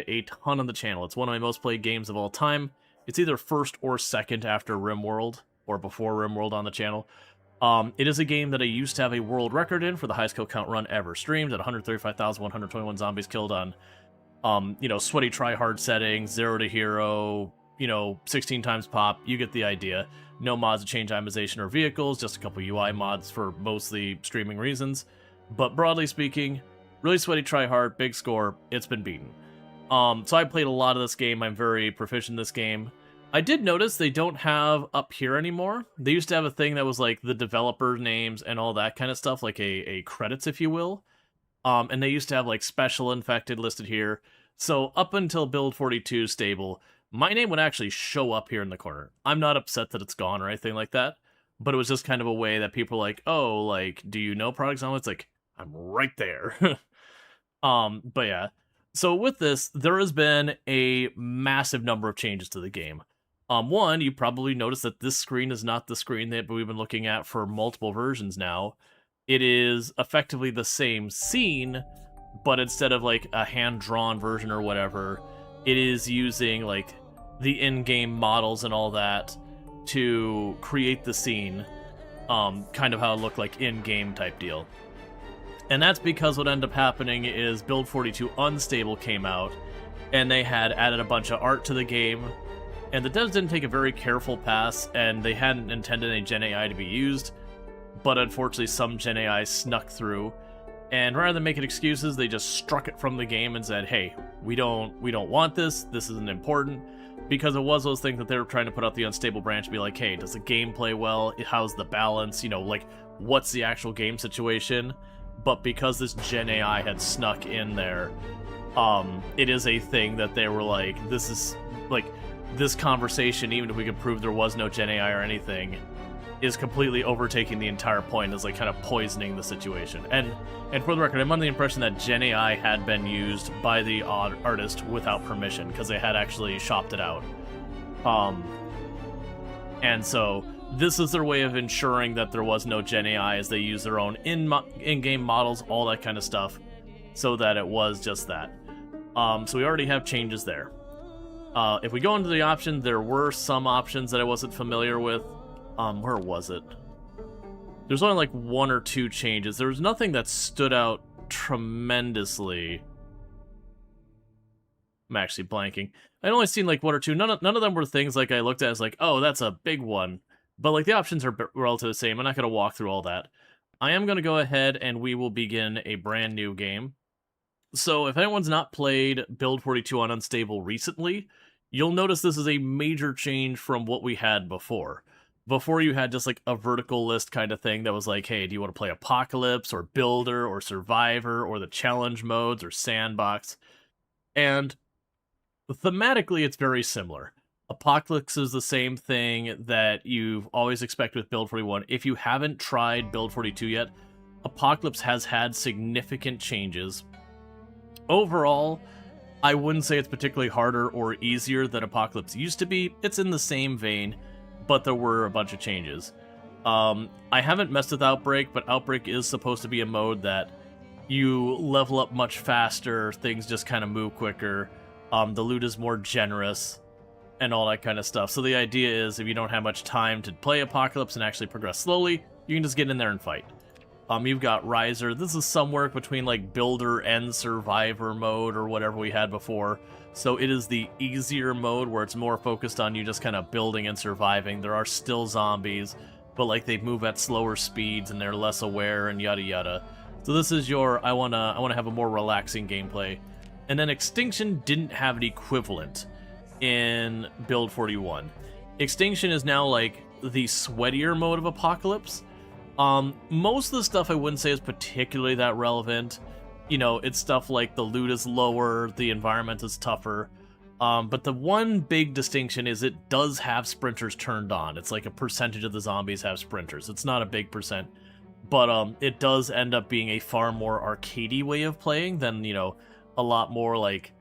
a ton on the channel. It's one of my most played games of all time. It's either first or second after RimWorld, or before RimWorld on the channel. It is a game that I used to have a world record in for the highest kill count run ever streamed at 135,121 zombies killed on, sweaty try-hard settings, 0 to hero, 16 times pop. You get the idea. No mods to change itemization or vehicles, just a couple UI mods for mostly streaming reasons. But broadly speaking, really sweaty try-hard, big score, it's been beaten. So I played a lot of this game. I'm very proficient in this game. I did notice they don't have up here anymore. They used to have a thing that was like the developer names and all that kind of stuff, like a credits, if you will. And they used to have like special infected listed here. So up until build 42 stable, my name would actually show up here in the corner. I'm not upset that it's gone or anything like that, but it was just kind of a way that people were like, oh, like, do you know Product Zomboid? It's like, I'm right there. But yeah. So with this, there has been a massive number of changes to the game. One, you probably noticed that this screen is not the screen that we've been looking at for multiple versions now. It is effectively the same scene, but instead of like a hand-drawn version or whatever, it is using like the in-game models and all that to create the scene, kind of how it looked like in-game type deal. And that's because what ended up happening is Build 42 Unstable came out, and they had added a bunch of art to the game, and the devs didn't take a very careful pass, and they hadn't intended any Gen AI to be used, but unfortunately some Gen AI snuck through, and rather than making excuses, they just struck it from the game and said, hey, we don't want this isn't important, because it was those things that they were trying to put out the Unstable branch, be like, hey, does the game play well, how's the balance, like, what's the actual game situation? But because this Gen AI had snuck in there, it is a thing that they were like, this is, like, this conversation, even if we could prove there was no Gen AI or anything, is completely overtaking the entire point, is like kind of poisoning the situation. And for the record, I'm under the impression that Gen AI had been used by the artist without permission, because they had actually shopped it out. And so this is their way of ensuring that there was no Gen AI, as they use their own in-game models, all that kind of stuff, so that it was just that. So we already have changes there. If we go into the options, there were some options that I wasn't familiar with. Where was it? There's only like 1 or 2 changes. There was nothing that stood out tremendously. I'm actually blanking. I'd only seen like 1 or 2. None of them were things like I looked at as like, oh, that's a big one. But like the options are relatively the same. I'm not going to walk through all that. I am going to go ahead and we will begin a brand new game. So if anyone's not played Build 42 on Unstable recently, you'll notice this is a major change from what we had before. Before you had just like a vertical list kind of thing that was like, hey, do you want to play Apocalypse or Builder or Survivor or the challenge modes or Sandbox? And thematically, it's very similar. Apocalypse is the same thing that you've always expected with Build 41. If you haven't tried Build 42 yet, Apocalypse has had significant changes. Overall, I wouldn't say it's particularly harder or easier than Apocalypse used to be. It's in the same vein, but there were a bunch of changes. I haven't messed with Outbreak, but Outbreak is supposed to be a mode that you level up much faster, things just kind of move quicker, the loot is more generous, and all that kind of stuff. So the idea is, if you don't have much time to play Apocalypse and actually progress slowly, you can just get in there and fight. You've got Riser. This is somewhere between like Builder and Survivor mode or whatever we had before. So it is the easier mode where it's more focused on you just kind of building and surviving. There are still zombies, but like they move at slower speeds and they're less aware and yada yada. So this is your I wanna have a more relaxing gameplay. And then Extinction didn't have an equivalent in Build 41. Extinction is now like the sweatier mode of Apocalypse. Most of the stuff I wouldn't say is particularly that relevant. It's stuff like the loot is lower, the environment is tougher. But the one big distinction is it does have sprinters turned on. It's like a percentage of the zombies have sprinters. It's not a big percent, but it does end up being a far more arcadey way of playing than, a lot more like,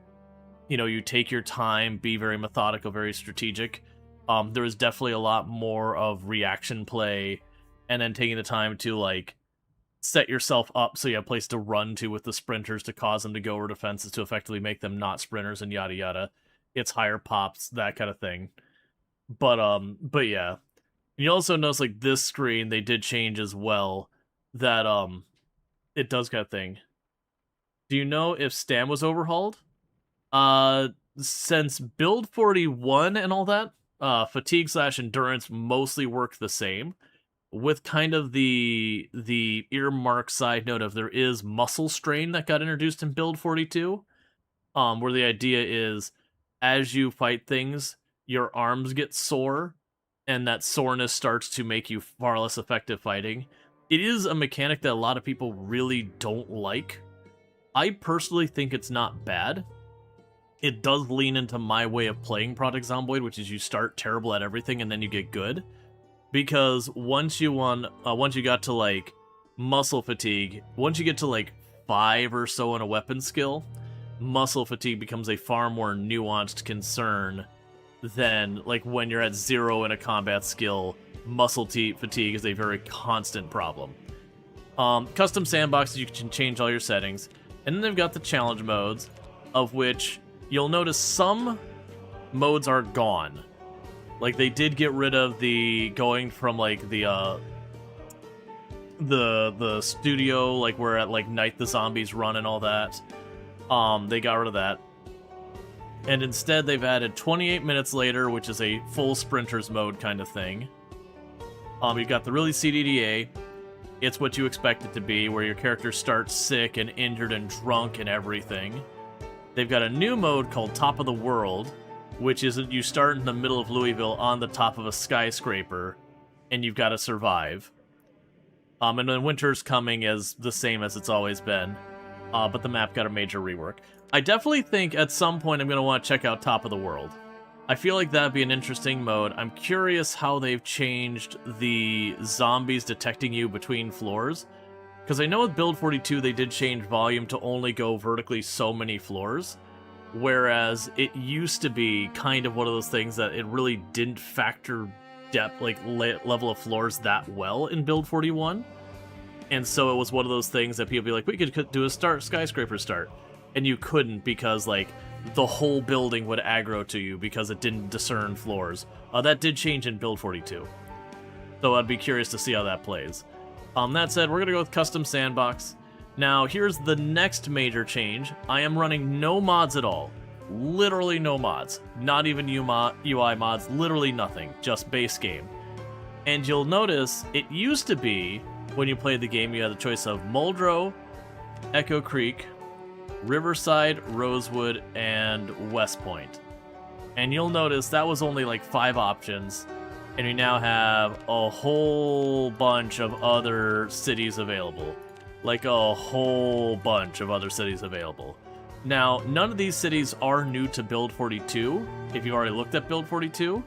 you take your time, be very methodical, very strategic. There is definitely a lot more of reaction play, and then taking the time to, like, set yourself up so you have a place to run to with the sprinters to cause them to go over defenses to effectively make them not sprinters and yada yada. It's higher pops, that kind of thing. But yeah. You also notice like this screen they did change as well that it does kind of thing. Do you know if Stam was overhauled? Since build 41 and all that, fatigue / endurance mostly work the same, with kind of the earmark side note of there is muscle strain that got introduced in build 42, where the idea is as you fight things, your arms get sore, and that soreness starts to make you far less effective fighting. It is a mechanic that a lot of people really don't like. I personally think it's not bad. It does lean into my way of playing Project Zomboid, which is you start terrible at everything and then you get good. Because once you got to like muscle fatigue, once you get to like 5 or so in a weapon skill, muscle fatigue becomes a far more nuanced concern than like when you're at 0 in a combat skill. Muscle fatigue is a very constant problem. Custom sandboxes, you can change all your settings, and then they've got the challenge modes, of which you'll notice some modes are gone. Like they did get rid of the going from like the studio, like where at like night the zombies run and all that. They got rid of that. And instead they've added 28 minutes later, which is a full sprinters mode kind of thing. You've got the really CDDA. It's what you expect it to be, where your character starts sick and injured and drunk and everything. They've got a new mode called Top of the World, which is you start in the middle of Louisville on the top of a skyscraper, and you've got to survive. And then winter's coming as the same as it's always been, but the map got a major rework. I definitely think at some point I'm going to want to check out Top of the World. I feel like that'd be an interesting mode. I'm curious how they've changed the zombies detecting you between floors. Because I know with Build 42 they did change volume to only go vertically so many floors. Whereas it used to be kind of one of those things that it really didn't factor depth, like level of floors that well in Build 41. And so it was one of those things that people be like, we could do a skyscraper start. And you couldn't because like the whole building would aggro to you because it didn't discern floors. That did change in Build 42. So I'd be curious to see how that plays. That said, we're going to go with Custom Sandbox. Now, here's the next major change. I am running no mods at all. Literally no mods. Not even UI mods, literally nothing. Just base game. And you'll notice, it used to be, when you played the game, you had the choice of Muldrow, Echo Creek, Riverside, Rosewood, and West Point. And you'll notice that was only like 5 options, and we now have a whole bunch of other cities available. Like a whole bunch of other cities available. Now, none of these cities are new to Build 42, if you've already looked at Build 42.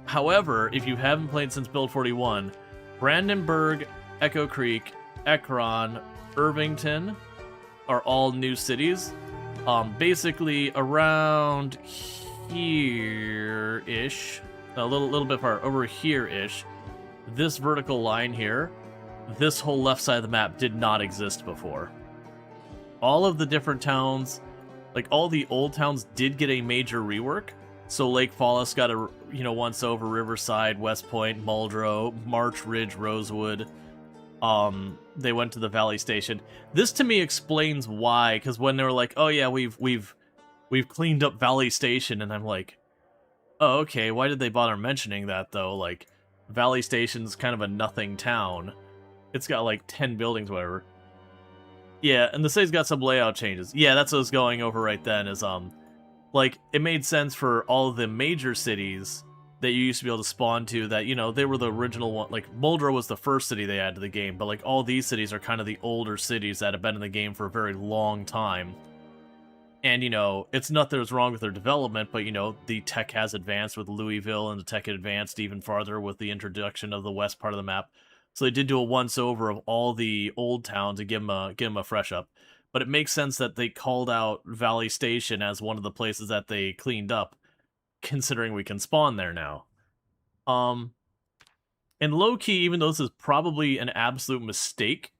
However, if you haven't played since Build 41, Brandenburg, Echo Creek, Ekron, Irvington are all new cities. Basically around here-ish, a little bit far over here-ish, this vertical line here, this whole left side of the map did not exist before. All of the different towns, like all the old towns, did get a major rework. So Lake Fallis got a once over, Riverside, West Point, Muldrow, March Ridge, Rosewood. They went to the Valley Station. This to me explains why, because when they were like, "Oh yeah, we've cleaned up Valley Station," and I'm like, "Oh okay, why did they bother mentioning that though? Like, Valley Station's kind of a nothing town. It's got like 10 buildings, whatever." Yeah, and the city's got some layout changes. Yeah, that's what I was going over right then, is like, it made sense for all of the major cities that you used to be able to spawn to that, they were the original one. Like, Muldrow was the first city they added to the game, but like all these cities are kind of the older cities that have been in the game for a very long time. And, it's not that there's wrong with their development, but, the tech has advanced with Louisville, and the tech had advanced even farther with the introduction of the west part of the map. So they did do a once-over of all the old towns to give them a fresh up. But it makes sense that they called out Valley Station as one of the places that they cleaned up, considering we can spawn there now. And low-key, even though this is probably an absolute mistake,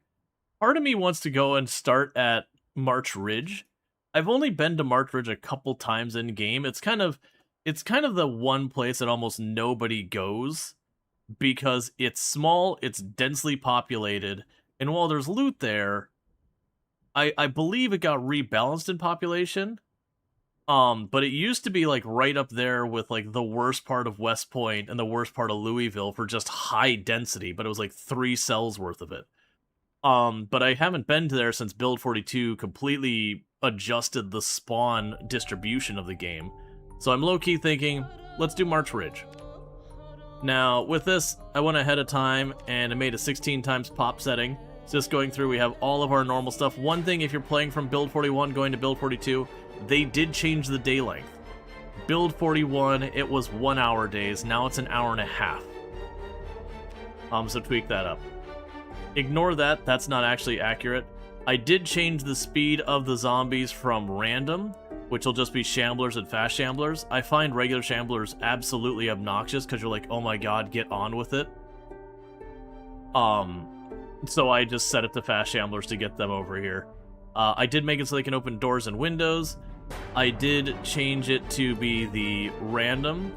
Part of me wants to go and start at March Ridge. I've only been to March Ridge a couple times in game. It's kind of the one place that almost nobody goes because it's small, it's densely populated, and while there's loot there, I believe it got rebalanced in population. But it used to be like right up there with like the worst part of West Point and the worst part of Louisville for just high density, but it was like 3 cells worth of it. But I haven't been to there since Build 42 completely adjusted the spawn distribution of the game. So I'm low-key thinking, let's do March Ridge. Now, with this, I went ahead of time and I made a 16 times pop setting. So just going through, we have all of our normal stuff. One thing, if you're playing from Build 41 going to Build 42, they did change the day length. Build 41, it was 1 hour days, now it's an hour and a half. So tweak that up. Ignore that, that's not actually accurate. I did change the speed of the zombies from random, which will just be shamblers and fast shamblers. I find regular shamblers absolutely obnoxious because you're like, oh my god, get on with it. So I just set it to fast shamblers to get them over here. I did make it so they can open doors and windows. I did change it to be the random,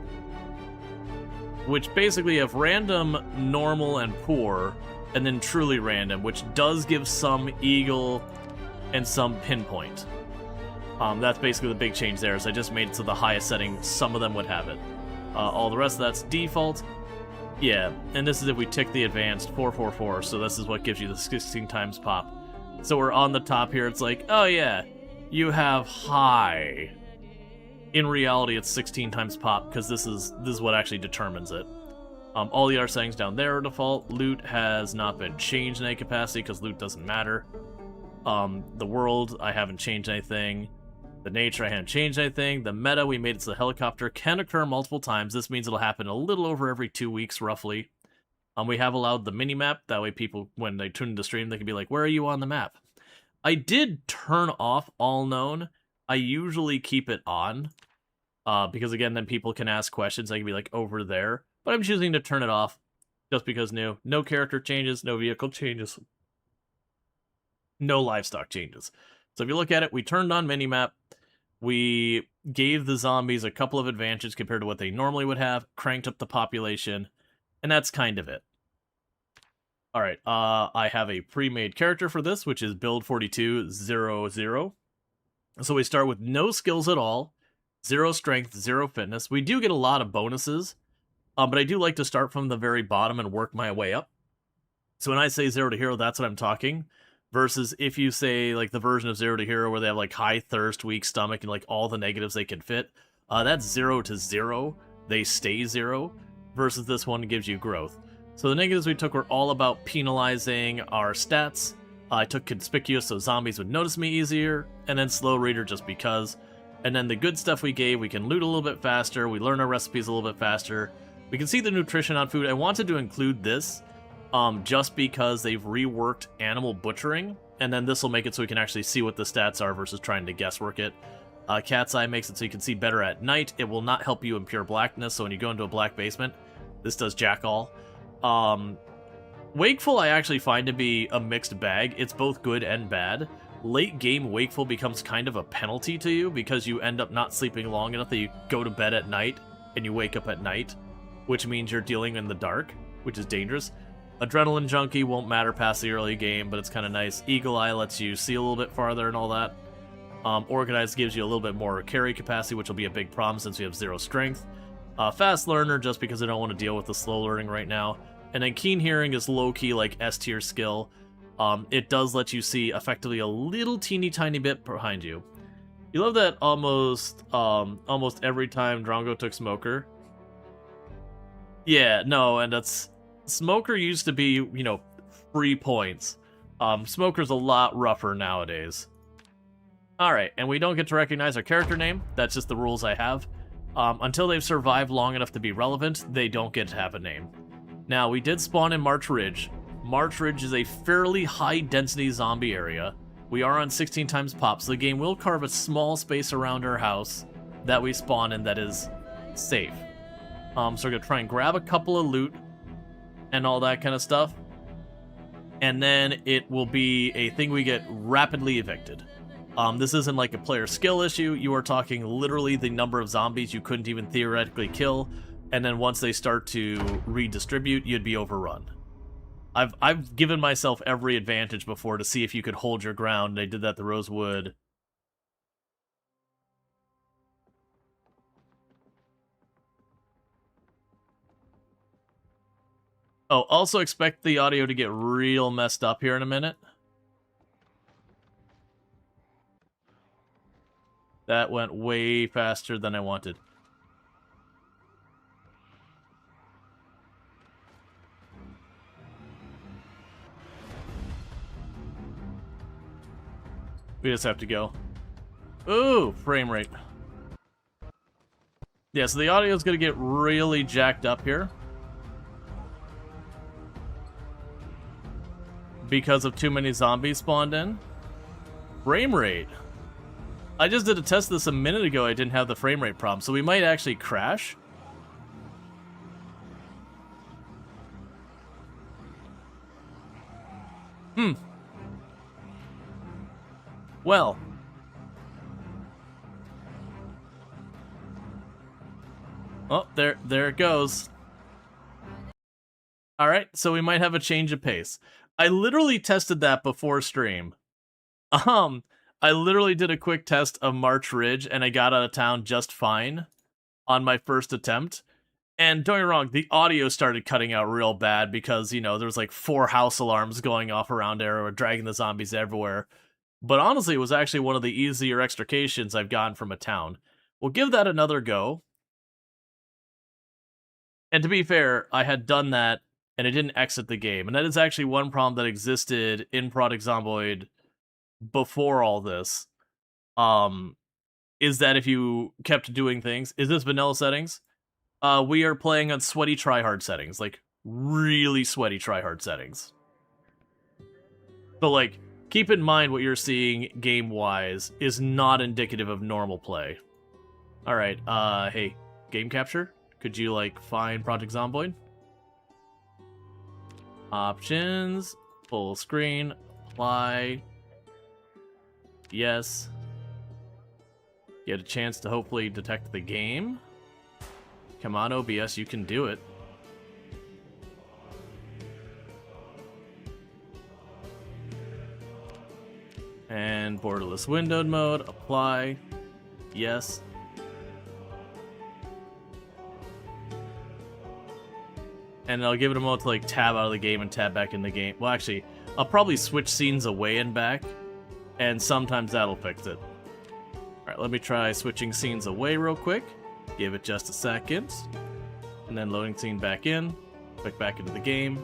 which basically have random, normal, and poor, and then truly random, which does give some eagle and some pinpoint. That's basically the big change there, is I just made it so the highest setting, some of them would have it. All the rest of that's default. Yeah, and this is if we tick the advanced 444, so this is what gives you the 16 times pop. So we're on the top here, it's like, oh yeah, you have high. In reality, it's 16 times pop, because this is what actually determines it. All the other settings down there are default. Loot has not been changed in any capacity, because loot doesn't matter. The world, I haven't changed anything. The nature, I haven't changed anything. The meta, we made it so the helicopter can occur multiple times. This means it'll happen a little over every 2 weeks, roughly. We have allowed the mini-map. That way people, when they tune into stream, they can be like, where are you on the map? I did turn off all known. I usually keep it on. Because, again, then people can ask questions. I can be like, over there. But I'm choosing to turn it off. Just because new. No character changes. No vehicle changes. No livestock changes. So if you look at it, we turned on minimap. We gave the zombies a couple of advantages compared to what they normally would have, cranked up the population, and that's kind of it. Alright, I have a pre-made character for this, which is Build 4200. So we start with no skills at all, 0 strength, 0 fitness. We do get a lot of bonuses, but I do like to start from the very bottom and work my way up. So when I say 0 to hero, that's what I'm talking. Versus if you say, like, the version of 0 to hero where they have, like, high thirst, weak stomach, and, like, all the negatives they can fit, that's 0 to 0. They stay 0. Versus this one gives you growth. So the negatives we took were all about penalizing our stats. I took conspicuous so zombies would notice me easier, and then slow reader just because. And then the good stuff we gave, we can loot a little bit faster, we learn our recipes a little bit faster. We can see the nutrition on food. I wanted to include this. Just because they've reworked animal butchering, and then this will make it so we can actually see what the stats are versus trying to guesswork it. Cat's Eye makes it so you can see better at night. It will not help you in pure blackness, so when you go into a black basement, this does jack all. Wakeful I actually find to be a mixed bag. It's both good and bad. Late game Wakeful becomes kind of a penalty to you because you end up not sleeping long enough that you go to bed at night and you wake up at night, which means you're dealing in the dark, which is dangerous. Adrenaline Junkie won't matter past the early game, but it's kind of nice. Eagle Eye lets you see a little bit farther and all that. Organized gives you a little bit more carry capacity, which will be a big problem since we have 0 strength. Fast Learner, just because I don't want to deal with the slow learning right now. And then Keen Hearing is low-key like S-tier skill. It does let you see effectively a little teeny tiny bit behind you. You love that almost every time Drongo took Smoker. Yeah, no, and that's... Smoker used to be, you know, free points. Smoker's a lot rougher nowadays. Alright, and we don't get to recognize our character name. That's just the rules I have. Until they've survived long enough to be relevant, they don't get to have a name. Now, we did spawn in March Ridge. March Ridge is a fairly high-density zombie area. We are on 16 times pop, so the game will carve a small space around our house that we spawn in that is safe. So we're going to try and grab a couple of loot and all that kind of stuff. and then it will be a thing we get rapidly evicted. This isn't like a player skill issue. You are talking literally the number of zombies you couldn't even theoretically kill, and then once they start to redistribute, you'd be overrun. I've given myself every advantage before to see if you could hold your ground. They did that to Rosewood. Oh, also expect the audio to get real messed up here in a minute. That went way faster than I wanted. We just have to go. Ooh, frame rate. Yeah, so the audio is going to get really jacked up here. Because of too many zombies spawned in. Frame rate. I just did a test of this a minute ago. I didn't have the frame rate problem, so we might actually crash. Well. Oh, there it goes. Alright, so we might have a change of pace. I literally tested that before stream. I literally did a quick test of March Ridge, and I got out of town just fine on my first attempt. And don't get me wrong, the audio started cutting out real bad because, you know, there was like 4 house alarms going off around there or dragging the zombies everywhere. But honestly, it was actually one of the easier extrications I've gotten from a town. We'll give that another go. And to be fair, I had done that, and it didn't exit the game. And that is actually one problem that existed in Project Zomboid before all this. Is that if you kept doing things... Is this vanilla settings? We are playing on sweaty tryhard settings. Like, really sweaty tryhard settings. So, like, keep in mind what you're seeing game-wise is not indicative of normal play. Alright, hey, game capture? Could you, like, find Project Zomboid? Options, full screen, apply, yes. Get a chance to hopefully detect the game. Come on, OBS, you can do it. And borderless windowed mode, apply, yes. And I'll give it a moment to like tab out of the game and tab back in the game. Well, actually, I'll probably switch scenes away and back, and sometimes that'll fix it. Alright, let me try switching scenes away real quick. Give it just a second. And then loading scene back in. Click back into the game.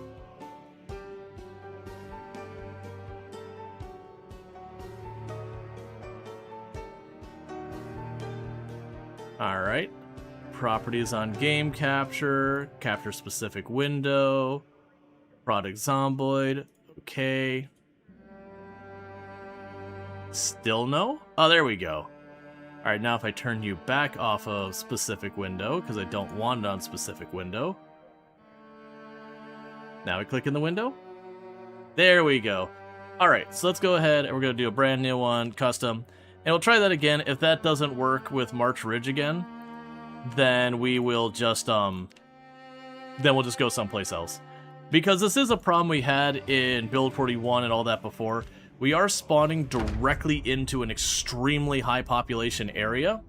Alright. Properties on game capture. Capture specific window. Project Zomboid. Okay. Still no? Oh, there we go. Alright, now if I turn you back off of specific window, because I don't want it on specific window. Now we click in the window. There we go. Alright, so let's go ahead and we're going to do a brand new one, custom. And we'll try that again. If that doesn't work with March Ridge again, then we will just, then we'll just go someplace else. Because this is a problem we had in Build 41 and all that before. We are spawning directly into an extremely high population area.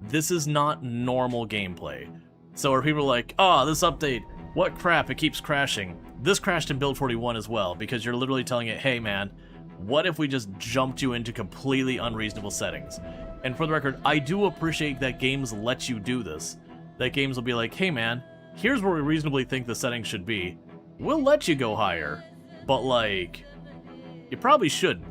This is not normal gameplay. So are people like, oh, this update, what crap, it keeps crashing. This crashed in Build 41 as well, because you're literally telling it, hey man, what if we just jumped you into completely unreasonable settings? And for the record, I do appreciate that games let you do this. That games will be like, hey man, here's where we reasonably think the settings should be. We'll let you go higher, but like, you probably shouldn't.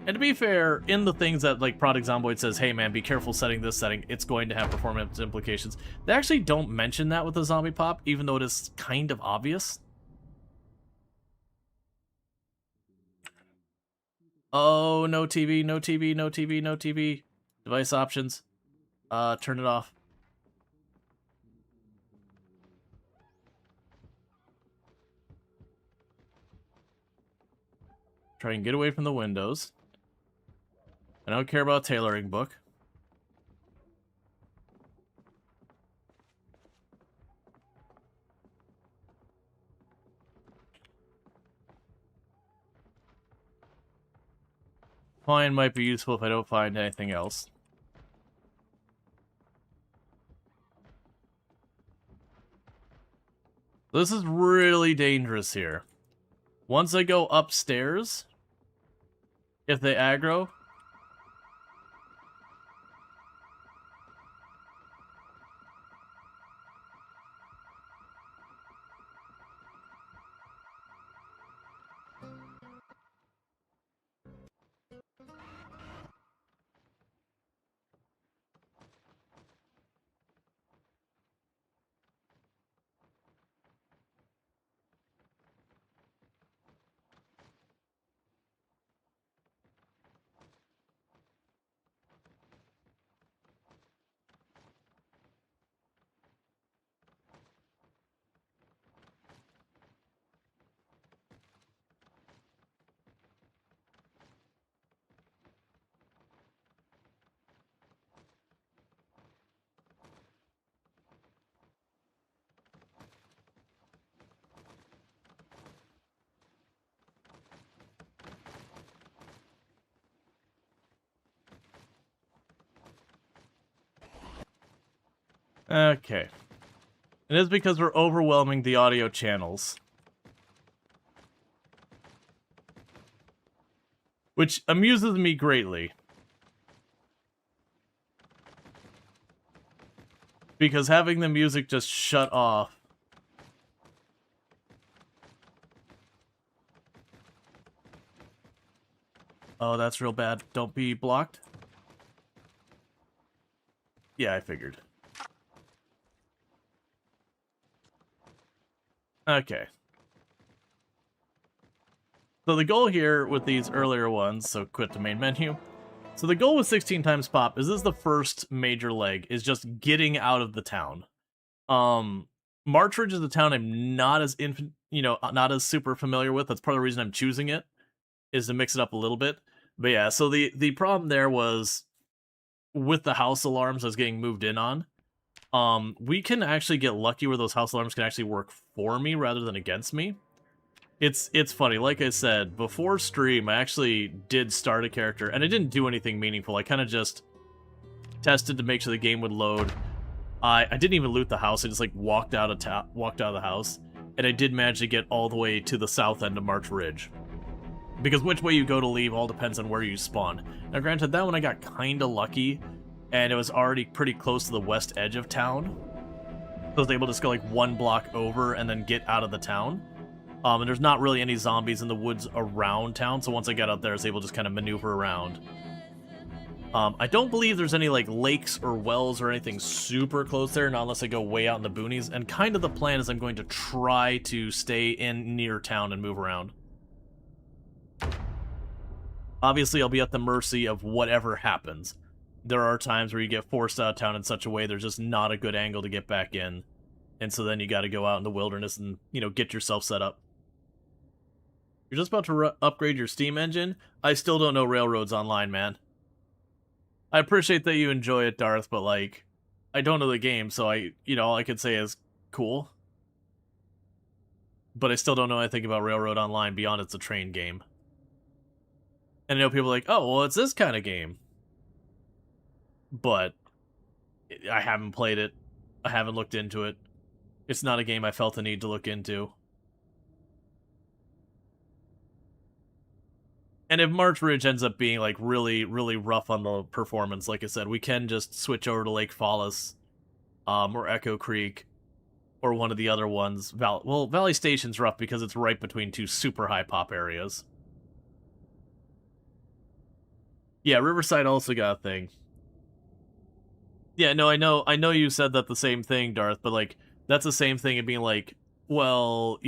And to be fair, in the things that like Project Zomboid says, hey man, be careful setting this setting, it's going to have performance implications. They actually don't mention that with the zombie pop, even though it is kind of obvious. Oh, no TV, no TV, no TV, no TV. Device options. Turn it off. Try and get away from the windows. I don't care about tailoring book. Find might be useful if I don't find anything else. This is really dangerous here. Once I go upstairs, if they aggro, okay. It is because we're overwhelming the audio channels. Which amuses me greatly. Because having the music just shut off. Oh, that's real bad. Don't be blocked. Yeah, I figured. Okay. So the goal here with these earlier ones, so quit the main menu. So the goal with 16 times pop is this is the first major leg, is just getting out of the town. Marchridge is a town I'm not as not as super familiar with. That's part of the reason I'm choosing it, is to mix it up a little bit. But yeah, so the problem there was with the house alarms I was getting moved in on. We can actually get lucky where those house alarms can actually work for me rather than against me. It's funny, like I said, before stream, I actually did start a character, and I didn't do anything meaningful. I kind of just tested to make sure the game would load. I didn't even loot the house. I just like walked out of the house, and I did manage to get all the way to the south end of March Ridge. Because which way you go to leave all depends on where you spawn. Now, granted, that one I got kind of lucky, and it was already pretty close to the west edge of town. So I was able to just go like one block over and then get out of the town. And there's not really any zombies in the woods around town, so once I got out there, I was able to just kind of maneuver around. I don't believe there's any like lakes or wells or anything super close there, not unless I go way out in the boonies. And kind of the plan is I'm going to try to stay in near town and move around. Obviously, I'll be at the mercy of whatever happens. There are times where you get forced out of town in such a way there's just not a good angle to get back in. And so then you got to go out in the wilderness and, get yourself set up. You're just about to upgrade your Steam engine? I still don't know Railroads Online, man. I appreciate that you enjoy it, Darth, but, like, I don't know the game, so all I could say is cool. But I still don't know anything about Railroad Online beyond it's a train game. And I know people are like, oh, well, it's this kind of game. But I haven't played it. I haven't looked into it. It's not a game I felt the need to look into. And if March Ridge ends up being, like, really, really rough on the performance, like I said, we can just switch over to Lake Fallis, or Echo Creek, or one of the other ones. Valley Station's rough because it's right between two super high pop areas. Yeah, Riverside also got a thing. Yeah, no, I know you said that the same thing, Darth, but, like, that's the same thing of being like, well,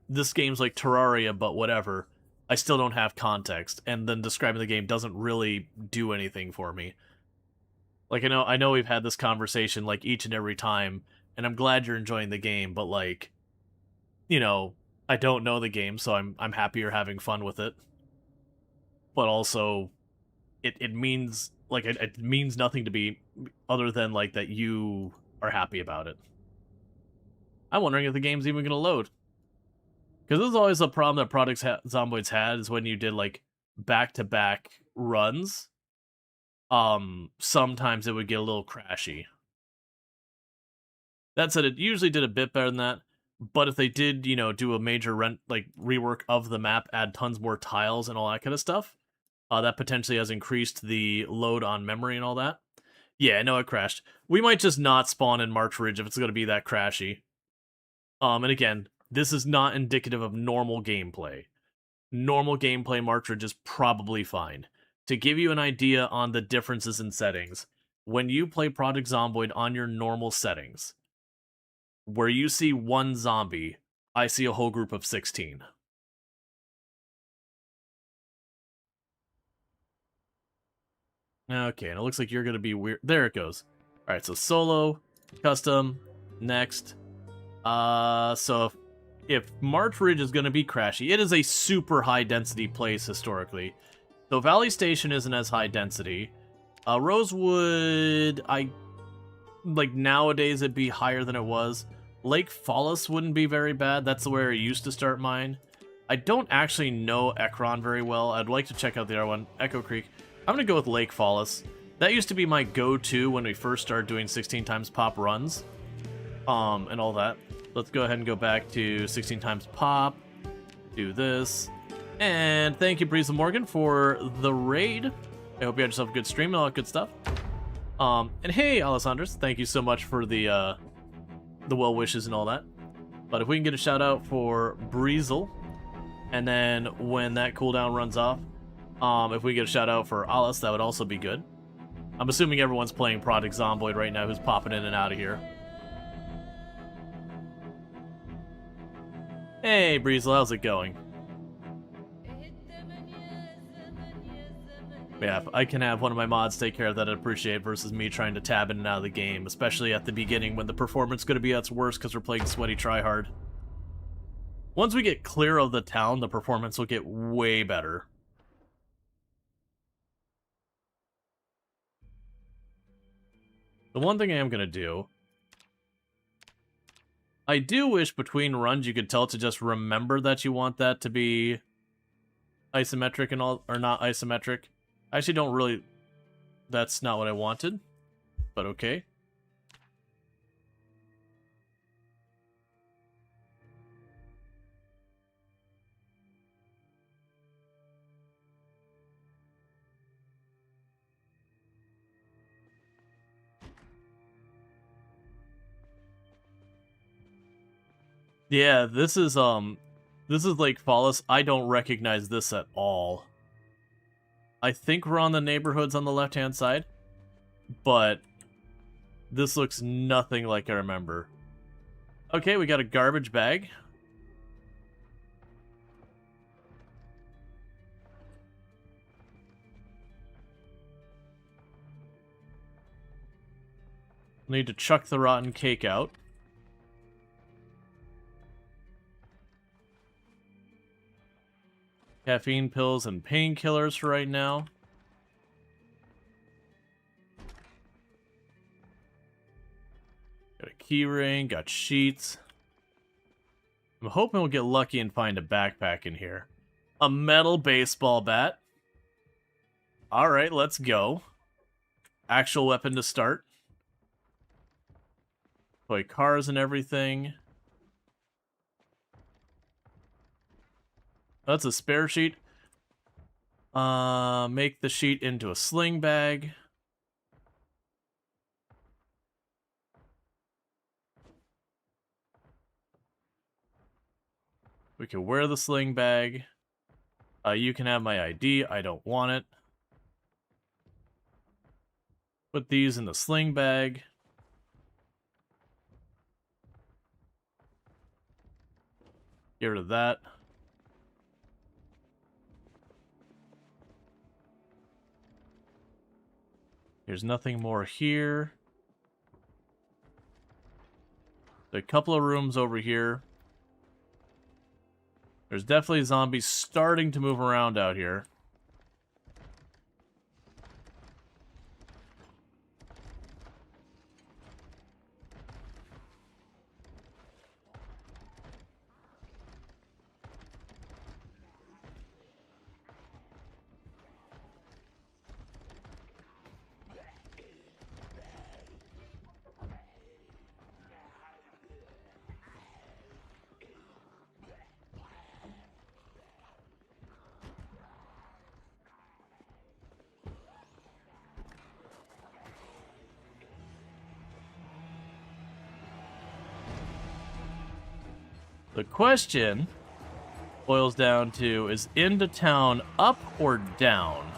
this game's like Terraria, but whatever. I still don't have context, and then describing the game doesn't really do anything for me. Like, I know we've had this conversation, like, each and every time, and I'm glad you're enjoying the game, but, like, I don't know the game, so I'm happy you're having fun with it. but also it means like it means nothing to me other than like that you are happy about it. I'm wondering if the game's even gonna load. Because this is always a problem that Zomboids had, is when you did like back-to-back runs, sometimes it would get a little crashy. That said, it usually did a bit better than that, but if they did, you know, do a major rework of the map, add tons more tiles and all that kind of stuff, that potentially has increased the load on memory and all that. Yeah, no, it crashed. We might just not spawn in March Ridge if it's going to be that crashy. And again, this is not indicative of normal gameplay. Normal gameplay March Ridge is probably fine. To give you an idea on the differences in settings, when you play Project Zomboid on your normal settings, where you see one zombie, I see a whole group of 16. Okay, and it looks like you're going to be weird. There it goes. Alright, so solo, custom, next. So if March Ridge is going to be crashy, it is a super high density place historically. So Valley Station isn't as high density. Rosewood, like nowadays it'd be higher than it was. Lake Fallis wouldn't be very bad. That's where it used to start mine. I don't actually know Ekron very well. I'd like to check out the other one, Echo Creek. I'm going to go with Lake Fallis. That used to be my go-to when we first started doing 16 times pop runs. And all that. Let's go ahead and go back to 16 times pop. Do this. And thank you, Breeza Morgan, for the raid. I hope you had yourself a good stream and all that good stuff. And hey, Alessandros, thank you so much for the well wishes and all that. But if we can get a shout out for Breezel, and then when that cooldown runs off, if we get a shout out for Alice, that would also be good. I'm assuming everyone's playing Project Zomboid right now who's popping in and out of here. Hey, Breezel, how's it going? Yeah, if I can have one of my mods take care of that, I'd appreciate it, versus me trying to tab in and out of the game, especially at the beginning when the performance is going to be at its worst because we're playing sweaty tryhard. Once we get clear of the town, the performance will get way better. The one thing I am going to do, I do wish between runs you could tell to just remember that you want that to be isometric and all, or not isometric. I actually don't really, that's not what I wanted, but okay. Yeah, this is Lake Fallis. I don't recognize this at all. I think we're on the neighborhoods on the left-hand side, but this looks nothing like I remember. Okay, we got a garbage bag. Need to chuck the rotten cake out. Caffeine pills and painkillers for right now. Got a key ring, got sheets. I'm hoping we'll get lucky and find a backpack in here. A metal baseball bat. Alright, let's go. Actual weapon to start. Toy cars and everything. That's a spare sheet. Make the sheet into a sling bag. We can wear the sling bag. You can have my ID. I don't want it. Put these in the sling bag. Get rid of that. There's nothing more here. There's a couple of rooms over here. There's definitely zombies starting to move around out here. The question boils down to, is into town up or down?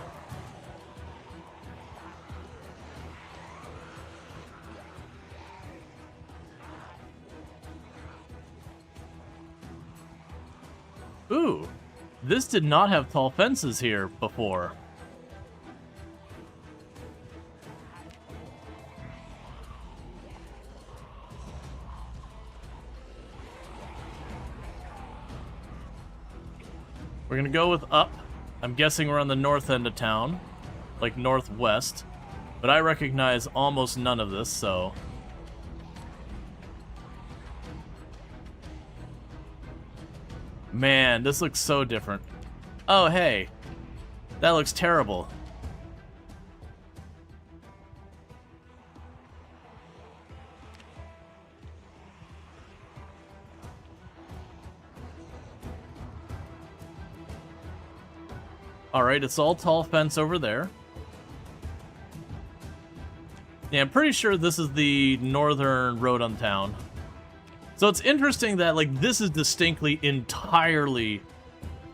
Ooh, this did not have tall fences here before. We're gonna go with up. I'm guessing we're on the north end of town, like northwest, but I recognize almost none of this, so... Man, this looks so different. Oh, hey. That looks terrible. Alright, it's all tall fence over there. Yeah, I'm pretty sure this is the northern road on town. So it's interesting that, like, this is distinctly entirely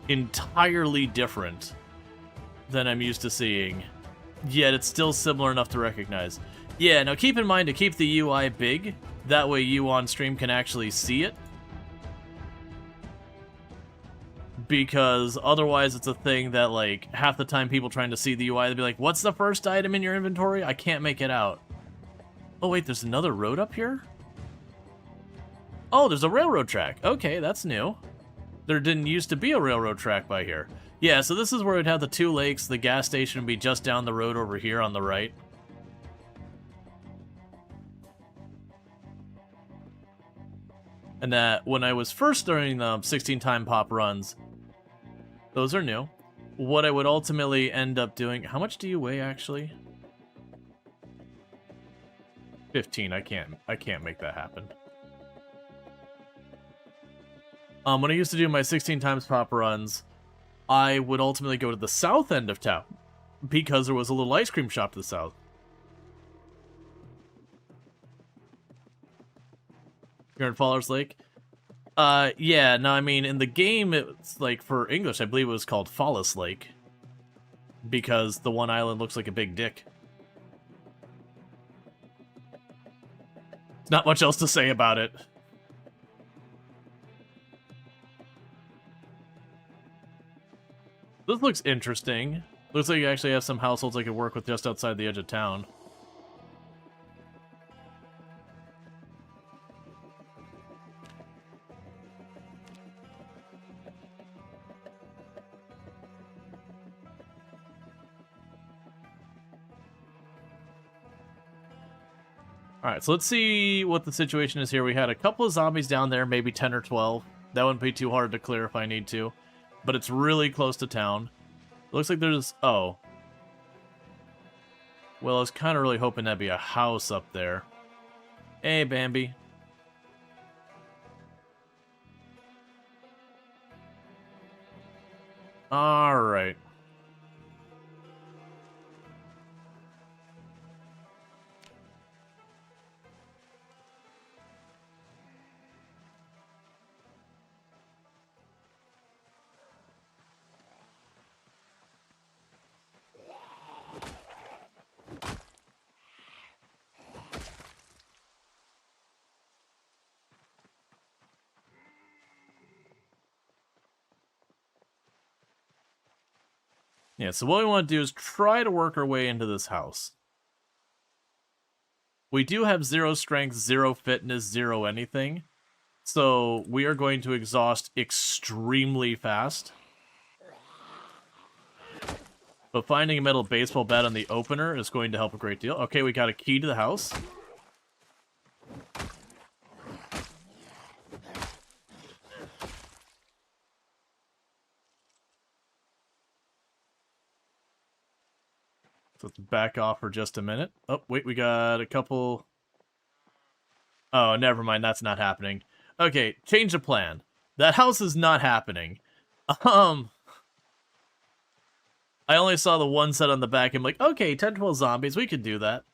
different than I'm used to seeing. Yet it's still similar enough to recognize. Yeah, now keep in mind to keep the UI big. That way you on stream can actually see it. Because otherwise it's a thing that, like, half the time people trying to see the UI, they'll be like, what's the first item in your inventory? I can't make it out. Oh wait, there's another road up here? Oh, there's a railroad track. Okay, that's new. There didn't used to be a railroad track by here. Yeah, so this is where we'd have the two lakes. The gas station would be just down the road over here on the right. And that, when I was first doing the 16-time pop runs, those are new. What I would ultimately end up doing... How much do you weigh, actually? 15. I can't make that happen. When I used to do my 16 times pop runs, I would ultimately go to the south end of town because there was a little ice cream shop to the south. You're in Faller's Lake? Yeah, no, I mean, in the game, it's like, for English, I believe it was called Fallis Lake. Because the one island looks like a big dick. Not much else to say about it. This looks interesting. Looks like you actually have some households I could work with just outside the edge of town. Alright, so let's see what the situation is here. We had a couple of zombies down there, maybe 10 or 12. That wouldn't be too hard to clear if I need to. But it's really close to town. It looks like there's... Oh. Well, I was kind of really hoping that'd be a house up there. Hey, Bambi. Alright. Yeah, so what we want to do is try to work our way into this house. We do have 0 strength, 0 fitness, 0 anything. So we are going to exhaust extremely fast. But finding a metal baseball bat on the opener is going to help a great deal. Okay, we got a key to the house. So let's back off for just a minute. Oh, wait, we got a couple... Oh, never mind, that's not happening. Okay, change the plan. That house is not happening. I only saw the one set on the back. I'm like, okay, 10, 12 zombies, we could do that.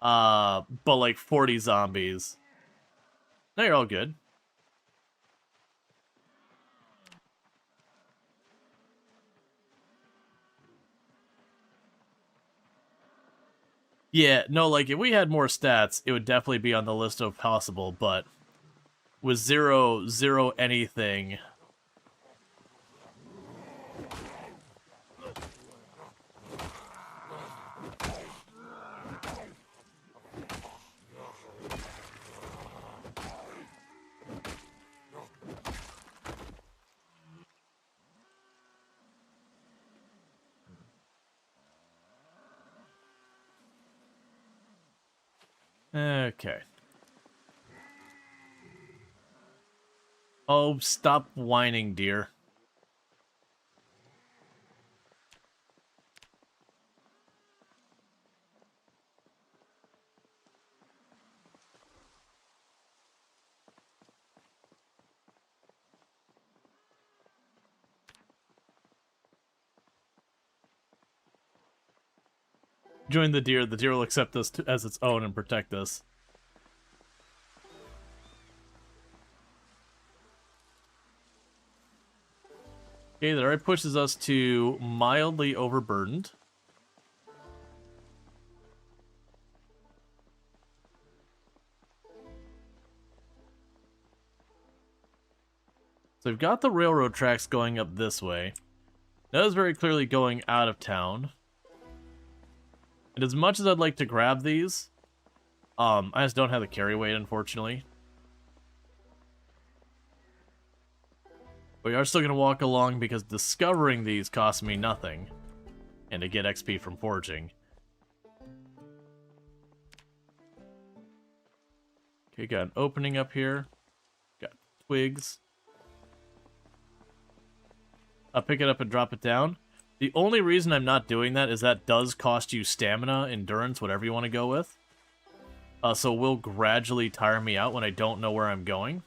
But like 40 zombies. No, you're all good. Yeah, no, like, if we had more stats, it would definitely be on the list of possible, but with zero anything... Okay. Oh, stop whining, dear. Join the deer. The deer will accept this as its own and protect us. Okay, that already pushes us to mildly overburdened. So we've got the railroad tracks going up this way. That is very clearly going out of town. And as much as I'd like to grab these, I just don't have the carry weight, unfortunately. We are still going to walk along because discovering these costs me nothing. And to get XP from forging. Okay, got an opening up here. Got twigs. I'll pick it up and drop it down. The only reason I'm not doing that is that does cost you stamina, endurance, whatever you want to go with. So it will gradually tire me out when I don't know where I'm going.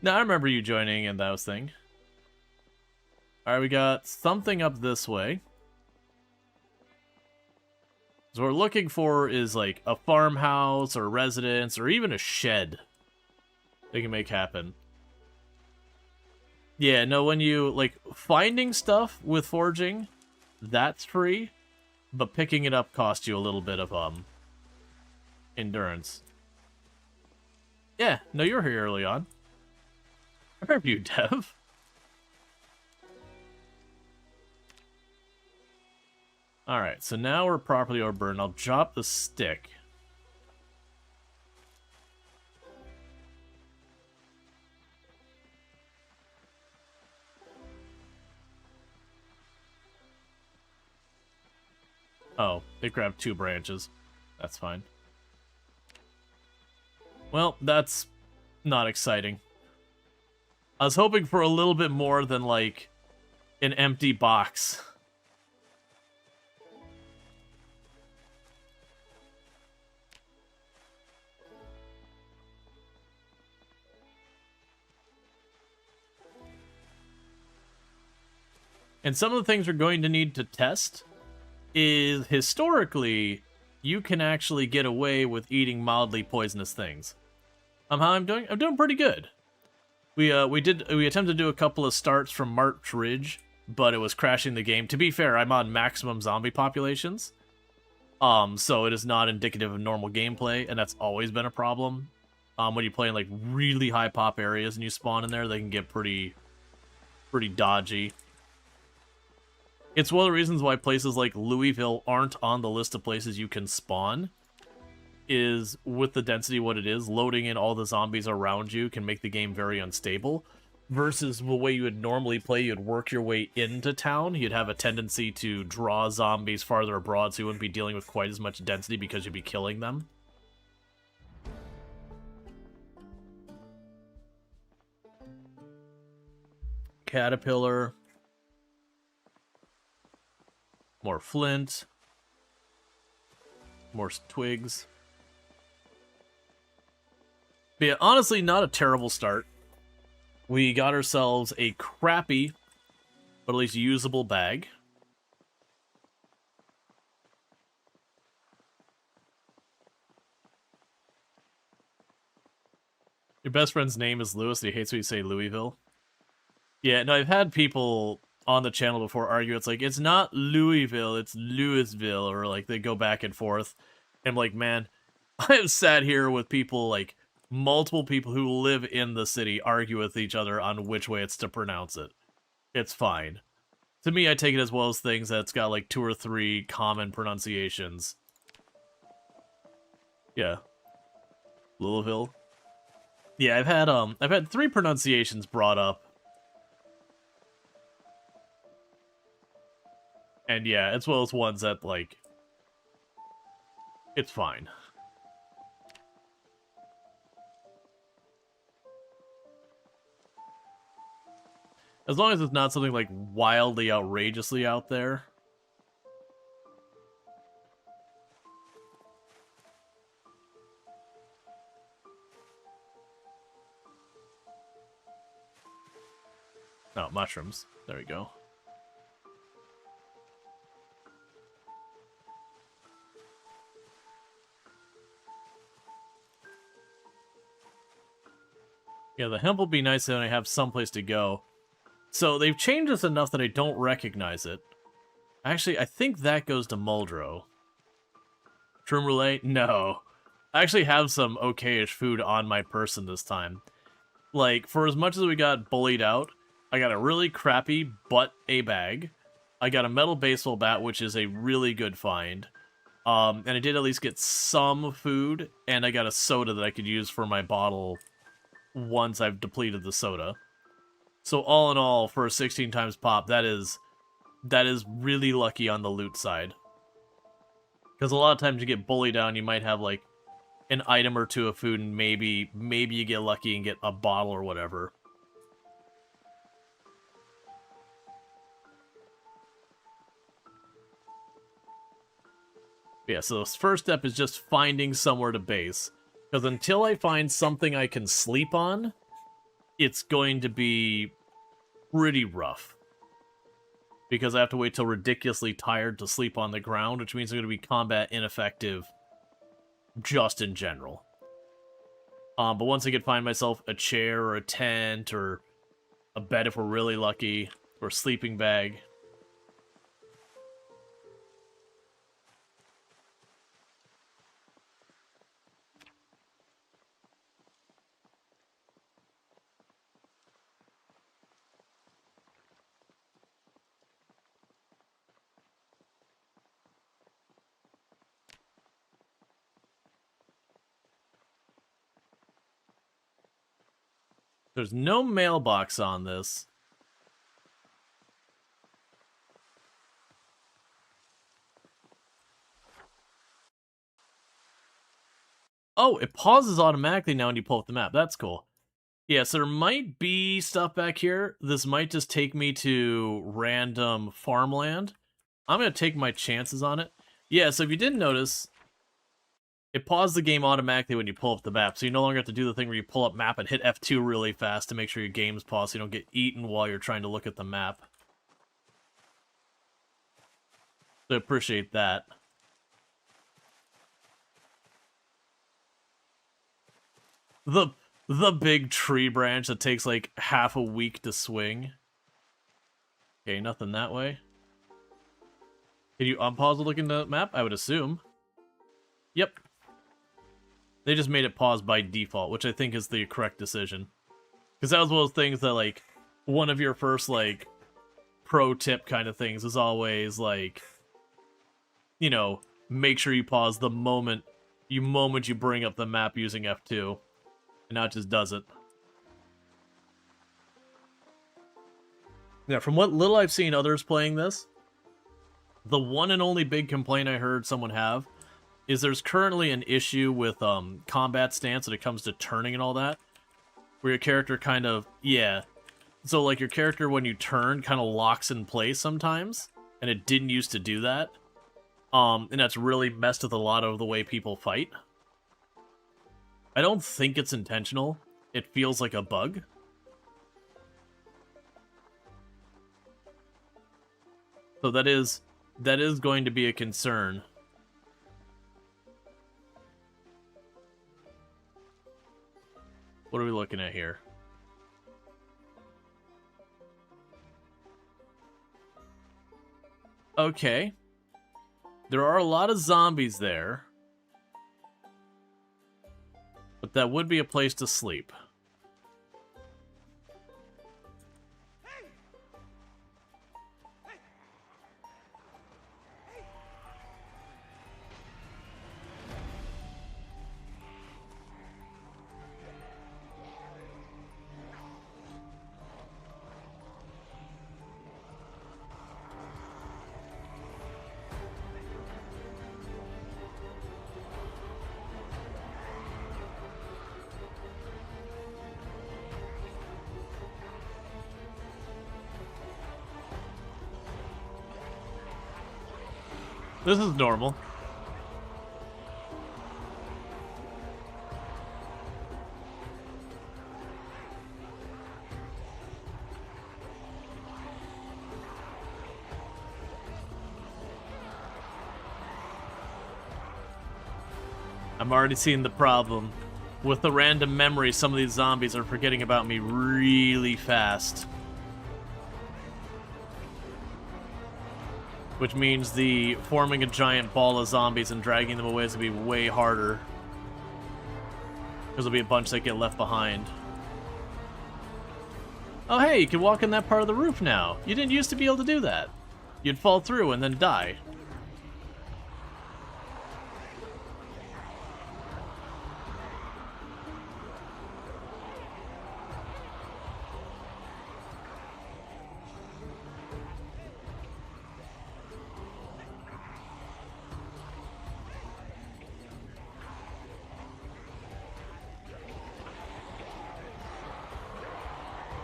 Now, I remember you joining in that thing. Alright, we got something up this way. So what we're looking for is like a farmhouse or a residence or even a shed they can make happen. Yeah, no, when you, like, finding stuff with forging, that's free, but picking it up costs you a little bit of, endurance. Yeah, no, you were here early on. I remember you, Dev. Alright, so now we're properly overburdened. I'll drop the stick. Oh, they grabbed 2 branches. That's fine. Well, that's not exciting. I was hoping for a little bit more than, like, an empty box. And some of the things we're going to need to test is, historically, you can actually get away with eating mildly poisonous things. How I'm doing? I'm doing pretty good. We attempted to do a couple of starts from March Ridge, but it was crashing the game. To be fair, I'm on maximum zombie populations. So it is not indicative of normal gameplay, and that's always been a problem. When you play in like really high pop areas and you spawn in there, they can get pretty dodgy. It's one of the reasons why places like Louisville aren't on the list of places you can spawn. Is with the density what it is, loading in all the zombies around you can make the game very unstable. Versus the way you would normally play, you'd work your way into town. You'd have a tendency to draw zombies farther abroad, so you wouldn't be dealing with quite as much density because you'd be killing them. Caterpillar. More flint. More twigs. But yeah, honestly, not a terrible start. We got ourselves a crappy, but at least usable bag. Your best friend's name is Lewis, and he hates when you say Louisville. Yeah, no, I've had people on the channel before argue it's like, it's not Louisville, it's Louisville, or like they go back and forth. And I'm like, man, I have sat here with people, like, multiple people who live in the city argue with each other on which way it's to pronounce it. It's fine. To me, I take it as well as things that's got like 2 or 3 common pronunciations. Yeah. Louisville. Yeah, I've had 3 pronunciations brought up. And yeah, as well as ones that, like, it's fine. As long as it's not something, like, wildly outrageously out there. Oh, mushrooms. There we go. Yeah, the hemp will be nice when I have someplace to go. So they've changed this enough that I don't recognize it. Actually, I think that goes to Muldrow. Trim Relay? No. I actually have some okayish food on my person this time. Like, for as much as we got bullied out, I got a really crappy but-a bag. I got a metal baseball bat, which is a really good find. And I did at least get some food, and I got a soda that I could use for my bottle once I've depleted the soda. So all in all, for a 16 times pop, that is really lucky on the loot side. Because a lot of times you get bullied down, you might have like an item or 2 of food, and maybe you get lucky and get a bottle or whatever. Yeah, so the first step is just finding somewhere to base. Because until I find something I can sleep on, it's going to be pretty rough. Because I have to wait till ridiculously tired to sleep on the ground, which means I'm going to be combat ineffective just in general. But once I could find myself a chair or a tent or a bed if we're really lucky, or a sleeping bag. There's no mailbox on this. Oh, it pauses automatically now when you pull up the map. That's cool. Yeah, so there might be stuff back here. This might just take me to random farmland. I'm going to take my chances on it. Yeah, so if you didn't notice, it paused the game automatically when you pull up the map, so you no longer have to do the thing where you pull up map and hit F2 really fast to make sure your game's paused so you don't get eaten while you're trying to look at the map. So I appreciate that. The big tree branch that takes like half a week to swing. Okay, nothing that way. Can you unpause to look into the map? I would assume. Yep. They just made it pause by default, which I think is the correct decision. Because that was one of those things that, like, one of your first, like, pro tip kind of things is always, like, you know, make sure you pause the moment you bring up the map using F2. And now it just does it. Yeah, from what little I've seen others playing this, the one and only big complaint I heard someone have is there's currently an issue with combat stance when it comes to turning and all that, where your character kind of, yeah. So, like, your character, when you turn, kind of locks in place sometimes, and it didn't used to do that. And that's really messed with a lot of the way people fight. I don't think it's intentional. It feels like a bug. So that is going to be a concern. What are we looking at here? Okay. There are a lot of zombies there. But that would be a place to sleep. This is normal. I'm already seeing the problem. With the random memory, some of these zombies are forgetting about me really fast. Which means the forming a giant ball of zombies and dragging them away is going to be way harder. Because there'll be a bunch that get left behind. Oh hey, you can walk in that part of the roof now. You didn't used to be able to do that. You'd fall through and then die.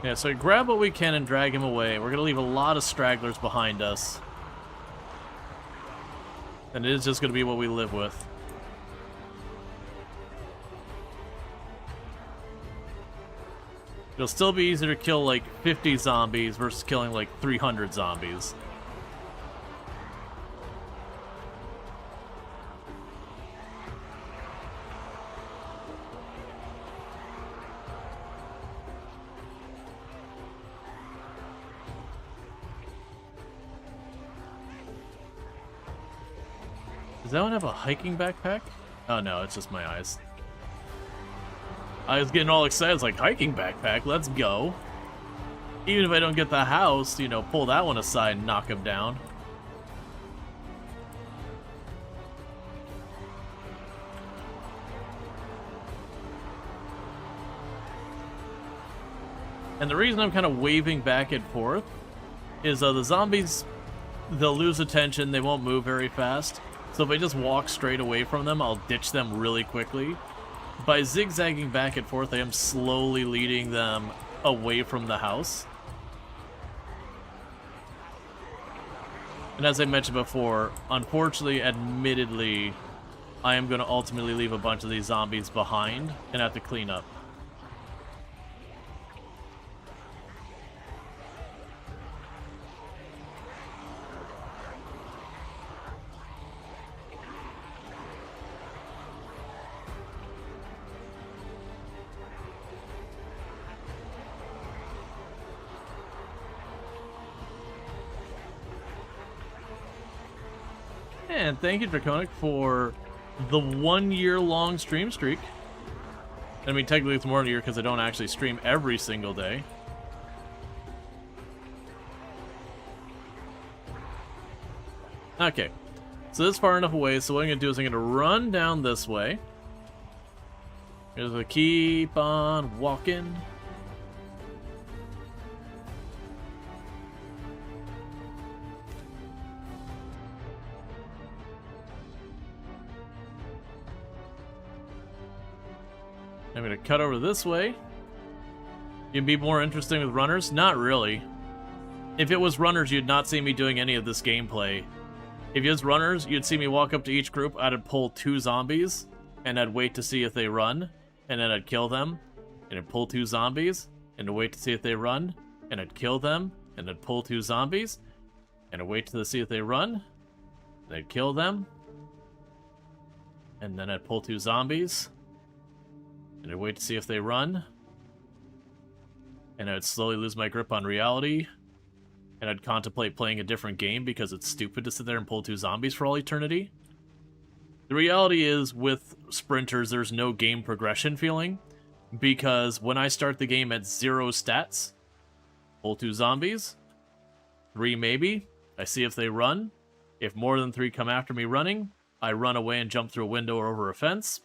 Yeah, so grab what we can and drag him away. We're going to leave a lot of stragglers behind us. And it is just going to be what we live with. It'll still be easier to kill like 50 zombies versus killing like 300 zombies. Does that one have a hiking backpack? Oh no, it's just my eyes. I was getting all excited, it's like, hiking backpack, let's go. Even if I don't get the house, you know, pull that one aside and knock him down. And the reason I'm kind of waving back and forth is the zombies, they'll lose attention, they won't move very fast. So if I just walk straight away from them, I'll ditch them really quickly. By zigzagging back and forth, I am slowly leading them away from the house. And as I mentioned before, unfortunately, admittedly, I am going to ultimately leave a bunch of these zombies behind and have to clean up. And thank you, Draconic, for the 1-year-long stream streak. I mean, technically it's more than a year because I don't actually stream every single day. Okay, so this is far enough away, so what I'm going to do is I'm going to run down this way. Just gonna keep on walking. I'm going to cut over this way. You'd be more interesting with runners? Not really. If it was runners, you'd not see me doing any of this gameplay. If it was runners, you'd see me walk up to each group, I'd pull 2 zombies, and I'd wait to see if they run, and then I'd kill them, and I'd pull 2 zombies, and I'd wait to see if they run, and I'd kill them, and I'd pull 2 zombies, and I'd wait to see if they run, and I'd kill them, and then I'd pull 2 zombies, and I'd wait to see if they run, and I'd slowly lose my grip on reality, and I'd contemplate playing a different game because it's stupid to sit there and pull 2 zombies for all eternity. The reality is, with sprinters, there's no game progression feeling, because when I start the game at 0 stats, pull 2 zombies, 3 maybe, I see if they run. If more than 3 come after me running, I run away and jump through a window or over a fence.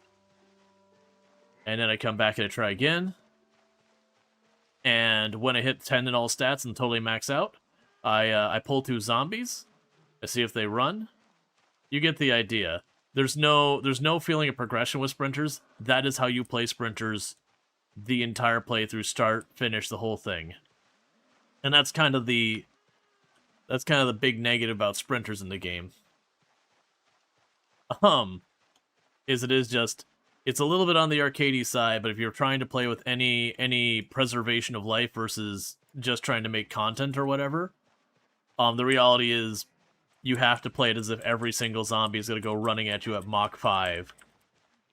And then I come back and I try again. And when I hit 10 in all stats and totally max out, I pull 2 zombies. I see if they run. You get the idea. There's no feeling of progression with sprinters. That is how you play sprinters the entire playthrough, start, finish, the whole thing. And that's kind of the big negative about sprinters in the game. It's a little bit on the arcadey side, but if you're trying to play with any preservation of life versus just trying to make content or whatever, the reality is you have to play it as if every single zombie is going to go running at you at Mach 5.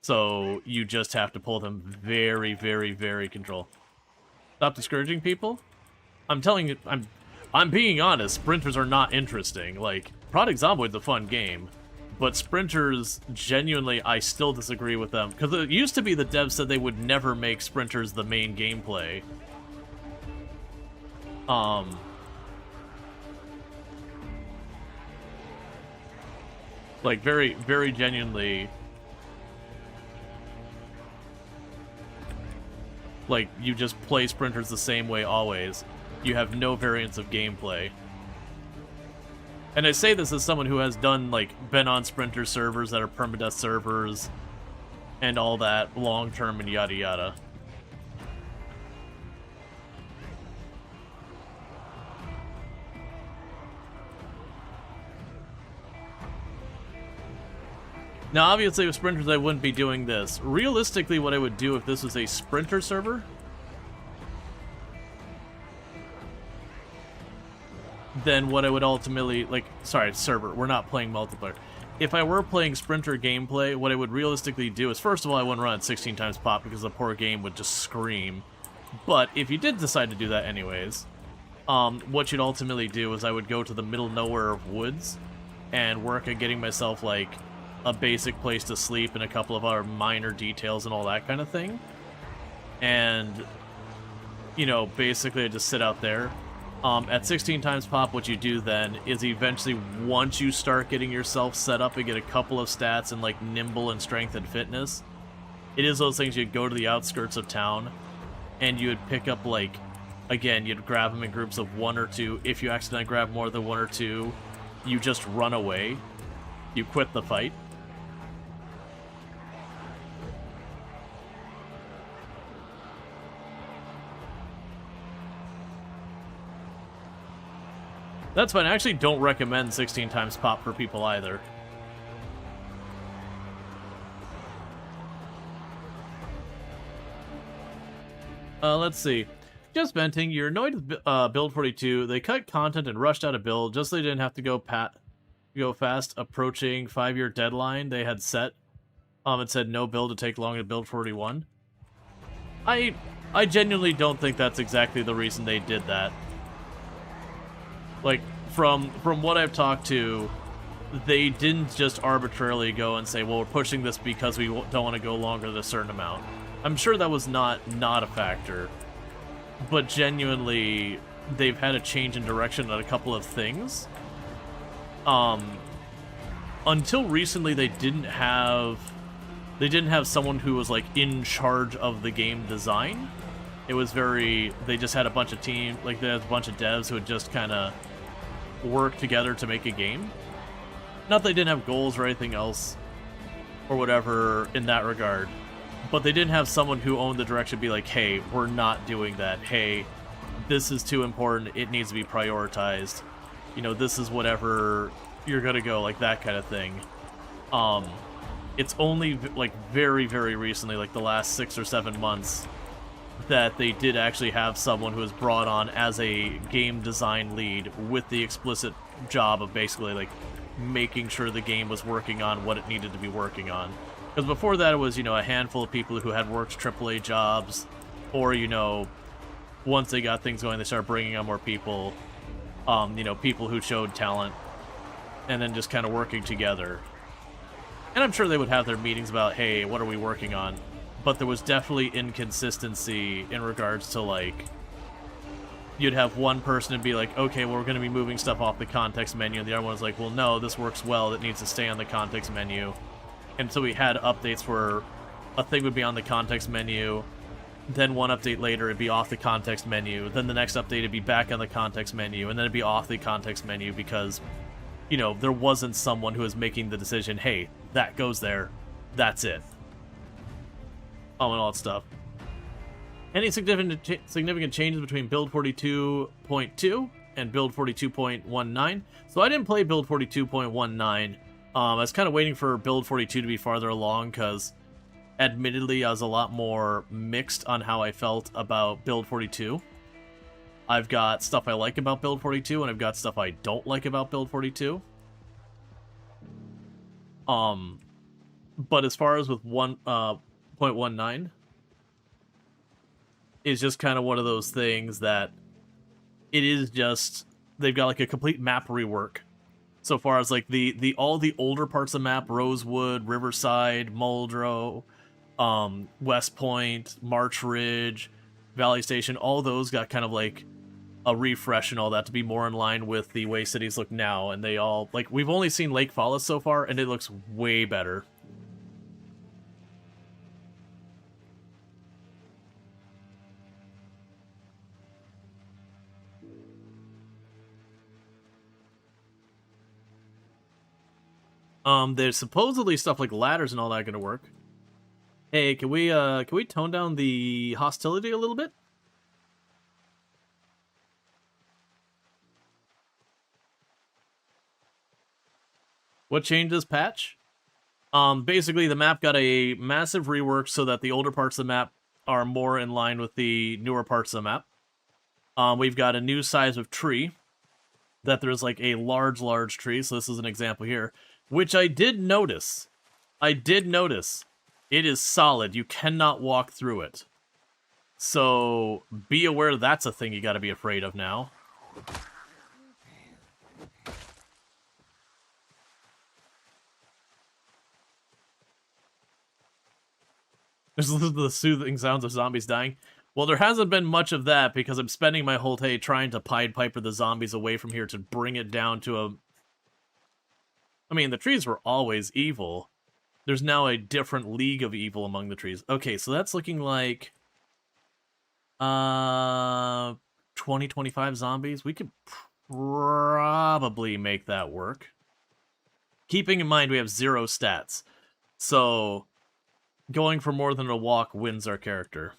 So you just have to pull them very, very, very control. Stop discouraging people? I'm telling you, I'm being honest, sprinters are not interesting. Like, Project Zomboid's a fun game, but sprinters, genuinely, I still disagree with them. Because it used to be the devs said they would never make sprinters the main gameplay. Like, very, very genuinely, like, you just play sprinters the same way always. You have no variance of gameplay. And I say this as someone who has been on sprinter servers that are permadeath servers and all that long-term and yada yada. Now, obviously, with sprinters, I wouldn't be doing this. Realistically, what I would do if this was a sprinter server, then what I would ultimately, server, we're not playing multiplayer. If I were playing sprinter gameplay, what I would realistically do is, first of all, I wouldn't run at 16 times pop because the poor game would just scream. But if you did decide to do that anyways, what you'd ultimately do is I would go to the middle nowhere of woods and work at getting myself, like, a basic place to sleep and a couple of other minor details and all that kind of thing. And, you know, basically I just sit out there. At 16 times pop, what you do then is eventually, once you start getting yourself set up and get a couple of stats and, like, nimble and strength and fitness, it is those things you'd go to the outskirts of town and you would pick up, like, again, you'd grab them in groups of 1 or 2. If you accidentally grab more than 1 or 2, you just run away. You quit the fight. That's fine. I actually don't recommend 16 times pop for people either. Let's see. Just venting. You're annoyed with build 42. They cut content and rushed out a build just so they didn't have to go fast approaching 5-year deadline they had set. It said no build to take long to build 41. I genuinely don't think that's exactly the reason they did that. Like, from what I've talked to, they didn't just arbitrarily go and say, well, we're pushing this because we don't want to go longer than a certain amount. I'm sure that was not a factor. But genuinely, they've had a change in direction on a couple of things. Until recently, they didn't have someone who was, like, in charge of the game design. It was they just had a bunch of they had a bunch of devs who had just kind of work together to make a game. Not that they didn't have goals or anything else or whatever in that regard, but they didn't have someone who owned the direction be like, hey, we're not doing that. Hey, this is too important. It needs to be prioritized. You know, this is whatever you're gonna go, like that kind of thing. It's only like very, very recently, like the last 6 or 7 months, that they did actually have someone who was brought on as a game design lead with the explicit job of basically, like, making sure the game was working on what it needed to be working on. Because before that, it was, you know, a handful of people who had worked AAA jobs, or, you know, once they got things going, they started bringing on more people, you know, people who showed talent, and then just kind of working together. And I'm sure they would have their meetings about, hey, what are we working on? But there was definitely inconsistency in regards to, like, you'd have one person and be like, okay, well, we're going to be moving stuff off the context menu, and the other one's like, well, no, this works well, it needs to stay on the context menu. And so we had updates where a thing would be on the context menu, then one update later it'd be off the context menu, then the next update it'd be back on the context menu, and then it'd be off the context menu because, you know, there wasn't someone who was making the decision, hey, that goes there, that's it. Oh, and all that stuff. Any significant changes between build 42.2 and build 42.19? So I didn't play build 42.19. I was kind of waiting for build 42 to be farther along because, admittedly, I was a lot more mixed on how I felt about build 42. I've got stuff I like about build 42, and I've got stuff I don't like about build 42. But as far as with 1.19, is just kind of one of those things that it is just, they've got like a complete map rework. So far as like all the older parts of the map, Rosewood, Riverside, Muldrow, West Point, March Ridge, Valley Station, all those got kind of like a refresh and all that to be more in line with the way cities look now. And they all, like, we've only seen Lake Fallas so far, and it looks way better. There's supposedly stuff like ladders and all that gonna work. Hey, can we tone down the hostility a little bit? What changed this patch? Basically the map got a massive rework so that the older parts of the map are more in line with the newer parts of the map. We've got a new size of tree, that there's like a large tree, so this is an example here. Which I did notice. It is solid. You cannot walk through it. So be aware that's a thing you gotta be afraid of now. Just listen to the soothing sounds of zombies dying. Well, there hasn't been much of that because I'm spending my whole day trying to Pied Piper the zombies away from here to bring it down to a... I mean, the trees were always evil. There's now a different league of evil among the trees. Okay, so that's looking like... 20-25 zombies. We could probably make that work. Keeping in mind we have 0 stats. So, going for more than a walk wins our character.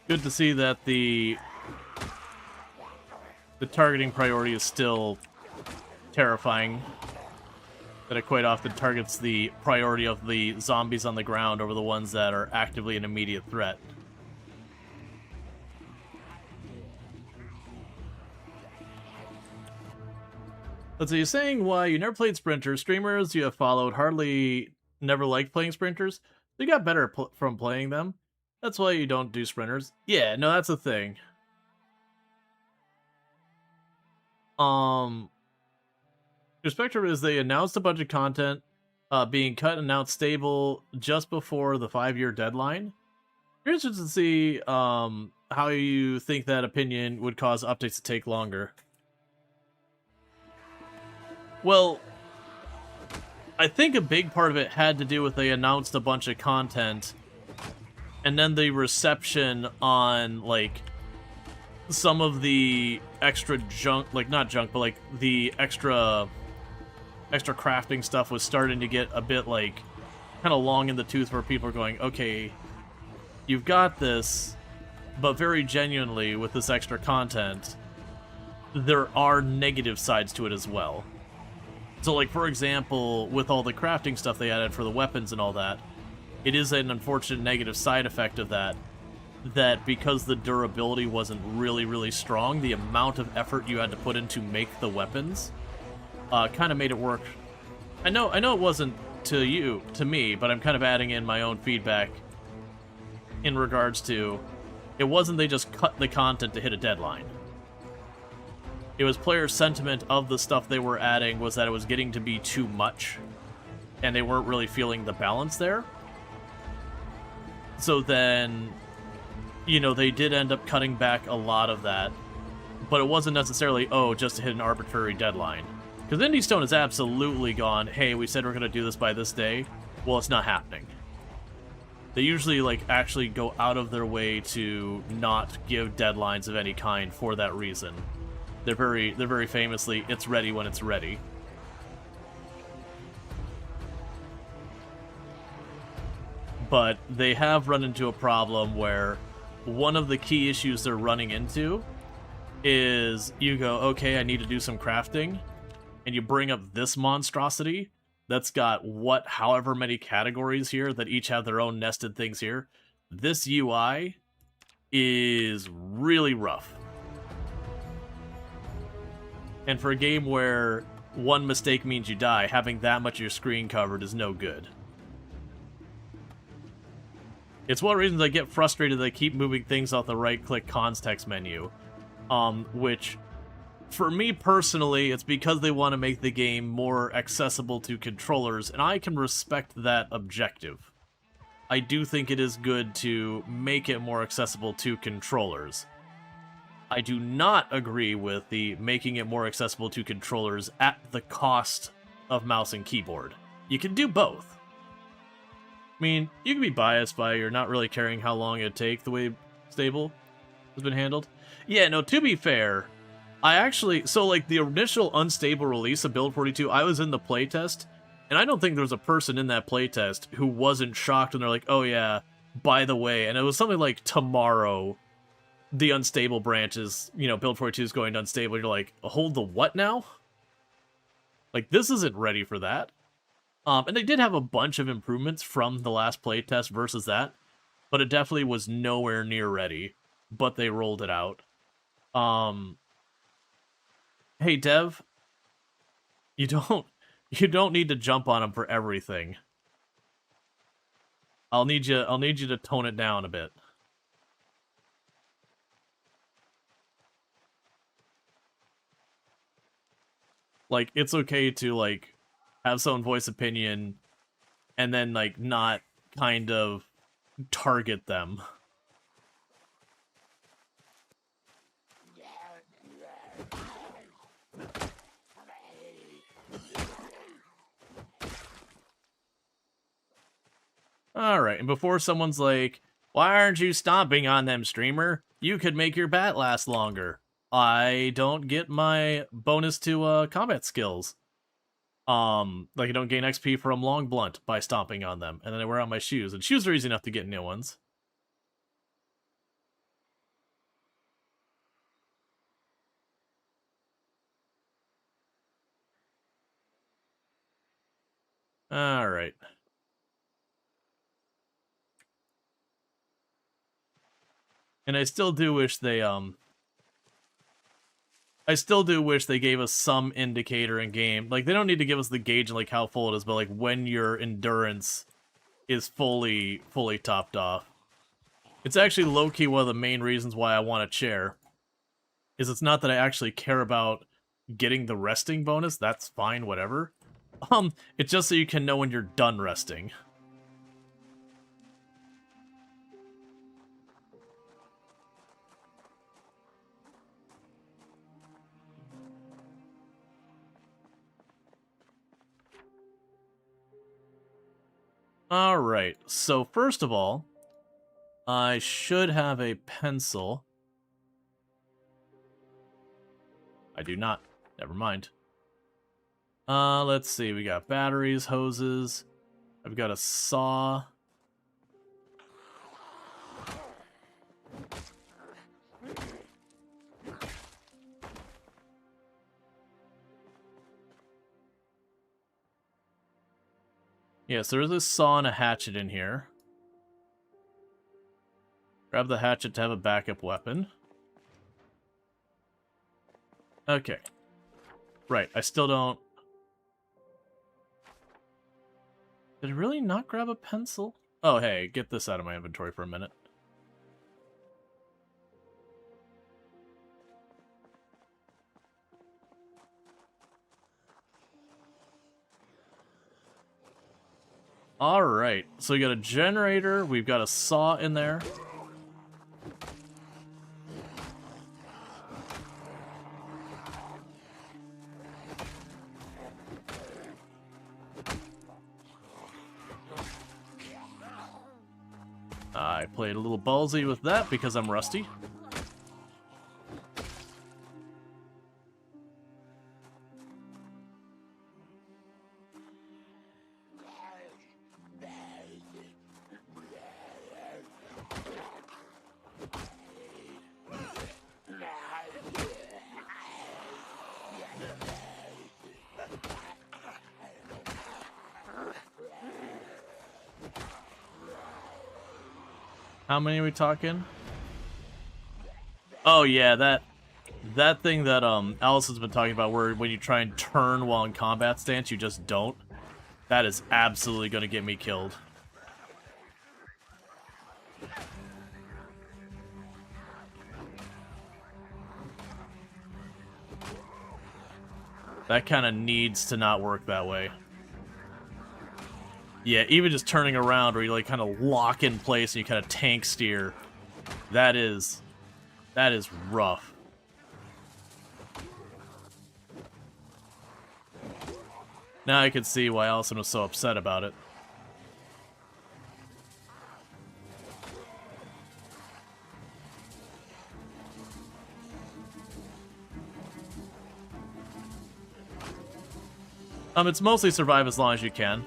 Good to see that the targeting priority is still terrifying. That it quite often targets the priority of the zombies on the ground over the ones that are actively an immediate threat. But so you're saying why you never played sprinters. Streamers you have followed hardly never liked playing sprinters. You got better from playing them. That's why you don't do sprinters. Yeah, no, that's a thing. Perspective is they announced a bunch of content being cut and announced stable just before the 5-year deadline. You're interested to see how how you think that opinion would cause updates to take longer. Well, I think a big part of it had to do with they announced a bunch of content, and then the reception on, like, some of the extra junk, like, not junk, but, like, the extra crafting stuff was starting to get a bit, like, kind of long in the tooth, where people are going, okay, you've got this, but very genuinely, with this extra content, there are negative sides to it as well. So, like, for example, with all the crafting stuff they added for the weapons and all that, it is an unfortunate negative side effect of that, that because the durability wasn't really, really strong, the amount of effort you had to put in to make the weapons kind of made it work. I know it wasn't to me, but I'm kind of adding in my own feedback in regards to, it wasn't they just cut the content to hit a deadline. It was player sentiment of the stuff they were adding was that it was getting to be too much, and they weren't really feeling the balance there. So then, you know, they did end up cutting back a lot of that, but it wasn't necessarily, oh, just to hit an arbitrary deadline. Because Indie Stone has absolutely gone, hey, we said we're going to do this by this day. Well, it's not happening. They usually, like, actually go out of their way to not give deadlines of any kind for that reason. They're very famously, it's ready when it's ready. But they have run into a problem where one of the key issues they're running into is you go, okay, I need to do some crafting, and you bring up this monstrosity that's got however many categories here that each have their own nested things here. This UI is really rough. And for a game where one mistake means you die, having that much of your screen covered is no good. It's one of the reasons I get frustrated that I keep moving things off the right-click context menu. Which, for me personally, it's because they want to make the game more accessible to controllers, and I can respect that objective. I do think it is good to make it more accessible to controllers. I do not agree with the making it more accessible to controllers at the cost of mouse and keyboard. You can do both. I mean, you can be biased by you're not really caring how long it'd take the way Stable has been handled. Yeah, no, to be fair, I actually... So, like, the initial unstable release of Build 42, I was in the playtest, and I don't think there was a person in that playtest who wasn't shocked when they're like, oh yeah, by the way, and it was something like tomorrow... the unstable branches, you know, Build 42 is going unstable. You're like, hold the what now? Like, this isn't ready for that. And they did have a bunch of improvements from the last playtest versus that, but it definitely was nowhere near ready. But they rolled it out. Hey, Dev, you don't need to jump on them for everything. I'll need you to tone it down a bit. Like, it's okay to, like, have someone voice opinion and then, like, not kind of target them. Alright, and before someone's like, why aren't you stomping on them, streamer? You could make your bat last longer. I don't get my bonus to combat skills. Like I don't gain XP from long blunt by stomping on them, and then I wear out my shoes, and shoes are easy enough to get new ones. Alright. And I still do wish they, gave us some indicator in game. Like, they don't need to give us the gauge and, like, how full it is, but, like, when your endurance is fully topped off. It's actually low-key one of the main reasons why I want a chair. Is it's not that I actually care about getting the resting bonus. That's fine, whatever. It's just so you can know when you're done resting. Alright, so first of all, I should have a pencil. I do not. Never mind. Let's see. We got batteries, hoses. I've got a saw. Yeah, so there's a saw and a hatchet in here. Grab the hatchet to have a backup weapon. Okay. Right, I still don't... Did I really not grab a pencil? Oh, hey, get this out of my inventory for a minute. Alright, so we got a generator, we've got a saw in there. I played a little ballsy with that because I'm rusty. How many are we talking? Oh yeah, that thing that Allison's been talking about, where when you try and turn while in combat stance, you just don't. That is absolutely going to get me killed. That kind of needs to not work that way. Yeah, even just turning around where you like kind of lock in place and you kind of tank steer. That is rough. Now I can see why Allison was so upset about it. It's mostly survive as long as you can.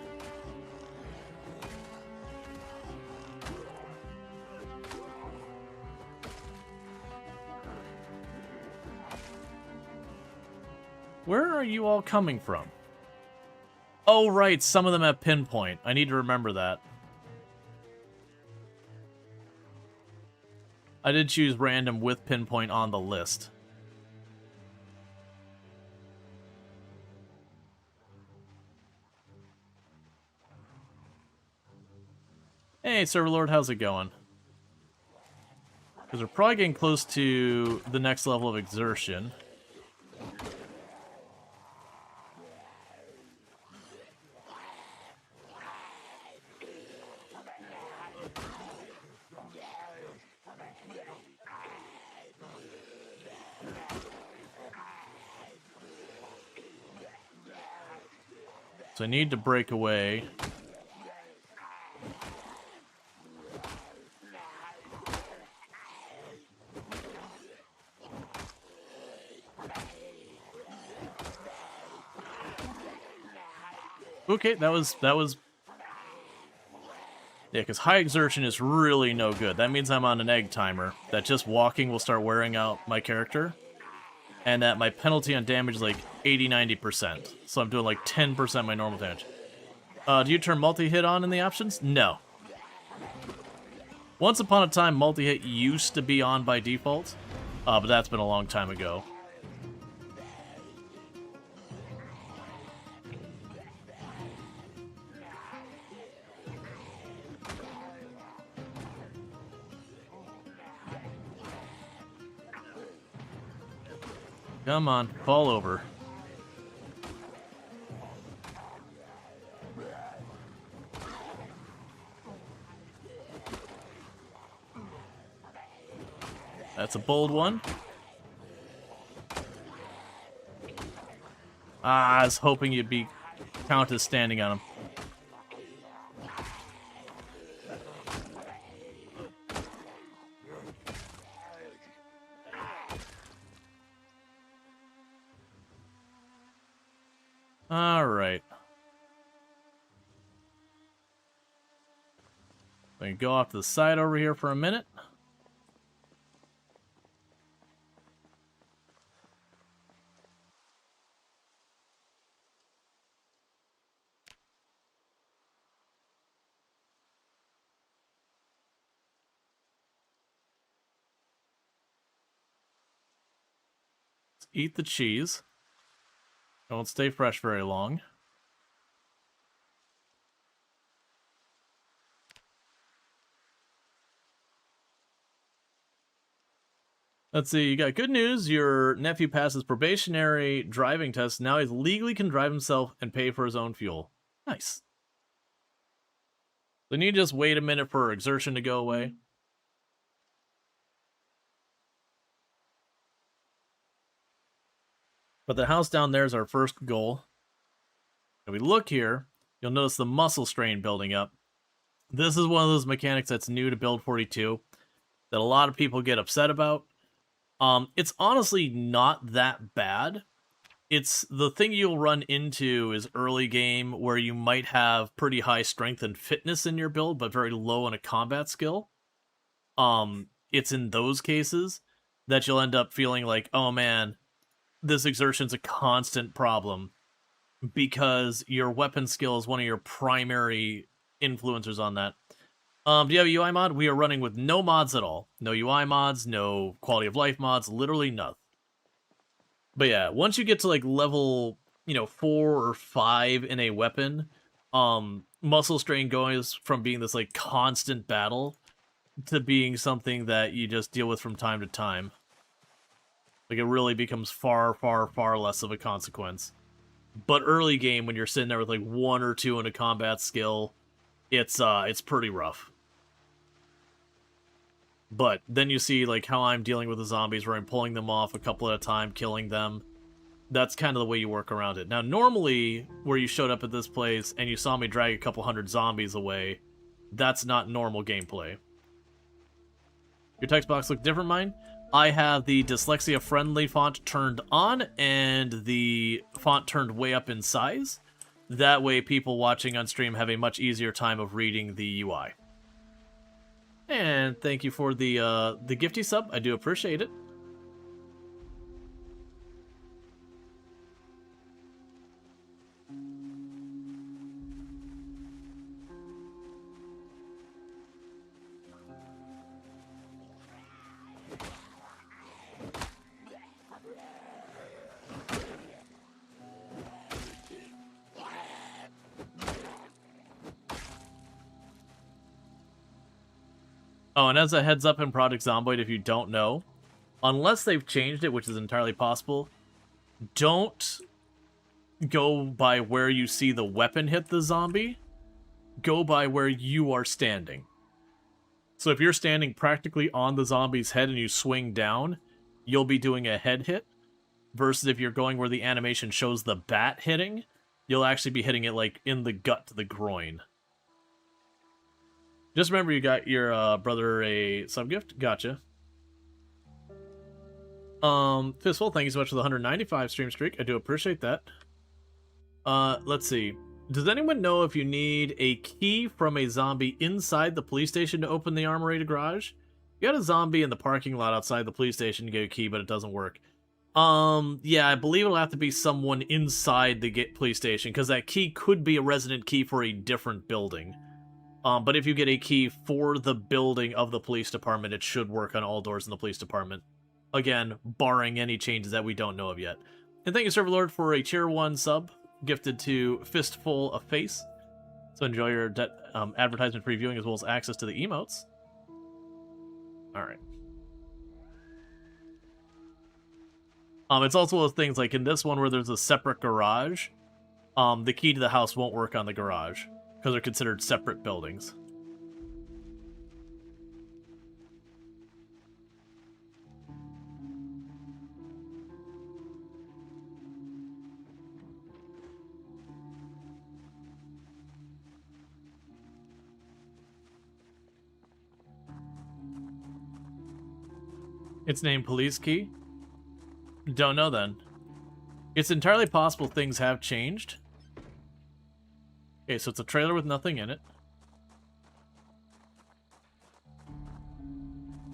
Where are you all coming from? Oh, right, some of them have pinpoint. I need to remember that. I did choose random with pinpoint on the list. Hey, Serverlord, how's it going? Because we're probably getting close to the next level of exertion. So I need to break away. Okay, that was... Yeah, because high exertion is really no good. That means I'm on an egg timer, that just walking will start wearing out my character, and that my penalty on damage is like 80-90%. So I'm doing like 10% my normal damage. Do you turn multi-hit on in the options? No. Once upon a time, multi-hit used to be on by default, but that's been a long time ago. Come on, fall over. That's a bold one. Ah, I was hoping you'd be count as standing on him. Alright. We can go off to the side over here for a minute. Let's eat the cheese. Don't stay fresh very long. Let's see, you got good news. Your nephew passes probationary driving test. Now he legally can drive himself and pay for his own fuel. Nice. Then you just wait a minute for exertion to go away. But the house down there is our first goal. If we look here, you'll notice the muscle strain building up. This is one of those mechanics that's new to Build 42 that a lot of people get upset about. It's honestly not that bad. It's the thing you'll run into is early game where you might have pretty high strength and fitness in your build, but very low on a combat skill. It's in those cases that you'll end up feeling like, oh man, this exertion's a constant problem because your weapon skill is one of your primary influencers on that. Do you have a UI mod? We are running with no mods at all. No UI mods, no quality of life mods, literally nothing. But yeah, once you get to like level, 4 or 5 in a weapon, muscle strain goes from being this like constant battle to being something that you just deal with from time to time. Like it really becomes far, far, far less of a consequence. But early game, when you're sitting there with like 1 or 2 in a combat skill, it's pretty rough. But then you see like how I'm dealing with the zombies, where I'm pulling them off a couple at a time, killing them. That's kind of the way you work around it. Now, normally, where you showed up at this place and you saw me drag a couple hundred zombies away, that's not normal gameplay. Your text box look different, mine? I have the dyslexia-friendly font turned on and the font turned way up in size. That way, people watching on stream have a much easier time of reading the UI. And thank you for the gifty sub. I do appreciate it. Oh, and as a heads up in Project Zomboid, if you don't know, unless they've changed it, which is entirely possible, don't go by where you see the weapon hit the zombie. Go by where you are standing. So if you're standing practically on the zombie's head and you swing down, you'll be doing a head hit. Versus if you're going where the animation shows the bat hitting, you'll actually be hitting it like in the gut to the groin. Just remember you got your brother a sub-gift. Gotcha. Fistful, thank you so much for the 195 stream streak. I do appreciate that. Let's see. Does anyone know if you need a key from a zombie inside the police station to open the armory garage? You got a zombie in the parking lot outside the police station to get a key, but it doesn't work. Yeah, I believe it'll have to be someone inside the police station, because that key could be a resident key for a different building. But if you get a key for the building of the police department, it should work on all doors in the police department. Again, barring any changes that we don't know of yet. And thank you, Server Lord, for a tier 1 sub, gifted to Fistful of Face. So enjoy your advertisement previewing as well as access to the emotes. Alright. It's also those things like in this one where there's a separate garage, the key to the house won't work on the garage, because they're considered separate buildings. It's named Police Key? Don't know then. It's entirely possible things have changed. Okay, so it's a trailer with nothing in it.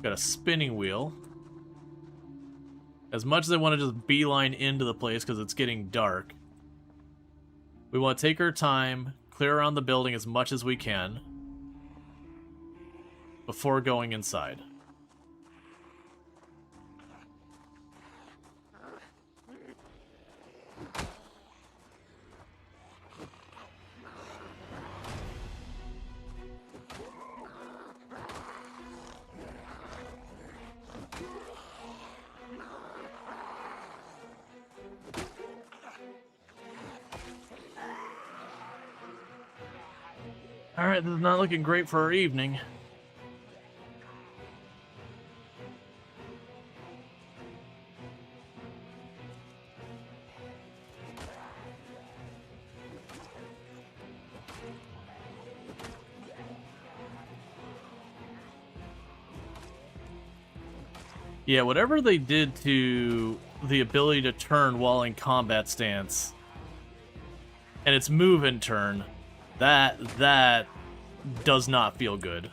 Got a spinning wheel. As much as I want to just beeline into the place because it's getting dark, we want to take our time, clear around the building as much as we can before going inside. Alright, this is not looking great for our evening. Yeah, whatever they did to the ability to turn while in combat stance, and its move and turn, that does not feel good.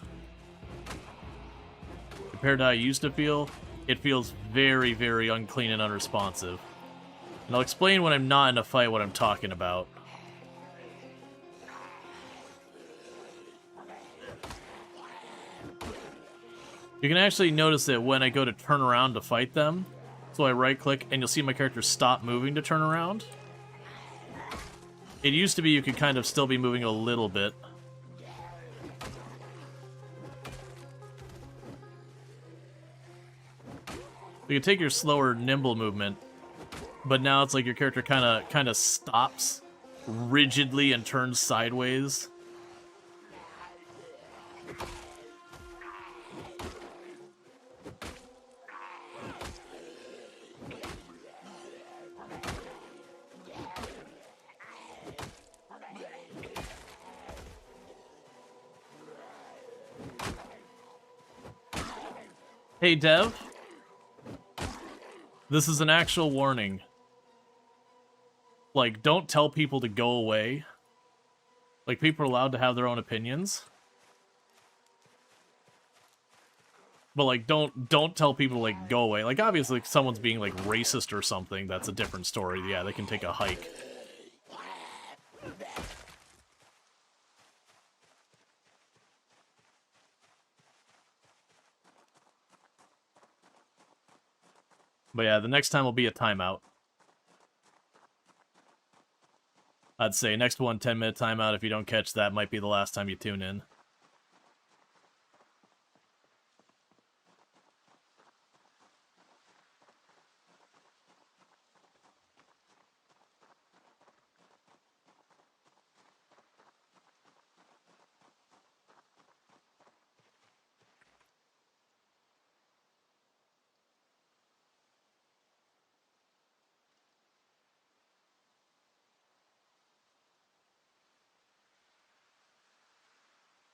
Compared to how I used to feel, it feels very, very unclean and unresponsive. And I'll explain when I'm not in a fight what I'm talking about. You can actually notice that when I go to turn around to fight them, so I right-click and you'll see my character stop moving to turn around. It used to be you could kind of still be moving a little bit. You can take your slower, nimble movement, but now it's like your character kind of stops rigidly and turns sideways. Hey, Dev. This is an actual warning. Like, don't tell people to go away. Like, people are allowed to have their own opinions. But, like, don't tell people to, like, go away. Like, obviously, if someone's being, like, racist or something, that's a different story. Yeah, they can take a hike. But yeah, the next time will be a timeout. I'd say next one, 10-minute timeout. If you don't catch that, might be the last time you tune in.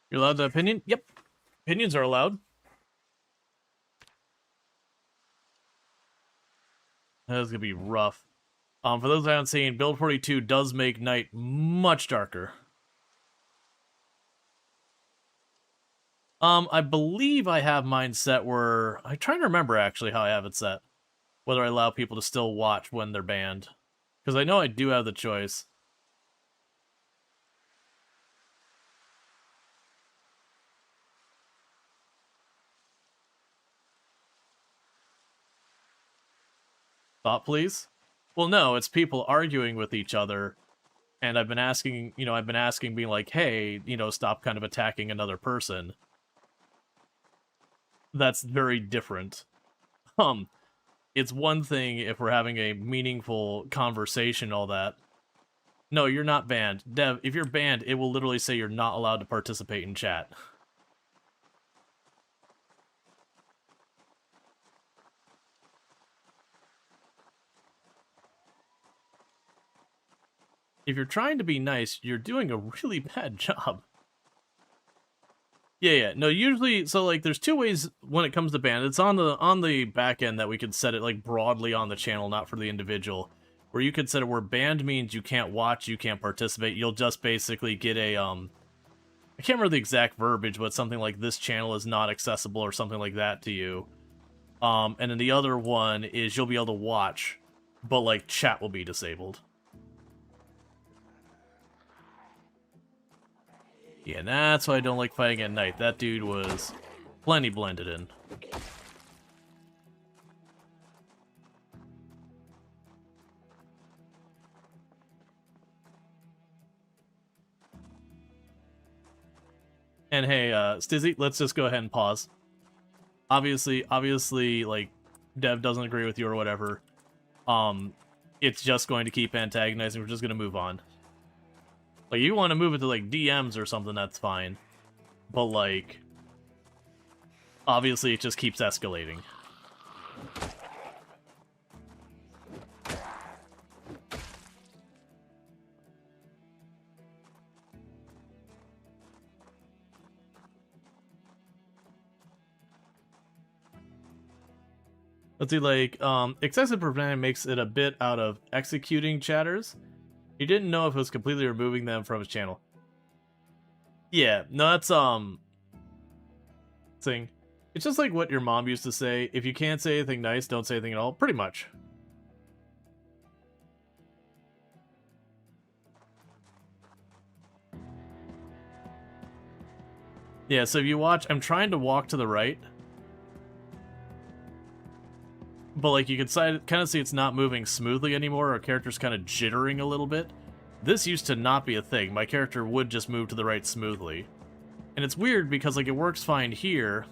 You're allowed to opinion? Yep. Opinions are allowed. That's gonna be rough. For those that haven't seen, Build 42 does make night much darker. I believe I have mine set where... I'm trying to remember, actually, how I have it set. Whether I allow people to still watch when they're banned. Because I know I do have the choice. Thought, please? Well, no, it's people arguing with each other, and I've been asking, being like, hey, stop kind of attacking another person. That's very different. It's one thing if we're having a meaningful conversation, all that. No, you're not banned. Dev, if you're banned, it will literally say you're not allowed to participate in chat. If you're trying to be nice, you're doing a really bad job. Yeah. No, usually, so, like, there's two ways when it comes to ban. It's on the back end that we can set it, like, broadly on the channel, not for the individual. where you consider where banned means you can't watch, you can't participate. You'll just basically get a I can't remember the exact verbiage, but something like this channel is not accessible or something like that to you. And then the other one is you'll be able to watch, but like chat will be disabled. Yeah, and that's why I don't like fighting at night. That dude was plenty blended in. And hey, Stizzy, let's just go ahead and pause. Obviously, like, Dev doesn't agree with you or whatever. It's just going to keep antagonizing. We're just going to move on. Like, you want to move it to, like, DMs or something, that's fine. But, like, obviously it just keeps escalating. Let's see, like, excessive prevention makes it a bit out of executing chatters. He didn't know if it was completely removing them from his channel. Yeah, no, that's, thing. It's just like what your mom used to say, if you can't say anything nice, don't say anything at all, pretty much. Yeah, so if you watch, I'm trying to walk to the right. But, like, you can kind of see it's not moving smoothly anymore. Our character's kind of jittering a little bit. This used to not be a thing. My character would just move to the right smoothly. And it's weird because, like, it works fine here.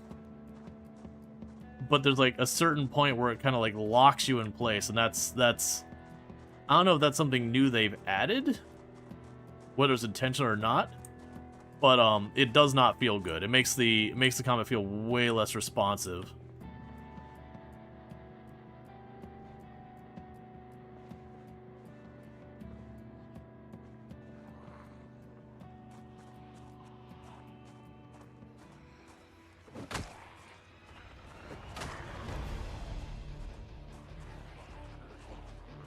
But there's, like, a certain point where it kind of, like, locks you in place. And that's... I don't know if that's something new they've added. Whether it's intentional or not. But, it does not feel good. It makes the combat feel way less responsive.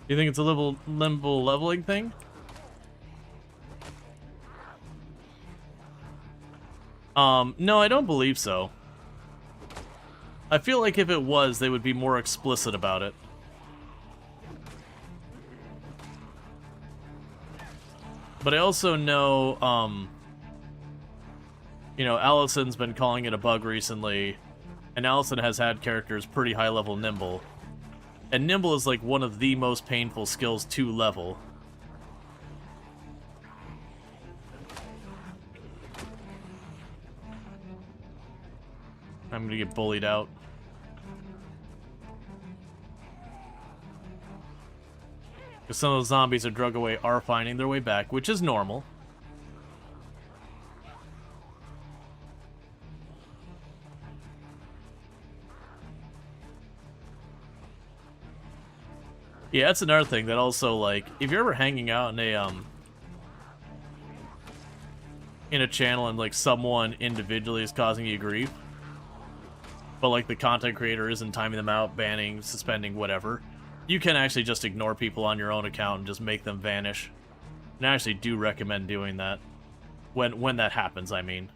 Do you think it's a limbo leveling thing? No, I don't believe so. I feel like if it was, they would be more explicit about it. But I also know, you know, Allison's been calling it a bug recently, and Allison has had characters pretty high level nimble. And nimble is like one of the most painful skills to level. I'm gonna get bullied out. Because some of those zombies are drug away are finding their way back, which is normal. Yeah, that's another thing that also, like, if you're ever hanging out in a channel and, like, someone individually is causing you grief, but, like, the content creator isn't timing them out, banning, suspending, whatever, you can actually just ignore people on your own account and just make them vanish. And I actually do recommend doing that. When that happens, I mean.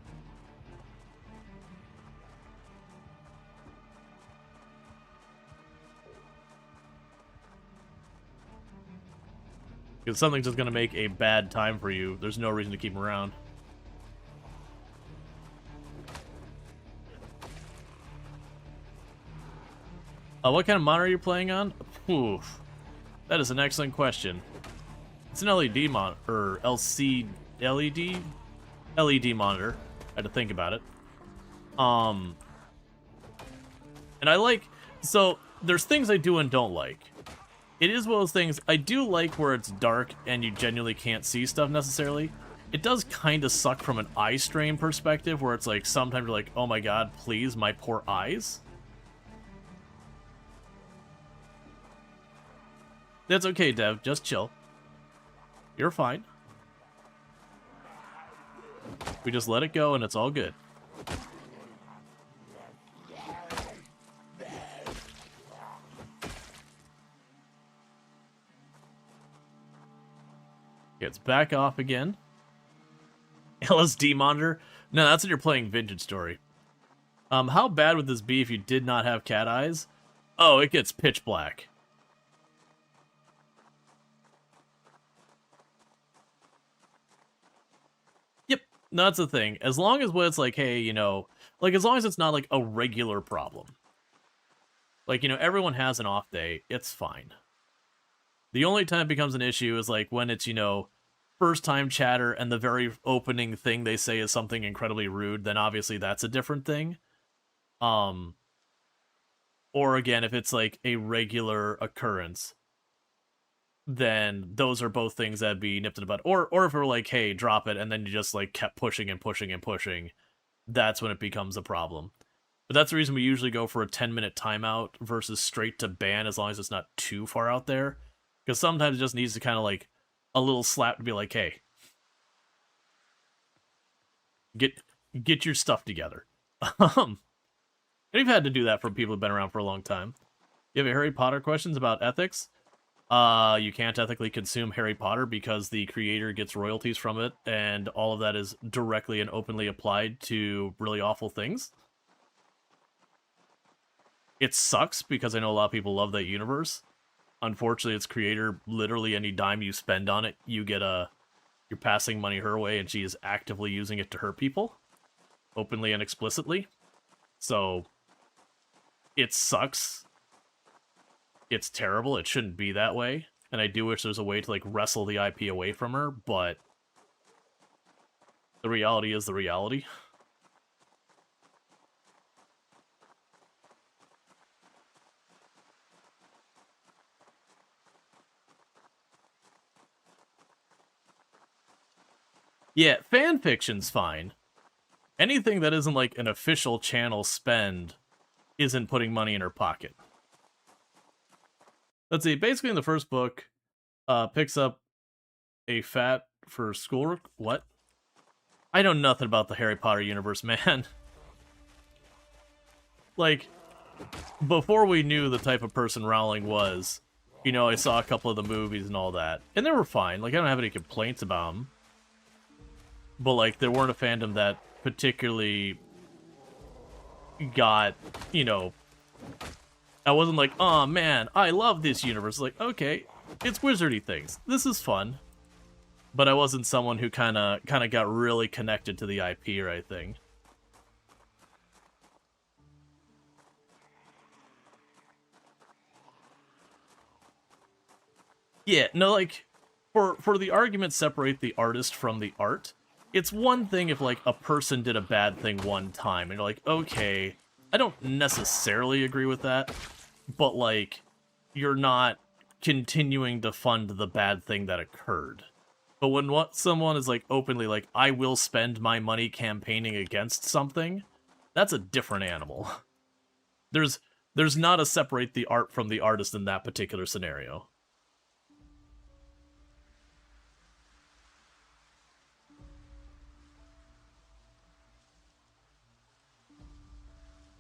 Because something's just going to make a bad time for you. There's no reason to keep them around. What kind of monitor are you playing on? Oof. That is an excellent question. It's an LED monitor, or LED monitor. I had to think about it. And I like, so there's things I do and don't like. It is one of those things, I do like where it's dark and you genuinely can't see stuff necessarily. It does kind of suck from an eye strain perspective, where it's like, sometimes you're like, oh my god, please, my poor eyes. That's okay, Dev, just chill. You're fine. We just let it go and it's all good. It's back off again. LSD monitor? No, that's when you're playing Vintage Story. How bad would this be if you did not have cat eyes? Oh, it gets pitch black. Yep, no, that's the thing. As long as it's like, hey, you know, like as long as it's not like a regular problem. Like, you know, everyone has an off day, it's fine. The only time it becomes an issue is like when it's, you know, first time chatter and the very opening thing they say is something incredibly rude, then obviously that's a different thing. Or again, if it's like a regular occurrence, then those are both things that'd be nipped in the bud. Or if we're like, hey, drop it, and then you just like kept pushing and pushing and pushing, that's when it becomes a problem. But that's the reason we usually go for a 10-minute timeout versus straight to ban, as long as it's not too far out there. Because sometimes it just needs to kind of like a little slap to be like, hey, get your stuff together. And we've had to do that for people who've been around for a long time. You have a Harry Potter questions about ethics? You can't ethically consume Harry Potter because the creator gets royalties from it, and all of that is directly and openly applied to really awful things. It sucks because I know a lot of people love that universe. Unfortunately, its creator, literally any dime you spend on it, you're passing money her way, and she is actively using it to hurt people, openly and explicitly. So, it sucks. It's terrible. It shouldn't be that way. And I do wish there's a way to, like, wrestle the IP away from her, but the reality is the reality. Yeah, fanfiction's fine. Anything that isn't, like, an official channel spend isn't putting money in her pocket. Let's see, basically in the first book, picks up a fat for school... What? I know nothing about the Harry Potter universe, man. Like, before we knew the type of person Rowling was, you know, I saw a couple of the movies and all that, and they were fine. Like, I don't have any complaints about them. But, like, there weren't a fandom that particularly got, you know... I wasn't like, oh man, I love this universe. Like, okay, it's wizardy things. This is fun. But I wasn't someone who kind of got really connected to the IP or anything. Yeah, no, like, for the argument separate the artist from the art, it's one thing if, like, a person did a bad thing one time, and you're like, okay, I don't necessarily agree with that, but, like, you're not continuing to fund the bad thing that occurred. But when someone is, like, openly like, I will spend my money campaigning against something, that's a different animal. There's not a separate the art from the artist in that particular scenario.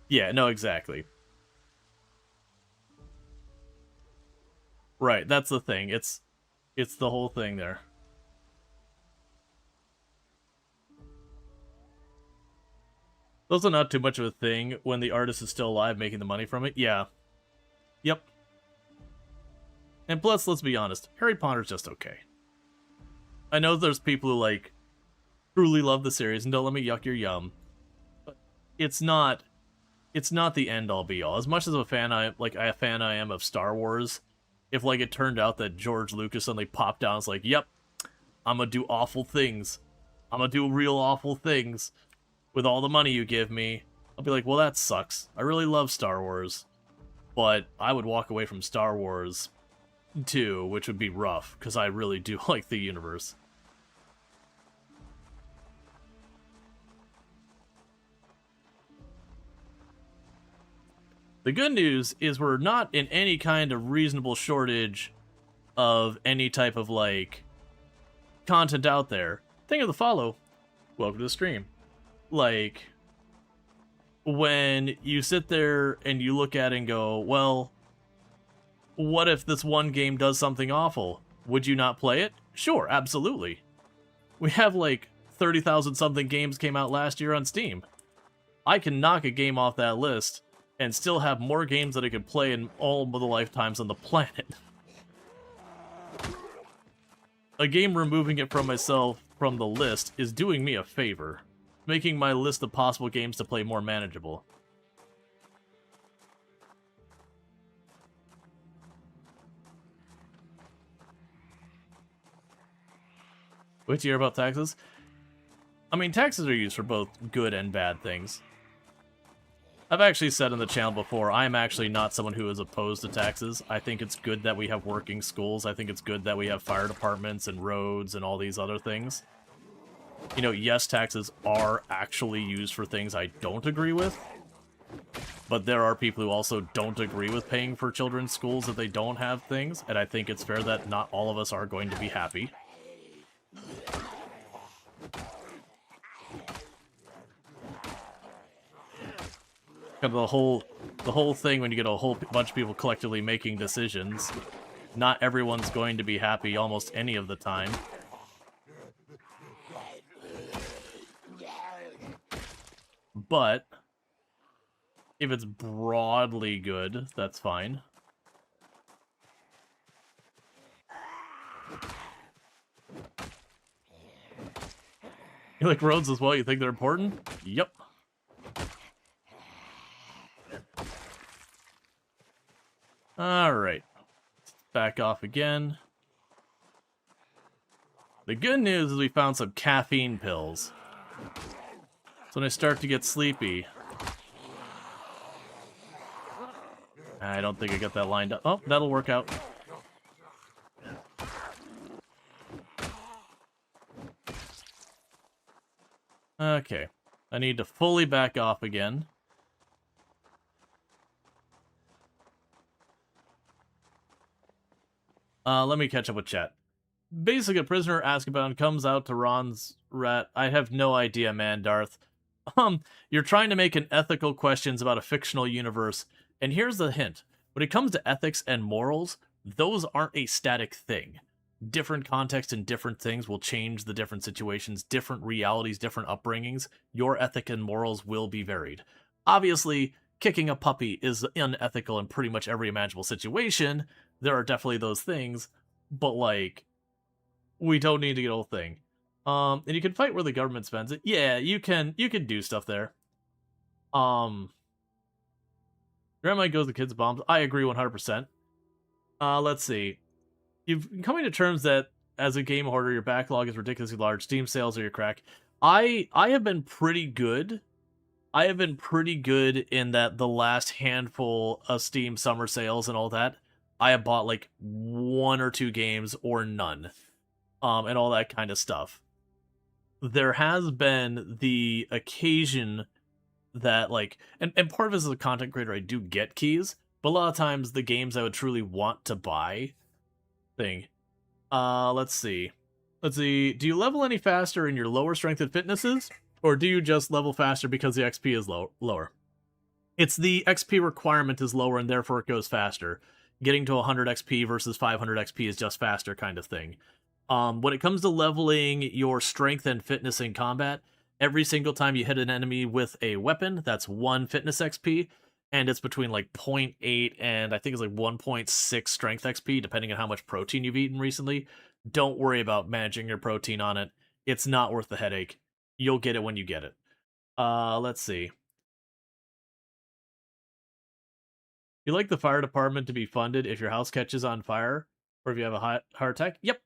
Yeah, no, exactly. Right, that's the thing. It's the whole thing there. Those are not too much of a thing when the artist is still alive making the money from it. Yeah. Yep. And plus, let's be honest, Harry Potter's just okay. I know there's people who, like, truly love the series, and don't let me yuck your yum. But it's not the end-all be-all. As much as a fan I am of Star Wars, if, like, it turned out that George Lucas suddenly popped down and was like, yep, I'm gonna do awful things. I'm gonna do real awful things with all the money you give me, I'll be like, well, that sucks. I really love Star Wars, but I would walk away from Star Wars too, which would be rough, because I really do like the universe. The good news is we're not in any kind of reasonable shortage of any type of, like, content out there. Think of the follow. Welcome to the stream. Like, when you sit there and you look at it and go, well, what if this one game does something awful? Would you not play it? Sure, absolutely. We have like 30,000 something games came out last year on Steam. I can knock a game off that list and still have more games that I could play in all of the lifetimes on the planet. A game removing it from myself from the list is doing me a favor, making my list of possible games to play more manageable. Wait to hear about taxes? I mean, taxes are used for both good and bad things. I've actually said in the channel before, I'm actually not someone who is opposed to taxes. I think it's good that we have working schools. I think it's good that we have fire departments and roads and all these other things. You know, yes, taxes are actually used for things I don't agree with. But there are people who also don't agree with paying for children's schools if they don't have things. And I think it's fair that not all of us are going to be happy. The whole thing when you get a whole bunch of people collectively making decisions, not everyone's going to be happy almost any of the time. But if it's broadly good, that's fine. You like roads as well? You think they're important? Yep. Alright. Back off again. The good news is we found some caffeine pills. So when I start to get sleepy... I don't think I got that lined up. Oh, that'll work out. Okay. I need to fully back off again. Let me catch up with chat. Basically, a prisoner Azkaban comes out to Ron's rat. I have no idea, man, Darth. You're trying to make an ethical questions about a fictional universe, and here's the hint. When it comes to ethics and morals, those aren't a static thing. Different contexts and different things will change the different situations, different realities, different upbringings. Your ethic and morals will be varied. Obviously, kicking a puppy is unethical in pretty much every imaginable situation. There are definitely those things, but, like, we don't need to get a whole thing. And you can fight where the government spends it. Yeah, you can do stuff there. Grandma goes to kids' bombs. I agree 100%. Let's see. You've coming to terms that, as a game hoarder, your backlog is ridiculously large. Steam sales are your crack. I have been pretty good. I have been pretty good in that the last handful of Steam summer sales and all that, I have bought like 1 or 2 games or none. And all that kind of stuff. There has been the occasion that, like, and part of it as a content creator, I do get keys, but a lot of times the games I would truly want to buy thing. Let's see. Do you level any faster in your lower strength and fitnesses? Or do you just level faster because the XP is lower? It's the XP requirement is lower and therefore it goes faster. Getting to 100 XP versus 500 XP is just faster kind of thing. When it comes to leveling your strength and fitness in combat, every single time you hit an enemy with a weapon, that's 1 fitness XP, and it's between like 0.8 and I think it's like 1.6 strength XP, depending on how much protein you've eaten recently. Don't worry about managing your protein on it. It's not worth the headache. You'll get it when you get it. Let's see. You like the fire department to be funded if your house catches on fire, or if you have a heart attack? Yep.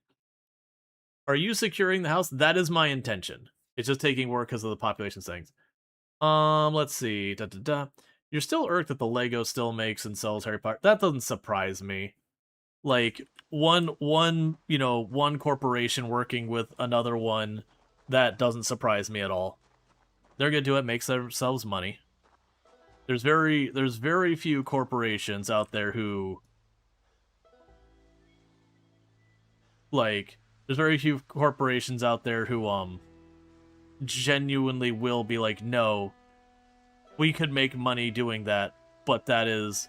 Are you securing the house? That is my intention. It's just taking work because of the population settings. Let's see. You're still irked that the Lego still makes and sells Harry Potter. That doesn't surprise me. Like, one corporation working with another one, that doesn't surprise me at all. They're gonna do it, makes themselves money. There's very few corporations out there who, like, there's very few corporations out there who, genuinely will be like, no, we could make money doing that, but that is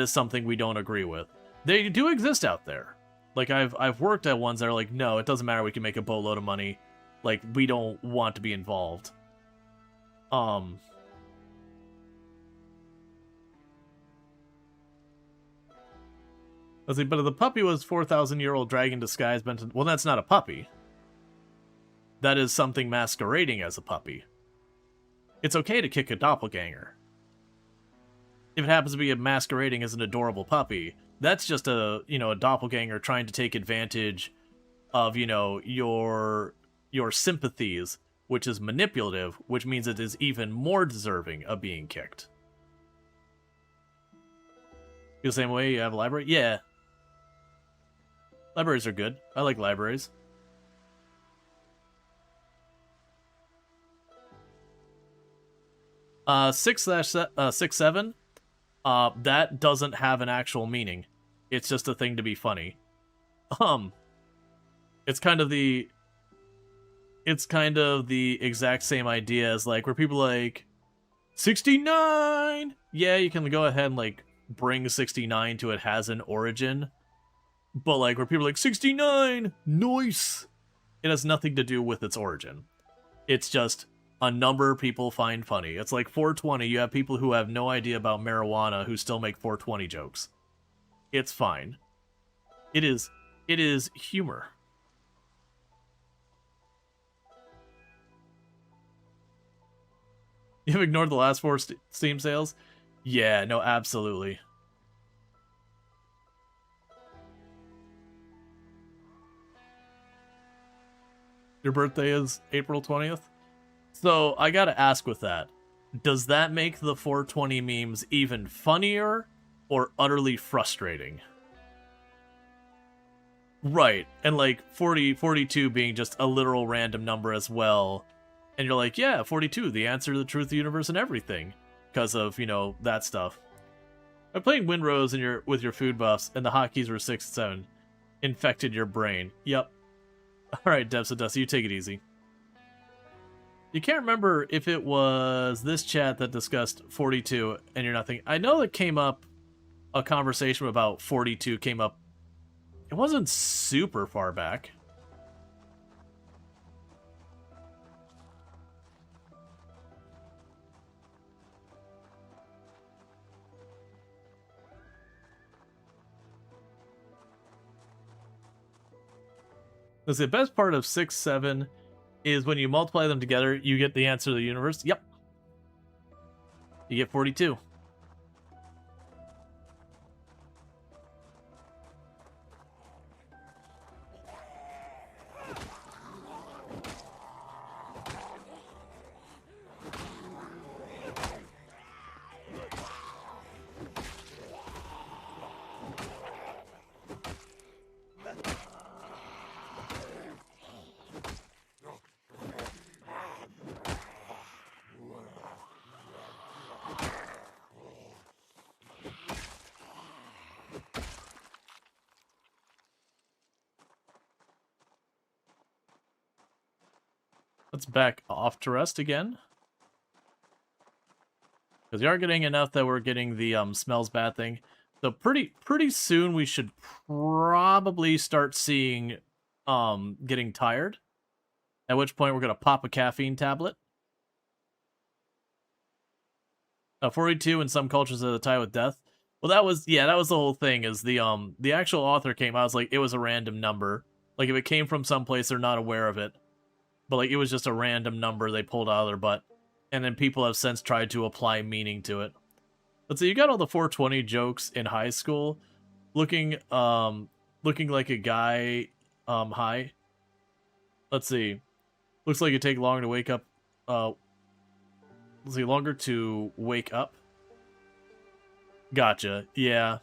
something we don't agree with. They do exist out there. Like, I've worked at ones that are like, no, it doesn't matter, we can make a boatload of money. Like, we don't want to be involved. Let's see, but if the puppy was 4,000-year-old dragon disguise, well, that's not a puppy. That is something masquerading as a puppy. It's okay to kick a doppelganger. If it happens to be masquerading as an adorable puppy, that's just a doppelganger trying to take advantage of, your sympathies, which is manipulative, which means it is even more deserving of being kicked. The same way you have a library? Yeah. Libraries are good. I like libraries. Uh, 6/7. That doesn't have an actual meaning. It's just a thing to be funny. It's kind of the exact same idea as like where people like 69. Yeah, you can go ahead and like bring 69 to it has an origin, but like where people are like 69, nice. It has nothing to do with its origin. It's just a number people find funny. It's like 420. You have people who have no idea about marijuana who still make 420 jokes. It's fine. It is humor. You've ignored the last 4 Steam sales? Yeah, no, absolutely. Your birthday is April 20th? So, I gotta ask with that. Does that make the 420 memes even funnier or utterly frustrating? Right, and like 42 being just a literal random number as well. And you're like, yeah, 42, the answer to the truth of the universe and everything. Because of, that stuff. I'm playing Windrose with your food buffs, and the hotkeys were 6 and 7. Infected your brain. Yep. Alright, Debs and Dusty, you take it easy. You can't remember if it was this chat that discussed 42 and you're not thinking. I know that came up, a conversation about 42 came up. It wasn't super far back. The best part of 6, 7 is when you multiply them together, you get the answer to the universe. Yep. You get 42. Let's back off to rest again. Because we are getting enough that we're getting the smells bad thing. So pretty soon we should probably start seeing getting tired. At which point we're going to pop a caffeine tablet. 42 in some cultures are the tie with death. Well, that was the whole thing. Is the actual author came out, was like, it was a random number. Like if it came from someplace, they're not aware of it. But like it was just a random number they pulled out of their butt. And then people have since tried to apply meaning to it. Let's see, you got all the 420 jokes in high school. Looking like a guy high. Let's see. Looks like it take longer to wake up. Let's see, longer to wake up. Gotcha. Yeah.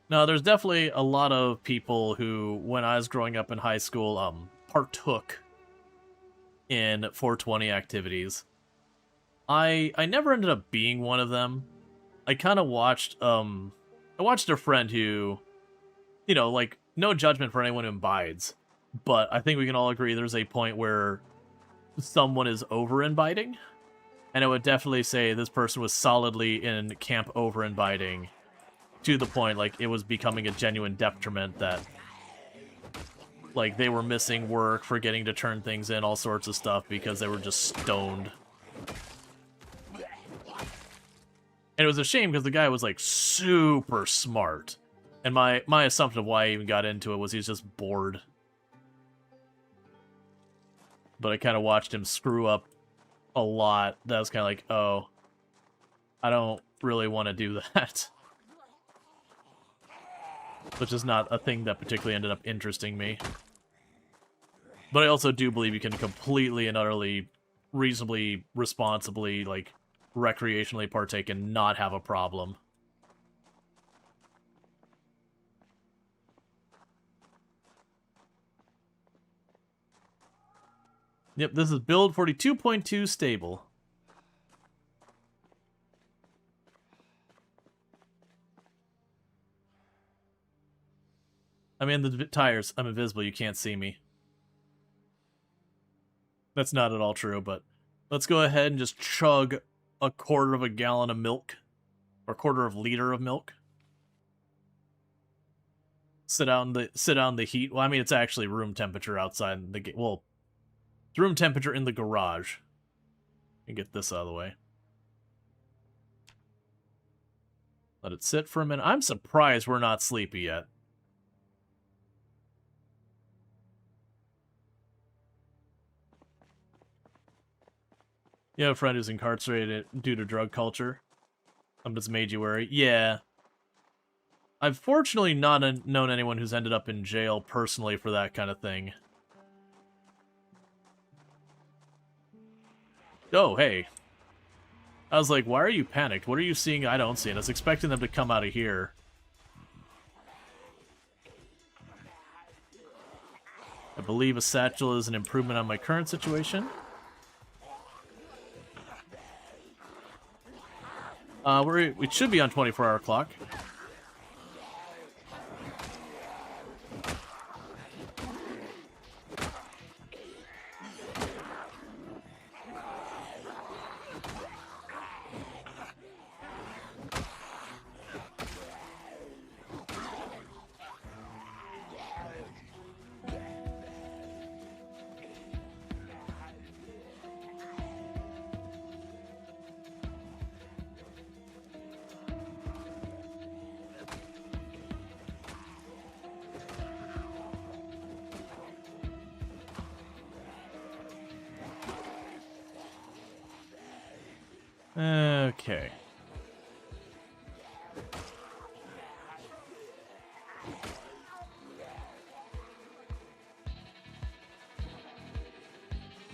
No, there's definitely a lot of people who, when I was growing up in high school, partook in 420 activities. I never ended up being one of them. I kind of watched, I watched a friend who, like, no judgment for anyone who imbibes, but I think we can all agree there's a point where someone is over-inviting, and I would definitely say this person was solidly in camp over-inviting. to the point, like, it was becoming a genuine detriment that, like, they were missing work, forgetting to turn things in, all sorts of stuff, because they were just stoned. And it was a shame, because the guy was, like, super smart. And my assumption of why I even got into it was he's just bored. But I kind of watched him screw up a lot. That was kind of like, oh, I don't really want to do that. Which is not a thing that particularly ended up interesting me. But I also do believe you can completely and utterly, reasonably, responsibly, like, recreationally partake and not have a problem. Yep, this is build 42.2 stable. I'm in the tires. I'm invisible. You can't see me. That's not at all true, but let's go ahead and just chug a quarter of a gallon of milk. Or a quarter of a liter of milk. Sit out in the heat. Well, I mean, it's actually room temperature outside the well, it's room temperature in the garage. And get this out of the way. Let it sit for a minute. I'm surprised we're not sleepy yet. You have a friend who's incarcerated due to drug culture. Something's made you worry. Yeah. I've fortunately not known anyone who's ended up in jail personally for that kind of thing. Oh, hey. I was like, why are you panicked? What are you seeing I don't see? And I was expecting them to come out of here. I believe a satchel is an improvement on my current situation. We should be on 24-hour clock. Okay.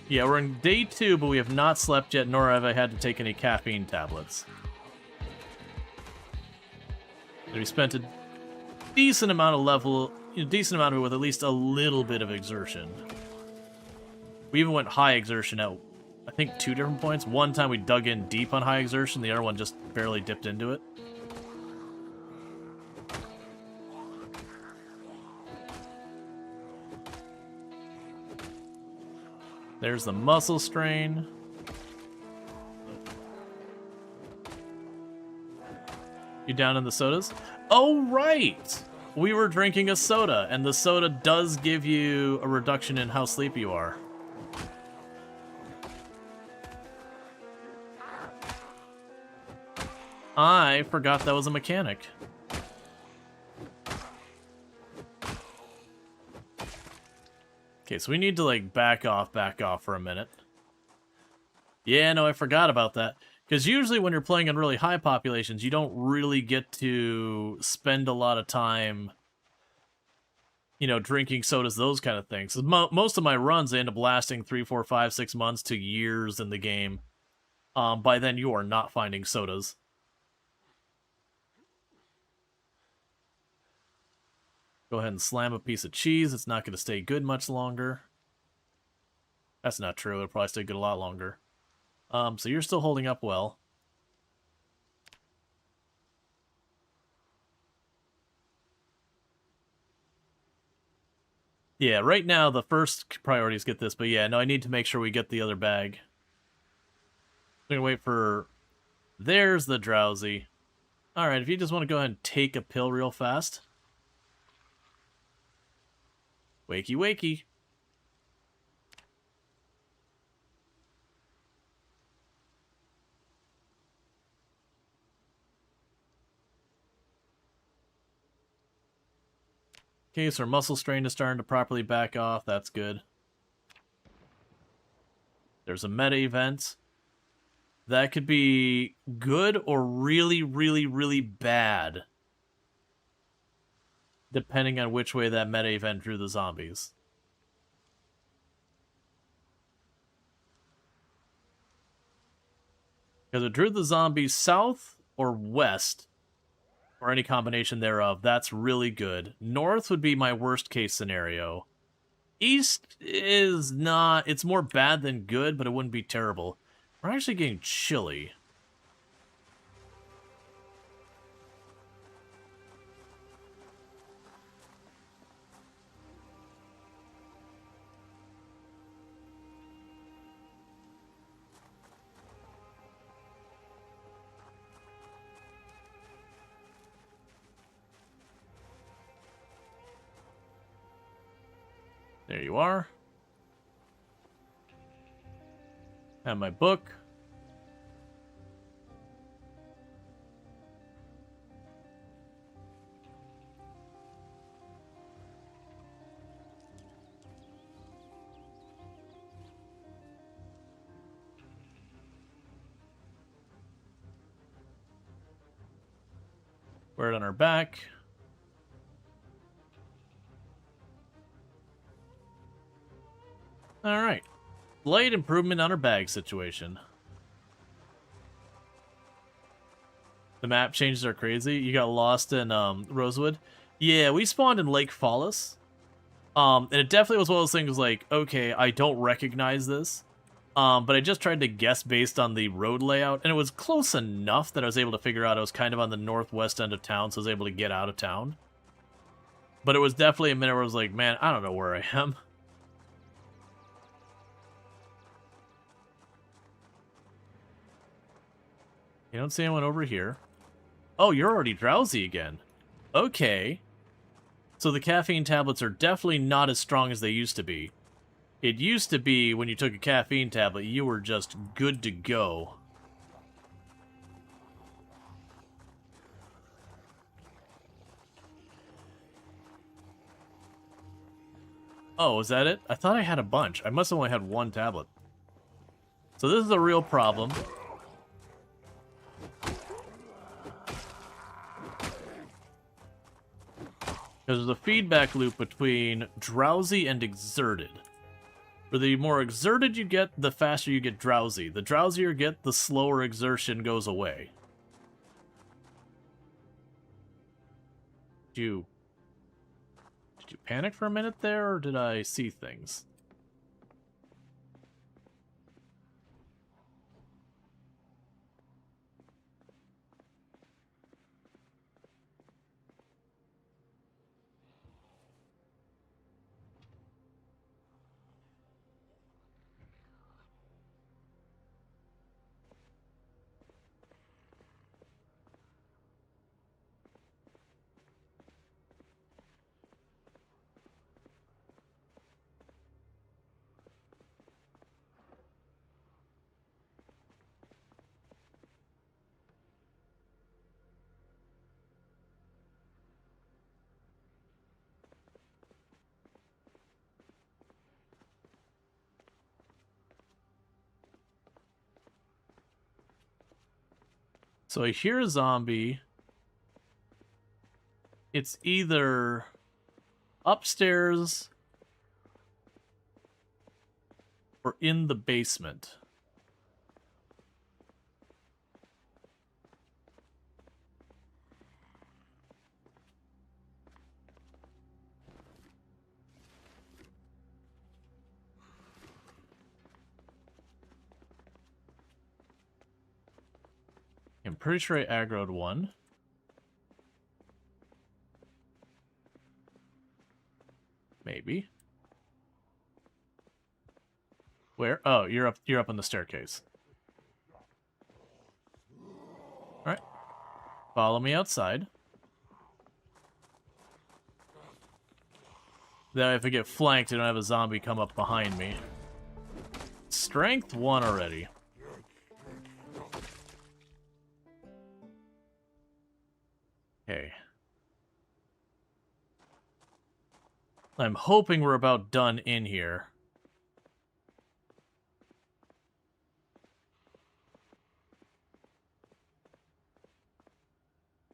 Yeah, we're in day 2, but we have not slept yet, nor have I had to take any caffeine tablets. And we spent a decent amount of it with at least a little bit of exertion. We even went high exertion at, I think, 2 different points. One time we dug in deep on high exertion, the other one just barely dipped into it. There's the muscle strain. You down in the sodas? Oh, right! We were drinking a soda, and the soda does give you a reduction in how sleepy you are. I forgot that was a mechanic. Okay, so we need to, like, back off for a minute. Yeah, no, I forgot about that. Because usually when you're playing in really high populations, you don't really get to spend a lot of time, you know, drinking sodas, those kind of things. So most of my runs, they end up lasting 3, 4, 5, 6 months to years in the game. By then, you are not finding sodas. Go ahead and slam a piece of cheese. It's not going to stay good much longer. That's not true. It'll probably stay good a lot longer. So you're still holding up well. Yeah, right now the first priority is get this, but yeah, no, I need to make sure we get the other bag. I'm gonna wait for... There's the drowsy. Alright, if you just want to go ahead and take a pill real fast. Wakey, wakey. Okay, so our muscle strain is starting to properly back off. That's good. There's a meta event. That could be good or really, really, really bad. Depending on which way that meta event drew the zombies. Because it drew the zombies south or west, or any combination thereof, that's really good. North would be my worst case scenario. East is not... It's more bad than good, but it wouldn't be terrible. We're actually getting chilly. There you are. Have my book. Wear it on our back. Alright. Slight improvement on our bag situation. The map changes are crazy. You got lost in Rosewood. Yeah, we spawned in Lake Fallis. And it definitely was one of those things like, okay, I don't recognize this. But I just tried to guess based on the road layout, and it was close enough that I was able to figure out I was kind of on the northwest end of town, so I was able to get out of town. But it was definitely a minute where I was like, man, I don't know where I am. You don't see anyone over here. Oh, you're already drowsy again. Okay. So the caffeine tablets are definitely not as strong as they used to be. It used to be when you took a caffeine tablet, you were just good to go. Oh, is that it? I thought I had a bunch. I must have only had one tablet. So this is a real problem. There's a feedback loop between drowsy and exerted. For the more exerted you get, the faster you get drowsy. The drowsier you get, the slower exertion goes away. Did you panic for a minute there, or did I see things? So I hear a zombie. It's either upstairs or in the basement. I'm pretty sure I aggroed one. Maybe. Where? Oh, you're up on the staircase. Alright. Follow me outside. Then if I get flanked, I don't have a zombie come up behind me. Strength 1 already. Okay. I'm hoping we're about done in here.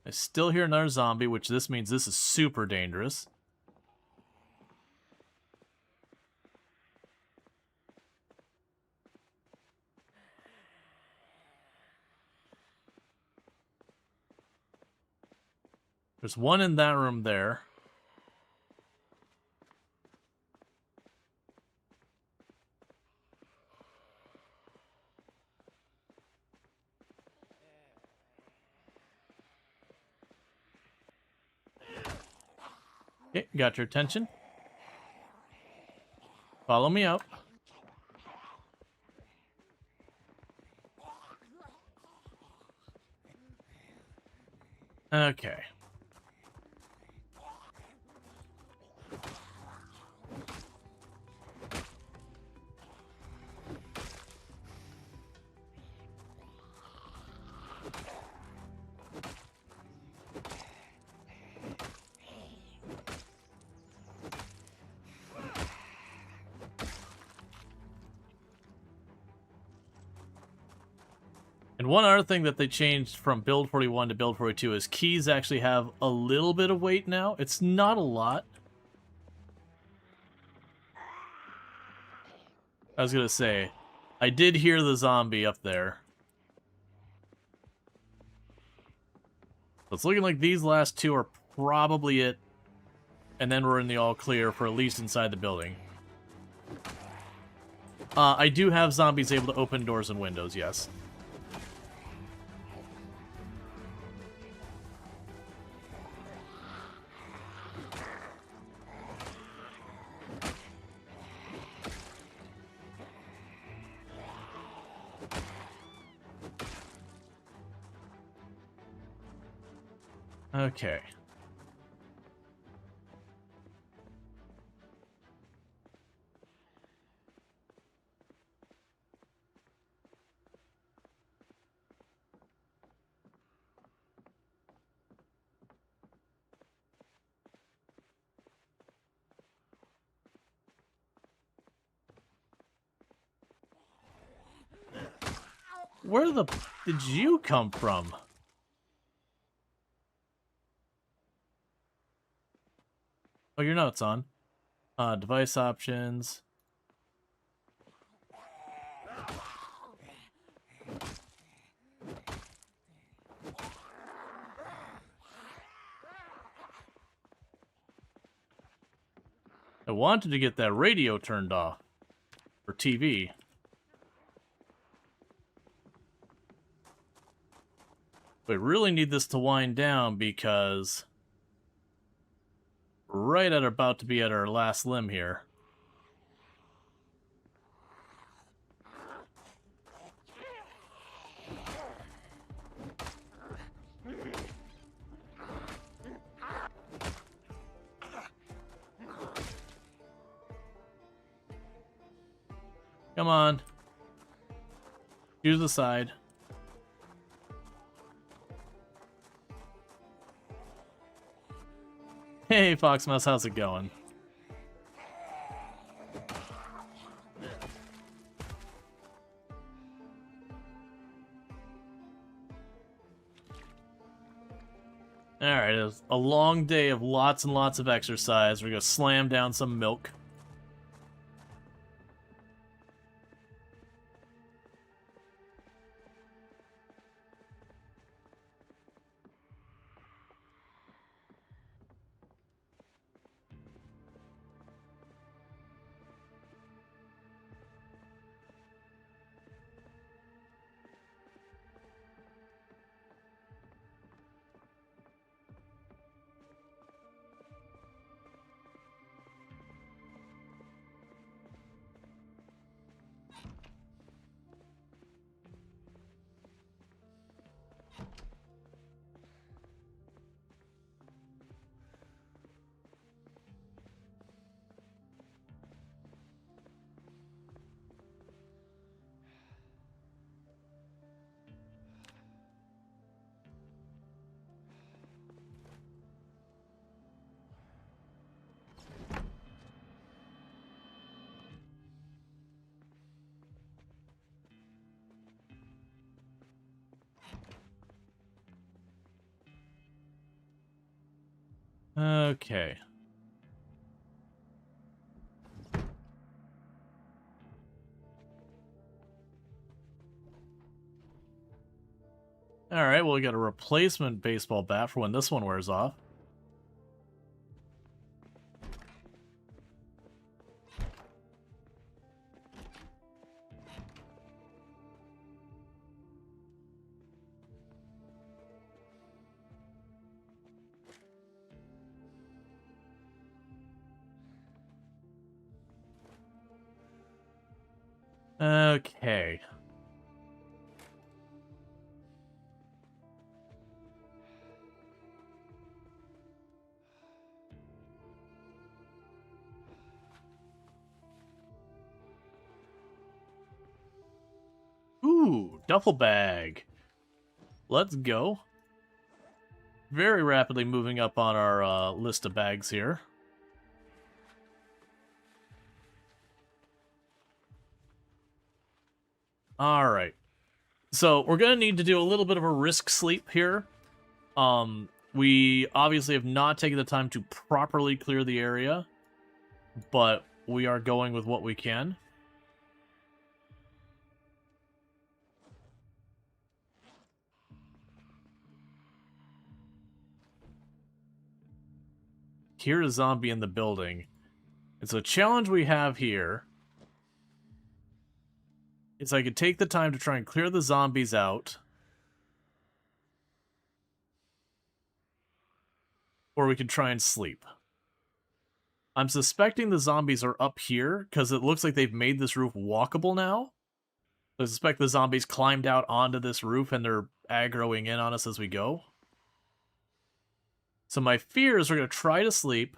I still hear another zombie, which this means this is super dangerous. There's one in that room there. Okay, got your attention. Follow me out. Okay. And one other thing that they changed from build 41 to build 42 is keys actually have a little bit of weight now. It's not a lot. I was gonna say, I did hear the zombie up there. So it's looking like these last two are probably it. And then we're in the all clear for at least inside the building. I do have zombies able to open doors and windows, yes. Okay. Where the did you come from? Oh, your notes on. Device options. I wanted to get that radio turned off. For TV. We really need this to wind down because we're right at about to be at our last limb here. Come on. Choose the side. Hey, Foxmouse, how's it going? Alright, it was a long day of lots and lots of exercise. We're gonna slam down some milk. Okay. Alright, well, we got a replacement baseball bat for when this one wears off. Okay. Ooh, duffel bag. Let's go. Very rapidly moving up on our list of bags here. Alright. So, we're going to need to do a little bit of a risk sleep here. We obviously have not taken the time to properly clear the area, but we are going with what we can. Here's a zombie in the building. And so the challenge we have here is I could take the time to try and clear the zombies out, or we could try and sleep. I'm suspecting the zombies are up here, because it looks like they've made this roof walkable now. I suspect the zombies climbed out onto this roof and they're aggroing in on us as we go. So my fear is we're going to try to sleep,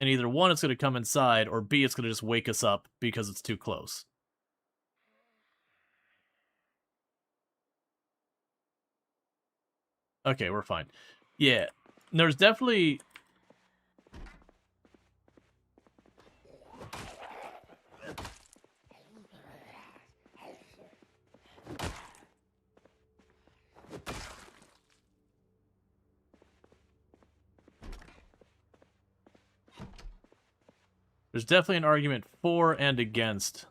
and either one, it's going to come inside, or B, it's going to just wake us up because it's too close. Okay, we're fine. Yeah, there's definitely... There's definitely an argument for and against.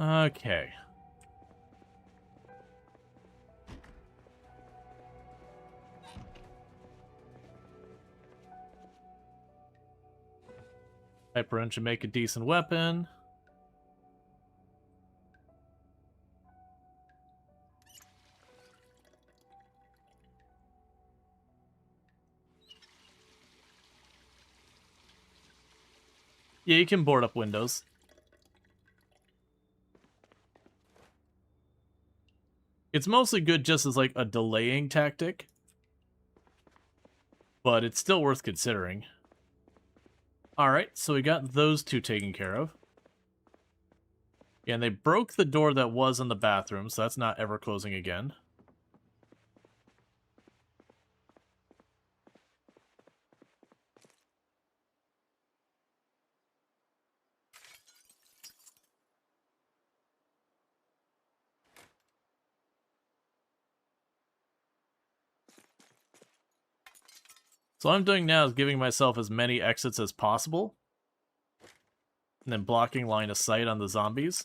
Okay. Hyper should make a decent weapon. Yeah, you can board up windows. It's mostly good just as, like, a delaying tactic. But it's still worth considering. Alright, so we got those two taken care of. Yeah, and they broke the door that was in the bathroom, so that's not ever closing again. So what I'm doing now is giving myself as many exits as possible, and then blocking line of sight on the zombies.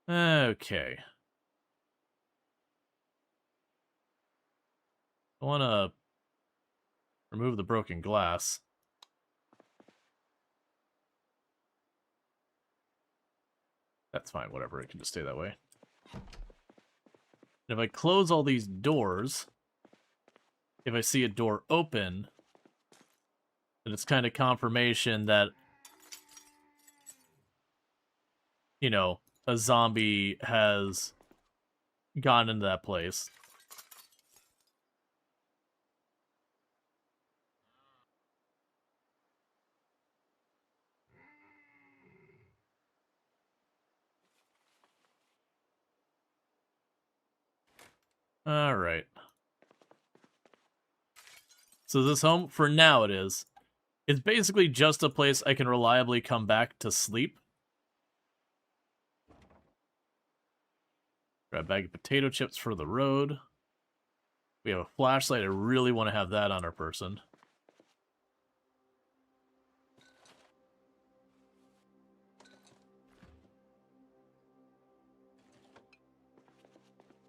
Okay. I want to remove the broken glass. That's fine, whatever, it can just stay that way. And if I close all these doors, if I see a door open, then it's kind of confirmation that, you know, a zombie has gone into that place. Alright. So this home, for now it is. It's basically just a place I can reliably come back to sleep. Grab a bag of potato chips for the road. We have a flashlight. I really want to have that on our person.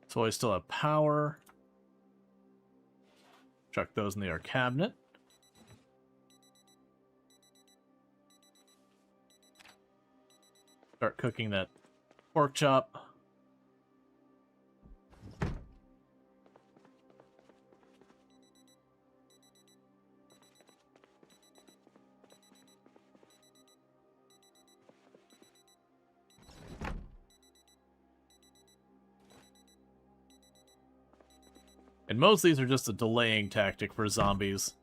So I still have power. Chuck those in the air cabinet. Start cooking that pork chop. And most of these are just a delaying tactic for zombies.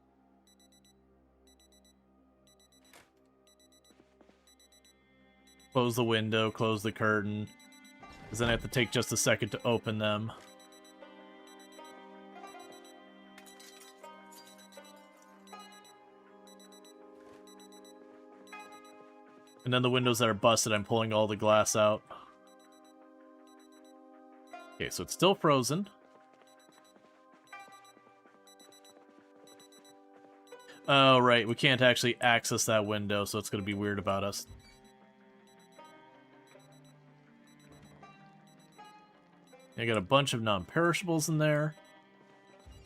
Close the window, close the curtain. Because then I have to take just a second to open them. And then the windows that are busted, I'm pulling all the glass out. Okay, so it's still frozen. Oh, right, we can't actually access that window, so it's going to be weird about us. I got a bunch of non-perishables in there.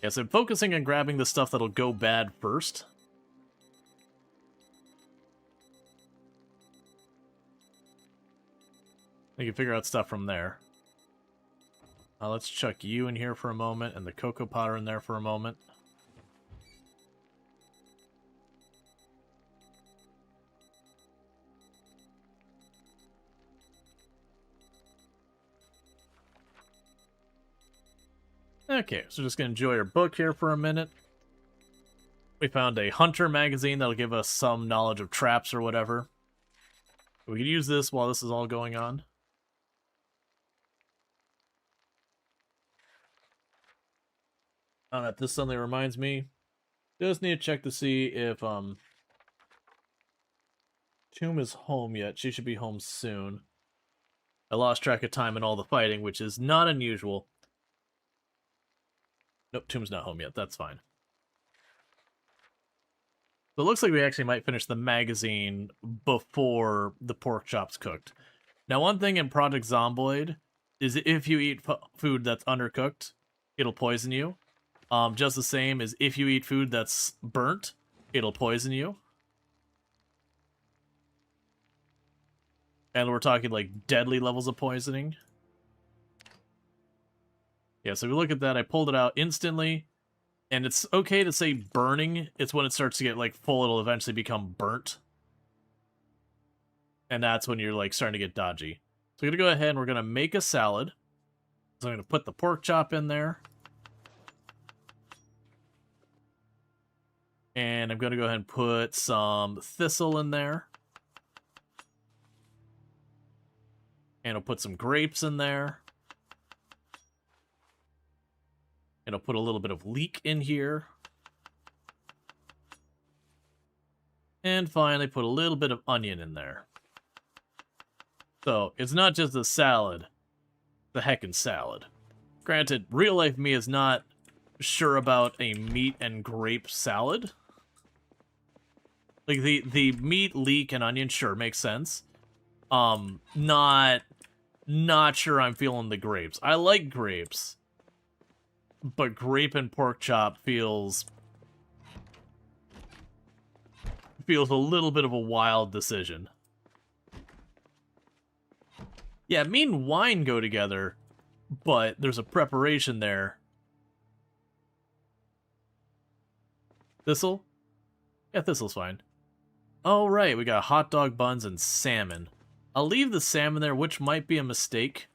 Yes, I'm focusing on grabbing the stuff that'll go bad first. I can figure out stuff from there. Let's chuck you in here for a moment, and the cocoa powder in there for a moment. Okay, so just gonna enjoy our book here for a minute. We found a Hunter magazine that'll give us some knowledge of traps or whatever. We can use this while this is all going on. This suddenly reminds me. Just need to check to see if Tomb is home yet. She should be home soon. I lost track of time in all the fighting, which is not unusual. Nope, Tomb's not home yet. That's fine. So it looks like we actually might finish the magazine before the pork chop's cooked. Now, one thing in Project Zomboid is if you eat food that's undercooked, it'll poison you. Just the same as if you eat food that's burnt, it'll poison you. And we're talking like deadly levels of poisoning. Yeah, so if you look at that, I pulled it out instantly. And it's okay to say burning. It's when it starts to get like full, it'll eventually become burnt. And that's when you're like starting to get dodgy. So we're going to go ahead and we're going to make a salad. So I'm going to put the pork chop in there. And I'm going to go ahead and put some thistle in there. And I'll put some grapes in there. And I'll put a little bit of leek in here. And finally, put a little bit of onion in there. So, it's not just a salad. The heckin' salad. Granted, real life me is not sure about a meat and grape salad. Like, the meat, leek, and onion, sure, makes sense. Not sure I'm feeling the grapes. I like grapes. But grape and pork chop feels a little bit of a wild decision. Yeah, meat and wine go together, but there's a preparation there. Thistle? Yeah, thistle's fine. Oh, right, we got hot dog buns and salmon. I'll leave the salmon there, which might be a mistake.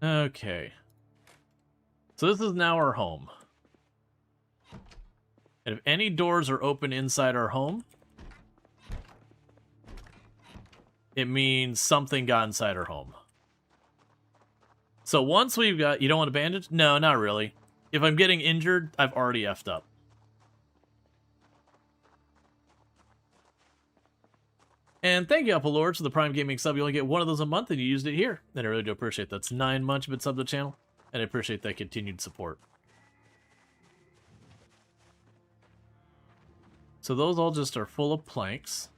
Okay. So this is now our home. And if any doors are open inside our home, it means something got inside our home. So once we've got... You don't want a bandage? No, not really. If I'm getting injured, I've already effed up. And thank you, Apple Lords, for the Prime Gaming sub. You only get one of those a month, and you used it here. And I really do appreciate that. That's 9 months you've been subbed to the channel, and I appreciate that continued support. So those all just are full of planks.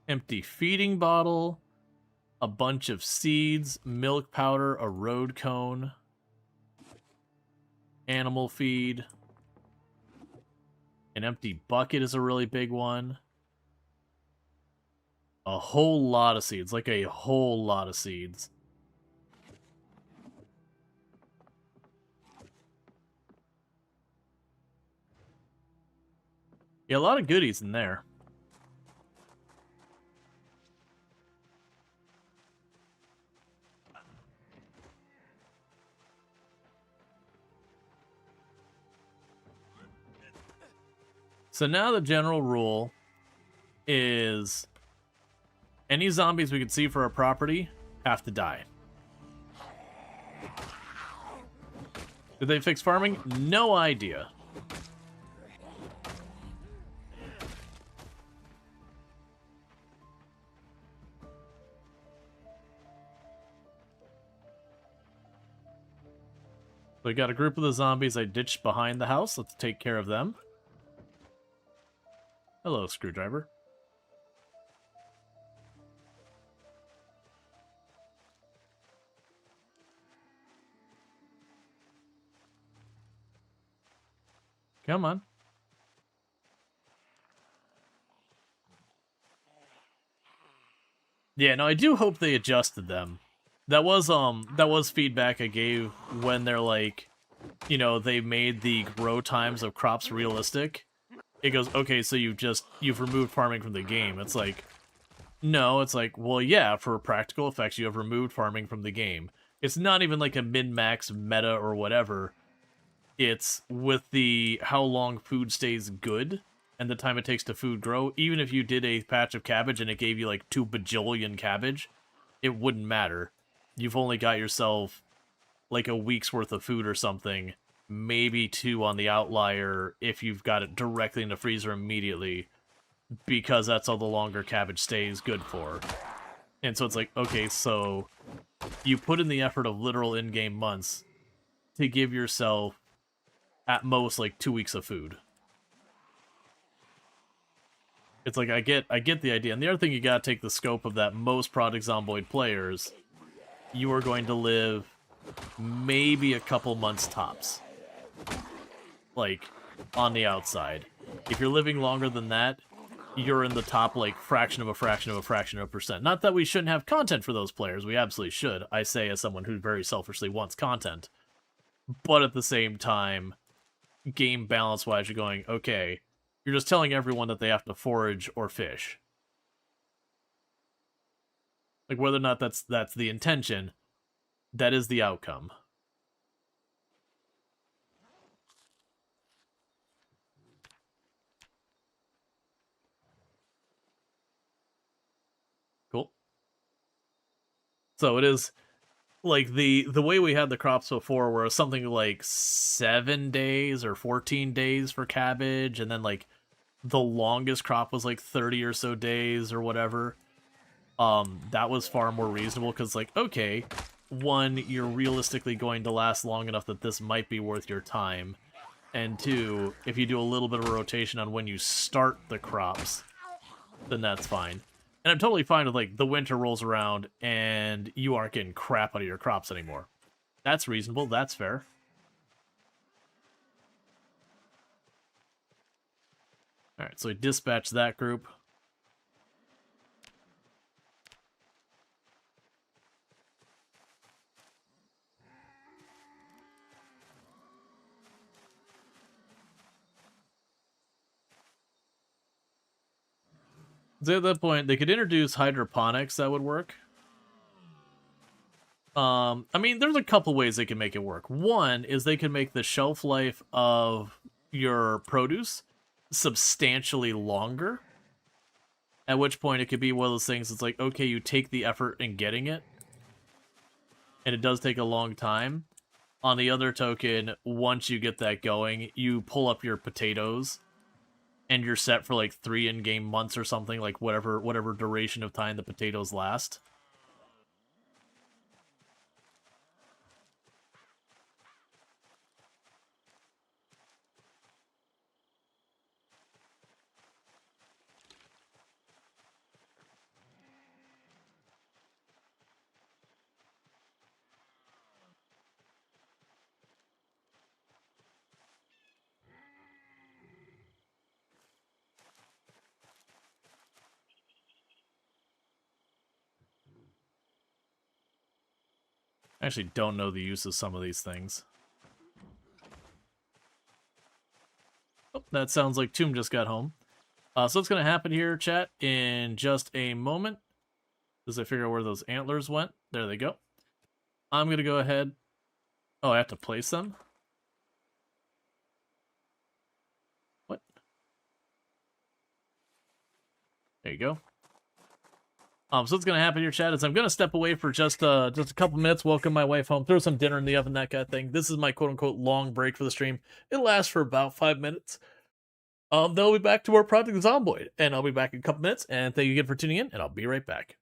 Empty feeding bottle, a bunch of seeds, milk powder, a road cone, animal feed. An empty bucket is a really big one. A whole lot of seeds, like a whole lot of seeds. Yeah, a lot of goodies in there. So now the general rule is any zombies we can see for our property have to die. Did they fix farming? No idea. We got a group of the zombies I ditched behind the house. Let's take care of them. Hello, Screwdriver. Come on. Yeah, no, I do hope they adjusted them. That was feedback I gave when they're like, you know, they made the grow times of crops realistic. It goes, okay, so you've removed farming from the game. It's like, no, it's like, well, yeah, for practical effects, you have removed farming from the game. It's not even like a min-max meta or whatever. It's with the how long food stays good and the time it takes to food grow. Even if you did a patch of cabbage and it gave you like 2 bajillion cabbage, it wouldn't matter. You've only got yourself like a week's worth of food or something, maybe 2 on the outlier if you've got it directly in the freezer immediately, because that's all the longer cabbage stays good for. And so it's like, okay, so you put in the effort of literal in-game months to give yourself at most like 2 weeks of food. It's like, I get the idea. And the other thing, you gotta take the scope of that. Most Project Zomboid players, you are going to live maybe a couple months tops. Like, on the outside. If you're living longer than that, you're in the top, like, fraction of a fraction of a fraction of a percent. Not that we shouldn't have content for those players. We absolutely should. I say as someone who very selfishly wants content. But at the same time, game balance-wise, you're going, okay, you're just telling everyone that they have to forage or fish. Like, whether or not that's the intention, that is the outcome. Cool. So it is, like, the way we had the crops before were something like 7 days or 14 days for cabbage, and then, like, the longest crop was, like, 30 or so days or whatever. That was far more reasonable, because, like, okay, one, you're realistically going to last long enough that this might be worth your time, and 2, if you do a little bit of a rotation on when you start the crops, then that's fine. And I'm totally fine with, like, the winter rolls around and you aren't getting crap out of your crops anymore. That's reasonable, that's fair. Alright, so we dispatch that group. So at that point, they could introduce hydroponics that would work. I mean, there's a couple ways they can make it work. One is they can make the shelf life of your produce substantially longer. At which point it could be one of those things it's like, okay, you take the effort in getting it, and it does take a long time. On the other token, once you get that going, you pull up your potatoes, and you're set for like 3 in-game months or something, like whatever duration of time the potatoes last. I actually don't know the use of some of these things. Oh, that sounds like Tomb just got home. So what's going to happen here, chat, in just a moment, as I figure out where those antlers went. There they go. I'm going to go ahead. Oh, I have to place them? What? There you go. So what's going to happen here, chat, is I'm going to step away for just a couple minutes, welcome my wife home, throw some dinner in the oven, that kind of thing. This is my quote-unquote long break for the stream. It lasts for about 5 minutes. They'll be back to our project Zomboid, and I'll be back in a couple minutes, and thank you again for tuning in, and I'll be right back.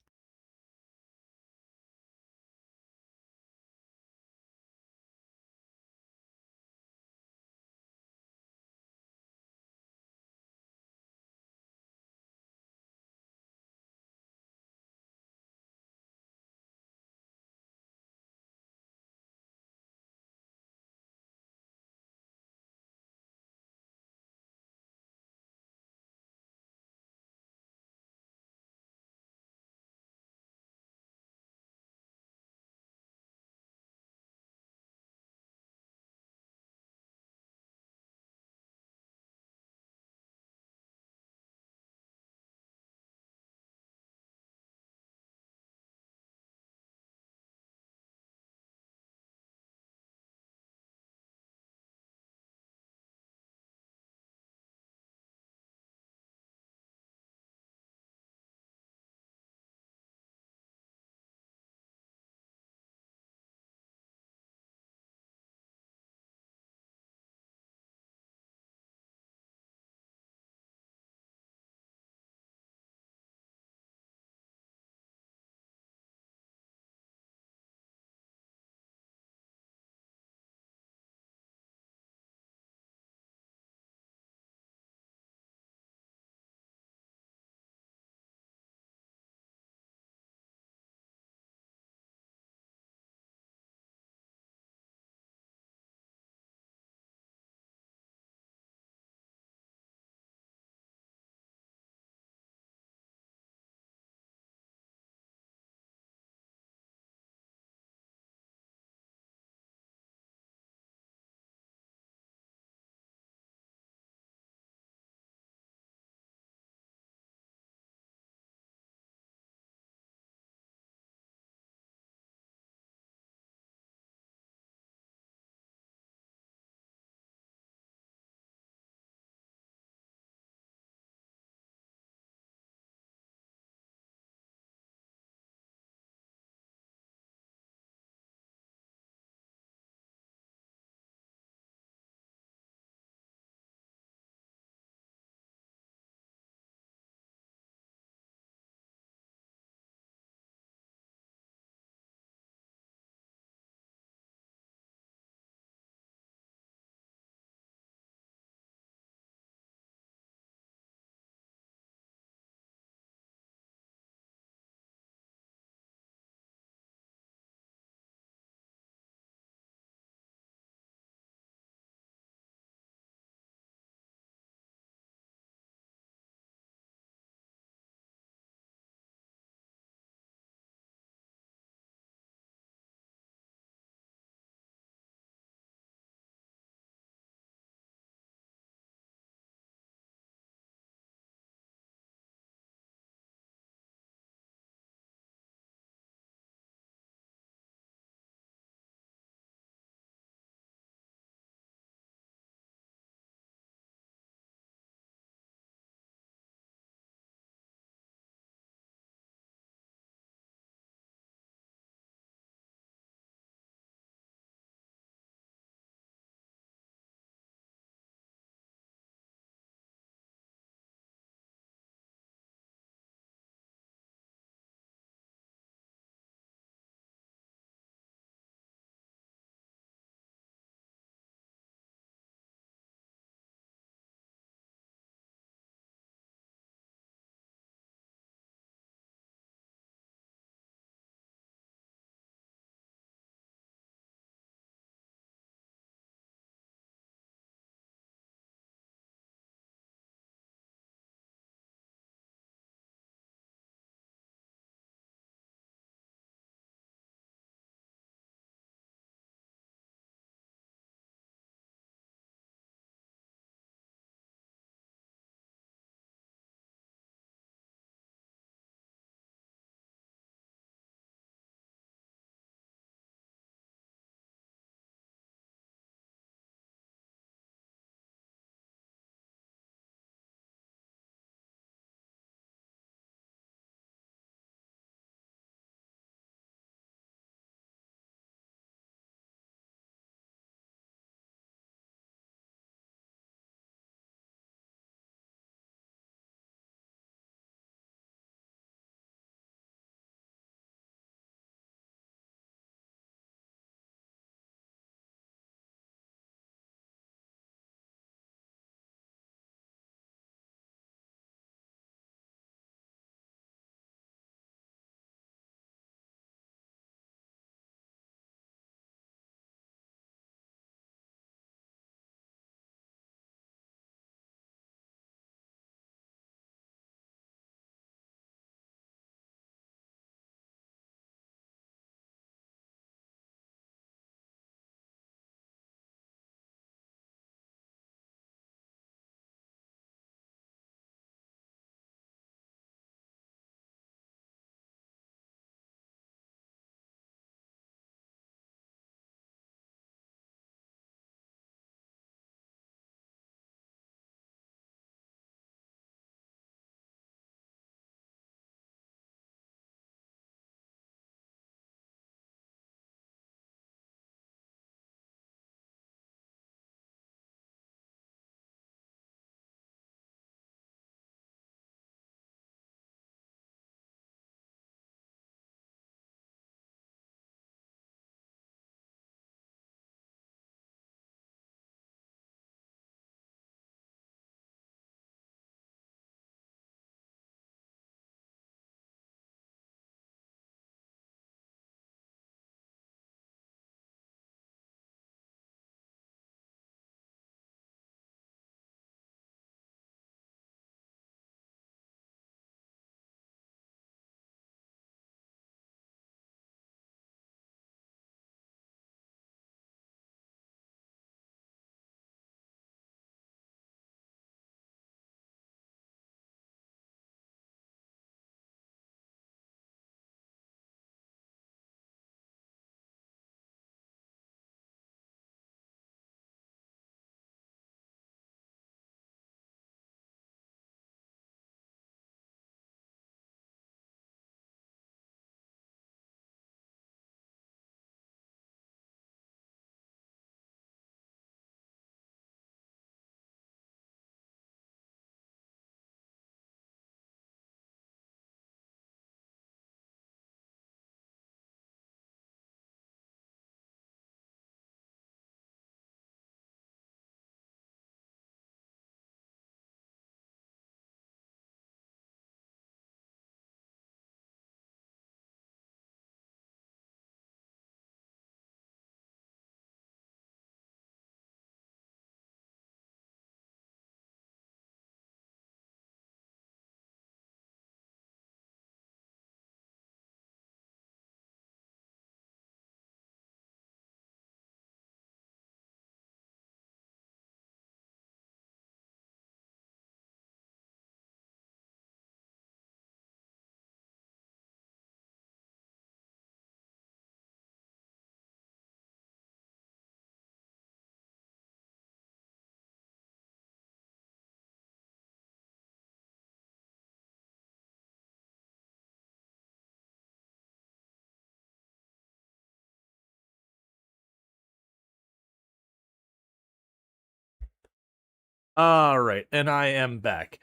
Alright, and I am back.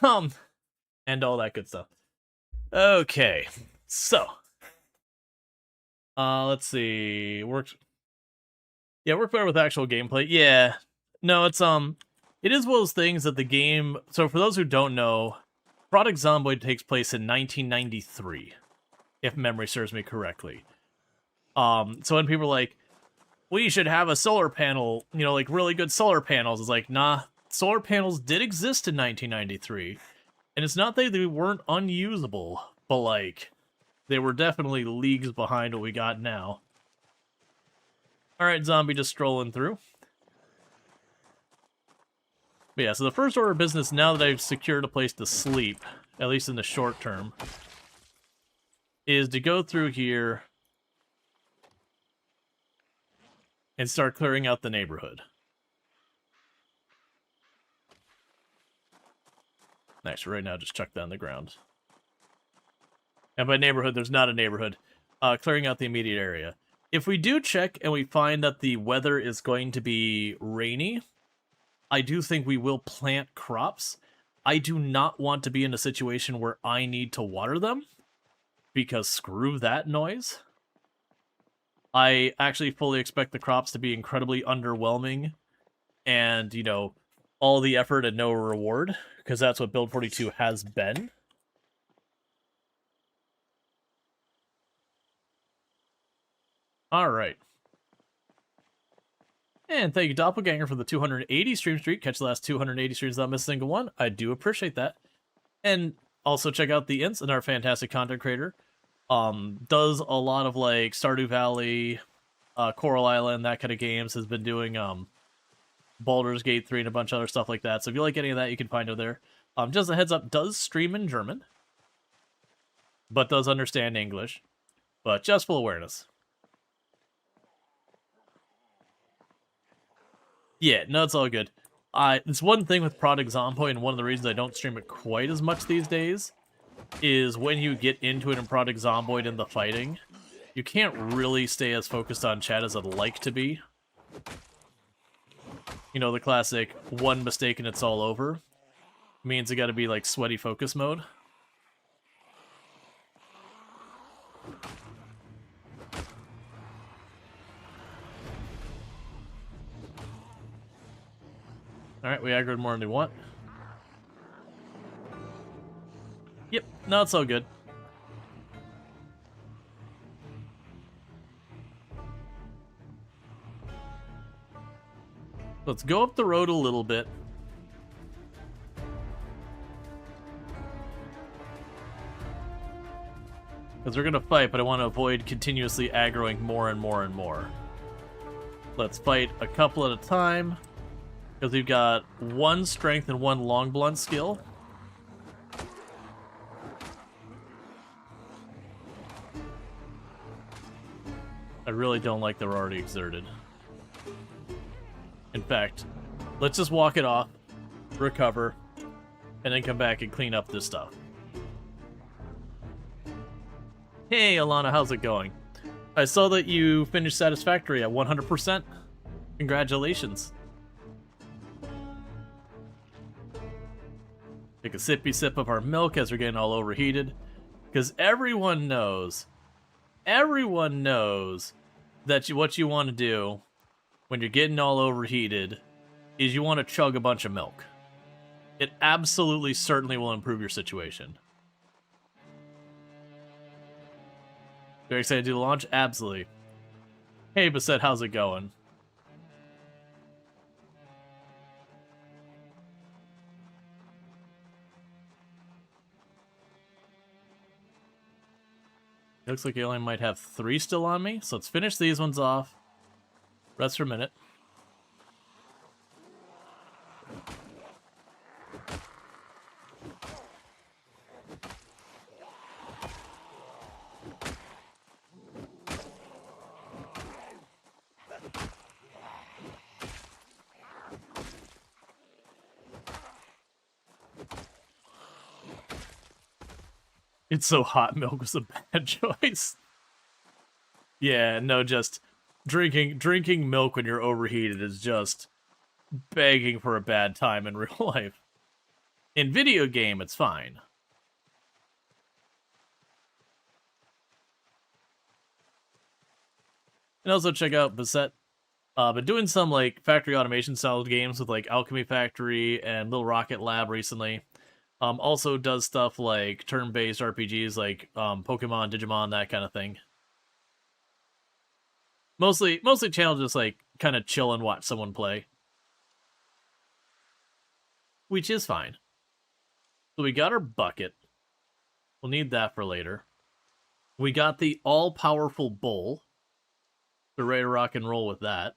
Um, and all that good stuff. Okay, so. Let's see. Worked better with actual gameplay. Yeah. No, it's, it is one of those things that the game... So for those who don't know, Project Zomboid takes place in 1993, if memory serves me correctly. So when people are like, we should have a solar panel, you know, like really good solar panels, it's like, nah, solar panels did exist in 1993. And it's not that they weren't unusable, but like, they were definitely leagues behind what we got now. Alright, zombie just strolling through. But yeah, so the first order of business, now that I've secured a place to sleep, at least in the short term, is to go through here and start clearing out the neighborhood. Nice, right now just chuck that on the ground. And by neighborhood, there's not a neighborhood. Clearing out the immediate area. If we do check and we find that the weather is going to be rainy, I do think we will plant crops. I do not want to be in a situation where I need to water them, because screw that noise. I actually fully expect the crops to be incredibly underwhelming and, you know, all the effort and no reward, because that's what Build 42 has been. Alright. And thank you, Doppelganger, for the 280 stream streak. Catch the last 280 streams without missing a single one. I do appreciate that. And also check out the Ints and our fantastic content creator. Does a lot of like Stardew Valley, Coral Island, that kind of games. Has been doing Baldur's Gate 3 and a bunch of other stuff like that. So if you like any of that, you can find it there. Just a heads up, does stream in German, but does understand English. But just full awareness. Yeah, no, it's all good. It's one thing with Project Zomboid, and one of the reasons I don't stream it quite as much these days, is when you get into it in Project Zomboid and the fighting, you can't really stay as focused on chat as I'd like to be. You know, the classic, one mistake and it's all over, means you gotta be, like, sweaty focus mode. Alright, we aggroed more than we want. Yep, no, it's all good. Let's go up the road a little bit. Because we're going to fight, but I want to avoid continuously aggroing more and more and more. Let's fight a couple at a time. Because we've got one strength and one long blunt skill. I really don't like that we're already exerted. In fact, let's just walk it off, recover, and then come back and clean up this stuff. Hey, Alana, how's it going? I saw that you finished Satisfactory at 100%. Congratulations. Take a sippy sip of our milk as we're getting all overheated. Because everyone knows that what you want to do when you're getting all overheated is you want to chug a bunch of milk. It absolutely certainly will improve your situation. Very excited to do the launch? Absolutely. Hey, Bassett, how's it going? Looks like you only might have 3 still on me, so let's finish these ones off. Rest for a minute. It's so hot, milk was a bad choice. Yeah, no, just drinking milk when you're overheated is just begging for a bad time in real life. In video game, it's fine. And also check out Beset. Been doing some like factory automation style games with like Alchemy Factory and Little Rocket Lab recently. Also does stuff like turn-based RPGs like Pokemon, Digimon, that kind of thing. Mostly channel just like kind of chill and watch someone play, which is fine. So we got our bucket. We'll need that for later. We got the all-powerful bowl. We're ready to rock and roll with that.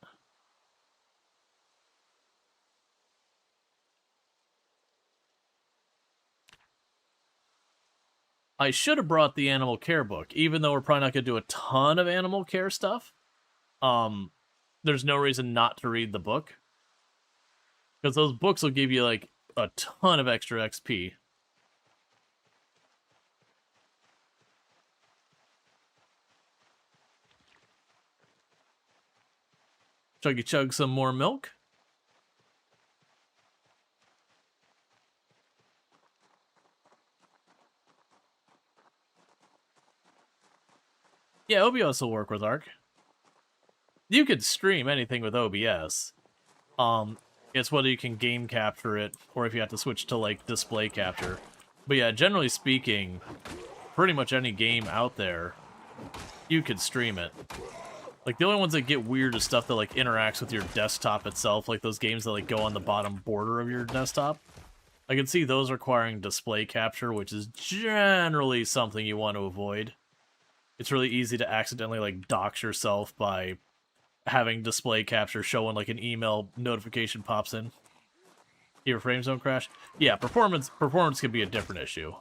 I should have brought the animal care book, even though we're probably not going to do a ton of animal care stuff. There's no reason not to read the book, because those books will give you like a ton of extra XP. Chuggy chug some more milk. Yeah, OBS will work with Arc. You could stream anything with OBS. It's whether you can game capture it or if you have to switch to like display capture. But yeah, generally speaking, pretty much any game out there, you could stream it. Like the only ones that get weird is stuff that like interacts with your desktop itself, like those games that like go on the bottom border of your desktop. I can see those requiring display capture, which is generally something you want to avoid. It's really easy to accidentally like dox yourself by having display capture show when like an email notification pops in. Your frames don't crash? Yeah, performance could be a different issue.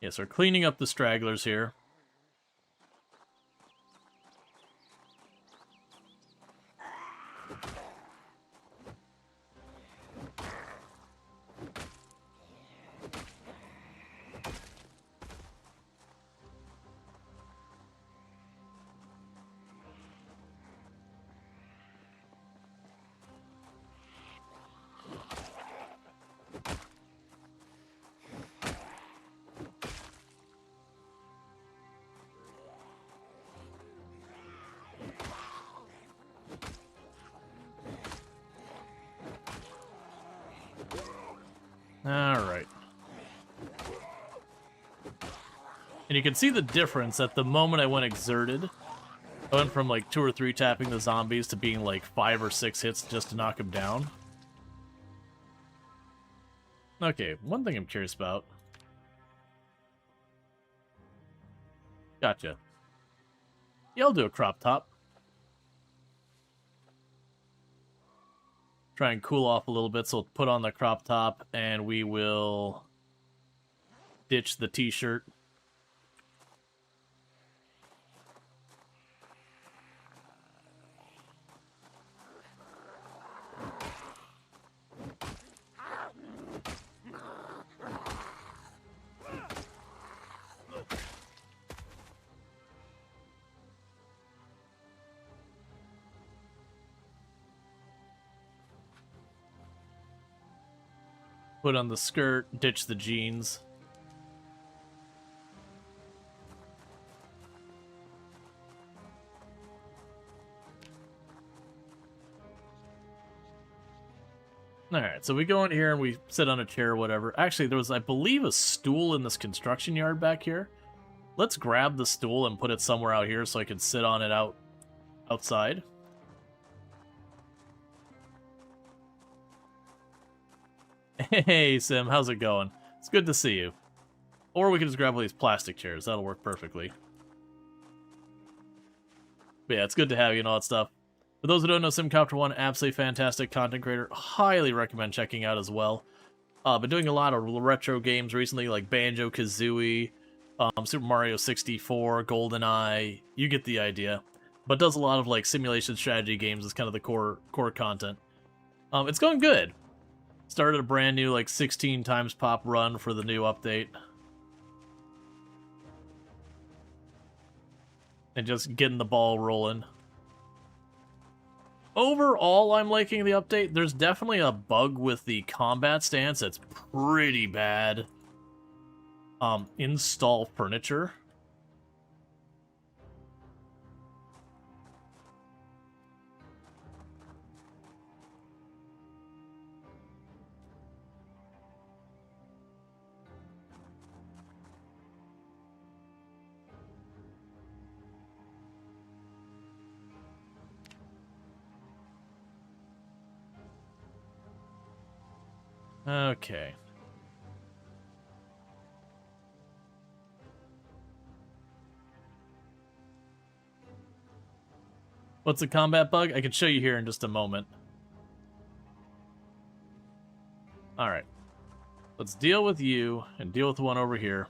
Yes, we're cleaning up the stragglers here. Alright. And you can see the difference at the moment I went exerted. I went from like 2 or 3 tapping the zombies to being like 5 or 6 hits just to knock them down. Okay, one thing I'm curious about. Gotcha. Yeah, I'll do a crop top. Try and cool off a little bit, so we'll put on the crop top and we will ditch the t-shirt. Put on the skirt, ditch the jeans. Alright, so we go in here and we sit on a chair or whatever. Actually, there was, I believe, a stool in this construction yard back here. Let's grab the stool and put it somewhere out here so I can sit on it outside. Hey, Sim, how's it going? It's good to see you. Or we can just grab one of these plastic chairs. That'll work perfectly. But yeah, it's good to have you and all that stuff. For those who don't know, SimCopter1, absolutely fantastic content creator. Highly recommend checking out as well. Been doing a lot of retro games recently, like Banjo-Kazooie, Super Mario 64, GoldenEye. You get the idea. But does a lot of like simulation strategy games as kind of the core content. It's going good. Started a brand new like 16 times pop run for the new update. and just getting the ball rolling. Overall, I'm liking the update. There's definitely a bug with the combat stance that's pretty bad. Install furniture. Okay. What's the combat bug? I can show you here in just a moment. Alright. Let's deal with you and deal with the one over here.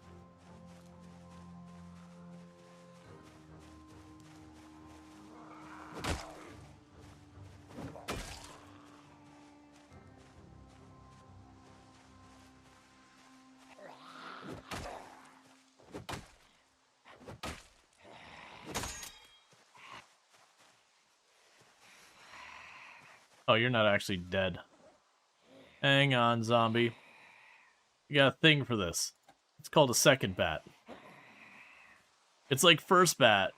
Oh, you're not actually dead. Hang on, zombie. You got a thing for this. It's called a second bat. It's like first bat,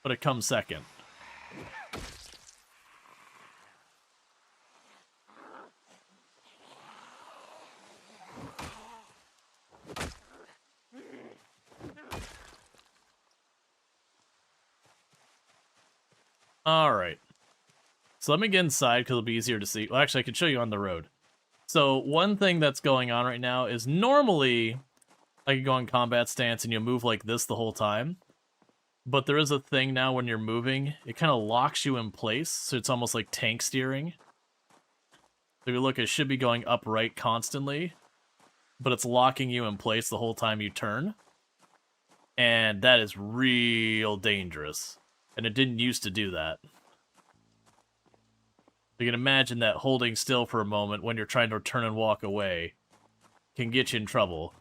but it comes second. Alright. So let me get inside because it'll be easier to see. Well, actually, I can show you on the road. So one thing that's going on right now is normally I can go on combat stance and you move like this the whole time. But there is a thing now when you're moving, it kind of locks you in place. So it's almost like tank steering. If you look, it should be going upright constantly. But it's locking you in place the whole time you turn. And that is real dangerous. And it didn't used to do that. You can imagine that holding still for a moment when you're trying to turn and walk away can get you in trouble.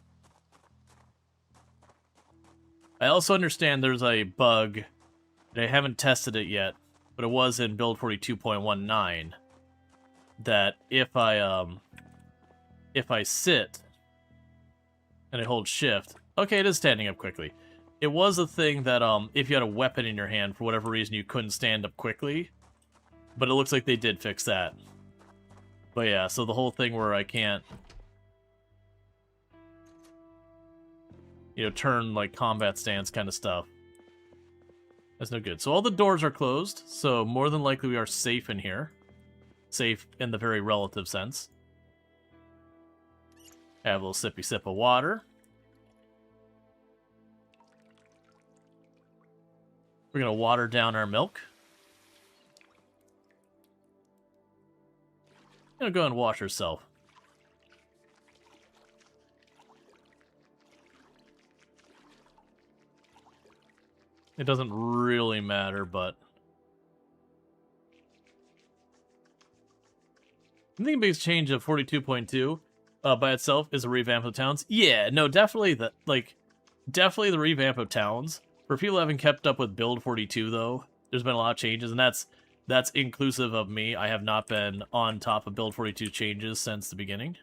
I also understand there's a bug, and I haven't tested it yet, but it was in build 42.19, that if I sit and I hold shift, okay, it is standing up quickly. It was a thing that if you had a weapon in your hand, for whatever reason, you couldn't stand up quickly. But it looks like they did fix that. But yeah, so the whole thing where I can't, you know, turn like combat stance kind of stuff. That's no good. So all the doors are closed, so more than likely we are safe in here. Safe in the very relative sense. Have a little sippy sip of water. We're gonna water down our milk. Gonna go and wash herself. It doesn't really matter, but I think the biggest change of 42.2 by itself is a revamp of towns. Yeah, no, definitely definitely the revamp of towns. For people who haven't kept up with build 42 though, there's been a lot of changes, and that's inclusive of me. I have not been on top of build 42 changes since the beginning.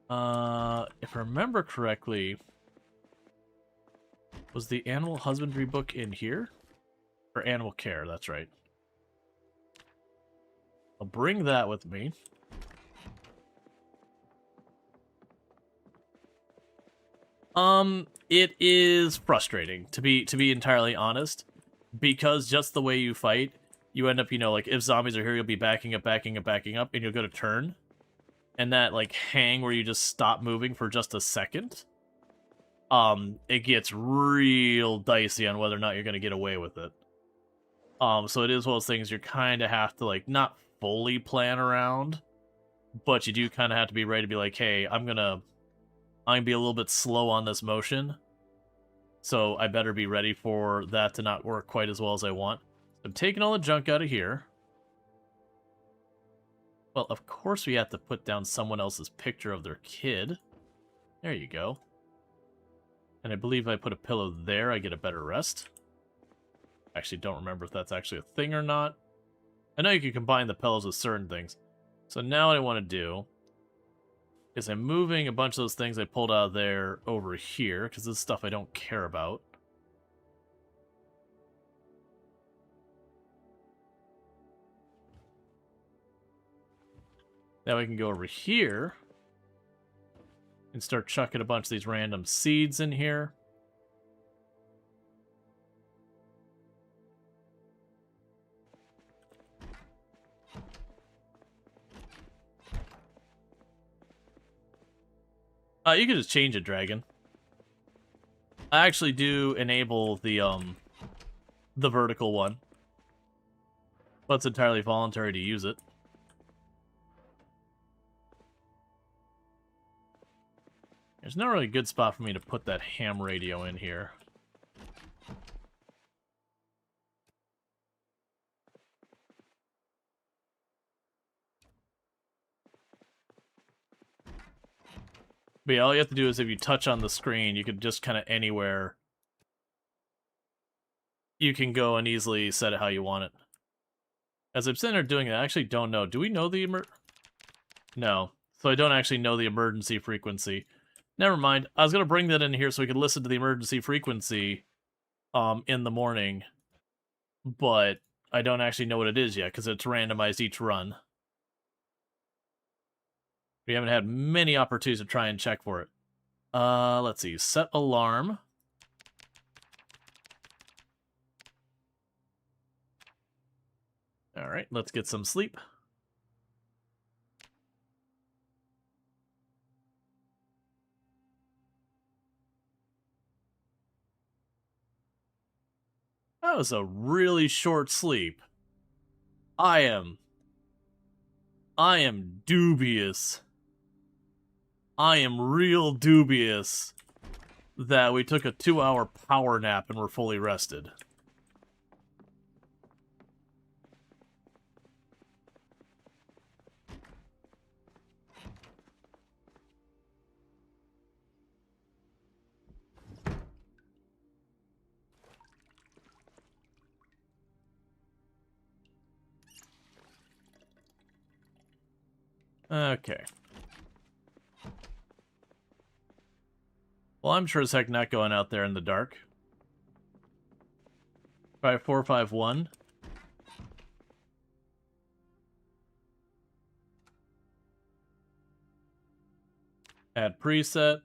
If I remember correctly, was the animal husbandry book in here? Or animal care, that's right. I'll bring that with me. It is frustrating, to be entirely honest, because just the way you fight, you end up, you know, like, if zombies are here, you'll be backing up, and you'll go to turn, and that, like, hang where you just stop moving for just a second, it gets real dicey on whether or not you're going to get away with it. So it is one of those things you kind of have to, like, not fully plan around, but you do kind of have to be ready to be like, hey, I'm gonna be a little bit slow on this motion, so I better be ready for that to not work quite as well as I want. I'm taking all the junk out of here. Well, of course we have to put down someone else's picture of their kid. There you go. And I believe I put a pillow there, I get a better rest. Actually, don't remember if that's actually a thing or not. I know you can combine the pillows with certain things. So now what I want to do is I'm moving a bunch of those things I pulled out of there over here, because this is stuff I don't care about. Now we can go over here and start chucking a bunch of these random seeds in here. You can just change it, Dragon. I actually do enable the vertical one, but it's entirely voluntary to use it. There's not really a good spot for me to put that ham radio in here. But yeah, all you have to do is if you touch on the screen, you could just kind of anywhere. You can go and easily set it how you want it. As I'm sitting there doing it, I actually don't know. Do we know the No. So I don't actually know the emergency frequency. Never mind. I was going to bring that in here so we could listen to the emergency frequency in the morning. But I don't actually know what it is yet because it's randomized each run. We haven't had many opportunities to try and check for it. Let's see. Set alarm. Alright, let's get some sleep. That was a really short sleep. I am dubious. I am real dubious that we took a 2-hour power nap and we're fully rested. Okay. Well, I'm sure as heck not going out there in the dark. 5451. Add preset.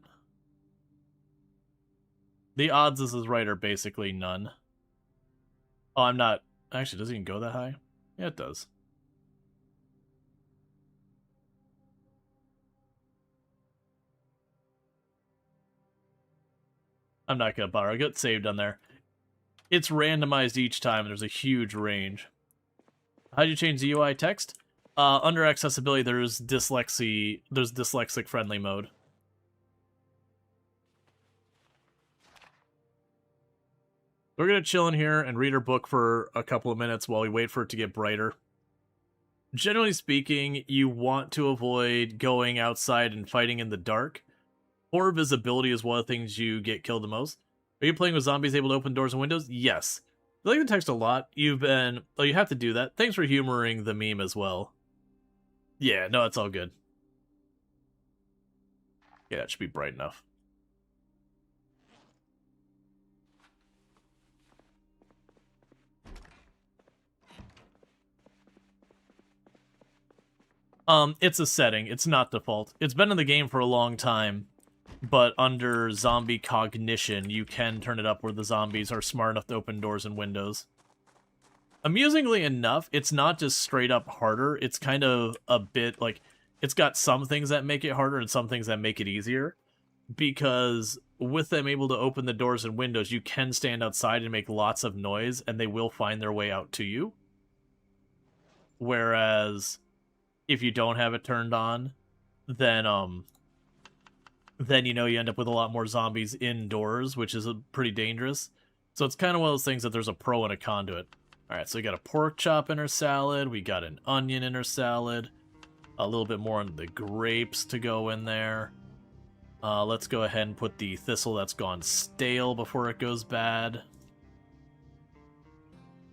The odds this is right are basically none. Oh, I'm not... Actually, does it even go that high? Yeah, it does. I'm not gonna bother. I got saved on there. It's randomized each time, and there's a huge range. How do you change the UI text? Under accessibility, there's dyslexic friendly mode. We're gonna chill in here and read our book for a couple of minutes while we wait for it to get brighter. Generally speaking, you want to avoid going outside and fighting in the dark. Poor visibility is one of the things you get killed the most. Are you playing with zombies able to open doors and windows? Yes. I like the text a lot. You have to do that. Thanks for humoring the meme as well. Yeah, no, it's all good. Yeah, it should be bright enough. It's a setting. It's not default. It's been in the game for a long time. But under zombie cognition, you can turn it up where the zombies are smart enough to open doors and windows. Amusingly enough, it's not just straight up harder. It's kind of a bit like... It's got some things that make it harder and some things that make it easier. Because with them able to open the doors and windows, you can stand outside and make lots of noise, and they will find their way out to you. Whereas, if you don't have it turned on, then you end up with a lot more zombies indoors, which is pretty dangerous. So it's kind of one of those things that there's a pro and a con to it. Alright, so we got a pork chop in our salad, we got an onion in our salad, a little bit more on the grapes to go in there. Let's go ahead and put the thistle that's gone stale before it goes bad.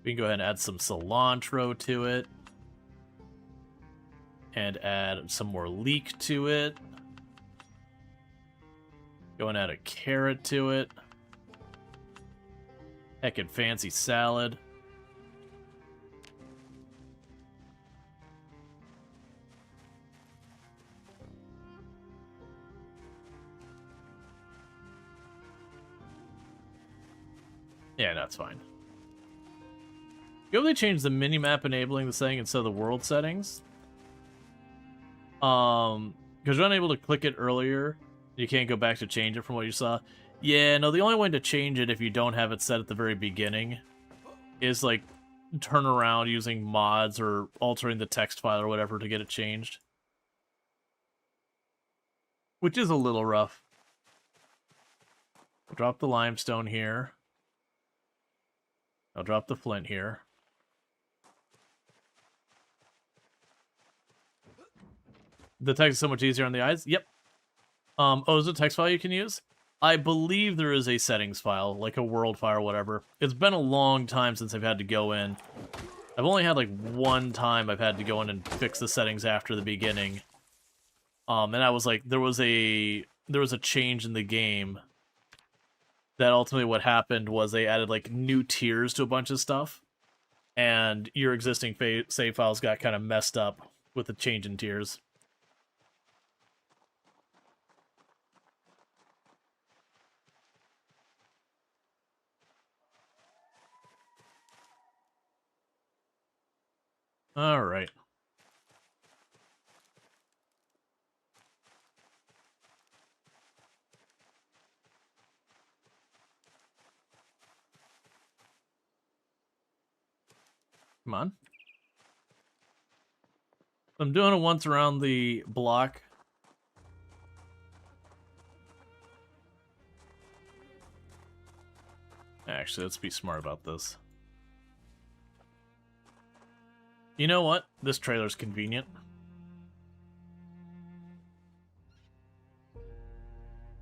We can go ahead and add some cilantro to it. And add some more leek to it. Go and add a carrot to it. Heckin' fancy salad. Yeah, that's fine. You only change the minimap enabling the setting instead of the world settings. Because you're unable to click it earlier, you can't go back to change it from what you saw. Yeah, no, the only way to change it if you don't have it set at the very beginning is, like, turn around using mods or altering the text file or whatever to get it changed. Which is a little rough. I'll drop the limestone here. I'll drop the flint here. The text is so much easier on the eyes. Yep. Oh, is it a text file you can use? I believe there is a settings file, like a world file or whatever. It's been a long time since I've had to go in. I've only had, like, one time I've had to go in and fix the settings after the beginning. And I was like, there was a change in the game that ultimately what happened was they added, like, new tiers to a bunch of stuff. And your existing save files got kind of messed up with the change in tiers. All right. Come on. I'm doing it once around the block. Actually, let's be smart about this. You know what? This trailer's convenient.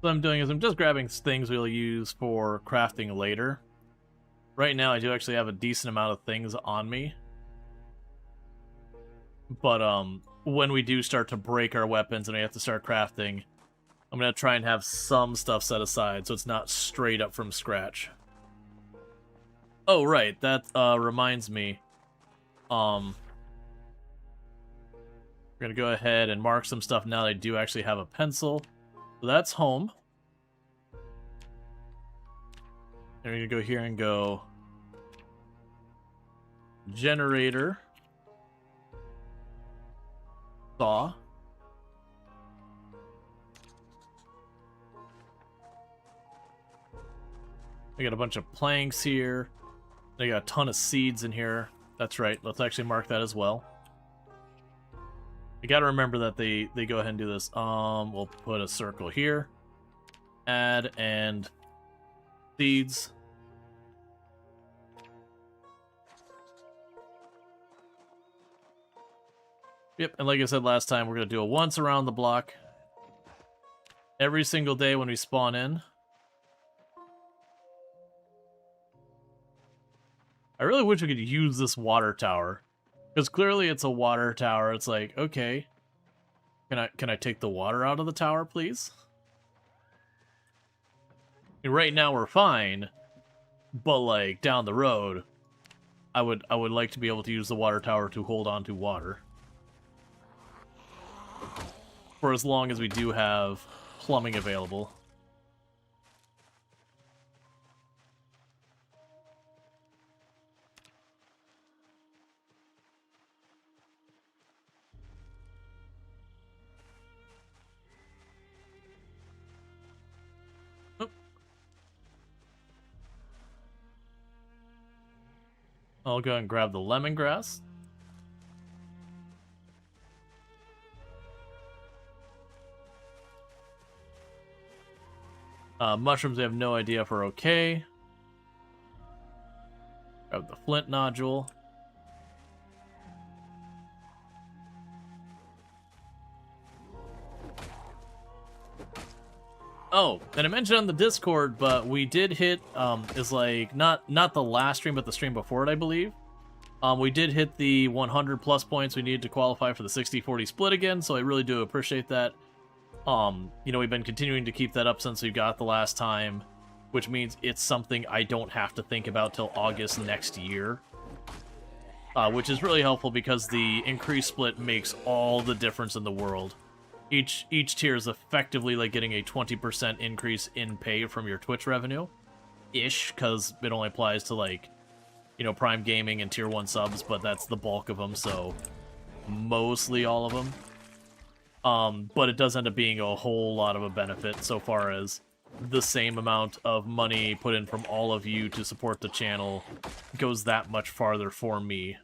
What I'm doing is I'm just grabbing things we'll use for crafting later. Right now, I do actually have a decent amount of things on me. But, when we do start to break our weapons and we have to start crafting, I'm going to try and have some stuff set aside so it's not straight up from scratch. Oh, right. That, reminds me. We're going to go ahead and mark some stuff now that I do actually have a pencil. So that's home. And we're going to go here and go generator, saw, I got a bunch of planks here. I got a ton of seeds in here. That's right. Let's actually mark that as well. You gotta remember that they go ahead and do this. We'll put a circle here. Add and seeds. Yep, and like I said last time, we're gonna do it once around the block. Every single day when we spawn in. I really wish we could use this water tower. Because clearly it's a water tower. It's like, okay. Can I take the water out of the tower, please? And right now we're fine. But like down the road, I would like to be able to use the water tower to hold on to water. For as long as we do have plumbing available. I'll go and grab the lemongrass. Mushrooms, I have no idea if we're okay. Grab the flint nodule. Oh, and I mentioned on the Discord, but we did hit, is like, not the last stream, but the stream before it, I believe. We did hit the 100 plus points we needed to qualify for the 60-40 split again, so I really do appreciate that. You know, we've been continuing to keep that up since we got the last time, which means it's something I don't have to think about till August next year. Which is really helpful because the increased split makes all the difference in the world. Each tier is effectively like getting a 20% increase in pay from your Twitch revenue. Ish, because it only applies to, like, you know, Prime Gaming and Tier 1 subs, but that's the bulk of them, so mostly all of them. But it does end up being a whole lot of a benefit so far as the same amount of money put in from all of you to support the channel goes that much farther for me.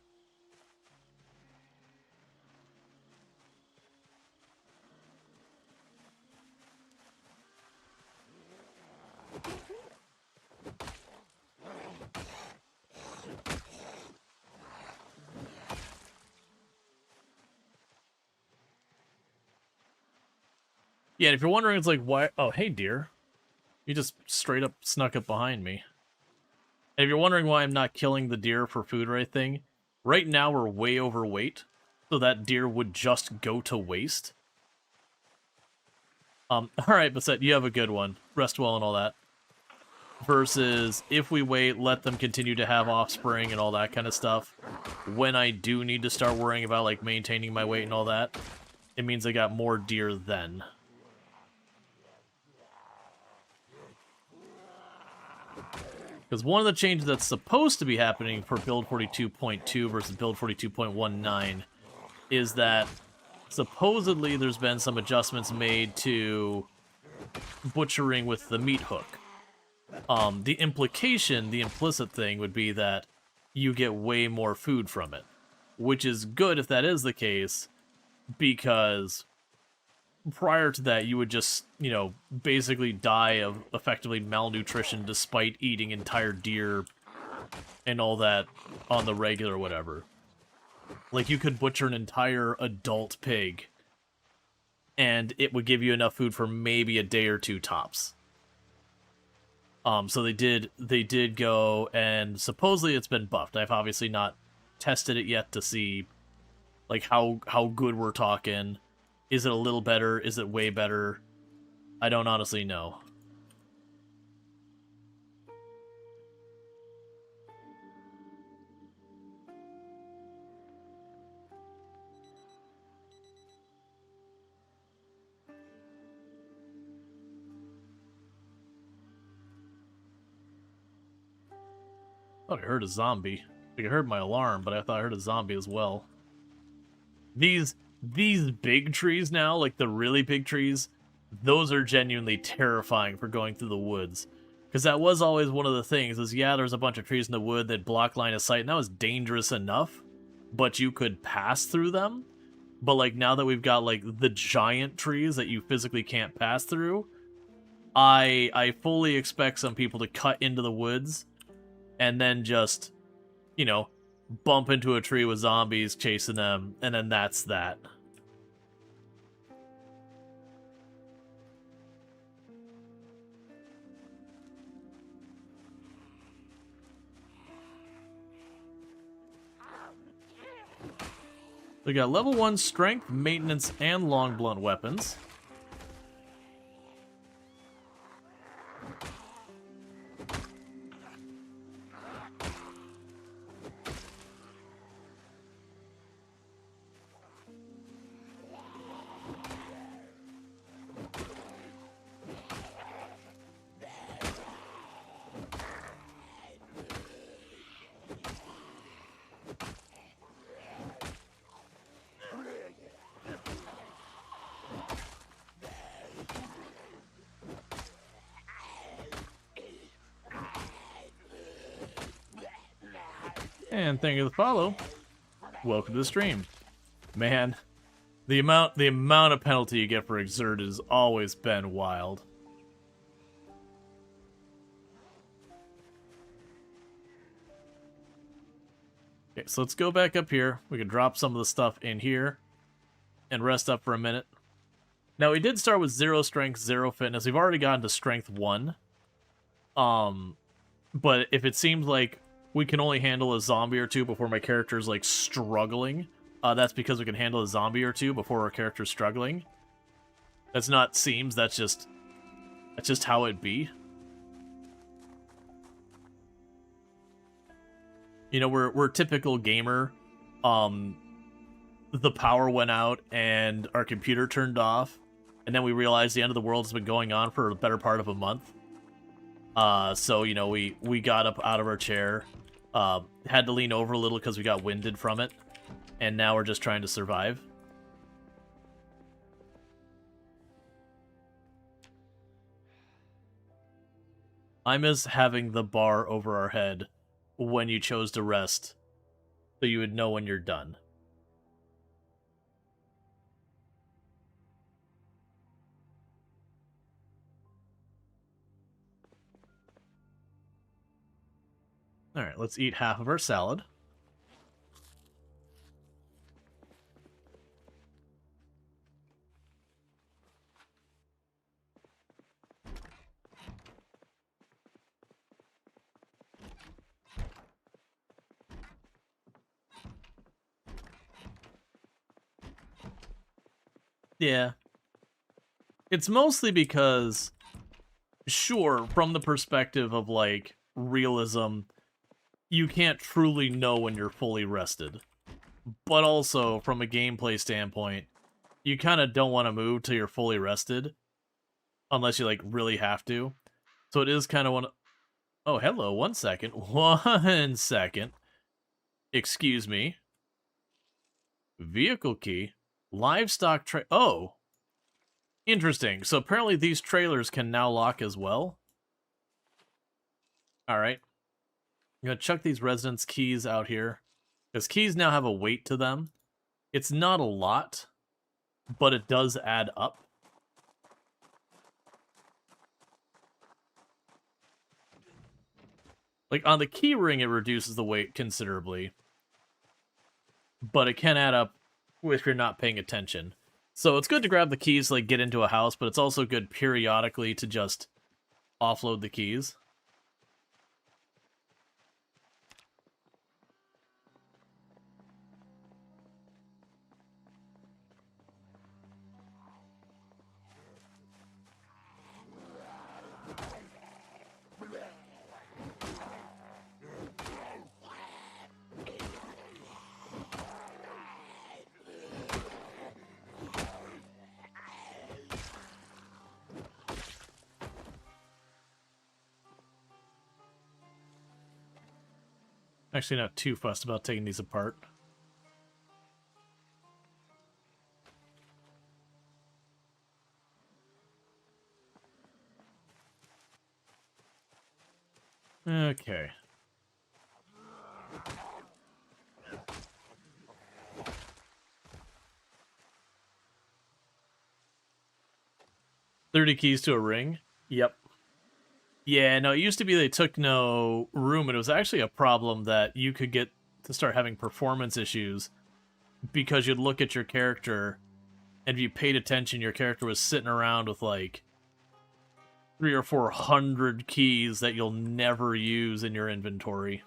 Yeah, and if you're wondering, it's like, why... Oh, hey, dear. You just straight up snuck up behind me. And if you're wondering why I'm not killing the deer for food or anything, right now we're way overweight, so that deer would just go to waste. Alright, Basset, you have a good one. Rest well and all that. Versus, if we wait, let them continue to have offspring and all that kind of stuff, when I do need to start worrying about, like, maintaining my weight and all that, it means I got more deer then. Because one of the changes that's supposed to be happening for build 42.2 versus build 42.19 is that supposedly there's been some adjustments made to butchering with the meat hook. The implication, the implicit thing would be that you get way more food from it, which is good if that is the case, because prior to that, you would just, you know, basically die of effectively malnutrition despite eating entire deer and all that on the regular or whatever. Like, you could butcher an entire adult pig, and it would give you enough food for maybe a day or two tops. So they did go, and supposedly it's been buffed. I've obviously not tested it yet to see, like, how good we're talking. Is it a little better? Is it way better? I don't honestly know. I thought I heard a zombie. Like, I heard my alarm, but I thought I heard a zombie as well. These big trees now, like the really big trees, those are genuinely terrifying for going through the woods. Because that was always one of the things, is yeah, there's a bunch of trees in the wood that block line of sight, and that was dangerous enough, but you could pass through them. But, like, now that we've got, like, the giant trees that you physically can't pass through, I fully expect some people to cut into the woods and then just, you know, bump into a tree with zombies chasing them, and then that's that. We got level 1 strength, maintenance, and long blunt weapons. And thank you for the follow. Welcome to the stream. Man, the amount of penalty you get for exert has always been wild. Okay, so let's go back up here. We can drop some of the stuff in here and rest up for a minute. Now, we did start with 0 strength, 0 fitness. We've already gotten to strength 1. But if it seems like we can only handle a zombie or two before my character's, like, struggling, that's because we can handle a zombie or two before our character's struggling. That's not seems, that's just how it be. You know, we're typical gamer. The power went out and our computer turned off, and then we realized the end of the world has been going on for the better part of a month. So, you know, we got up out of our chair, had to lean over a little because we got winded from it, and now we're just trying to survive. I miss having the bar over our head when you chose to rest, so you would know when you're done. Alright, let's eat half of our salad. Yeah. It's mostly because, sure, from the perspective of, like, realism, you can't truly know when you're fully rested. But also, from a gameplay standpoint, you kind of don't want to move till you're fully rested. Unless you, like, really have to. So it is kind of one... Oh, hello, 1 second. 1 second. Excuse me. Vehicle key. Livestock Oh! Interesting. So apparently these trailers can now lock as well. Alright. I'm gonna chuck these residence keys out here. Because keys now have a weight to them. It's not a lot, but it does add up. Like, on the key ring, it reduces the weight considerably. But it can add up if you're not paying attention. So it's good to grab the keys to, like, get into a house, but it's also good periodically to just offload the keys. Actually, not too fussed about taking these apart. Okay. $30 keys to a ring? Yep. Yeah, no, it used to be they took no room, and it was actually a problem that you could get to start having performance issues because you'd look at your character, and if you paid attention, your character was sitting around with, like, 300 or 400 keys that you'll never use in your inventory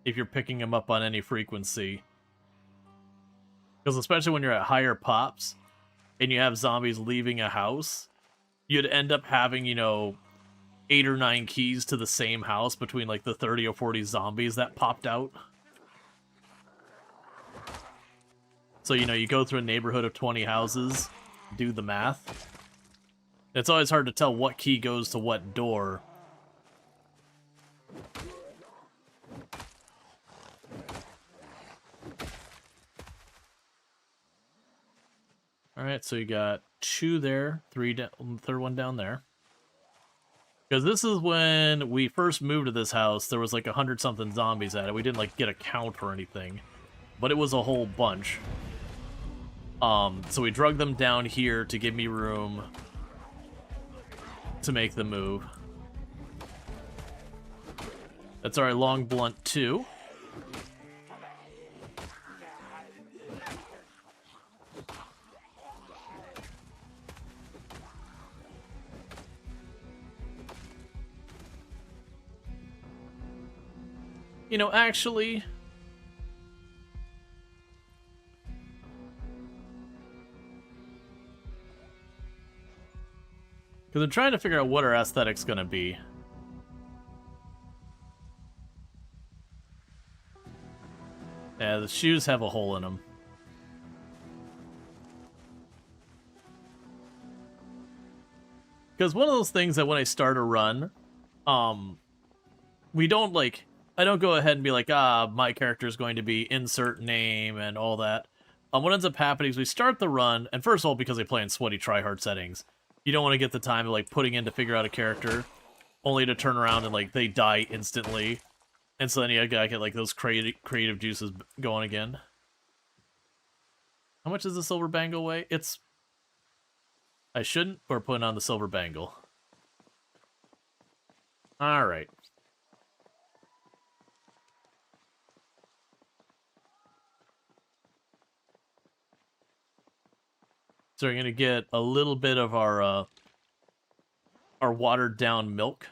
if you're picking them up on any frequency. Because especially when you're at higher pops, and you have zombies leaving a house, you'd end up having, you know, 8 or 9 keys to the same house between, like, the 30 or 40 zombies that popped out. So, you know, you go through a neighborhood of 20 houses, do the math. It's always hard to tell what key goes to what door. Alright, so you got 2 there, 3 down, third one down there. Because this is when we first moved to this house, there was like 100-something zombies at it. We didn't, like, get a count or anything. But it was a whole bunch. So we drug them down here to give me room to make the move. That's our long blunt 2. You know, actually... Because I'm trying to figure out what our aesthetic's gonna be. Yeah, the shoes have a hole in them. Because one of those things that when I start a run, we don't, like... I don't go ahead and be like, my character is going to be insert name and all that. What ends up happening is we start the run, and first of all, because I play in sweaty tryhard settings, you don't want to get the time of, like, putting in to figure out a character, only to turn around and, like, they die instantly. And so then you gotta get, like, those creative juices going again. How much does the silver bangle weigh? It's... I shouldn't, or putting on the silver bangle. Alright. So we're gonna get a little bit of our watered down milk.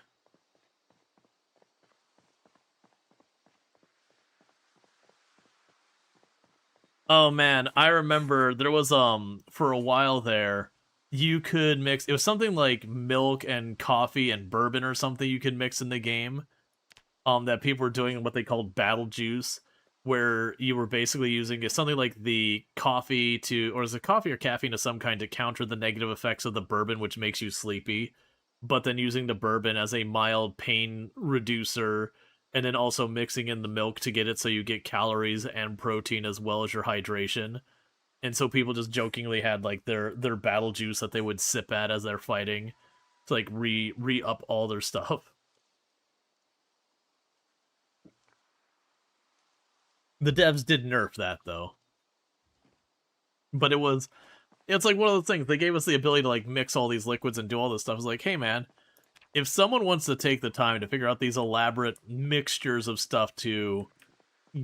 Oh man, I remember there was for a while there, you could mix, it was something like milk and coffee and bourbon or something you could mix in the game. That people were doing what they called battle juice, where you were basically using something like the coffee to, or is it coffee or caffeine of some kind to counter the negative effects of the bourbon, which makes you sleepy, but then using the bourbon as a mild pain reducer, and then also mixing in the milk to get it so you get calories and protein as well as your hydration. And so people just jokingly had like their battle juice that they would sip at as they're fighting to like re-up all their stuff. The devs did nerf that, though. But it's like one of those things. They gave us the ability to, like, mix all these liquids and do all this stuff. It's like, hey, man, if someone wants to take the time to figure out these elaborate mixtures of stuff to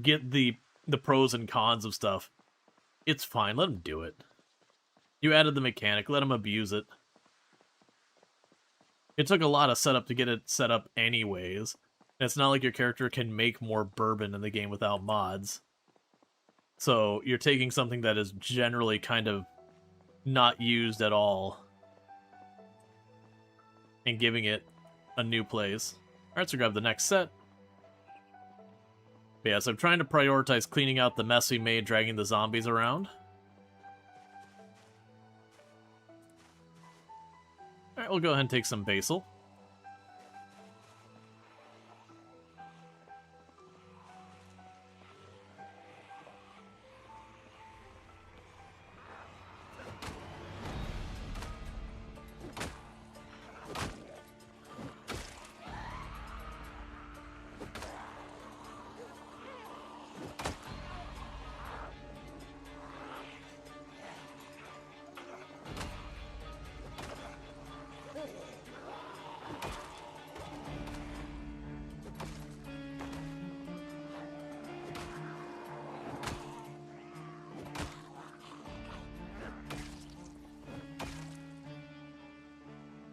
get the pros and cons of stuff, it's fine. Let them do it. You added the mechanic. Let them abuse it. It took a lot of setup to get it set up anyways. It's not like your character can make more bourbon in the game without mods. So you're taking something that is generally kind of not used at all and giving it a new place. Alright, so grab the next set. But yeah, so I'm trying to prioritize cleaning out the mess we made dragging the zombies around. Alright, we'll go ahead and take some basil.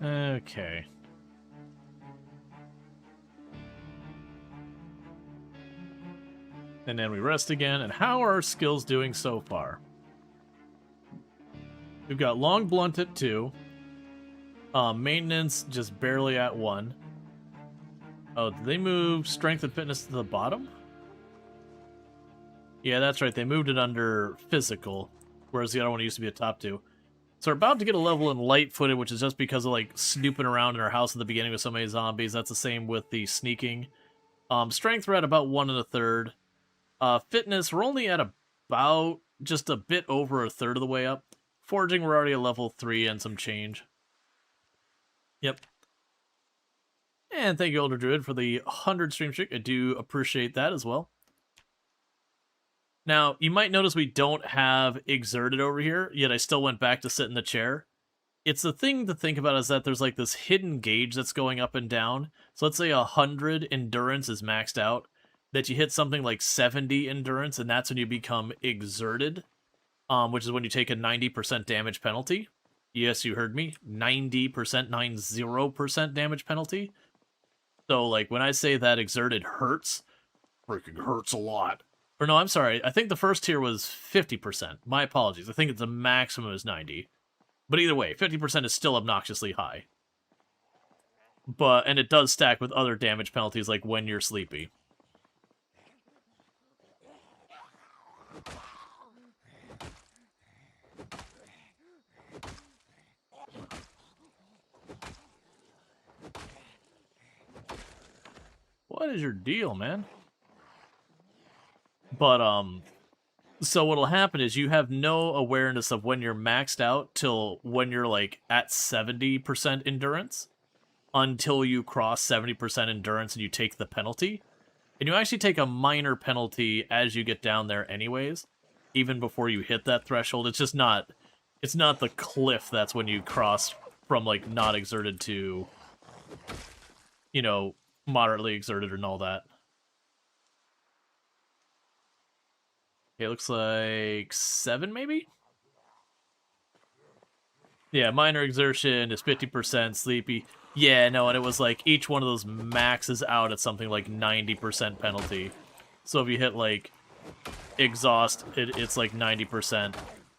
Okay. And then we rest again. And how are our skills doing so far? We've got long blunt at 2. Maintenance just barely at 1. Oh, did they move strength and fitness to the bottom? Yeah, that's right. They moved it under physical, whereas the other one used to be a top 2. So we're about to get a level in light-footed, which is just because of, like, snooping around in our house at the beginning with so many zombies. That's the same with the sneaking. Strength, we're at about 1 1/3. Fitness, we're only at about just a bit over 1/3 of the way up. Forging, we're already at level 3 and some change. Yep. And thank you, Elder Druid, for the 100 stream streak. I do appreciate that as well. Now, you might notice we don't have exerted over here, yet I still went back to sit in the chair. It's the thing to think about is that there's like this hidden gauge that's going up and down. So let's say 100 endurance is maxed out, that you hit something like 70 endurance, and that's when you become exerted, which is when you take a 90% damage penalty. Yes, you heard me. 90%, 90% damage penalty. So, like, when I say that exerted hurts, freaking hurts a lot. Or no, I'm sorry. I think the first tier was 50%. My apologies. I think the maximum is 90. But either way, 50% is still obnoxiously high. And it does stack with other damage penalties, like when you're sleepy. What is your deal, man? But, so what'll happen is you have no awareness of when you're maxed out till when you're, like, at 70% endurance, until you cross 70% endurance and you take the penalty. And you actually take a minor penalty as you get down there anyways, even before you hit that threshold. It's just not... It's not the cliff that's when you cross from, like, not exerted to, you know, moderately exerted and all that. Okay, looks like 7, maybe? Yeah, minor exertion is 50%, sleepy. Yeah, no, and it was like each one of those maxes out at something like 90% penalty. So if you hit, like, exhaust, it's like 90%.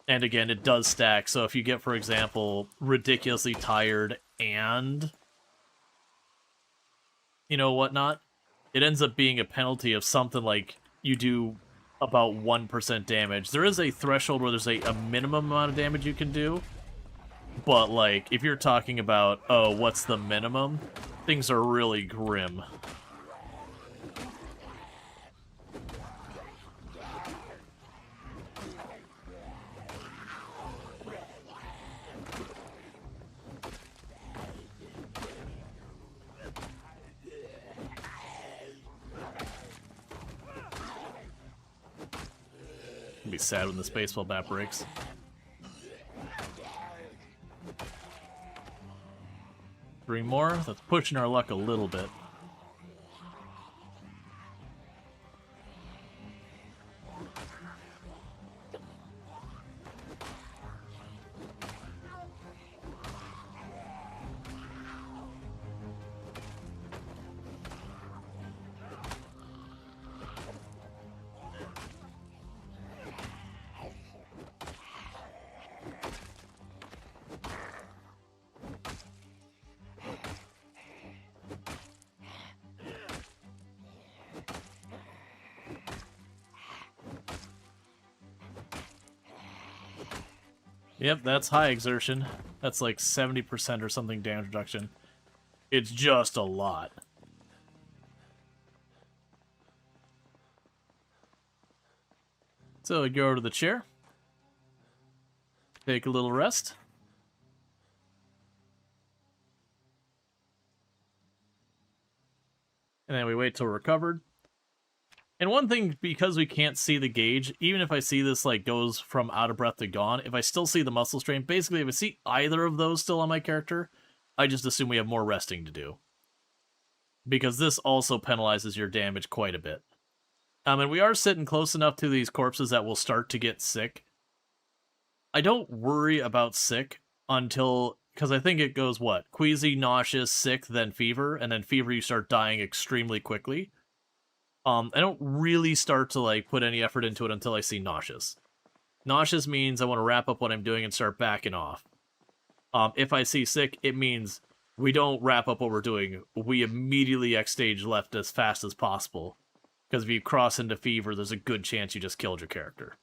And again, it does stack. So if you get, for example, ridiculously tired and, you know, whatnot, it ends up being a penalty of something like you do about 1% damage. There is a threshold where there's a minimum amount of damage you can do. But, like, if you're talking about, oh, what's the minimum? Things are really grim. I'll be sad when the spaceball bat breaks. Three more. That's pushing our luck a little bit. Yep, that's high exertion. That's like 70% or something damage reduction. It's just a lot. So go to the chair. Take a little rest. And then we wait till we're recovered. And one thing, because we can't see the gauge, even if I see this, like, goes from out of breath to gone, if I still see the muscle strain, basically, if I see either of those still on my character, I just assume we have more resting to do. Because this also penalizes your damage quite a bit. And we are sitting close enough to these corpses that will start to get sick. I don't worry about sick until... Because I think it goes, what? Queasy, nauseous, sick, then fever, and then fever you start dying extremely quickly. I don't really start to, like, put any effort into it until I see nauseous. Nauseous means I want to wrap up what I'm doing and start backing off. If I see sick, it means we don't wrap up what we're doing. We immediately X-stage left as fast as possible. Because if you cross into fever, there's a good chance you just killed your character.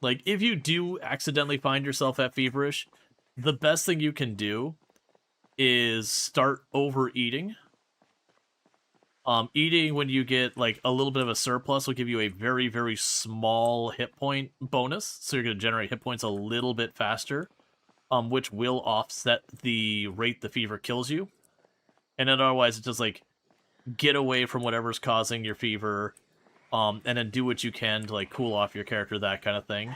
Like, if you do accidentally find yourself at feverish, the best thing you can do is start overeating. Eating when you get, like, a little bit of a surplus will give you a very, very small hit point bonus. So you're going to generate hit points a little bit faster, which will offset the rate the fever kills you. And then otherwise, it's just, like, get away from whatever's causing your fever, and then do what you can to, like, cool off your character, that kind of thing.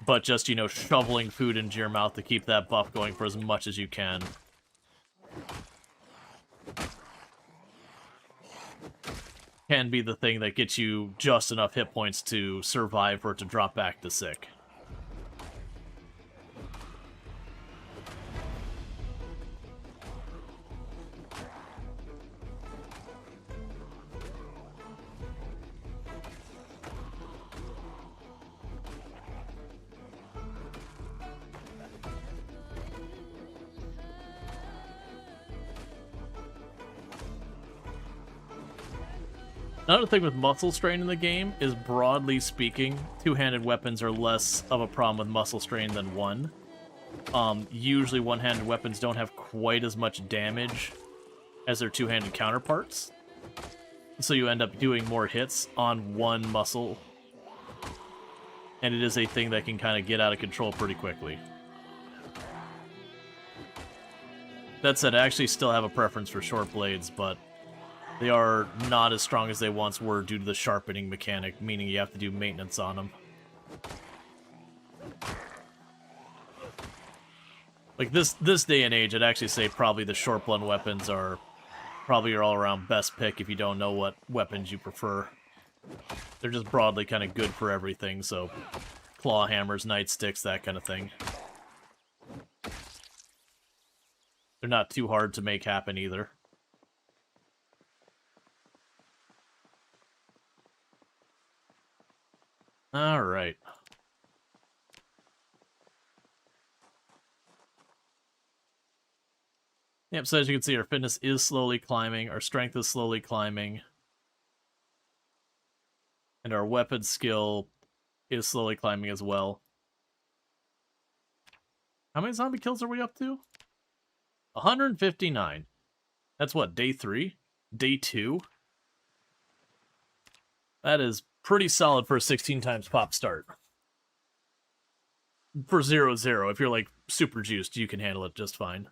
But just, you know, shoveling food into your mouth to keep that buff going for as much as you can. Can be the thing that gets you just enough hit points to survive for it to drop back to sick. Another thing with muscle strain in the game is, broadly speaking, two-handed weapons are less of a problem with muscle strain than one. Usually one-handed weapons don't have quite as much damage as their two-handed counterparts. So you end up doing more hits on one muscle. And it is a thing that can kind of get out of control pretty quickly. That said, I actually still have a preference for short blades, but they are not as strong as they once were due to the sharpening mechanic, meaning you have to do maintenance on them. Like, this day and age, I'd actually say probably the short blunt weapons are probably your all-around best pick if you don't know what weapons you prefer. They're just broadly kind of good for everything, so claw hammers, nightsticks, that kind of thing. They're not too hard to make happen either. Alright. Yep, so as you can see, our fitness is slowly climbing, our strength is slowly climbing, and our weapon skill is slowly climbing as well. How many zombie kills are we up to? 159. That's what, day 3? Day 2? That is pretty solid for a 16 times pop start. For 0-0, if you're like super juiced, you can handle it just fine.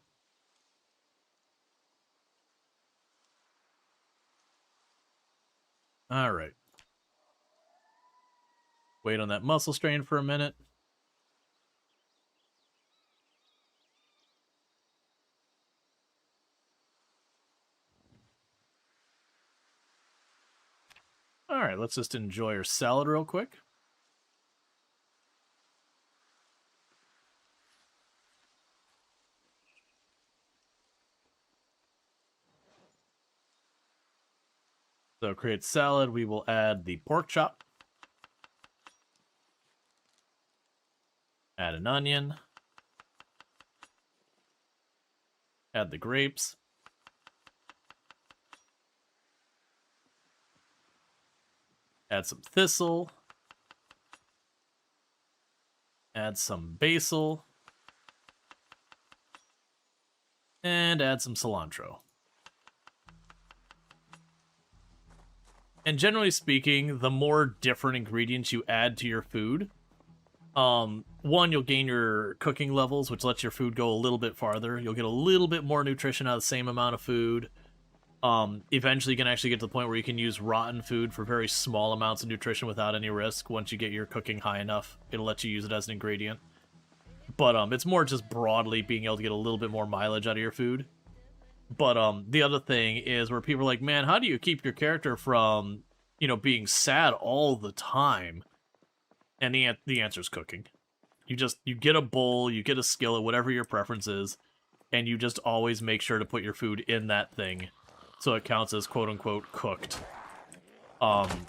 Alright. Wait on that muscle strain for a minute. Alright, let's just enjoy our salad real quick. So create salad, we will add the pork chop. Add an onion. Add the grapes. Add some thistle. Add some basil. And add some cilantro. And generally speaking, the more different ingredients you add to your food, one, you'll gain your cooking levels, which lets your food go a little bit farther. You'll get a little bit more nutrition out of the same amount of food. Eventually you can actually get to the point where you can use rotten food for very small amounts of nutrition without any risk. Once you get your cooking high enough, it'll let you use it as an ingredient. But it's more just broadly being able to get a little bit more mileage out of your food. But the other thing is where people are like, man, how do you keep your character from, you know, being sad all the time? And the answer is cooking. You get a bowl, you get a skillet, whatever your preference is, and you just always make sure to put your food in that thing so it counts as quote-unquote cooked. And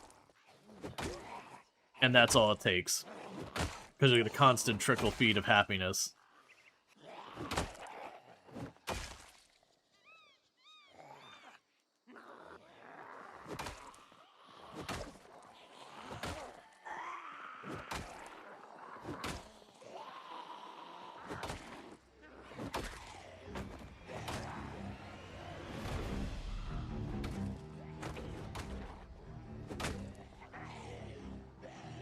that's all it takes. Because you get a constant trickle feed of happiness.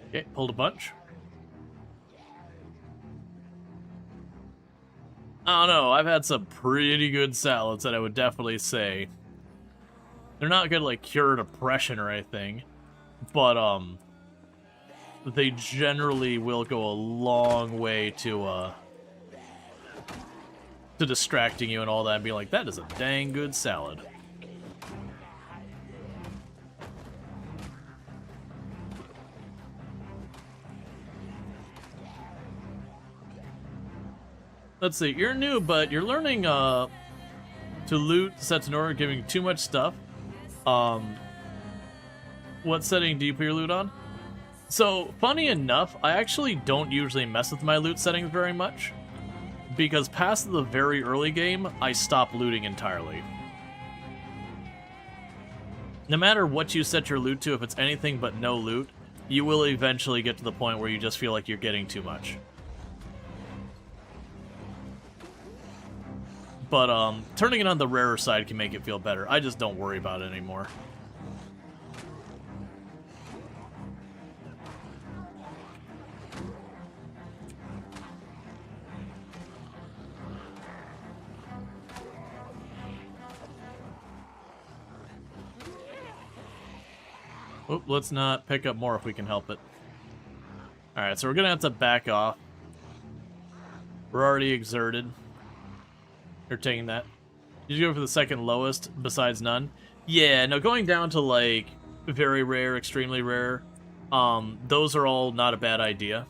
Okay, pulled a bunch. I don't know, I've had some pretty good salads that I would definitely say. They're not gonna, like, cure depression or anything, but, they generally will go a long way to distracting you and all that, and be like, that is a dang good salad. Let's see, you're new, but you're learning to loot sets in order, giving too much stuff. What setting do you put your loot on? So, funny enough, I actually don't usually mess with my loot settings very much, because past the very early game, I stopped looting entirely. no matter what you set your loot to, if it's anything but no loot, you will eventually get to the point where you just feel like you're getting too much. But turning it on the rarer side can make it feel better. I just don't worry about it anymore. Oop, let's not pick up more if we can help it. Alright, so we're gonna have to back off. We're already exerted. You're taking that. Did you go for the second lowest, besides none? Yeah, no, going down to, like, very rare, extremely rare, those are all not a bad idea.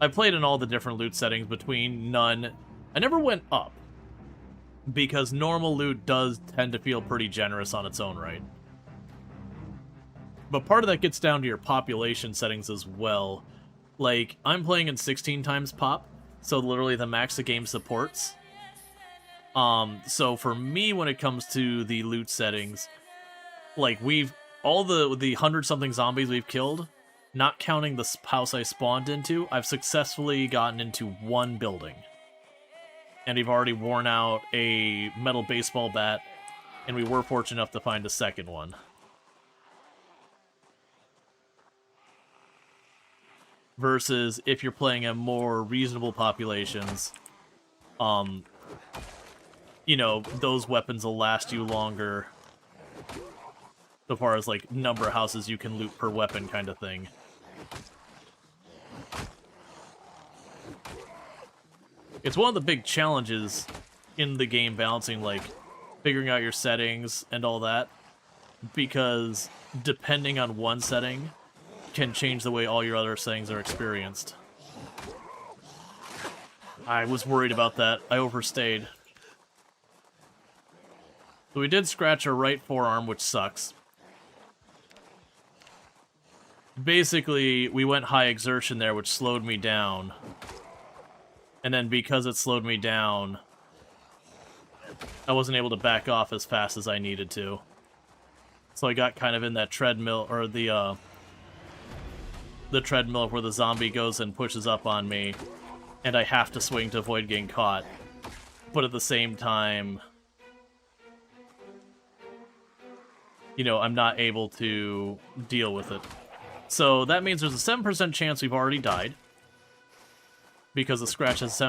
I played in all the different loot settings between none. I never went up, because normal loot does tend to feel pretty generous on its own right. But part of that gets down to your population settings as well. Like, I'm playing in 16 times pop, so literally the max the game supports. So for me, when it comes to the loot settings, like, all the 100-something zombies we've killed, not counting the house I spawned into, I've successfully gotten into one building. And we've already worn out a metal baseball bat, and we were fortunate enough to find a second one. Versus if you're playing at more reasonable populations, you know, those weapons will last you longer. As far as, like, number of houses you can loot per weapon kind of thing. It's one of the big challenges in the game, balancing, like, figuring out your settings and all that. Because depending on one setting can change the way all your other settings are experienced. I was worried about that. I overstayed. So we did scratch our right forearm, which sucks. Basically, we went high exertion there, which slowed me down. And then because it slowed me down, I wasn't able to back off as fast as I needed to. So I got kind of in that treadmill, or the treadmill where the zombie goes and pushes up on me, and I have to swing to avoid getting caught. But at the same time, you know, I'm not able to deal with it. So that means there's a 7% chance we've already died, because the scratch has a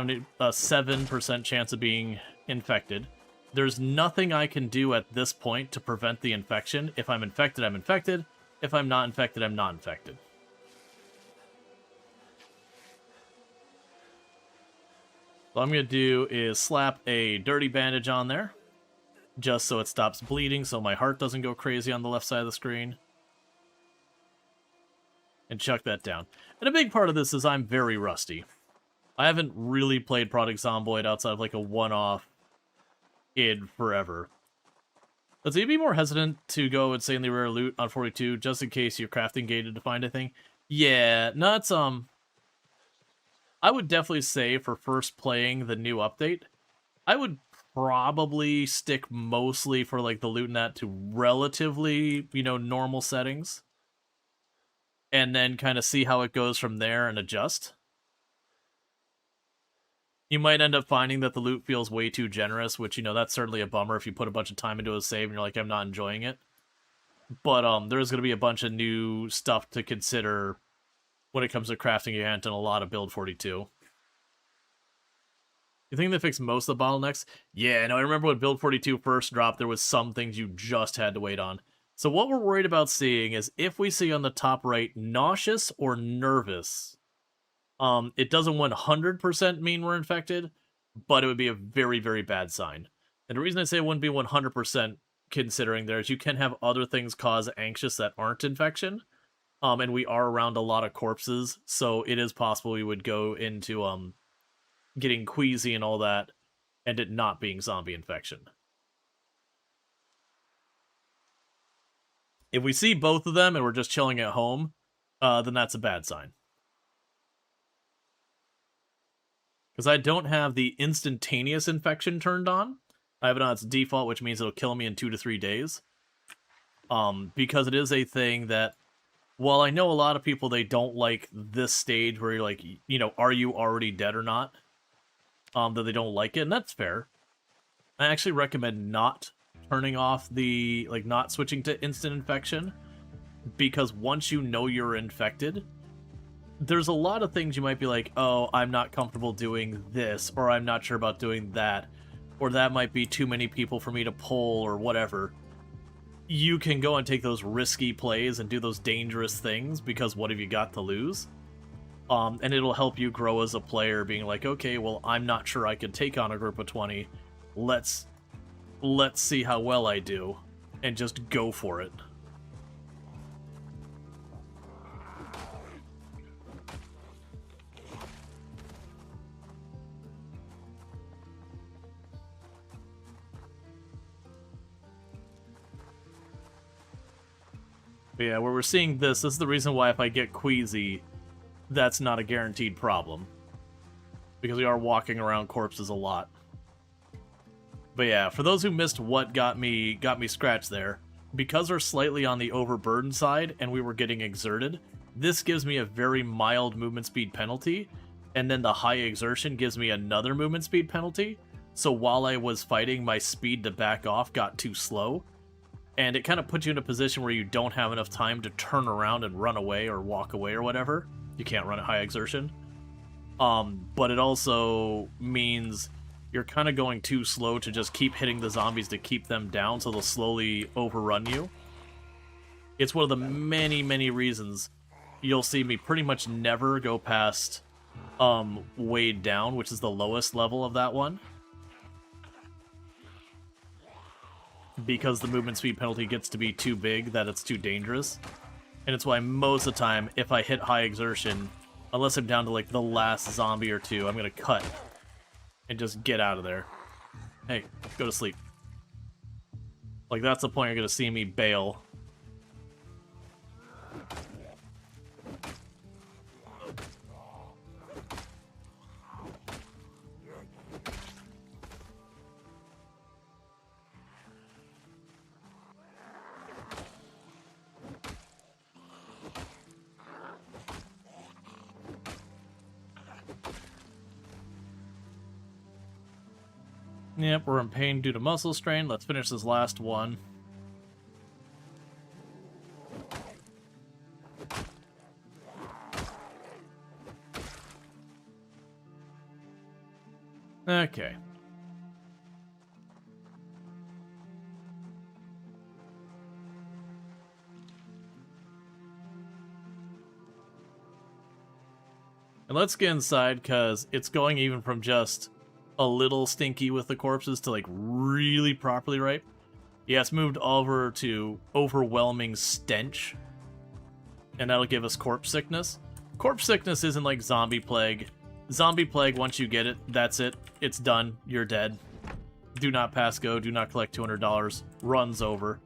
7% chance of being infected. There's nothing I can do at this point to prevent the infection. If I'm infected, I'm infected. If I'm not infected, I'm not infected. What I'm going to do is slap a dirty bandage on there, just so it stops bleeding, so my heart doesn't go crazy on the left side of the screen. And chuck that down. And a big part of this is I'm very rusty. I haven't really played Project Zomboid outside of, like, a one-off in forever. But so you'd be more hesitant to go insanely rare loot on 42, just in case you're crafting gated to find anything. Yeah, no, it's, I would definitely say for first playing the new update, I would probably stick mostly for, like, the loot and that to relatively, you know, normal settings. And then kind of see how it goes from there and adjust. You might end up finding that the loot feels way too generous, which, you know, that's certainly a bummer if you put a bunch of time into a save and you're like, I'm not enjoying it. But there's going to be a bunch of new stuff to consider when it comes to crafting your ant and a lot of build 42. You think they fixed most of the bottlenecks? Yeah, no, I remember when build 42 first dropped, there was some things you just had to wait on. So what we're worried about seeing is if we see on the top right, nauseous or nervous, it doesn't 100% mean we're infected, but it would be a very, very bad sign. And the reason I say it wouldn't be 100% considering there is you can have other things cause anxious that aren't infection. And we are around a lot of corpses, so it is possible we would go into getting queasy and all that, and it not being zombie infection. If we see both of them and we're just chilling at home, then that's a bad sign. Because I don't have the instantaneous infection turned on. I have it on its default, which means it'll kill me in 2 to 3 days. because it is a thing that, while I know a lot of people, they don't like this stage where you're like, you know, are you already dead or not? That they don't like it, and that's fair. I actually recommend not turning off the, like, not switching to instant infection, because once you know you're infected, there's a lot of things you might be like, oh, I'm not comfortable doing this, or I'm not sure about doing that, or that might be too many people for me to pull, or whatever. You can go and take those risky plays and do those dangerous things, because what have you got to lose? And it'll help you grow as a player, being like, okay, well, I'm not sure I can take on a group of 20. Let's see how well I do, and just go for it. But yeah, where we're seeing this is the reason why if I get queasy, that's not a guaranteed problem. Because we are walking around corpses a lot. But yeah, for those who missed what got me scratched there, because we're slightly on the overburden side and we were getting exerted, this gives me a very mild movement speed penalty, and then the high exertion gives me another movement speed penalty. So while I was fighting, my speed to back off got too slow, and it kind of puts you in a position where you don't have enough time to turn around and run away or walk away or whatever. You can't run at high exertion. But it also means you're kind of going too slow to just keep hitting the zombies to keep them down, so they'll slowly overrun you. It's one of the many, many reasons you'll see me pretty much never go past weighed down, which is the lowest level of that one. Because the movement speed penalty gets to be too big, that it's too dangerous. And it's why most of the time, if I hit high exertion, unless I'm down to like the last zombie or two, I'm gonna cut and just get out of there. Hey, go to sleep. Like, that's the point you're gonna see me bail. Yep, we're in pain due to muscle strain. Let's finish this last one. Okay. And let's get inside, because it's going even from just a little stinky with the corpses to like really properly ripe. Yeah, it's moved over to overwhelming stench, and that'll give us corpse sickness. Corpse sickness isn't like zombie plague. Zombie plague, once you get it, that's it. It's done. You're dead. Do not pass go. Do not collect $200. Runs over.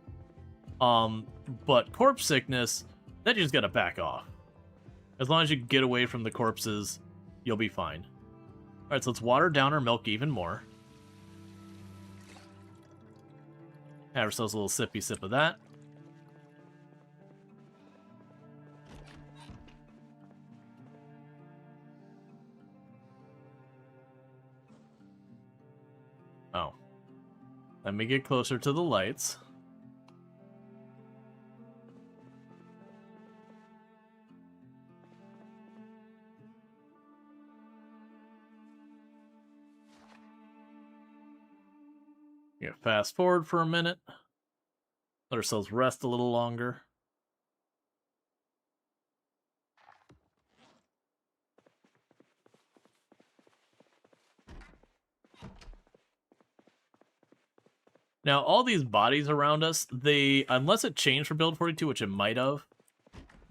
But corpse sickness, then you just gotta back off. As long as you get away from the corpses, you'll be fine. Alright, so let's water down our milk even more. Have ourselves a little sippy sip of that. Oh. Let me get closer to the lights. Yeah, fast forward for a minute. Let ourselves rest a little longer. Now, all these bodies around us, they, unless it changed for build 42, which it might have,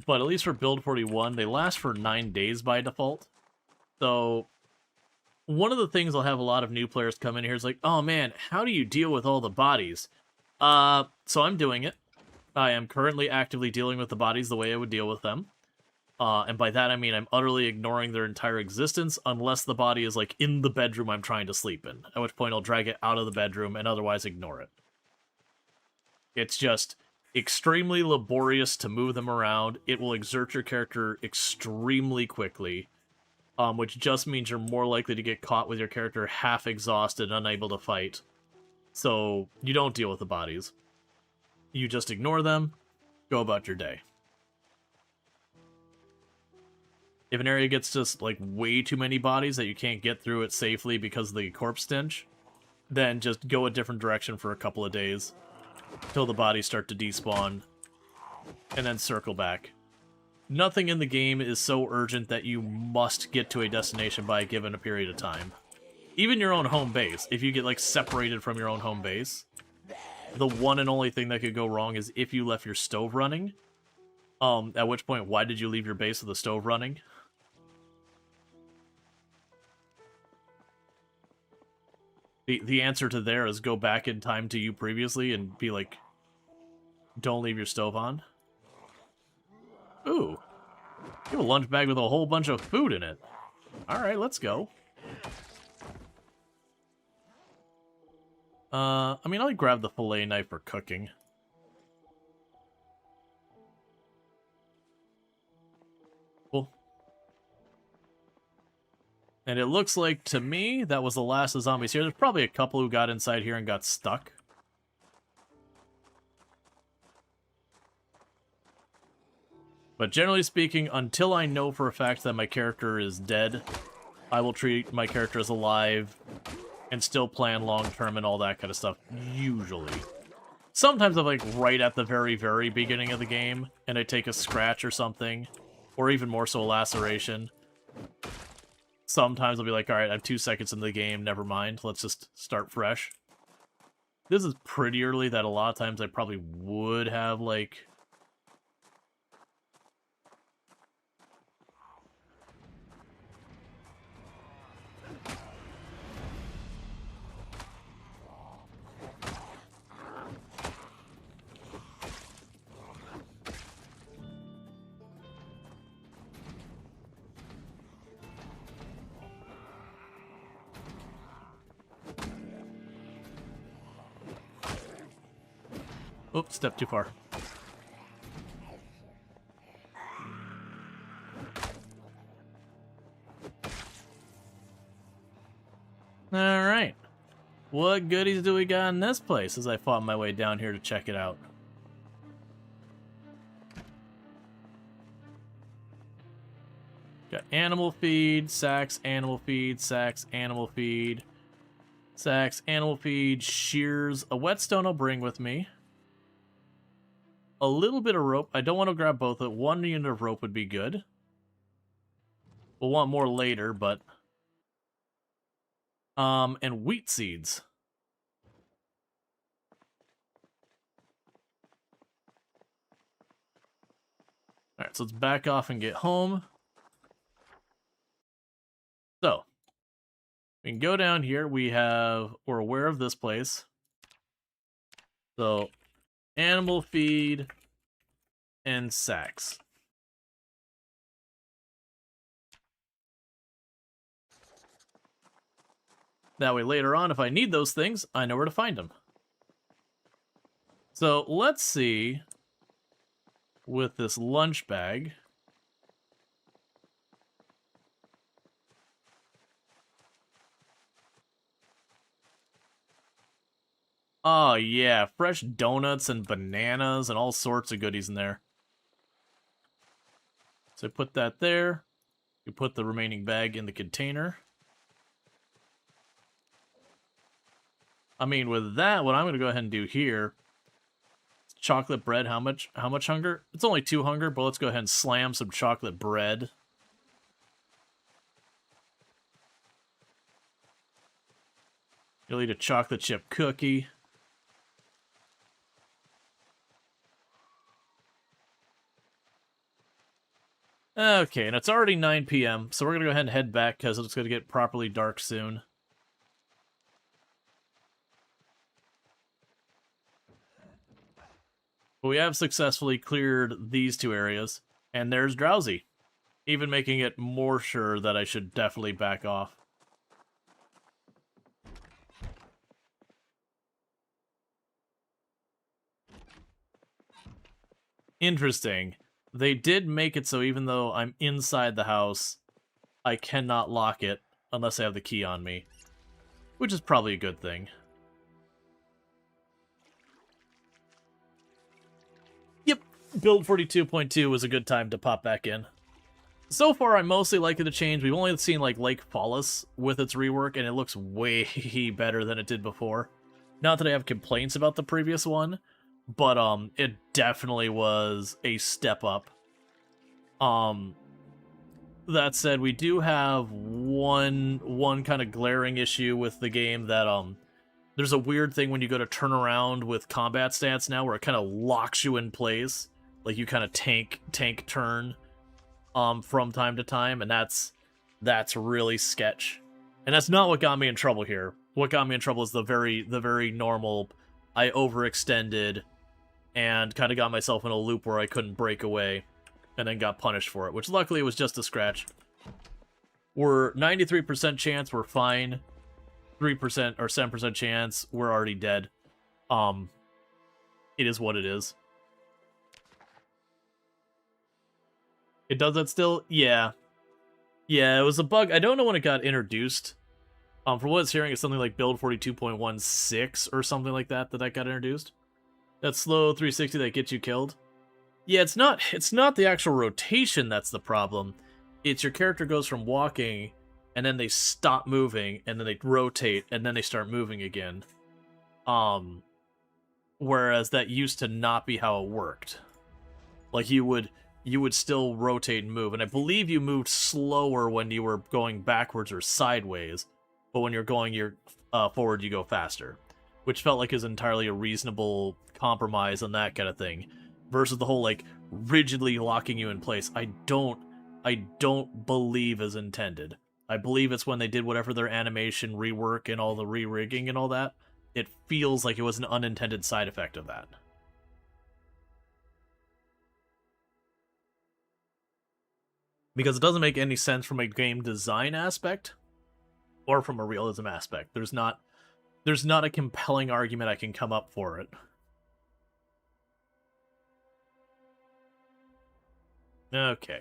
but at least for build 41, they last for 9 days by default. So, one of the things I'll have a lot of new players come in here is like, oh man, how do you deal with all the bodies? So I'm doing it. I am currently actively dealing with the bodies the way I would deal with them. And by that I mean I'm utterly ignoring their entire existence unless the body is like in the bedroom I'm trying to sleep in, at which point I'll drag it out of the bedroom and otherwise ignore it. It's just extremely laborious to move them around. It will exert your character extremely quickly, which just means you're more likely to get caught with your character half exhausted, unable to fight. So you don't deal with the bodies. You just ignore them, go about your day. If an area gets just, like, way too many bodies that you can't get through it safely because of the corpse stench, then just go a different direction for a couple of days, till the bodies start to despawn, and then circle back. Nothing in the game is so urgent that you must get to a destination by a given period of time. Even your own home base, if you get, like, separated from your own home base, the one and only thing that could go wrong is if you left your stove running. At which point, why did you leave your base with the stove running? The answer to there is go back in time to you previously and be like, don't leave your stove on. Ooh. You have a lunch bag with a whole bunch of food in it. Alright, let's go. I mean, I'll grab the fillet knife for cooking. Cool. And it looks like, to me, that was the last of zombies here. There's probably a couple who got inside here and got stuck. But generally speaking, until I know for a fact that my character is dead, I will treat my character as alive and still plan long-term and all that kind of stuff, usually. Sometimes I'm, like, right at the very, very beginning of the game, and I take a scratch or something, or even more so a laceration. Sometimes I'll be like, alright, I have 2 seconds in the game, never mind, let's just start fresh. This is pretty early that a lot of times I probably would have, like... Oops, step too far. Alright. What goodies do we got in this place as I fought my way down here to check it out? Got animal feed, sacks, animal feed, sacks, animal feed, sacks, animal feed, shears. A whetstone I'll bring with me. A little bit of rope. I don't want to grab both of it. 1 unit of rope would be good. We'll want more later, but... and wheat seeds. Alright, so let's back off and get home. So, we can go down here. We're aware of this place. So, animal feed and sacks. That way later on, if I need those things, I know where to find them. So let's see with this lunch bag. Oh yeah, fresh donuts and bananas and all sorts of goodies in there. So put that there. You put the remaining bag in the container. I mean, with that, what I'm going to go ahead and do here, chocolate bread, how much hunger? It's only 2 hunger, but let's go ahead and slam some chocolate bread. You'll eat a chocolate chip cookie. Okay, and it's already 9 p.m., so we're going to go ahead and head back because it's going to get properly dark soon. But we have successfully cleared these 2 areas, and there's Drowsy, even making it more sure that I should definitely back off. Interesting. They did make it so even though I'm inside the house, I cannot lock it unless I have the key on me, which is probably a good thing. Yep, build 42.2 was a good time to pop back in. So far, I'm mostly liking the change. We've only seen like Lake Fallis with its rework, and it looks way better than it did before. Not that I have complaints about the previous one, but it definitely was a step up. That said, we do have one kind of glaring issue with the game that there's a weird thing when you go to turn around with combat stance now where it kind of locks you in place, like you kind of tank turn from time to time, and that's really sketch. And that's not what got me in trouble here. What got me in trouble is the very normal I overextended and kind of got myself in a loop where I couldn't break away and then got punished for it, which luckily was just a scratch. We're 93% chance we're fine. 3% or 7% chance we're already dead. It is what it is. It does that still? Yeah. Yeah, it was a bug. I don't know when it got introduced. From what it's hearing, it's something like build 42.16 or something like that got introduced. That slow 360 that gets you killed. Yeah, it's not the actual rotation that's the problem. It's your character goes from walking, and then they stop moving, and then they rotate, and then they start moving again. Whereas that used to not be how it worked. Like, you would still rotate and move, and I believe you moved slower when you were going backwards or sideways, but when you're going forward, you go faster, which felt like is entirely a reasonable compromise on that kind of thing, versus the whole like rigidly locking you in place. I don't believe is intended. I believe it's when they did whatever their animation rework and all the re-rigging and all that. It feels like it was an unintended side effect of that. Because it doesn't make any sense from a game design aspect or from a realism aspect. There's not a compelling argument I can come up for it. Okay.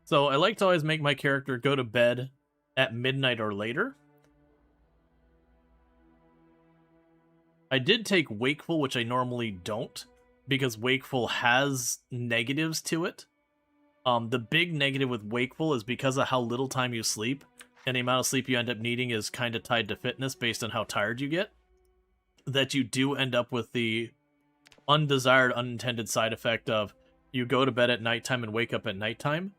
So I like to always make my character go to bed at midnight or later. I did take Wakeful, which I normally don't, because Wakeful has negatives to it. The big negative with Wakeful is because of how little time you sleep, and the amount of sleep you end up needing is kind of tied to fitness based on how tired you get, that you do end up with the undesired, unintended side effect of you go to bed at nighttime and wake up at nighttime,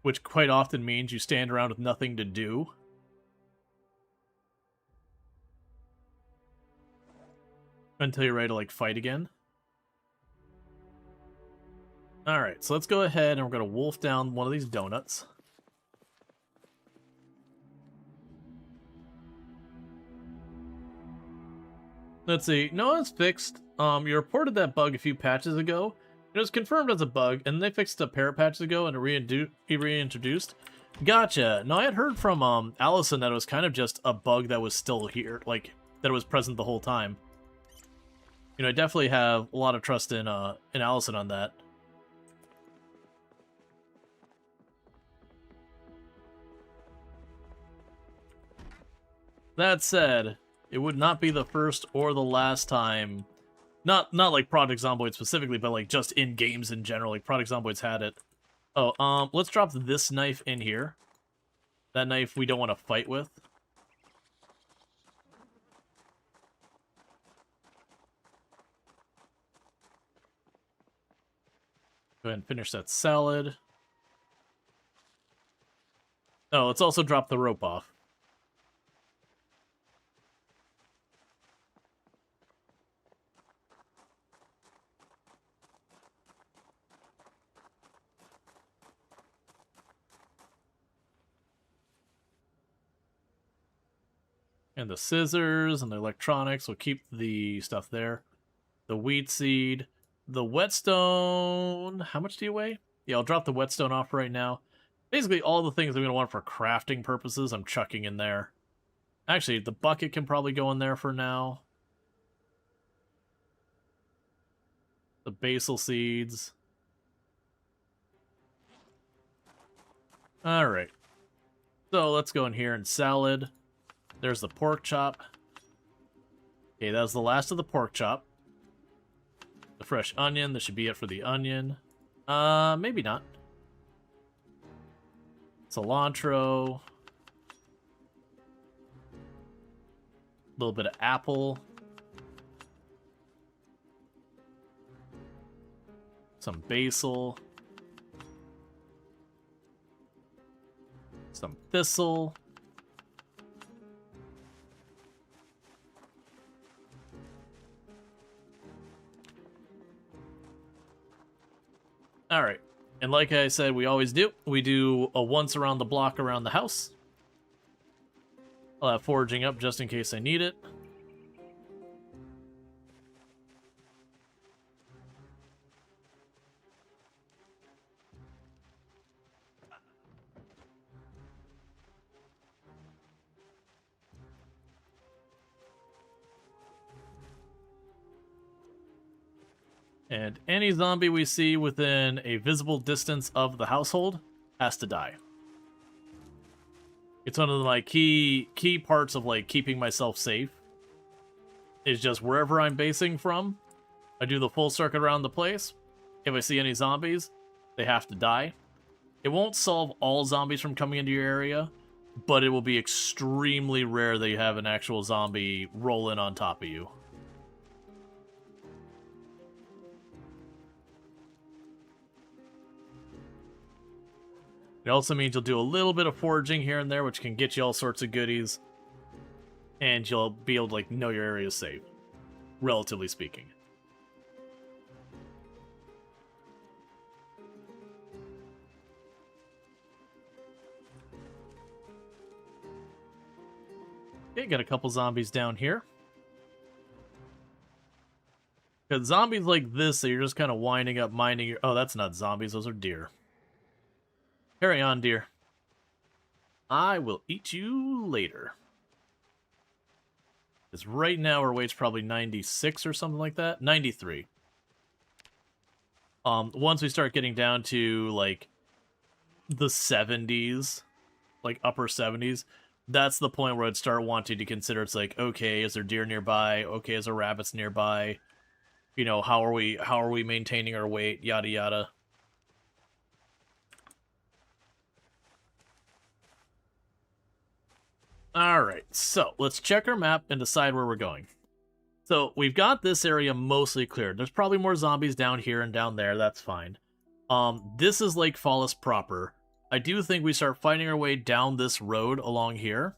which quite often means you stand around with nothing to do. Until you're ready to, like, fight again. Alright, so let's go ahead and we're going to wolf down one of these donuts. Let's see. No, it's fixed. You reported that bug a few patches ago. It was confirmed as a bug, and they fixed it a pair of patches ago and reintroduced. Gotcha. No, I had heard from Allison that it was kind of just a bug that was still here, like, that it was present the whole time. You know, I definitely have a lot of trust in Allison on that. That said, it would not be the first or the last time. Not like Project Zomboid specifically, but like just in games in general. Like Project Zomboid's had it. Oh, let's drop this knife in here. That knife we don't want to fight with. Go ahead and finish that salad. Oh, let's also drop the rope off. And the scissors and the electronics, we'll keep the stuff there. The wheat seed. The whetstone. How much do you weigh? Yeah, I'll drop the whetstone off right now. Basically, all the things I'm going to want for crafting purposes, I'm chucking in there. Actually, the bucket can probably go in there for now. The basil seeds. Alright. So let's go in here and salad. There's the pork chop. Okay, that was the last of the pork chop. The fresh onion. This should be it for the onion. Maybe not. Cilantro. A little bit of apple. Some basil. Some thistle. Alright. And like I said, we always do. We do a once around the block around the house. I'll have foraging up just in case I need it. And any zombie we see within a visible distance of the household has to die. It's one of my key parts of like keeping myself safe. Is just wherever I'm basing from, I do the full circuit around the place. If I see any zombies, they have to die. It won't solve all zombies from coming into your area, but it will be extremely rare that you have an actual zombie roll in on top of you. It also means you'll do a little bit of foraging here and there, which can get you all sorts of goodies. And you'll be able to like know your area is safe, relatively speaking. Okay, got a couple zombies down here. Because zombies like this, so you're just kind of winding up minding your... Oh, that's not zombies, those are deer. Carry on, deer. I will eat you later. Because right now our weight's probably 96 or something like that. 93. Once we start getting down to, like, the 70s, like upper 70s, that's the point where I'd start wanting to consider, it's like, okay, is there deer nearby? Okay, is there rabbits nearby? You know, how are we maintaining our weight? Yada yada. Alright, so let's check our map and decide where we're going. So we've got this area mostly cleared. There's probably more zombies down here and down there, that's fine. This is Lake Fallis proper. I do think we start fighting our way down this road along here.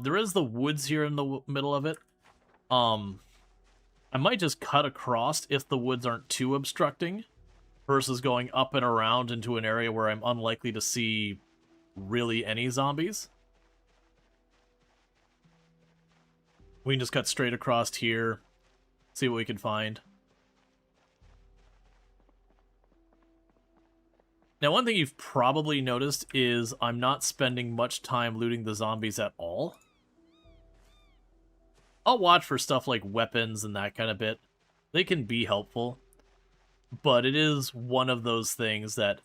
There is the woods here in the middle of it. I might just cut across if the woods aren't too obstructing, versus going up and around into an area where I'm unlikely to see really any zombies. We can just cut straight across here, see what we can find. Now, one thing you've probably noticed is I'm not spending much time looting the zombies at all. I'll watch for stuff like weapons and that kind of bit. They can be helpful. But it is one of those things that,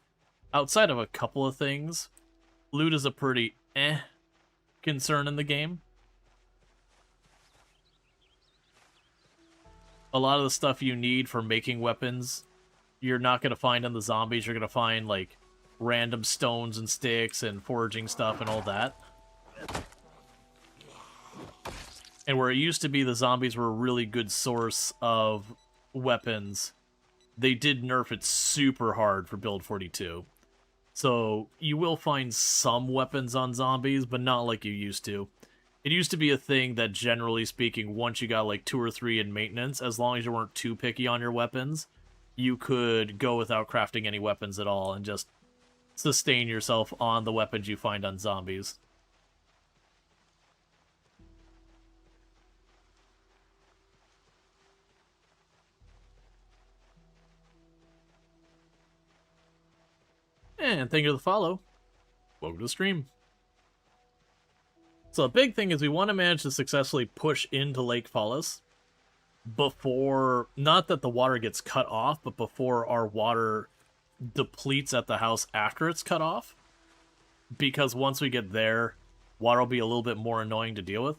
outside of a couple of things, loot is a pretty concern in the game. A lot of the stuff you need for making weapons, you're not going to find in the zombies. You're going to find, like, random stones and sticks and foraging stuff and all that. And where it used to be the zombies were a really good source of weapons, they did nerf it super hard for Build 42. So you will find some weapons on zombies, but not like you used to. It used to be a thing that, generally speaking, once you got like 2 or 3 in maintenance, as long as you weren't too picky on your weapons, you could go without crafting any weapons at all and just sustain yourself on the weapons you find on zombies. And thank you for the follow. Welcome to the stream. So a big thing is we want to manage to successfully push into Lake Fallis before, not that the water gets cut off, but before our water depletes at the house after it's cut off. Because once we get there, water will be a little bit more annoying to deal with.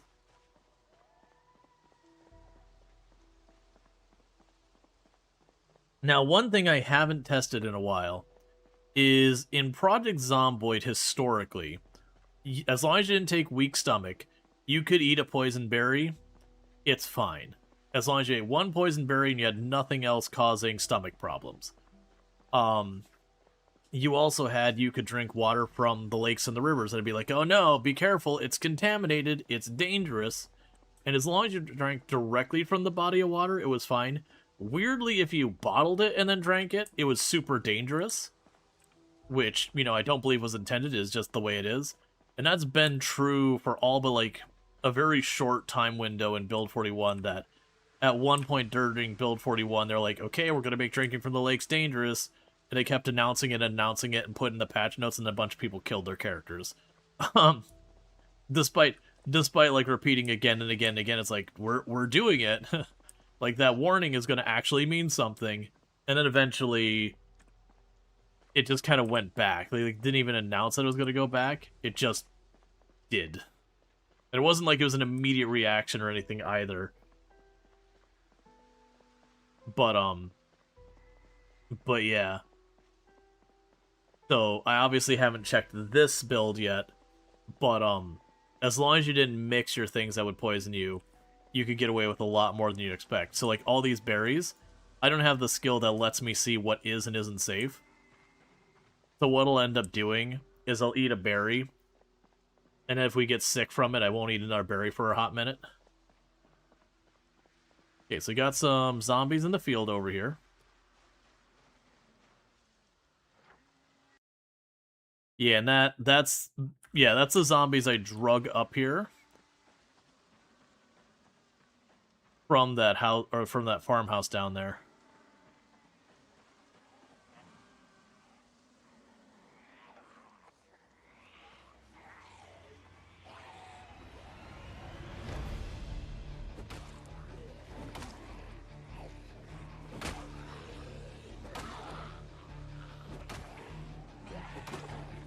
Now, one thing I haven't tested in a while is in Project Zomboid historically, as long as you didn't take weak stomach, you could eat a poison berry, it's fine. As long as you ate one poison berry and you had nothing else causing stomach problems. You also had, you could drink water from the lakes and the rivers, and it'd be like, oh no, be careful, it's contaminated, it's dangerous. And as long as you drank directly from the body of water, it was fine. Weirdly, if you bottled it and then drank it, it was super dangerous. Which, you know, I don't believe was intended, is just the way it is. And that's been true for all but, like, a very short time window in Build 41, that at one point during Build 41, they're like, okay, we're going to make drinking from the lakes dangerous. And they kept announcing it and putting the patch notes, and a bunch of people killed their characters. Despite like repeating again and again and again, it's like, we're doing it. Like, that warning is going to actually mean something. And then eventually, it just kind of went back. They didn't even announce that it was going to go back. It just did. And it wasn't like it was an immediate reaction or anything either. But yeah. So, I obviously haven't checked this build yet. But, as long as you didn't mix your things that would poison you, you could get away with a lot more than you'd expect. So, like, all these berries, I don't have the skill that lets me see what is and isn't safe. So what I'll end up doing is I'll eat a berry, and if we get sick from it, I won't eat another berry for a hot minute. Okay, so we got some zombies in the field over here. Yeah, and that's the zombies I drug up here from that house, or from that farmhouse down there.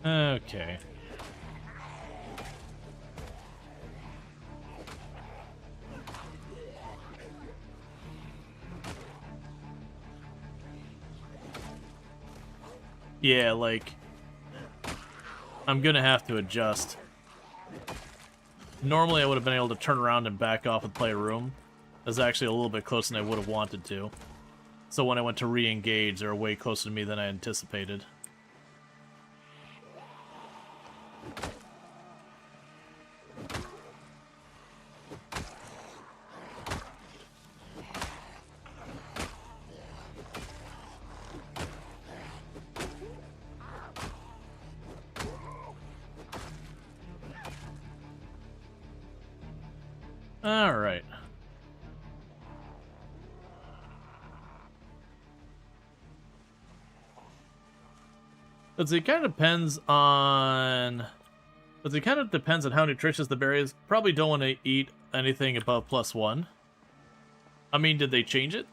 Okay. Yeah, like, I'm gonna have to adjust. Normally I would have been able to turn around and back off and play a room. That's actually a little bit closer than I would have wanted to. So when I went to re-engage, they were way closer to me than I anticipated. Alright. But it kind of depends on... But it kind of depends on how nutritious the berry is. Probably don't want to eat anything above +1. I mean, did they change it?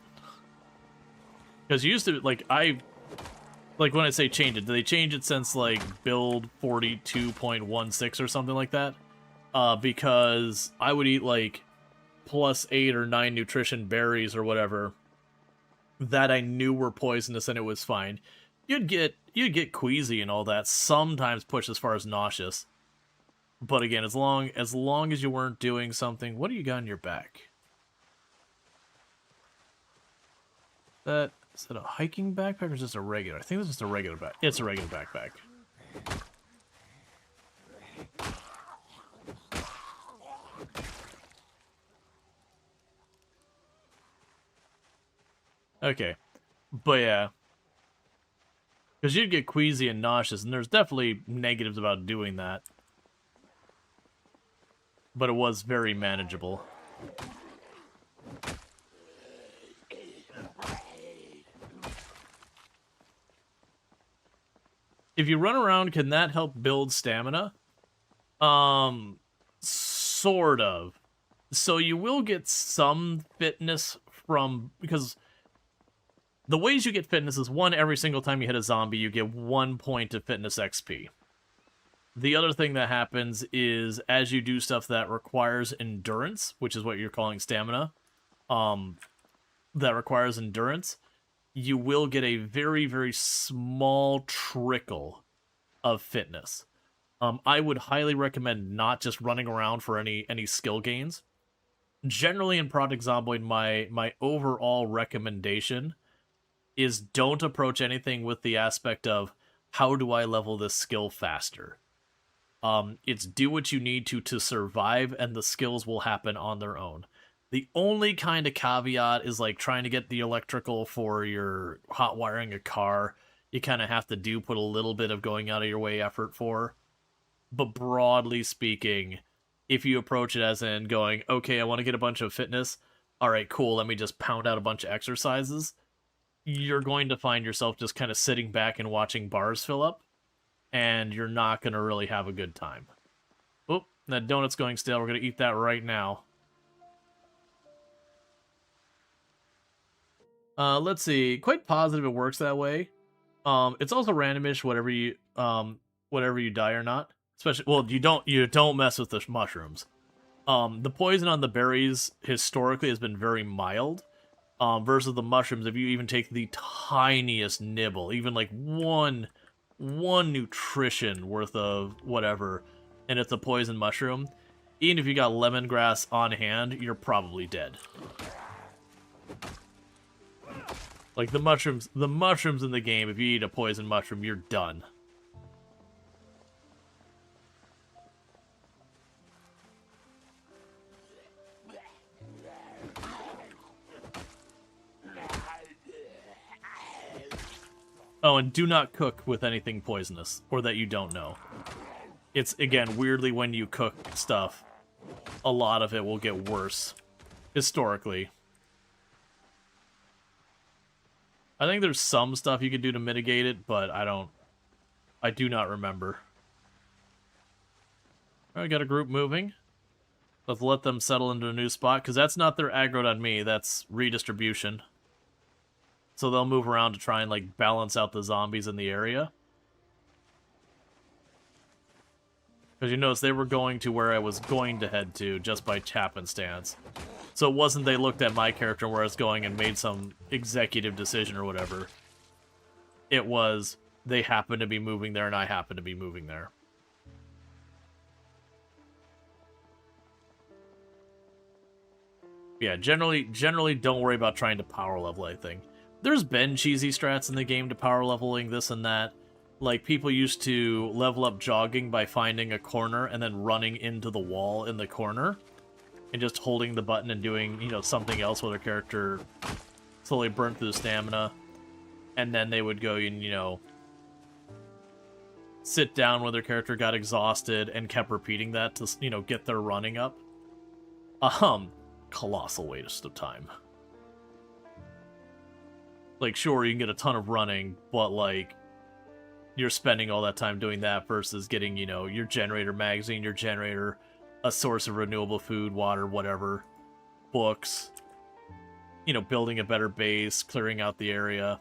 Because you used to, like, like, when I say change it, did they change it since, like, build 42.16 or something like that? Because I would eat, like, +8 or 9 nutrition berries or whatever that I knew were poisonous and it was fine. You'd get queasy and all that, sometimes push as far as nauseous. But again, as long as you weren't doing something... What do you got in your back? Is that a hiking backpack or just a regular? I think it's just a regular backpack. It's a regular backpack. Okay. But yeah. Because you'd get queasy and nauseous, and there's definitely negatives about doing that. But it was very manageable. If you run around, can that help build stamina? Sort of. So you will get some fitness from... Because the ways you get fitness is, one, every single time you hit a zombie, you get 1 point of fitness XP. The other thing that happens is, as you do stuff that requires endurance, which is what you're calling stamina, that requires endurance, you will get a very, very small trickle of fitness. I would highly recommend not just running around for any skill gains. Generally in Project Zomboid, my overall recommendation is don't approach anything with the aspect of, how do I level this skill faster? It's do what you need to survive, and the skills will happen on their own. The only kind of caveat is like trying to get the electrical for your hot wiring a car. You kind of have to put a little bit of going out of your way effort for. But broadly speaking, if you approach it as in going, okay, I want to get a bunch of fitness, all right, cool, let me just pound out a bunch of exercises, you're going to find yourself just kind of sitting back and watching bars fill up, and you're not going to really have a good time. Oop, that donut's going stale. We're going to eat that right now. Let's see. Quite positive it works that way. It's also randomish whatever you die or not. Especially, well, you don't mess with the mushrooms. The poison on the berries historically has been very mild. Versus the mushrooms, if you even take the tiniest nibble, even like one nutrition worth of whatever, and it's a poison mushroom, even if you got lemongrass on hand, you're probably dead. Like the mushrooms in the game, if you eat a poison mushroom, you're done. Oh, and do not cook with anything poisonous, or that you don't know. It's, again, weirdly when you cook stuff, a lot of it will get worse, historically. I think there's some stuff you could do to mitigate it, but I do not remember. Alright, we got a group moving. Let's let them settle into a new spot, because that's not their aggroed on me, that's redistribution. So they'll move around to try and, like, balance out the zombies in the area. Because you notice they were going to where I was going to head to just by happenstance. So it wasn't they looked at my character where I was going and made some executive decision or whatever. It was they happened to be moving there and I happened to be moving there. Yeah, generally don't worry about trying to power level anything. There's been cheesy strats in the game to power leveling this and that. Like, people used to level up jogging by finding a corner and then running into the wall in the corner. And just holding the button and doing, something else while their character slowly burnt through stamina. And then they would go and, sit down when their character got exhausted and kept repeating that to, get their running up. Colossal waste of time. Like, sure, you can get a ton of running, but, like, you're spending all that time doing that versus getting, your generator magazine, your generator, a source of renewable food, water, whatever, books, building a better base, clearing out the area.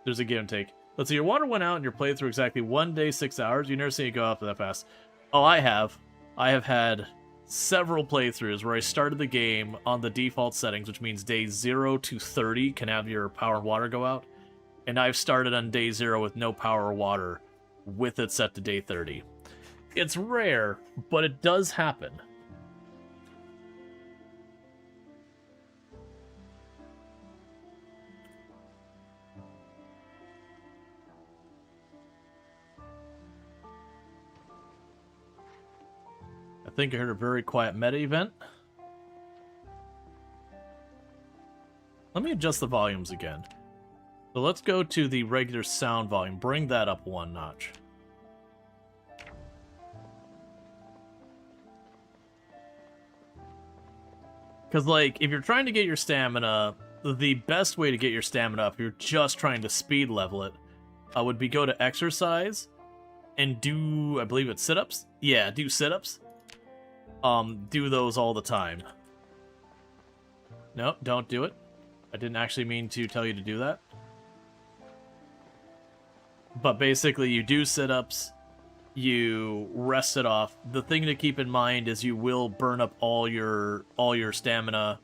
There's a give and take. Let's see, your water went out in your playthrough exactly 1 day, 6 hours. You've never seen it go up that fast. Oh, I have. I have had several playthroughs where I started the game on the default settings, which means days 0 to 30 can have your power and water go out. And I've started on day 0 with no power or water, with it set to day 30. It's rare, but it does happen. I think I heard a very quiet meta event. Let me adjust the volumes again. So let's go to the regular sound volume. Bring that up 1 notch. Because, like, if you're trying to get your stamina, the best way to get your stamina up, if you're just trying to speed level it, would be go to exercise and do, I believe it's sit-ups? Yeah, do sit-ups. do those all the time. No, don't do it. I didn't actually mean to tell you to do that. But basically, you do sit-ups, you rest it off. The thing to keep in mind is you will burn up all your stamina,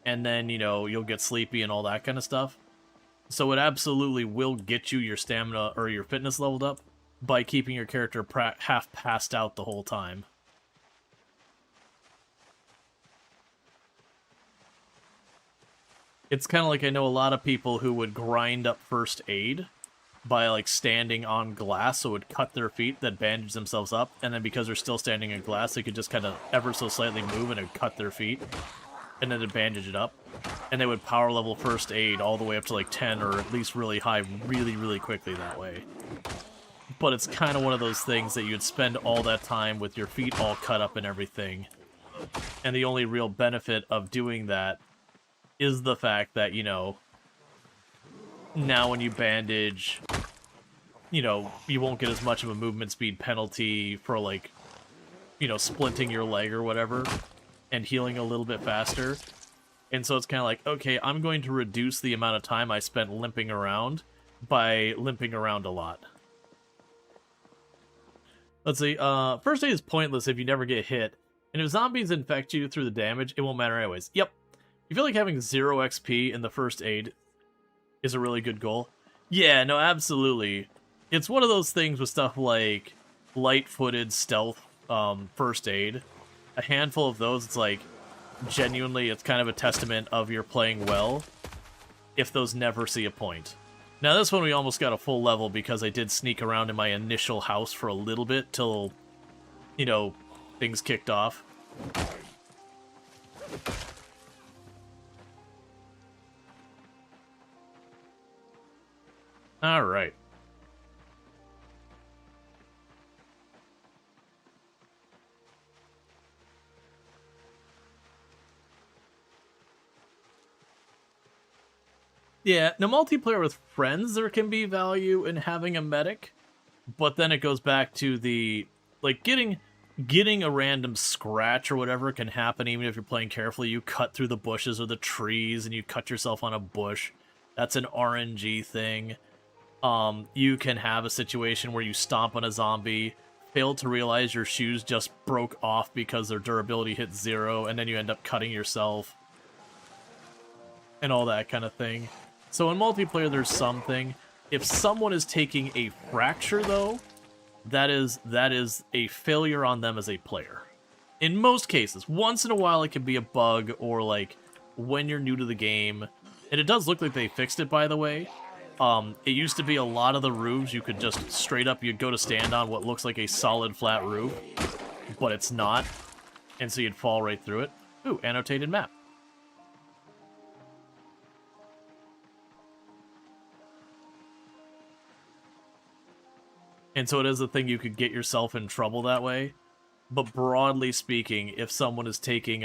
and then, you know, you'll get sleepy and all that kind of stuff. So it absolutely will get you your stamina or your fitness leveled up by keeping your character half passed out the whole time. It's kind of like I know a lot of people who would grind up first aid by, like, standing on glass, so it would cut their feet, then bandage themselves up, and then because they're still standing on glass, they could just kind of ever so slightly move and it would cut their feet, and then to bandage it up. And they would power level first aid all the way up to, like, 10, or at least really high, really, really quickly that way. But it's kind of one of those things that you'd spend all that time with your feet all cut up and everything. And the only real benefit of doing that is the fact that, you know, now when you bandage, you know, you won't get as much of a movement speed penalty for, like, you know, splinting your leg or whatever, and healing a little bit faster. And so it's kind of like, okay, I'm going to reduce the amount of time I spent limping around by limping around a lot. Let's see, first aid is pointless if you never get hit, and if zombies infect you through the damage, it won't matter anyways. Yep. You feel like having 0 XP in the first aid is a really good goal? Yeah, no, absolutely. It's one of those things with stuff like light-footed stealth first aid. A handful of those, it's like, genuinely, it's kind of a testament of you're playing well if those never see a point. Now, this one we almost got a full level because I did sneak around in my initial house for a little bit till, you know, things kicked off. Alright. Yeah, now multiplayer with friends, there can be value in having a medic, but then it goes back to the, like, getting a random scratch or whatever can happen even if you're playing carefully. You cut through the bushes or the trees and you cut yourself on a bush. That's an RNG thing. You can have a situation where you stomp on a zombie, fail to realize your shoes just broke off because their durability hit 0, and then you end up cutting yourself, and all that kind of thing. So in multiplayer, there's something. If someone is taking a fracture, though, that is a failure on them as a player. In most cases, once in a while it can be a bug, or like when you're new to the game, and it does look like they fixed it, by the way. It used to be a lot of the roofs you could just straight up, you'd go to stand on what looks like a solid flat roof, but it's not, and so you'd fall right through it. Ooh, annotated map. And so it is a thing you could get yourself in trouble that way. But broadly speaking, if someone is taking,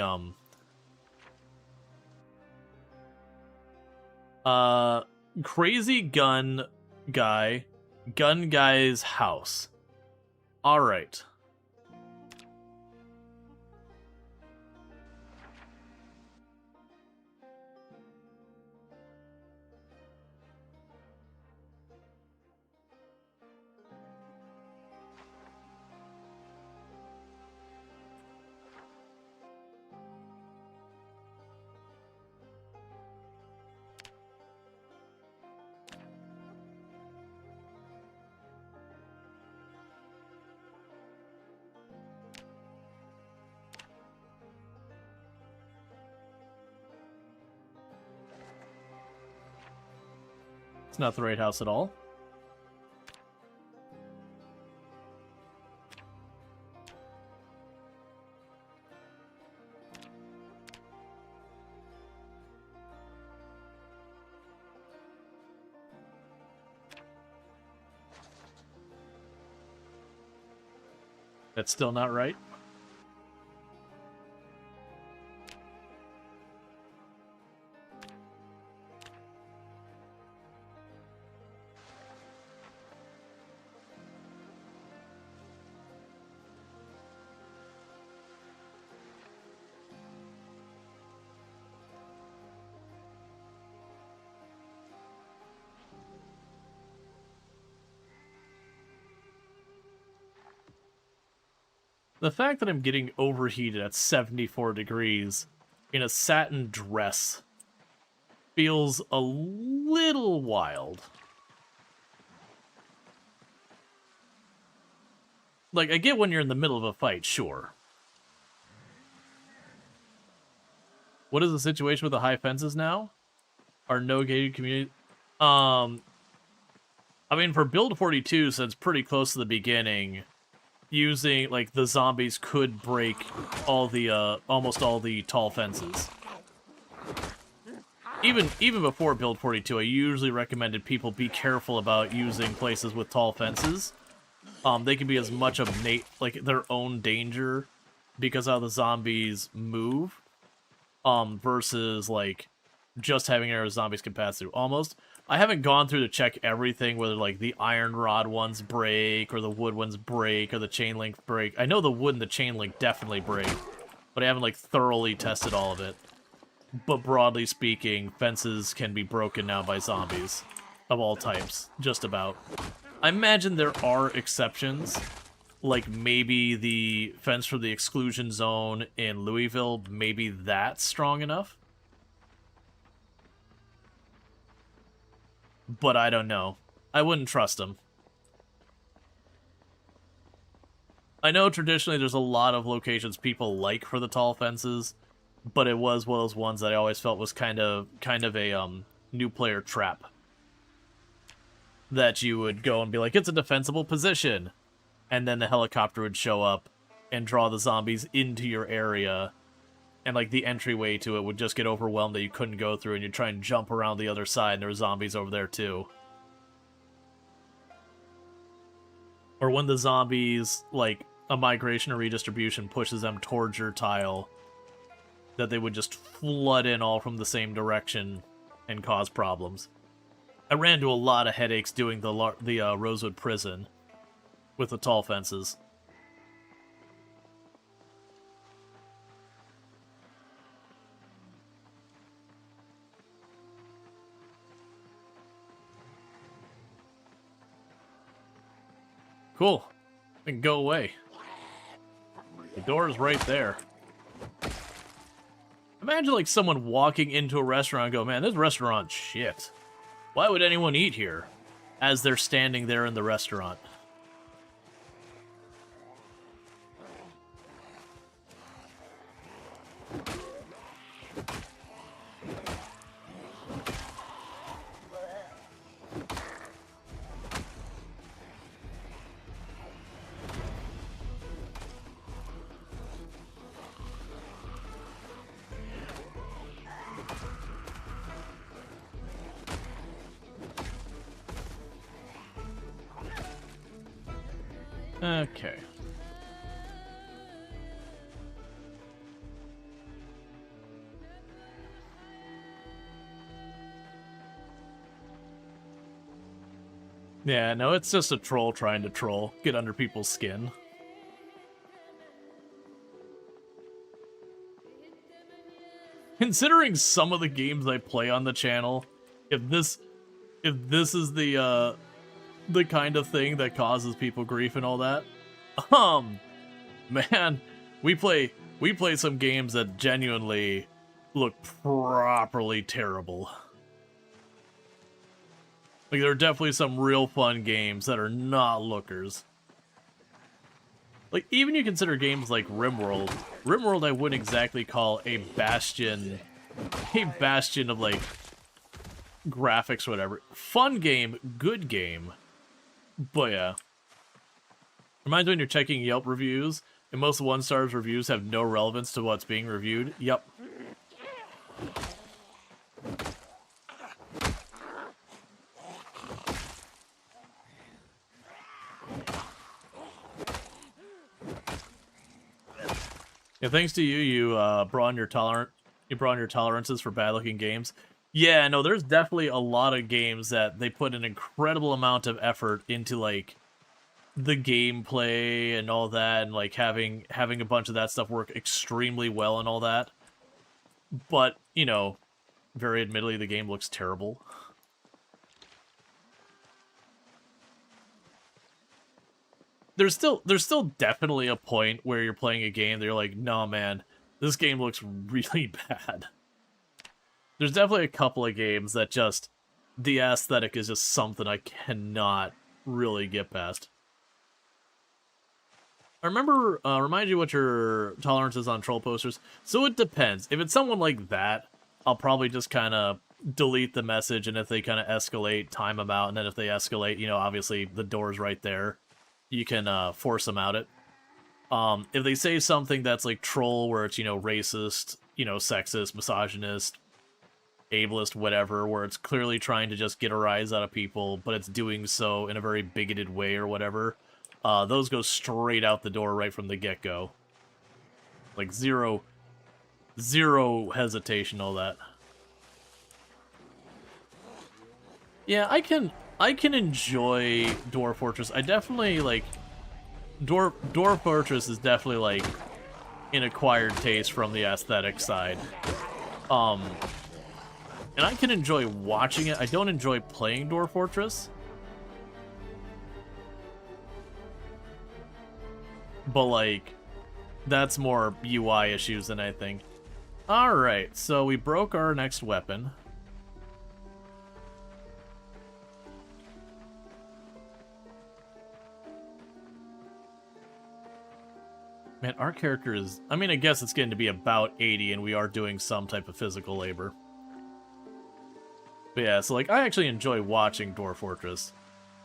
crazy gun guy's house. Alright. It's not the right house at all. That's still not right. The fact that I'm getting overheated at 74 degrees in a satin dress feels a little wild. Like, I get when you're in the middle of a fight, sure. What is the situation with the high fences now? Are no gated community... I mean, for build 42, since pretty close to the beginning, using, like, the zombies could break all the, almost all the tall fences. Even before build 42, I usually recommended people be careful about using places with tall fences. They can be as much of their own danger because how the zombies move, versus, like, just having areas zombies can pass through. Almost. I haven't gone through to check everything, whether, like, the iron rod ones break, or the wood ones break, or the chain link break. I know the wood and the chain link definitely break, but I haven't, like, thoroughly tested all of it. But broadly speaking, fences can be broken now by zombies of all types, just about. I imagine there are exceptions, like maybe the fence for the exclusion zone in Louisville, maybe that's strong enough. But I don't know. I wouldn't trust them. I know traditionally there's a lot of locations people like for the tall fences, but it was one of those ones that I always felt was kind of a new player trap. That you would go and be like, it's a defensible position, and then the helicopter would show up and draw the zombies into your area, and like the entryway to it would just get overwhelmed that you couldn't go through, and you'd try and jump around the other side, and there were zombies over there too. Or when the zombies, like, a migration or redistribution pushes them towards your tile, that they would just flood in all from the same direction and cause problems. I ran into a lot of headaches doing the Rosewood Prison with the tall fences. Cool. I can go away. The door is right there. Imagine, like, someone walking into a restaurant and go, man, this restaurant's shit. Why would anyone eat here? As they're standing there in the restaurant. Okay. Yeah, no, it's just a troll trying to troll. Get under people's skin. Considering some of the games I play on the channel, if this is the kind of thing that causes people grief and all that, man, we play some games that genuinely look properly terrible. Like, there are definitely some real fun games that are not lookers. Like, even you consider games like RimWorld. RimWorld I wouldn't exactly call a bastion of, like, graphics or whatever. Fun game, good game. But yeah. Reminds me when you're checking Yelp reviews, and most 1-star reviews have no relevance to what's being reviewed. Yep. Yeah, thanks to you, you broaden your tolerances for bad-looking games. Yeah, no, there's definitely a lot of games that they put an incredible amount of effort into, like, the gameplay and all that, and like having a bunch of that stuff work extremely well and all that. But, you know, very admittedly, the game looks terrible. there's still definitely a point where you're playing a game that you're like, no man, this game looks really bad. There's definitely a couple of games that just, the aesthetic is just something I cannot really get past. I remember, remind you what your tolerance is on troll posters. So it depends. If it's someone like that, I'll probably just kind of delete the message, and if they kind of escalate, time them out, and then if they escalate, you know, obviously the door's right there. You can force them out it. If they say something that's like troll, where it's, you know, racist, you know, sexist, misogynist, ableist, whatever, where it's clearly trying to just get a rise out of people, but it's doing so in a very bigoted way or whatever, those go straight out the door right from the get-go. Like, zero hesitation, all that. Yeah, I can enjoy Dwarf Fortress. I definitely, like, Dwarf Fortress is definitely, like, an acquired taste from the aesthetic side. And I can enjoy watching it. I don't enjoy playing Dwarf Fortress. But, like, that's more UI issues than anything. Alright, so we broke our next weapon. Man, our character is... I mean, I guess it's getting to be about 80, and we are doing some type of physical labor. But yeah, so, like, I actually enjoy watching Dwarf Fortress.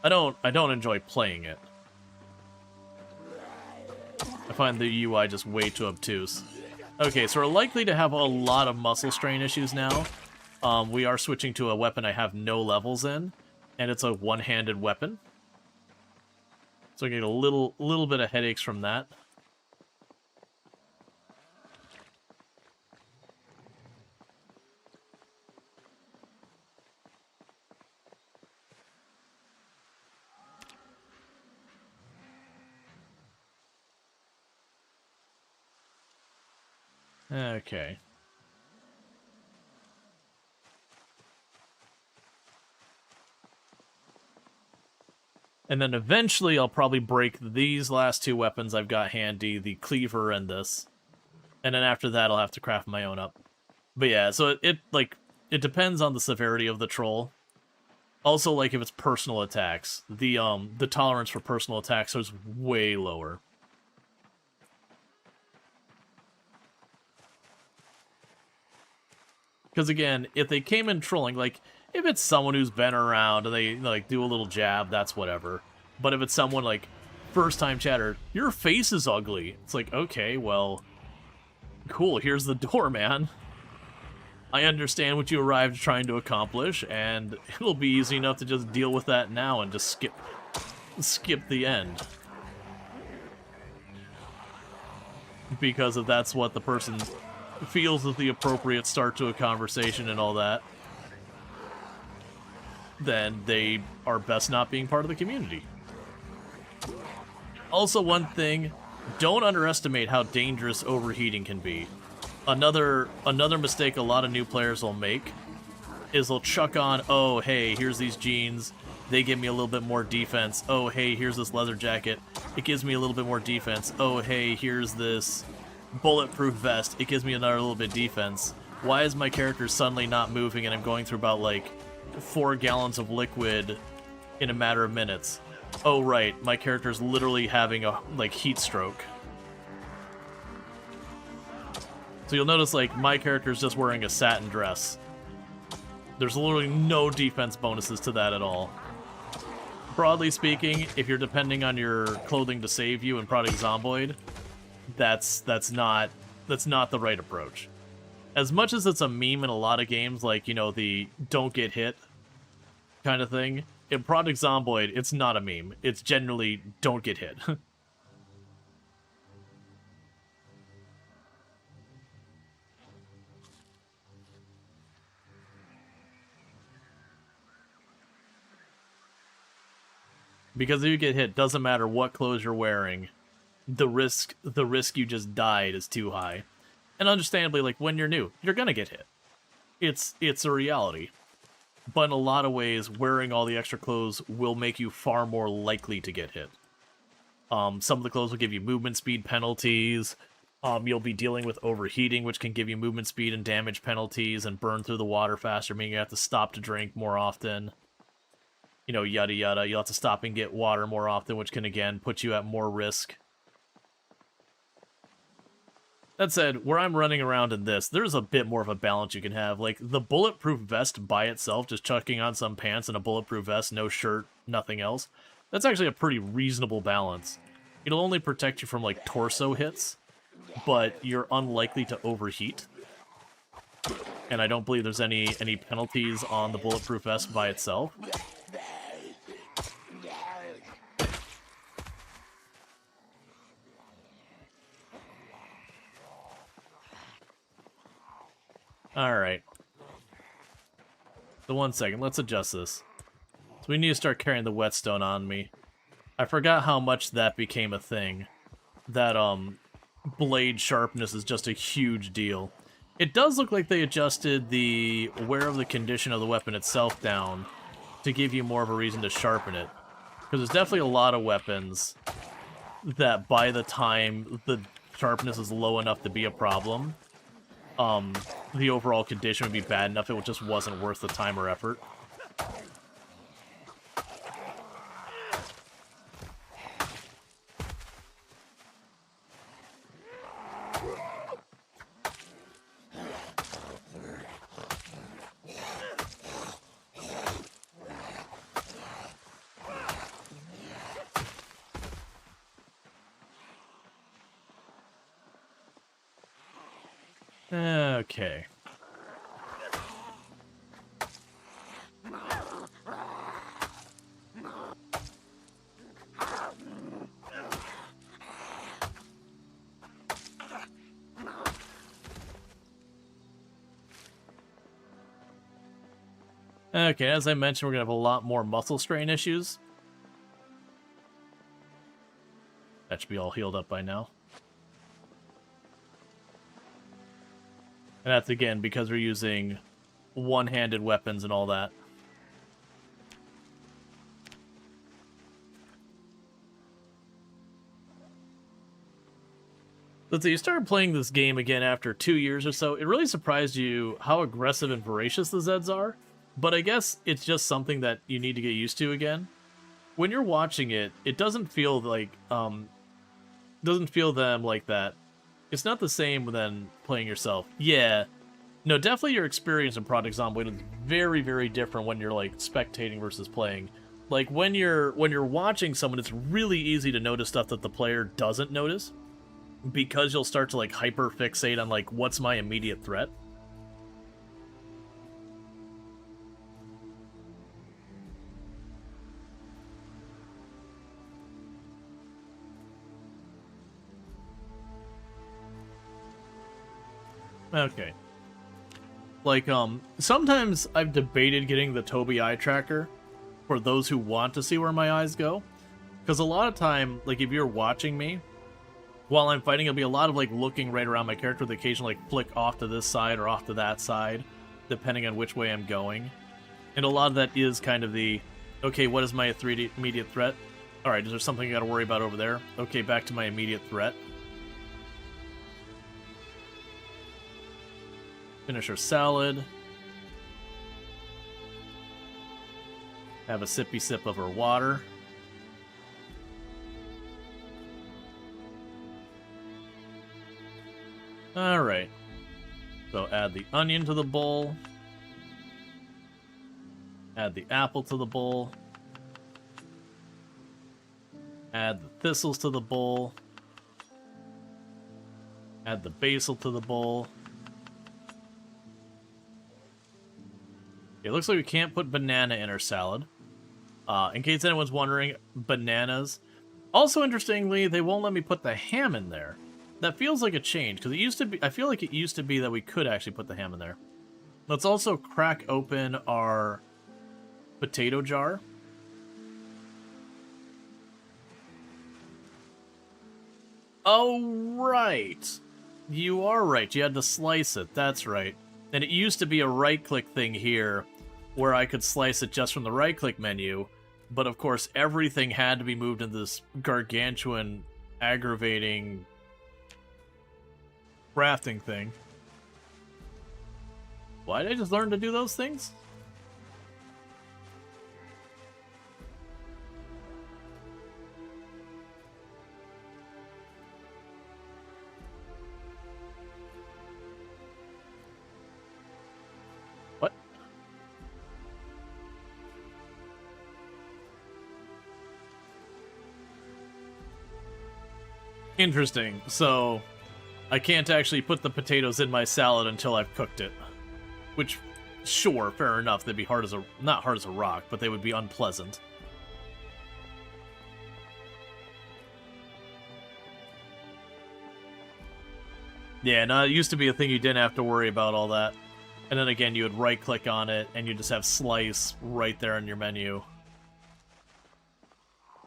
I don't enjoy playing it. I find the UI just way too obtuse. Okay, so we're likely to have a lot of muscle strain issues now. We are switching to a weapon I have no levels in, and it's a one-handed weapon. So I get a little bit of headaches from that. Okay. And then eventually I'll probably break these last two weapons I've got handy, the cleaver and this. And then after that I'll have to craft my own up. But yeah, so it depends on the severity of the troll. Also, like, if it's personal attacks, the tolerance for personal attacks is way lower. Because again, if they came in trolling, like, if it's someone who's been around and they, like, do a little jab, that's whatever. But if it's someone, like, first-time chatter, your face is ugly. It's like, okay, well, cool, here's the door, man. I understand what you arrived trying to accomplish, and it'll be easy enough to just deal with that now and just skip the end. Because if that's what the person feels is the appropriate start to a conversation and all that, then they are best not being part of the community. Also, one thing, don't underestimate how dangerous overheating can be. Another mistake a lot of new players will make is they'll chuck on, oh, hey, here's these jeans, they give me a little bit more defense. Oh, hey, here's this leather jacket, it gives me a little bit more defense. Oh, hey, here's this bulletproof vest, it gives me another little bit defense. Why is my character suddenly not moving and I'm going through about, like, 4 gallons of liquid in a matter of minutes? Oh, right, my character's literally having a, like, heat stroke. So you'll notice, like, my character's just wearing a satin dress. There's literally no defense bonuses to that at all. Broadly speaking, if you're depending on your clothing to save you in Project Zomboid, that's not the right approach. As much as it's a meme in a lot of games, like, you know, the don't get hit kind of thing, in Project Zomboid, it's not a meme. It's generally don't get hit. Because if you get hit, doesn't matter what clothes you're wearing, the risk you just died is too high. And understandably, like, when you're new, you're gonna get hit. It's a reality. But in a lot of ways, wearing all the extra clothes will make you far more likely to get hit. Some of the clothes will give you movement speed penalties. You'll be dealing with overheating, which can give you movement speed and damage penalties, and burn through the water faster, meaning you have to stop to drink more often. You know, yada yada. You'll have to stop and get water more often, which can, again, put you at more risk. That said, where I'm running around in this, there's a bit more of a balance you can have. Like, the bulletproof vest by itself, just chucking on some pants and a bulletproof vest, no shirt, nothing else, that's actually a pretty reasonable balance. It'll only protect you from, like, torso hits, but you're unlikely to overheat. And I don't believe there's any penalties on the bulletproof vest by itself. Alright. So 1 second, let's adjust this. So we need to start carrying the whetstone on me. I forgot how much that became a thing. That, blade sharpness is just a huge deal. It does look like they adjusted the wear of the condition of the weapon itself down to give you more of a reason to sharpen it. Because there's definitely a lot of weapons that by the time the sharpness is low enough to be a problem, the overall condition would be bad enough it just wasn't worth the time or effort. Okay. Okay, as I mentioned, we're gonna have a lot more muscle strain issues. That should be all healed up by now. And that's, again, because we're using one-handed weapons and all that. Let's see, you started playing this game again after 2 years or so. It really surprised you how aggressive and voracious the Zeds are. But I guess it's just something that you need to get used to again. When you're watching it, it doesn't feel like, doesn't feel them like that. It's not the same than playing yourself. Yeah. No, definitely your experience in Project Zomboid is very, very different when you're, like, spectating versus playing. Like, when you're watching someone, it's really easy to notice stuff that the player doesn't notice. Because you'll start to, like, hyper-fixate on, like, what's my immediate threat. Okay. Like, sometimes I've debated getting the Tobii eye tracker for those who want to see where my eyes go. Because a lot of time, like, if you're watching me, while I'm fighting, it'll be a lot of, like, looking right around my character with occasionally, like, flick off to this side or off to that side, depending on which way I'm going. And a lot of that is kind of the, okay, what is my immediate threat? Alright, is there something I gotta worry about over there? Okay, back to my immediate threat. Finish our salad. Have a sippy sip of our water. Alright. So add the onion to the bowl. Add the apple to the bowl. Add the thistles to the bowl. Add the basil to the bowl. It looks like we can't put banana in our salad. In case anyone's wondering, bananas. Also, interestingly, they won't let me put the ham in there. That feels like a change, because it used to be, I feel like it used to be that we could actually put the ham in there. Let's also crack open our potato jar. Oh, right. You are right. You had to slice it. That's right. And it used to be a right-click thing here, where I could slice it just from the right-click menu, But of course, everything had to be moved into this gargantuan, aggravating crafting thing. Why did I just learn to do those things? What? Interesting. So, I can't actually put the potatoes in my salad until I've cooked it. Which, sure, fair enough. They'd be hard as a... not hard as a rock, but they would be unpleasant. Yeah, no, it used to be a thing you didn't have to worry about all that. And then again, you would right-click on it, and you just have slice right there in your menu.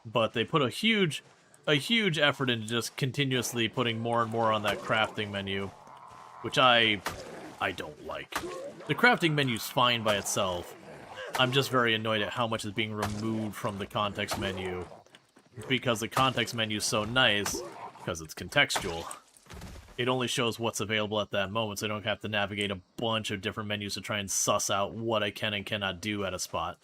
But they put a huge effort into just continuously putting more and more on that crafting menu, which I don't like. The crafting menu's fine by itself. I'm just very annoyed at how much is being removed from the context menu, because the context menu's so nice, because it's contextual. It only shows what's available at that moment, so I don't have to navigate a bunch of different menus to try and suss out what I can and cannot do at a spot.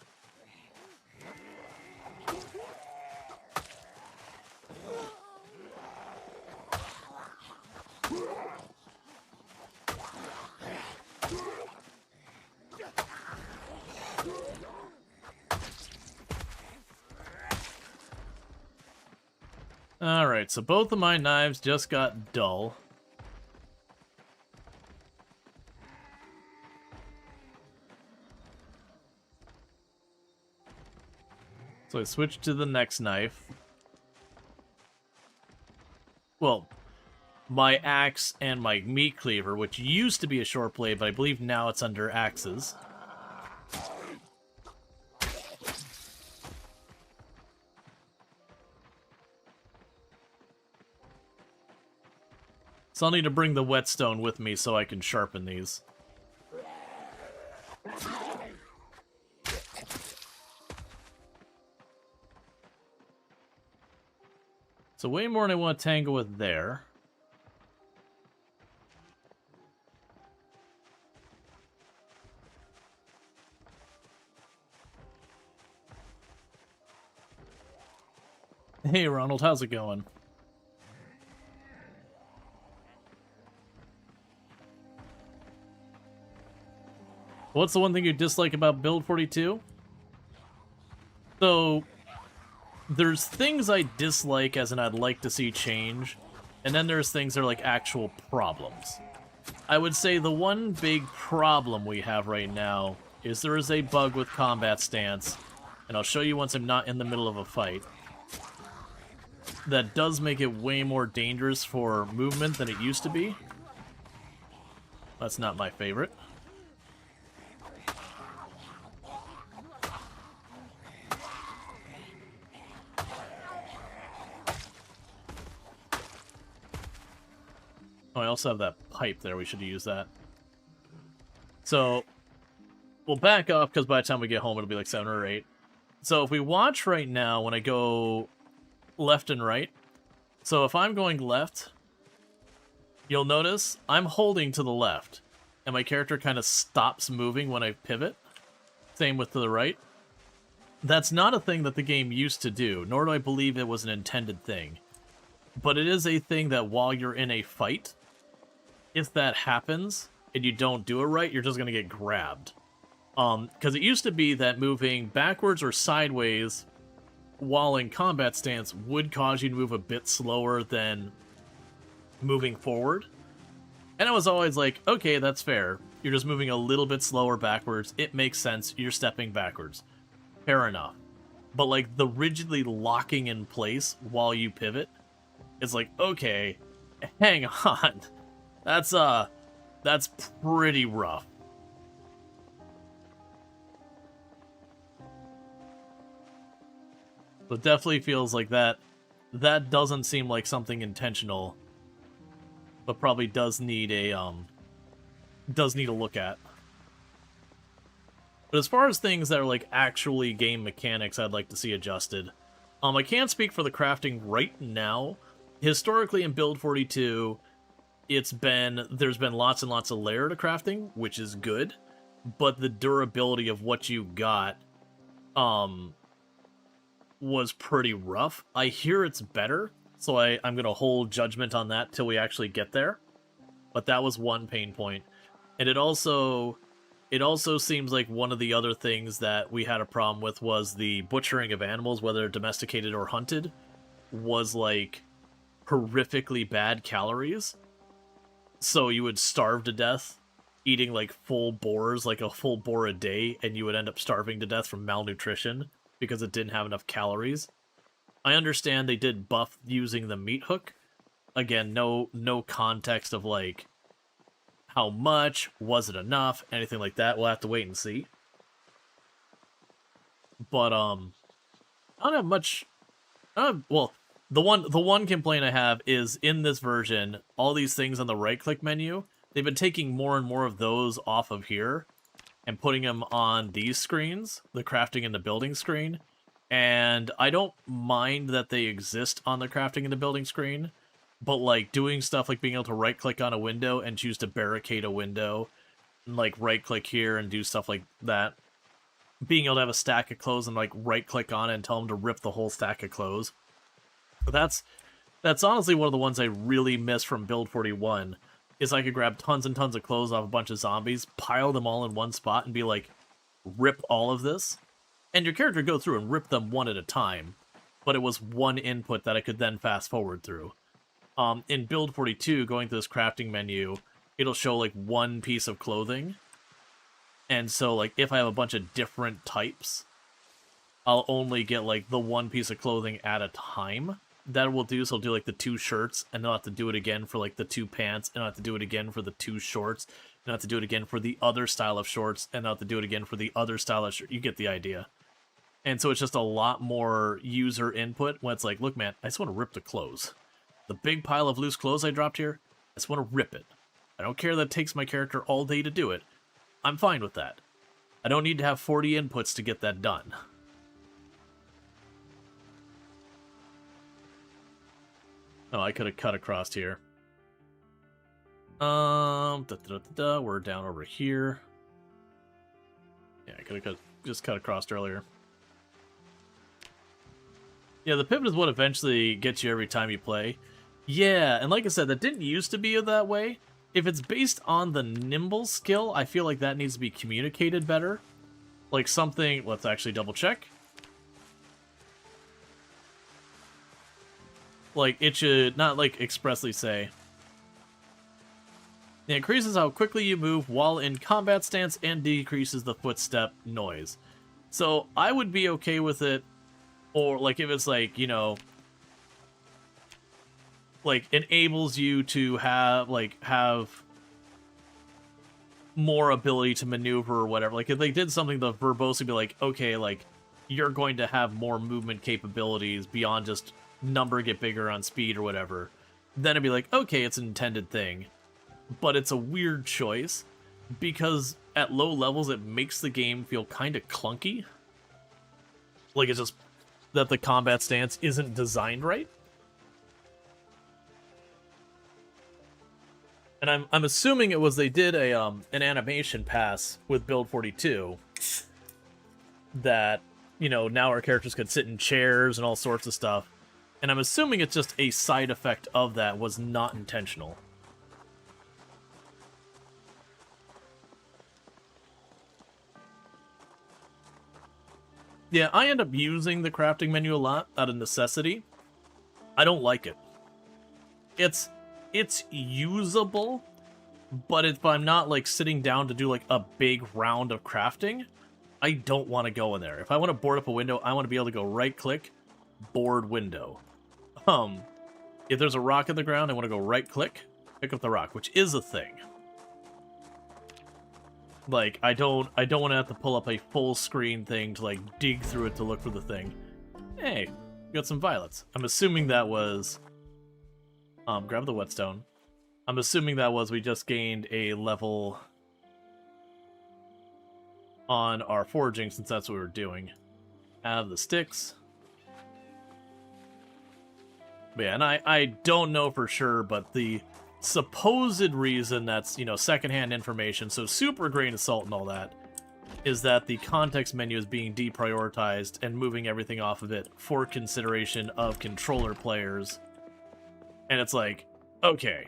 Alright, so both of my knives just got dull. So I switched to the next knife. Well, my axe and my meat cleaver, which used to be a short blade, but I believe now it's under axes. So I'll need to bring the whetstone with me so I can sharpen these. So way more than I want to tangle with there. Hey Ronald, how's it going? What's the one thing you dislike about Build 42? So, there's things I dislike as in I'd like to see change, and then there's things that are like actual problems. I would say the one big problem we have right now is there is a bug with combat stance, and I'll show you once I'm not in the middle of a fight, that does make it way more dangerous for movement than it used to be. That's not my favorite. Oh, I also have that pipe there. We should use that. So, we'll back up, because by the time we get home, it'll be like 7 or 8. So if we watch right now, when I go left and right, so if I'm going left, you'll notice I'm holding to the left, and my character kind of stops moving when I pivot. Same with to the right. That's not a thing that the game used to do, nor do I believe it was an intended thing. But it is a thing that while you're in a fight, if that happens, and you don't do it right, you're just going to get grabbed. Because it used to be that moving backwards or sideways while in combat stance would cause you to move a bit slower than moving forward. And I was always like, okay, that's fair. You're just moving a little bit slower backwards. It makes sense. You're stepping backwards. Fair enough. But like the rigidly locking in place while you pivot, it's like, okay, hang on. That's pretty rough. But definitely feels like that doesn't seem like something intentional, but probably does need a look at. But as far as things that are like actually game mechanics I'd like to see adjusted, I can't speak for the crafting right now. Historically in Build 42, there's been lots and lots of layer to crafting, which is good, but the durability of what you got was pretty rough. I hear it's better, so I'm gonna hold judgment on that till we actually get there. But that was one pain point. And it also seems like one of the other things that we had a problem with was the butchering of animals, whether domesticated or hunted, was like horrifically bad calories. So you would starve to death eating like full boars, like a full boar a day, and you would end up starving to death from malnutrition because it didn't have enough calories. I understand they did buff using the meat hook. Again, no context of like how much, was it enough, anything like that. We'll have to wait and see. But I don't have much. Well, the one complaint I have is in this version, all these things on the right-click menu, they've been taking more and more of those off of here and putting them on these screens, the crafting and the building screen. And I don't mind that they exist on the crafting and the building screen, but like doing stuff like being able to right-click on a window and choose to barricade a window, and like right-click here and do stuff like that. Being able to have a stack of clothes and like right-click on it and tell them to rip the whole stack of clothes. But that's honestly one of the ones I really miss from Build 41, is I could grab tons and tons of clothes off a bunch of zombies, pile them all in one spot, and be like, rip all of this. And your character would go through and rip them one at a time, but it was one input that I could then fast forward through. In Build 42, going to this crafting menu, it'll show like one piece of clothing. And so like if I have a bunch of different types, I'll only get like the one piece of clothing at a time. That will do, so I'll do like the 2 shirts, and then I'll have to do it again for like the 2 pants, and I'll have to do it again for the 2 shorts, and I'll have to do it again for the other style of shorts, and I'll have to do it again for the other style of shirt. You get the idea. And so it's just a lot more user input when it's like, look man, I just want to rip the clothes. The big pile of loose clothes I dropped here, I just want to rip it. I don't care that it takes my character all day to do it. I'm fine with that. I don't need to have 40 inputs to get that done. Oh, I could have cut across here. We're down over here. Yeah, I could have just cut across earlier. Yeah, the pivot is what eventually gets you every time you play. Yeah, and like I said, that didn't used to be that way. If it's based on the nimble skill, I feel like that needs to be communicated better. Like something, let's actually double check. Like, it should not, like, expressly say. It increases how quickly you move while in combat stance and decreases the footstep noise. So, I would be okay with it, or, like, if it's, like, you know, like, enables you to have more ability to maneuver or whatever. Like, if they did something to verbosely be like, okay, like, you're going to have more movement capabilities beyond just number get bigger on speed or whatever, then it'd be like, okay, it's an intended thing. But it's a weird choice, because at low levels it makes the game feel kind of clunky. Like, it's just that the combat stance isn't designed right. And I'm assuming it was they did an animation pass with Build 42 that, you know, now our characters could sit in chairs and all sorts of stuff. And I'm assuming it's just a side effect of that, was not intentional. Yeah, I end up using the crafting menu a lot out of necessity. I don't like it. It's usable, but if I'm not like sitting down to do like a big round of crafting, I don't want to go in there. If I want to board up a window, I want to be able to go right click, board window. If there's a rock in the ground, I want to go right click, pick up the rock, which is a thing. Like, I don't want to have to pull up a full screen thing to like dig through it to look for the thing. Hey, we got some violets. I'm assuming that was grab the whetstone. I'm assuming that was we just gained a level. on our foraging, since that's what we were doing. Have the sticks. But yeah, and I don't know for sure, but the supposed reason that's, you know, secondhand information, so super grain of salt and all that, is that the context menu is being deprioritized and moving everything off of it for consideration of controller players. And it's like, okay,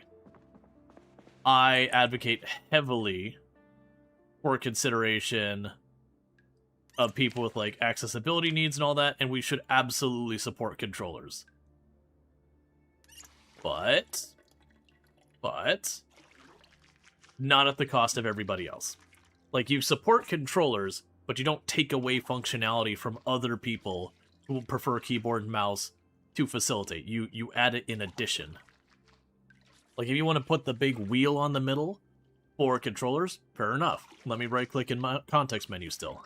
I advocate heavily for consideration of people with, like, accessibility needs and all that, and we should absolutely support controllers. But, not at the cost of everybody else. Like, you support controllers, but you don't take away functionality from other people who prefer keyboard and mouse to facilitate. You add it in addition. Like, if you want to put the big wheel on the middle for controllers, fair enough. Let me right-click in my context menu still.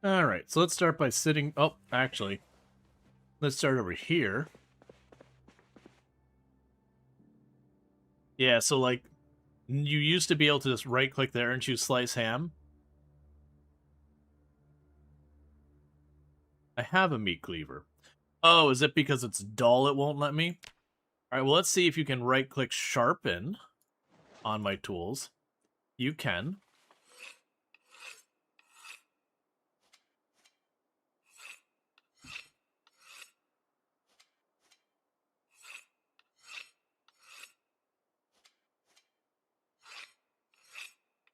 Alright, so let's start by sitting... Oh, actually, let's start over here. Yeah, so, like, you used to be able to just right-click there and choose Slice Ham. I have a meat cleaver. Oh, is it because it's dull it won't let me? Alright, well, let's see if you can right-click Sharpen on my tools. You can.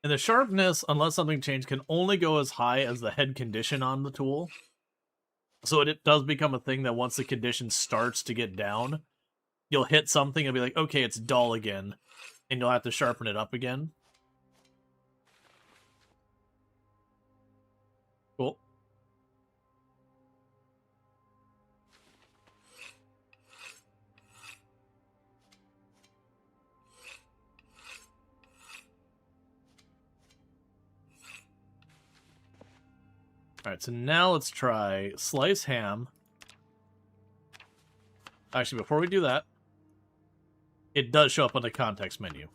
And the sharpness, unless something changed, can only go as high as the head condition on the tool. So it does become a thing that once the condition starts to get down, you'll hit something and be like, okay, it's dull again. And you'll have to sharpen it up again. Cool. Alright, so now let's try Slice Ham. Actually, before we do that, it does show up on the context menu.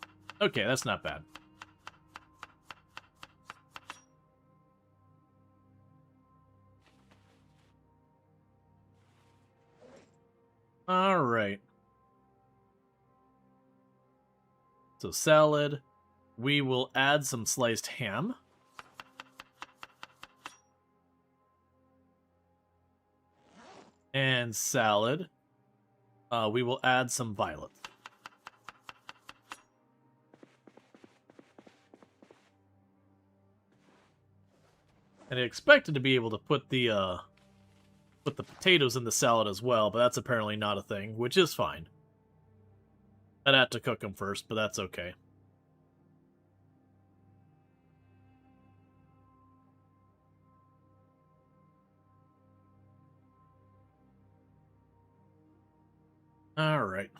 Okay, that's not bad. Alright. So salad. We will add some sliced ham. And salad. We will add some violet. And I expected to be able to put the potatoes in the salad as well, but that's apparently not a thing, which is fine. I'd have to cook them first, but that's okay. Alright.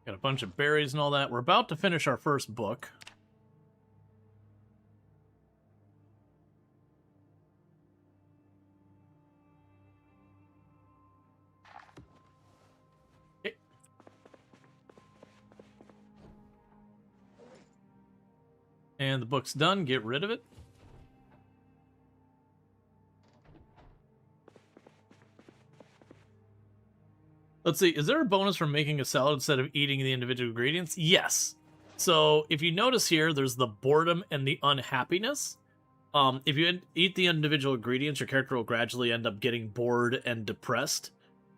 Got a bunch of berries and all that. We're about to finish our first book. Okay. And the book's done. Get rid of it. Let's see, is there a bonus from making a salad instead of eating the individual ingredients? Yes. So, if you notice here, there's the boredom and the unhappiness. If you eat the individual ingredients, your character will gradually end up getting bored and depressed.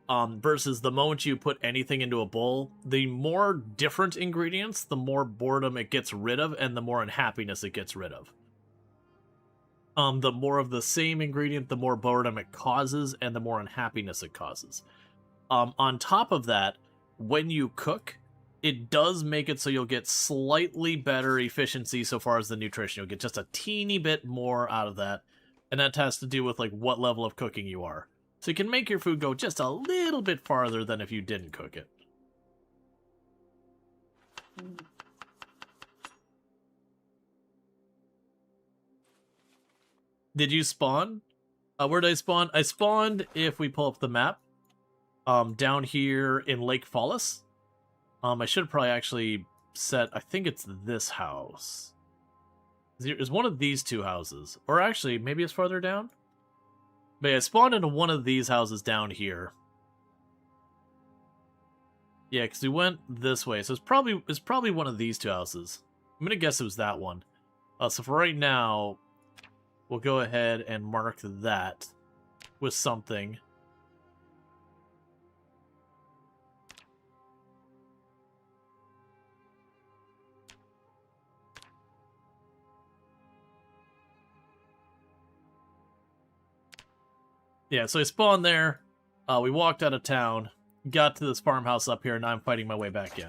Versus the moment you put anything into a bowl, the more different ingredients, the more boredom it gets rid of, and the more unhappiness it gets rid of. The more of the same ingredient, the more boredom it causes, and the more unhappiness it causes. On top of that, when you cook, it does make it so you'll get slightly better efficiency so far as the nutrition. You'll get just a teeny bit more out of that, and that has to do with, like, what level of cooking you are. So you can make your food go just a little bit farther than if you didn't cook it. Did you spawn? Where did I spawn? I spawned, if we pull up the map, down here in Lake Fallis. I should probably actually set, I think it's this house. Is one of these two houses. Or actually, maybe it's farther down? But yeah, I spawned into one of these houses down here. Yeah, because we went this way, so it's probably one of these two houses. I'm gonna guess it was that one. So for right now, we'll go ahead and mark that with something. Yeah, so I spawned there, we walked out of town, got to this farmhouse up here, and now I'm fighting my way back in.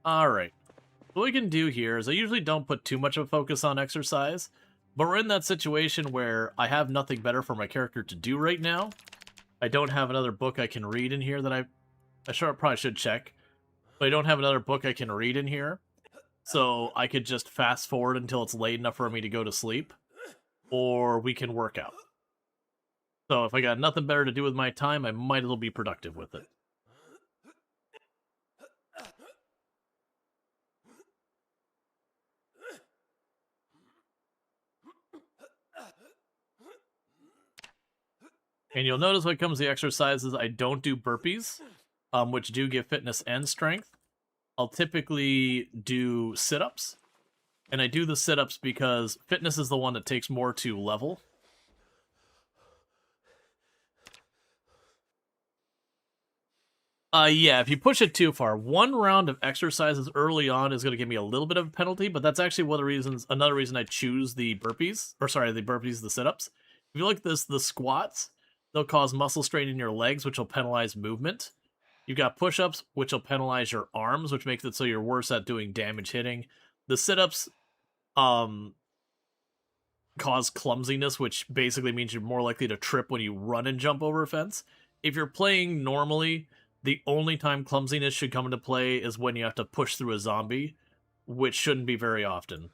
Alright. What we can do here is I usually don't put too much of a focus on exercise, but we're in that situation where I have nothing better for my character to do right now. I don't have another book I can read in here that I probably should check, but I don't have another book I can read in here, so I could just fast forward until it's late enough for me to go to sleep, or we can work out. So if I got nothing better to do with my time, I might as well be productive with it. And you'll notice when it comes to the exercises, I don't do burpees, which do give fitness and strength. I'll typically do sit-ups. And I do the sit-ups because fitness is the one that takes more to level. Yeah, if you push it too far, one round of exercises early on is going to give me a little bit of a penalty, but that's actually another reason I choose the burpees, the sit-ups. If you look at this, the squats, they'll cause muscle strain in your legs, which will penalize movement. You've got push-ups, which will penalize your arms, which makes it so you're worse at doing damage hitting. The sit-ups, cause clumsiness, which basically means you're more likely to trip when you run and jump over a fence. If you're playing normally, the only time clumsiness should come into play is when you have to push through a zombie, which shouldn't be very often.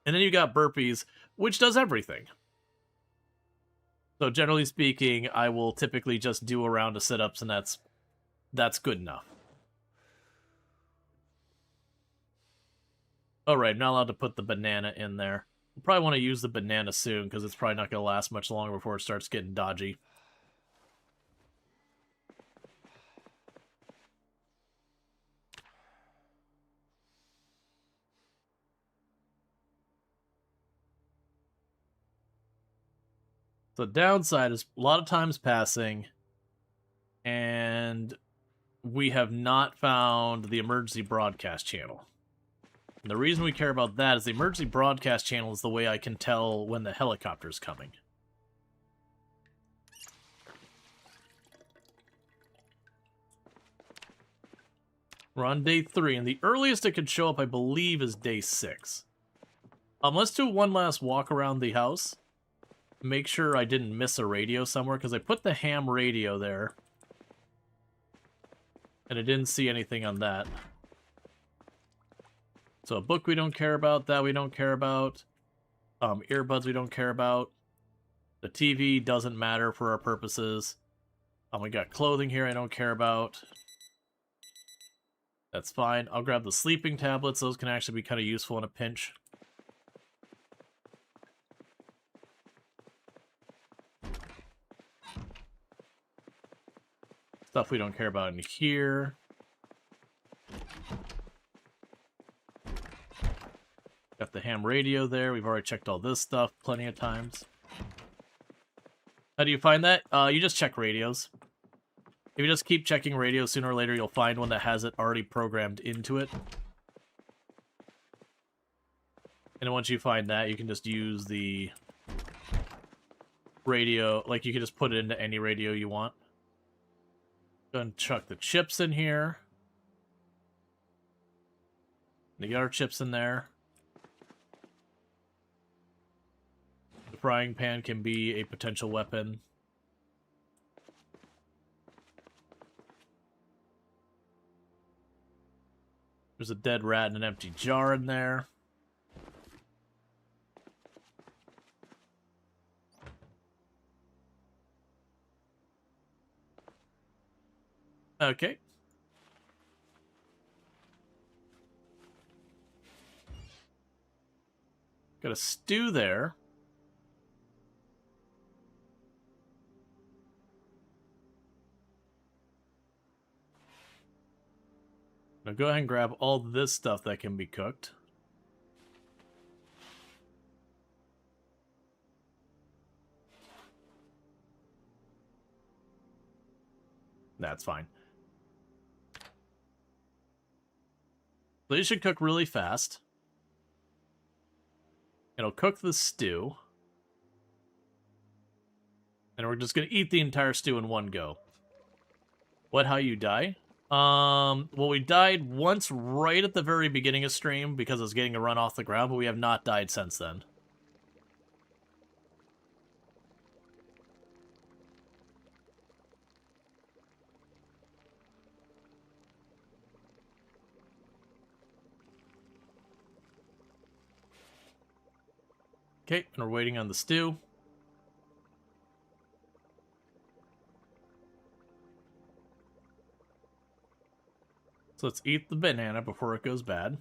And then you got burpees, which does everything. So generally speaking, I will typically just do a round of sit-ups, and that's good enough. Alright, I'm not allowed to put the banana in there. We'll probably want to use the banana soon, because it's probably not going to last much longer before it starts getting dodgy. The downside is a lot of time's passing, and we have not found the emergency broadcast channel. And the reason we care about that is the emergency broadcast channel is the way I can tell when the helicopter's coming. We're on day 3, and the earliest it could show up, I believe, is day 6. Let's do one last walk around the house. Make sure I didn't miss a radio somewhere, because I put the ham radio there. And I didn't see anything on that. So a book we don't care about, that we don't care about. Earbuds we don't care about. The TV doesn't matter for our purposes. We got clothing here I don't care about. That's fine. I'll grab the sleeping tablets. Those can actually be kind of useful in a pinch. Stuff we don't care about in here. Got the ham radio there. We've already checked all this stuff plenty of times. How do you find that? You just check radios. If you just keep checking radios, sooner or later you'll find one that has it already programmed into it. And once you find that, you can just use the radio, like you can just put it into any radio you want. Go and chuck the chips in here. You got our chips in there. The frying pan can be a potential weapon. There's a dead rat and an empty jar in there. Okay. Got a stew there. Now go ahead and grab all this stuff that can be cooked. That's fine. So these should cook really fast. It'll cook the stew. And we're just going to eat the entire stew in one go. What, how you die? Well, we died once right at the very beginning of stream because I was getting a run off the ground, but we have not died since then. Okay, and we're waiting on the stew. So let's eat the banana before it goes bad.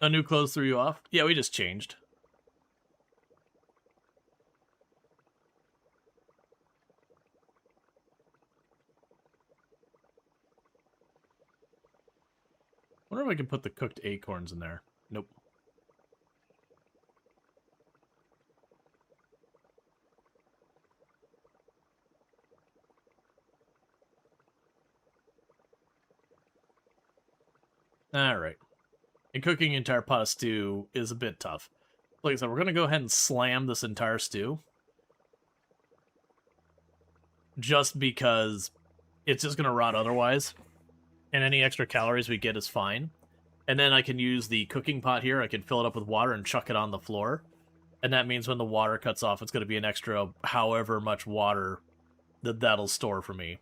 No new clothes threw you off? Yeah, we just changed. I wonder if I can put the cooked acorns in there. Nope. Alright. And cooking an entire pot of stew is a bit tough. Like I said, we're going to go ahead and slam this entire stew. Just because it's just going to rot otherwise. And any extra calories we get is fine. And then I can use the cooking pot here. I can fill it up with water and chuck it on the floor. And that means when the water cuts off, it's going to be an extra however much water that'll store for me.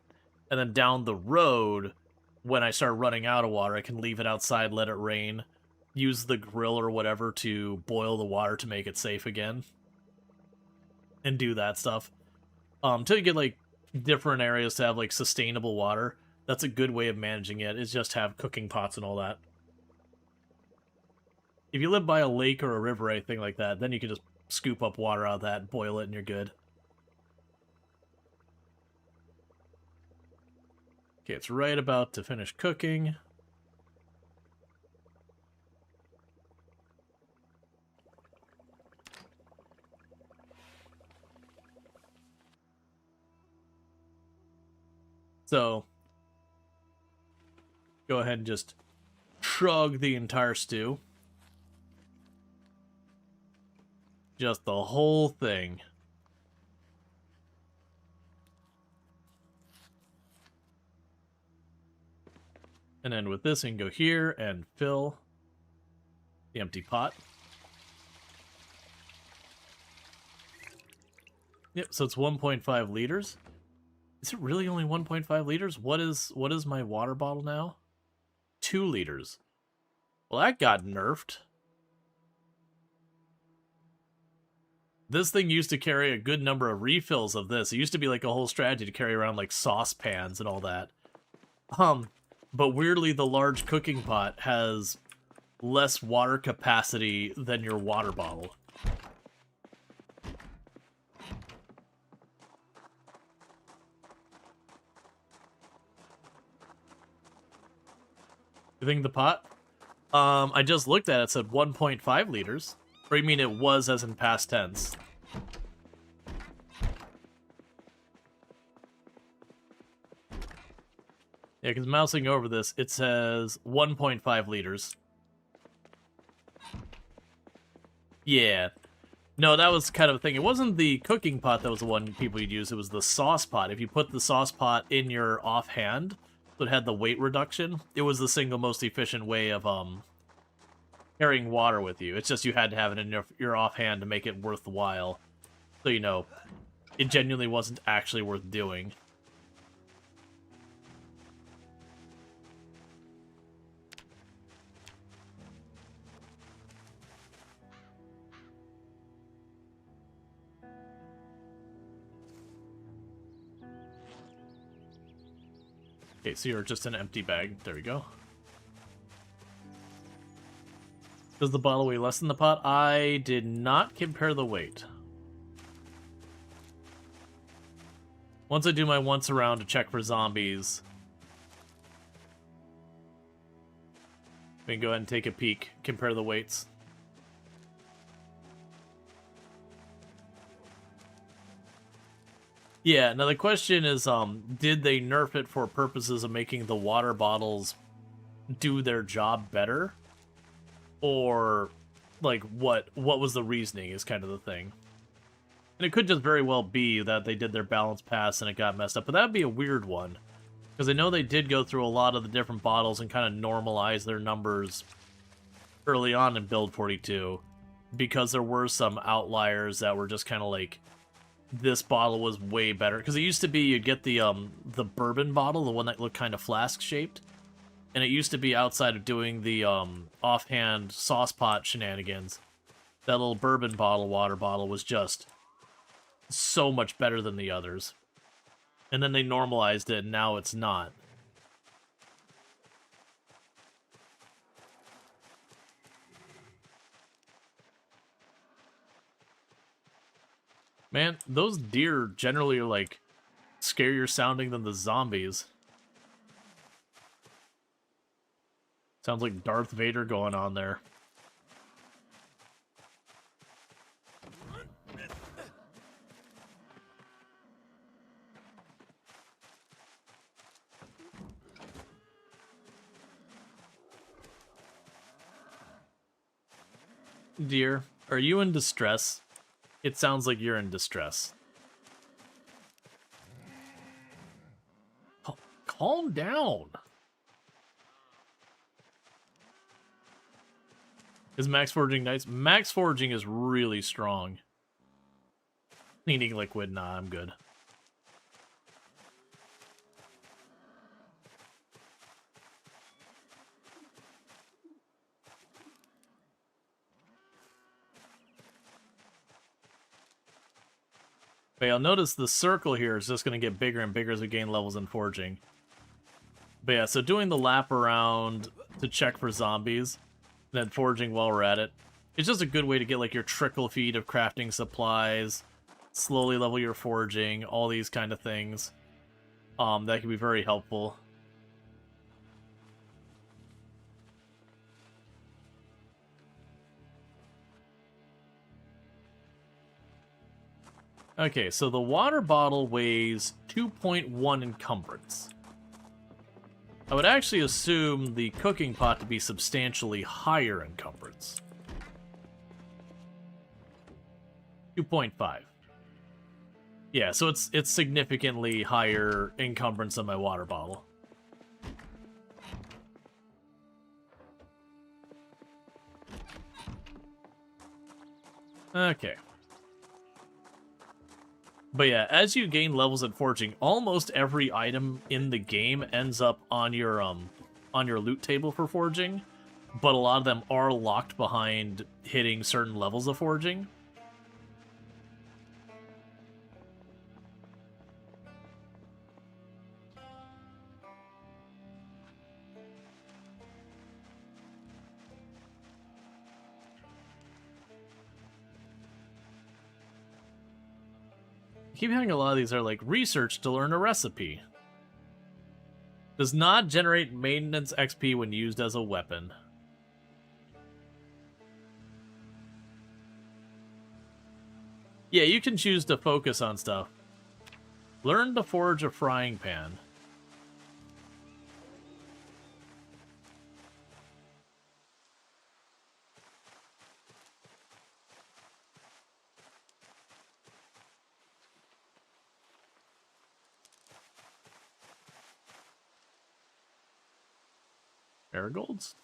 And then down the road, when I start running out of water, I can leave it outside, let it rain, use the grill or whatever to boil the water to make it safe again. And do that stuff. Until you get, like, different areas to have, like, sustainable water. That's a good way of managing it, is just have cooking pots and all that. If you live by a lake or a river or anything like that, then you can just scoop up water out of that, boil it, and you're good. Okay, it's right about to finish cooking. So, go ahead and just shrug the entire stew. Just the whole thing. And then with this, we can go here and fill the empty pot. Yep, so it's 1.5 liters. Is it really only 1.5 liters? What is my water bottle now? 2 liters. Well, that got nerfed. This thing used to carry a good number of refills of this. It used to be like a whole strategy to carry around like saucepans and all that. But weirdly, the large cooking pot has less water capacity than your water bottle. You think the pot? I just looked at it, it said 1.5 liters. Or you mean it was as in past tense? Yeah, because mousing over this, it says 1.5 liters. Yeah. No, that was kind of a thing. It wasn't the cooking pot that was the one people would use. It was the sauce pot. If you put the sauce pot in your offhand, so it had the weight reduction, it was the single most efficient way of carrying water with you. It's just you had to have it in your offhand to make it worthwhile. So, you know, it genuinely wasn't actually worth doing. Okay, so you're just an empty bag. There we go. Does the bottle weigh less than the pot? I did not compare the weight. Once I do my once around to check for zombies, we can go ahead and take a peek, compare the weights. Yeah, now the question is, did they nerf it for purposes of making the water bottles do their job better? Or, like, what was the reasoning is kind of the thing. And it could just very well be that they did their balance pass and it got messed up, but that'd be a weird one. Because I know they did go through a lot of the different bottles and kind of normalize their numbers early on in Build 42. Because there were some outliers that were just kind of like, this bottle was way better. Because it used to be you'd get the bourbon bottle, the one that looked kind of flask-shaped. And it used to be outside of doing the offhand sauce pot shenanigans. That little bourbon bottle, water bottle, was just so much better than the others. And then they normalized it, and now it's not. Man, those deer generally are, like, scarier sounding than the zombies. Sounds like Darth Vader going on there. Dear, are you in distress? It sounds like you're in distress. Calm down. Is max foraging nice? Max foraging is really strong. Needing liquid? Nah, I'm good. But you'll notice the circle here is just going to get bigger and bigger as we gain levels in foraging. But yeah, so doing the lap around to check for zombies, then foraging while we're at it, it's just a good way to get like your trickle feed of crafting supplies, slowly level your foraging, all these kind of things. That can be very helpful. Okay, so the water bottle weighs 2.1 encumbrance. I would actually assume the cooking pot to be substantially higher encumbrance. 2.5. Yeah, so it's significantly higher encumbrance than my water bottle. Okay. But yeah, as you gain levels in foraging, almost every item in the game ends up on your loot table for foraging, but a lot of them are locked behind hitting certain levels of foraging. I keep hearing a lot of these are like research to learn a recipe. Does not generate maintenance XP when used as a weapon. Yeah, you can choose to focus on stuff. Learn to forge a frying pan. Marigolds?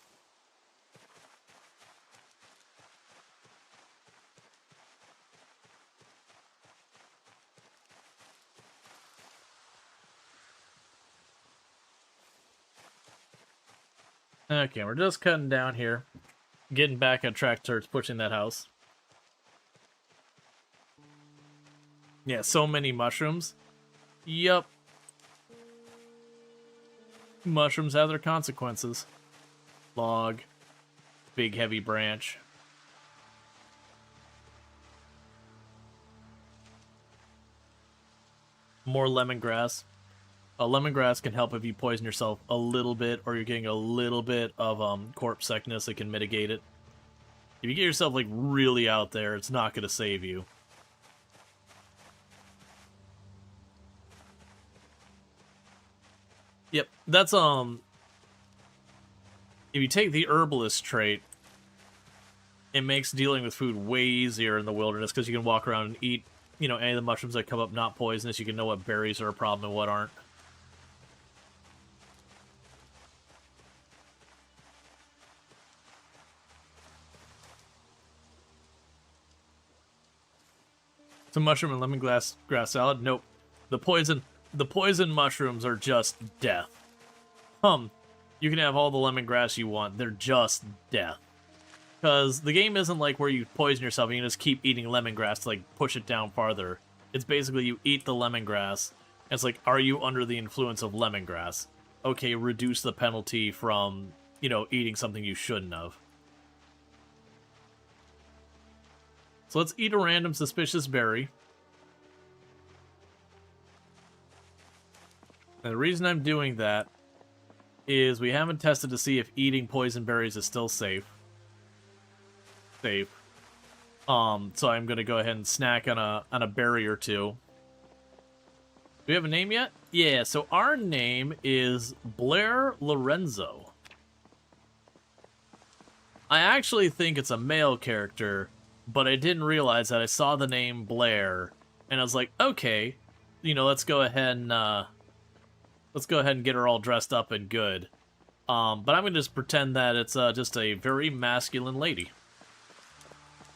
Okay, we're just cutting down here. Getting back on track towards pushing that house. Yeah, so many mushrooms. Yup. Mushrooms have their consequences. Log. Big heavy branch. More lemongrass. Lemongrass can help if you poison yourself a little bit, or you're getting a little bit of corpse sickness. It can mitigate it. If you get yourself like really out there, it's not going to save you. Yep, that's if you take the herbalist trait, it makes dealing with food way easier in the wilderness because you can walk around and eat, you know, any of the mushrooms that come up not poisonous. You can know what berries are a problem and what aren't. Some mushroom and lemongrass salad? Nope. The poison mushrooms are just death. You can have all the lemongrass you want. They're just death. Because the game isn't like where you poison yourself and you just keep eating lemongrass to like push it down farther. It's basically you eat the lemongrass, and it's like, are you under the influence of lemongrass? Okay, reduce the penalty from, you know, eating something you shouldn't have. So let's eat a random suspicious berry. And the reason I'm doing that is we haven't tested to see if eating poison berries is still safe. So I'm gonna go ahead and snack on a berry or two. Do we have a name yet? Yeah, so our name is Blair Lorenzo. I actually think it's a male character, but I didn't realize that. I saw the name Blair, and I was like, okay, you know, let's go ahead and get her all dressed up and good. But I'm gonna just pretend that it's just a very masculine lady.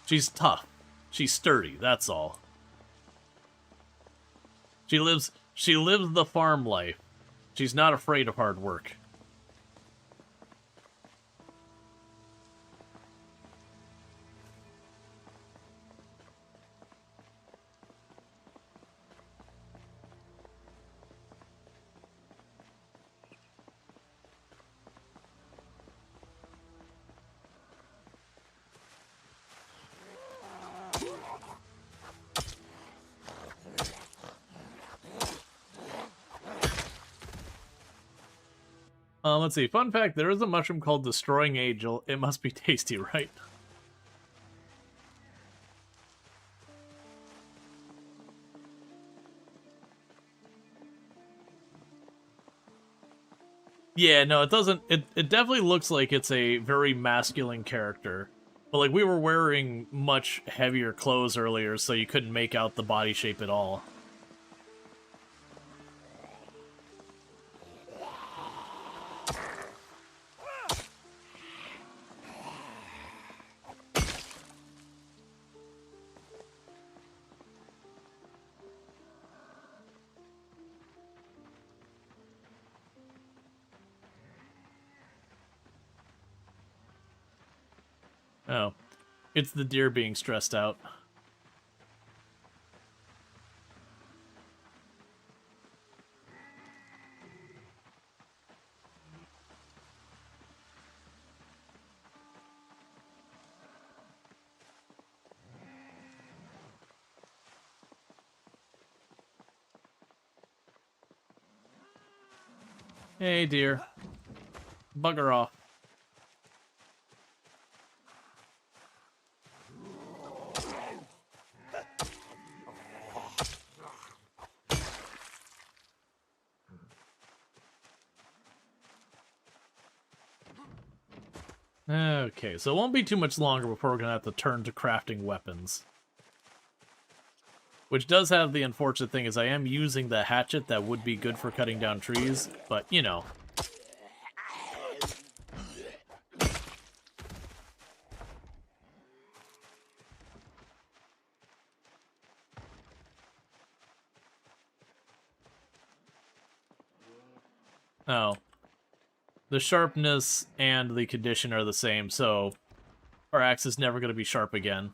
She's tough. She's sturdy, that's all. She lives the farm life. She's not afraid of hard work. Let's see. Fun fact, there is a mushroom called Destroying Angel. It must be tasty, right? Yeah, no, it doesn't. It definitely looks like it's a very masculine character. But, like, we were wearing much heavier clothes earlier, so you couldn't make out the body shape at all. Oh. It's the deer being stressed out. Hey, deer. Bugger off. Okay, so it won't be too much longer before we're going to have to turn to crafting weapons. Which does have the unfortunate thing is I am using the hatchet that would be good for cutting down trees, but, you know. Oh. The sharpness and the condition are the same, so our axe is never going to be sharp again.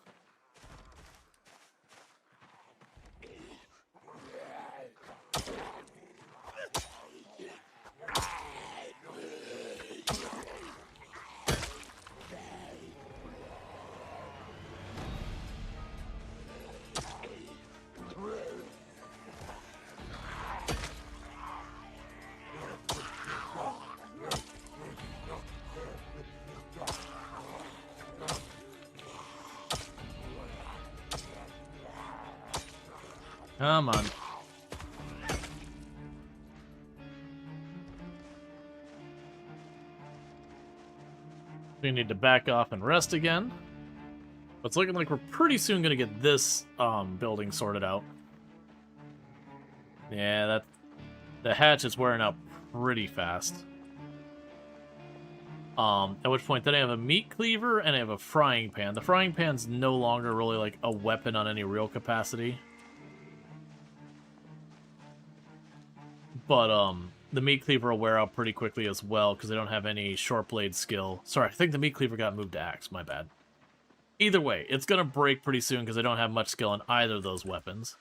Come on. We need to back off and rest again. But it's looking like we're pretty soon going to get this building sorted out. Yeah, the hatch is wearing out pretty fast. At which point then I have a meat cleaver and I have a frying pan. The frying pan's no longer really like a weapon on any real capacity. But the meat cleaver will wear out pretty quickly as well because I don't have any short blade skill. Sorry, I think the meat cleaver got moved to axe, my bad. Either way, it's going to break pretty soon because I don't have much skill in either of those weapons.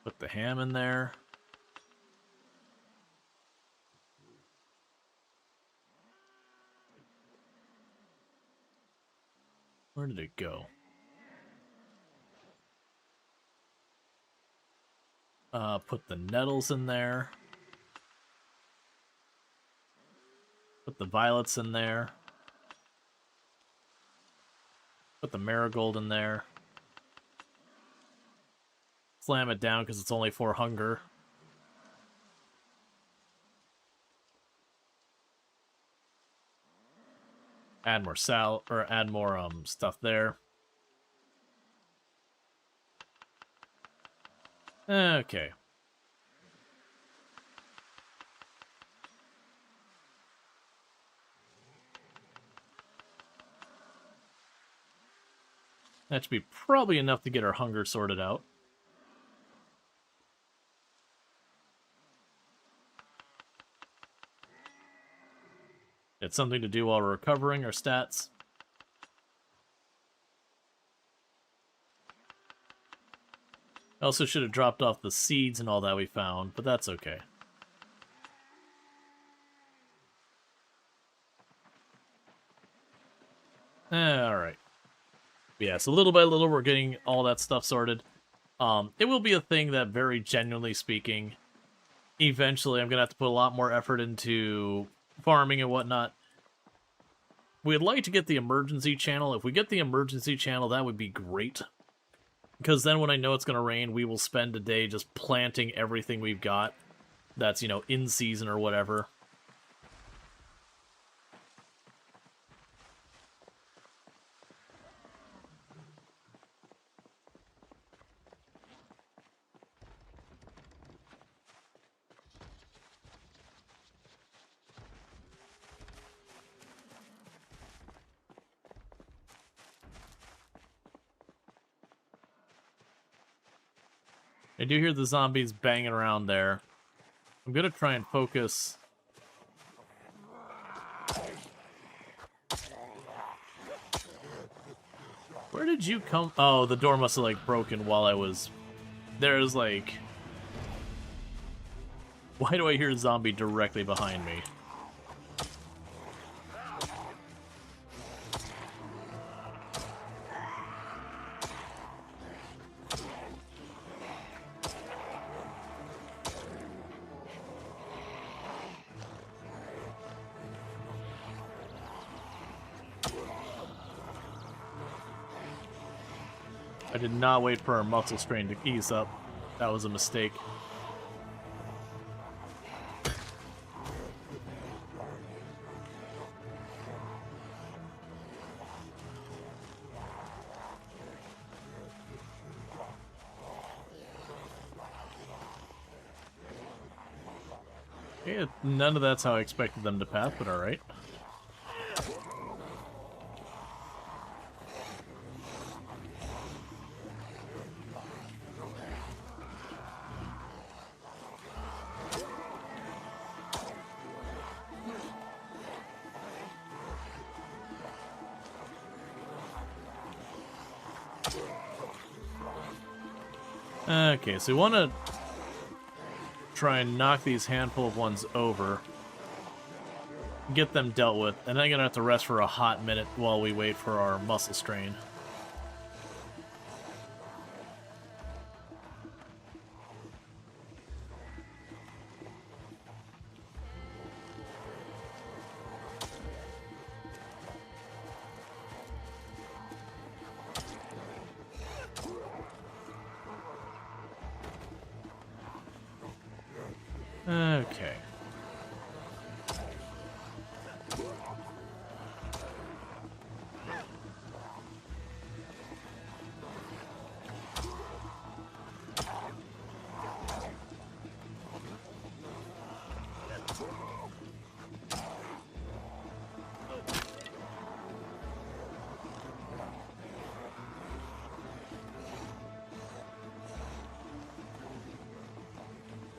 Put the ham in there. Where did it go? Put the nettles in there. Put the violets in there. Put the marigold in there. Slam it down because it's only for hunger. Add more add more stuff there. Okay. That should be probably enough to get our hunger sorted out. It's something to do while we're recovering our stats. I also should have dropped off the seeds and all that we found, but that's okay. Alright. Yeah, so little by little we're getting all that stuff sorted. It will be a thing that, very genuinely speaking, eventually I'm going to have to put a lot more effort into farming and whatnot. We'd like to get the emergency channel. If we get the emergency channel, that would be great. Because then when I know it's going to rain, we will spend a day just planting everything we've got that's, you know, in season or whatever. I do hear the zombies banging around there. I'm going to try and focus. Where did you come? Oh, the door must have, like, broken while I was... There's, like... Why do I hear a zombie directly behind me? I did not wait for our muscle strain to ease up. That was a mistake. Okay, none of that's how I expected them to pass, but alright. Okay, so we want to try and knock these handful of ones over, get them dealt with, and then I'm going to have to rest for a hot minute while we wait for our muscle strain. Okay.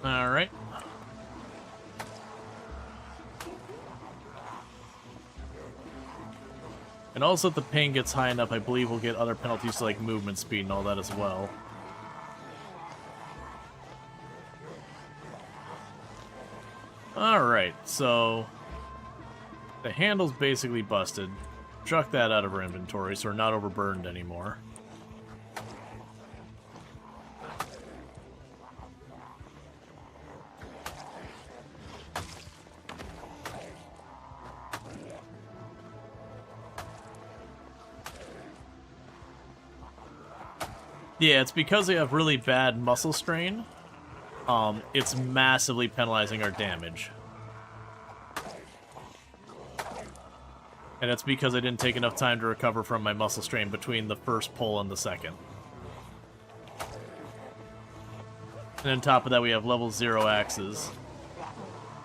All right. And also, if the pain gets high enough, I believe we'll get other penalties to like movement speed and all that as well. Alright, so the handle's basically busted. Chuck that out of our inventory so we're not overburdened anymore. Yeah, it's because we have really bad muscle strain. It's massively penalizing our damage. And it's because I didn't take enough time to recover from my muscle strain between the first pull and the second. And on top of that, we have level 0 axes.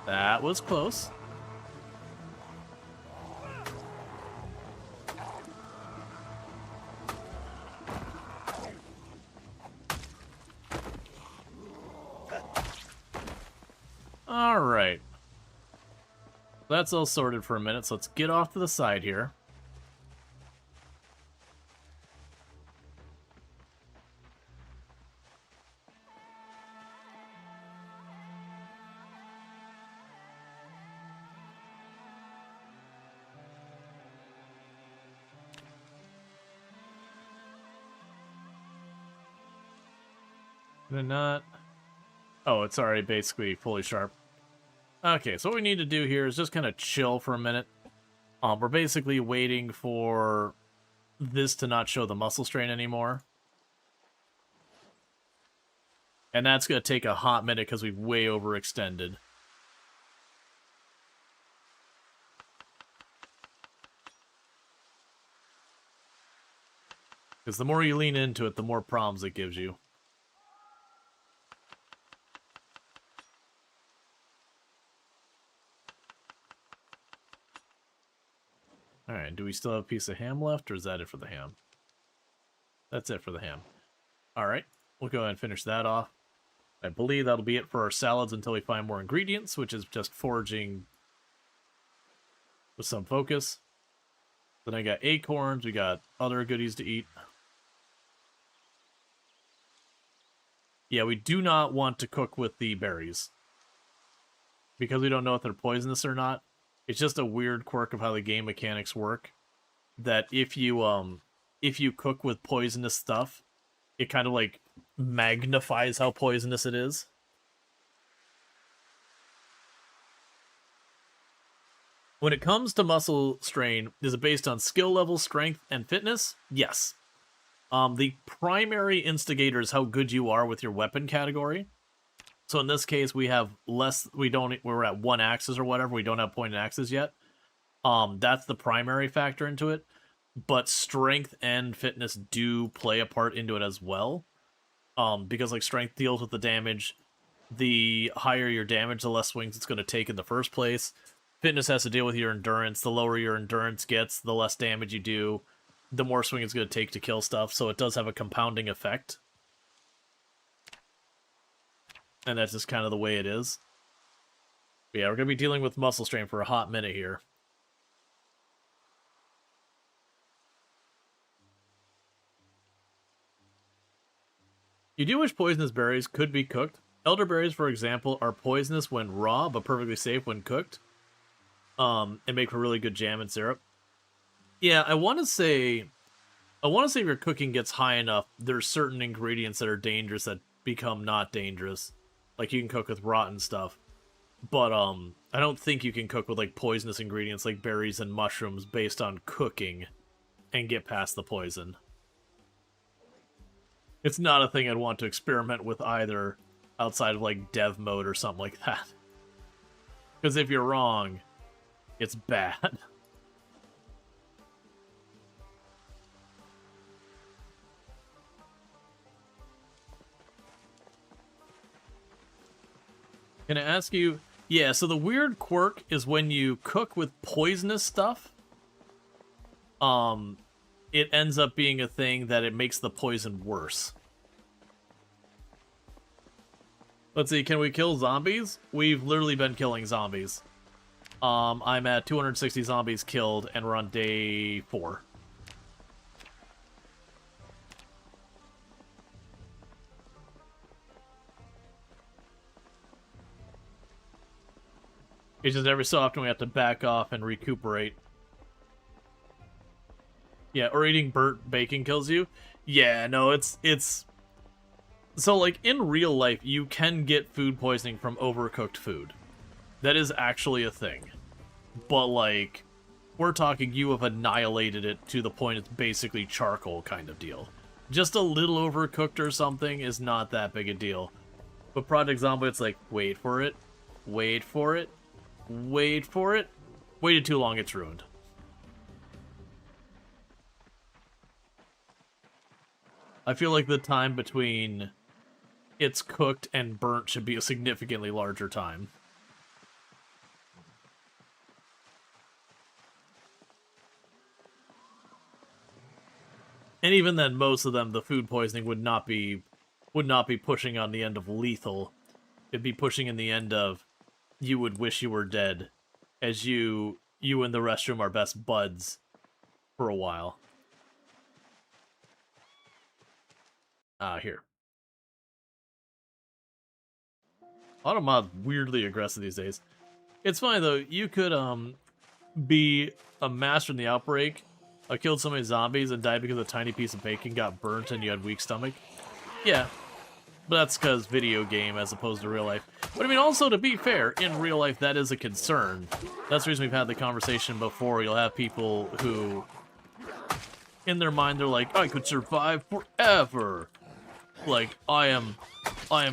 That was close. Alright. That's all sorted for a minute, so let's get off to the side here. Did not... Oh, it's already basically fully sharp. Okay, so what we need to do here is just kind of chill for a minute. We're basically waiting for this to not show the muscle strain anymore. And that's going to take a hot minute because we've way overextended. Because the more you lean into it, the more problems it gives you. Alright, do we still have a piece of ham left, or is that it for the ham? That's it for the ham. Alright, we'll go ahead and finish that off. I believe that'll be it for our salads until we find more ingredients, which is just foraging with some focus. Then I got acorns, we got other goodies to eat. Yeah, we do not want to cook with the berries. Because we don't know if they're poisonous or not. It's just a weird quirk of how the game mechanics work. That if you cook with poisonous stuff, it kind of like magnifies how poisonous it is. When it comes to muscle strain, is it based on skill level, strength, and fitness? Yes. The primary instigator is how good you are with your weapon category. So in this case, we have less. We're at 1 axis or whatever. We don't have pointed axes yet. That's the primary factor into it. But strength and fitness do play a part into it as well. Because like strength deals with the damage. The higher your damage, the less swings it's going to take in the first place. Fitness has to deal with your endurance. The lower your endurance gets, the less damage you do. The more swing it's going to take to kill stuff. So it does have a compounding effect. And that's just kind of the way it is. But yeah, we're going to be dealing with muscle strain for a hot minute here. You do wish poisonous berries could be cooked. Elderberries, for example, are poisonous when raw, but perfectly safe when cooked. And make for really good jam and syrup. Yeah, I want to say if your cooking gets high enough, there's certain ingredients that are dangerous that become not dangerous. Like, you can cook with rotten stuff. But, I don't think you can cook with, like, poisonous ingredients like berries and mushrooms based on cooking and get past the poison. It's not a thing I'd want to experiment with either. outside of like dev mode or something like that. Because if you're wrong, it's bad. Can I ask you? Yeah, so the weird quirk is when you cook with poisonous stuff, it ends up being a thing that it makes the poison worse. Let's see, can we kill zombies? We've literally been killing zombies. I'm at 260 zombies killed, and we're on day 4. It's just every so often we have to back off and recuperate. Yeah, or eating burnt bacon kills you. Yeah, no, it's... So, like, in real life, you can get food poisoning from overcooked food. That is actually a thing. But, like, we're talking you have annihilated it to the point it's basically charcoal kind of deal. Just a little overcooked or something is not that big a deal. But Project Zomboid, it's like, wait for it, wait for it, wait for it. Waited too long, it's ruined. I feel like the time between it's cooked and burnt should be a significantly larger time. And even then, most of them, the food poisoning would not be pushing on the end of lethal. It'd be pushing in the end of you would wish you were dead, as you and the restroom are best buds for a while. Here. A lot of mods weirdly aggressive these days. It's fine though. You could be a master in the outbreak. I killed so many zombies and died because a tiny piece of bacon got burnt and you had weak stomach. Yeah, but that's because video game as opposed to real life. But I mean, also to be fair, in real life that is a concern. That's the reason we've had the conversation before. You'll have people who, in their mind, they're like, I could survive forever. Like, I am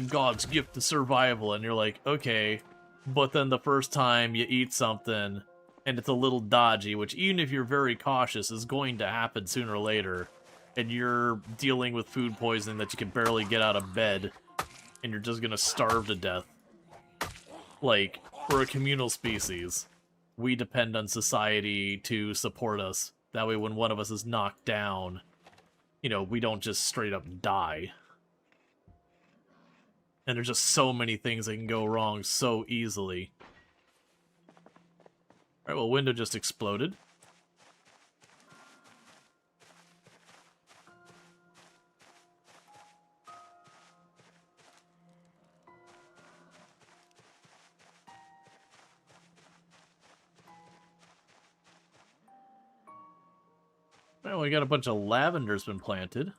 God's gift to survival, and you're like, okay, but then the first time you eat something, and it's a little dodgy, which even if you're very cautious, is going to happen sooner or later, and you're dealing with food poisoning that you can barely get out of bed, and you're just gonna starve to death. Like, we're a communal species. We depend on society to support us. That way when one of us is knocked down, you know, we don't just straight up die. And there's just so many things that can go wrong so easily. Alright, well, window just exploded. Well, we got a bunch of lavender's been planted.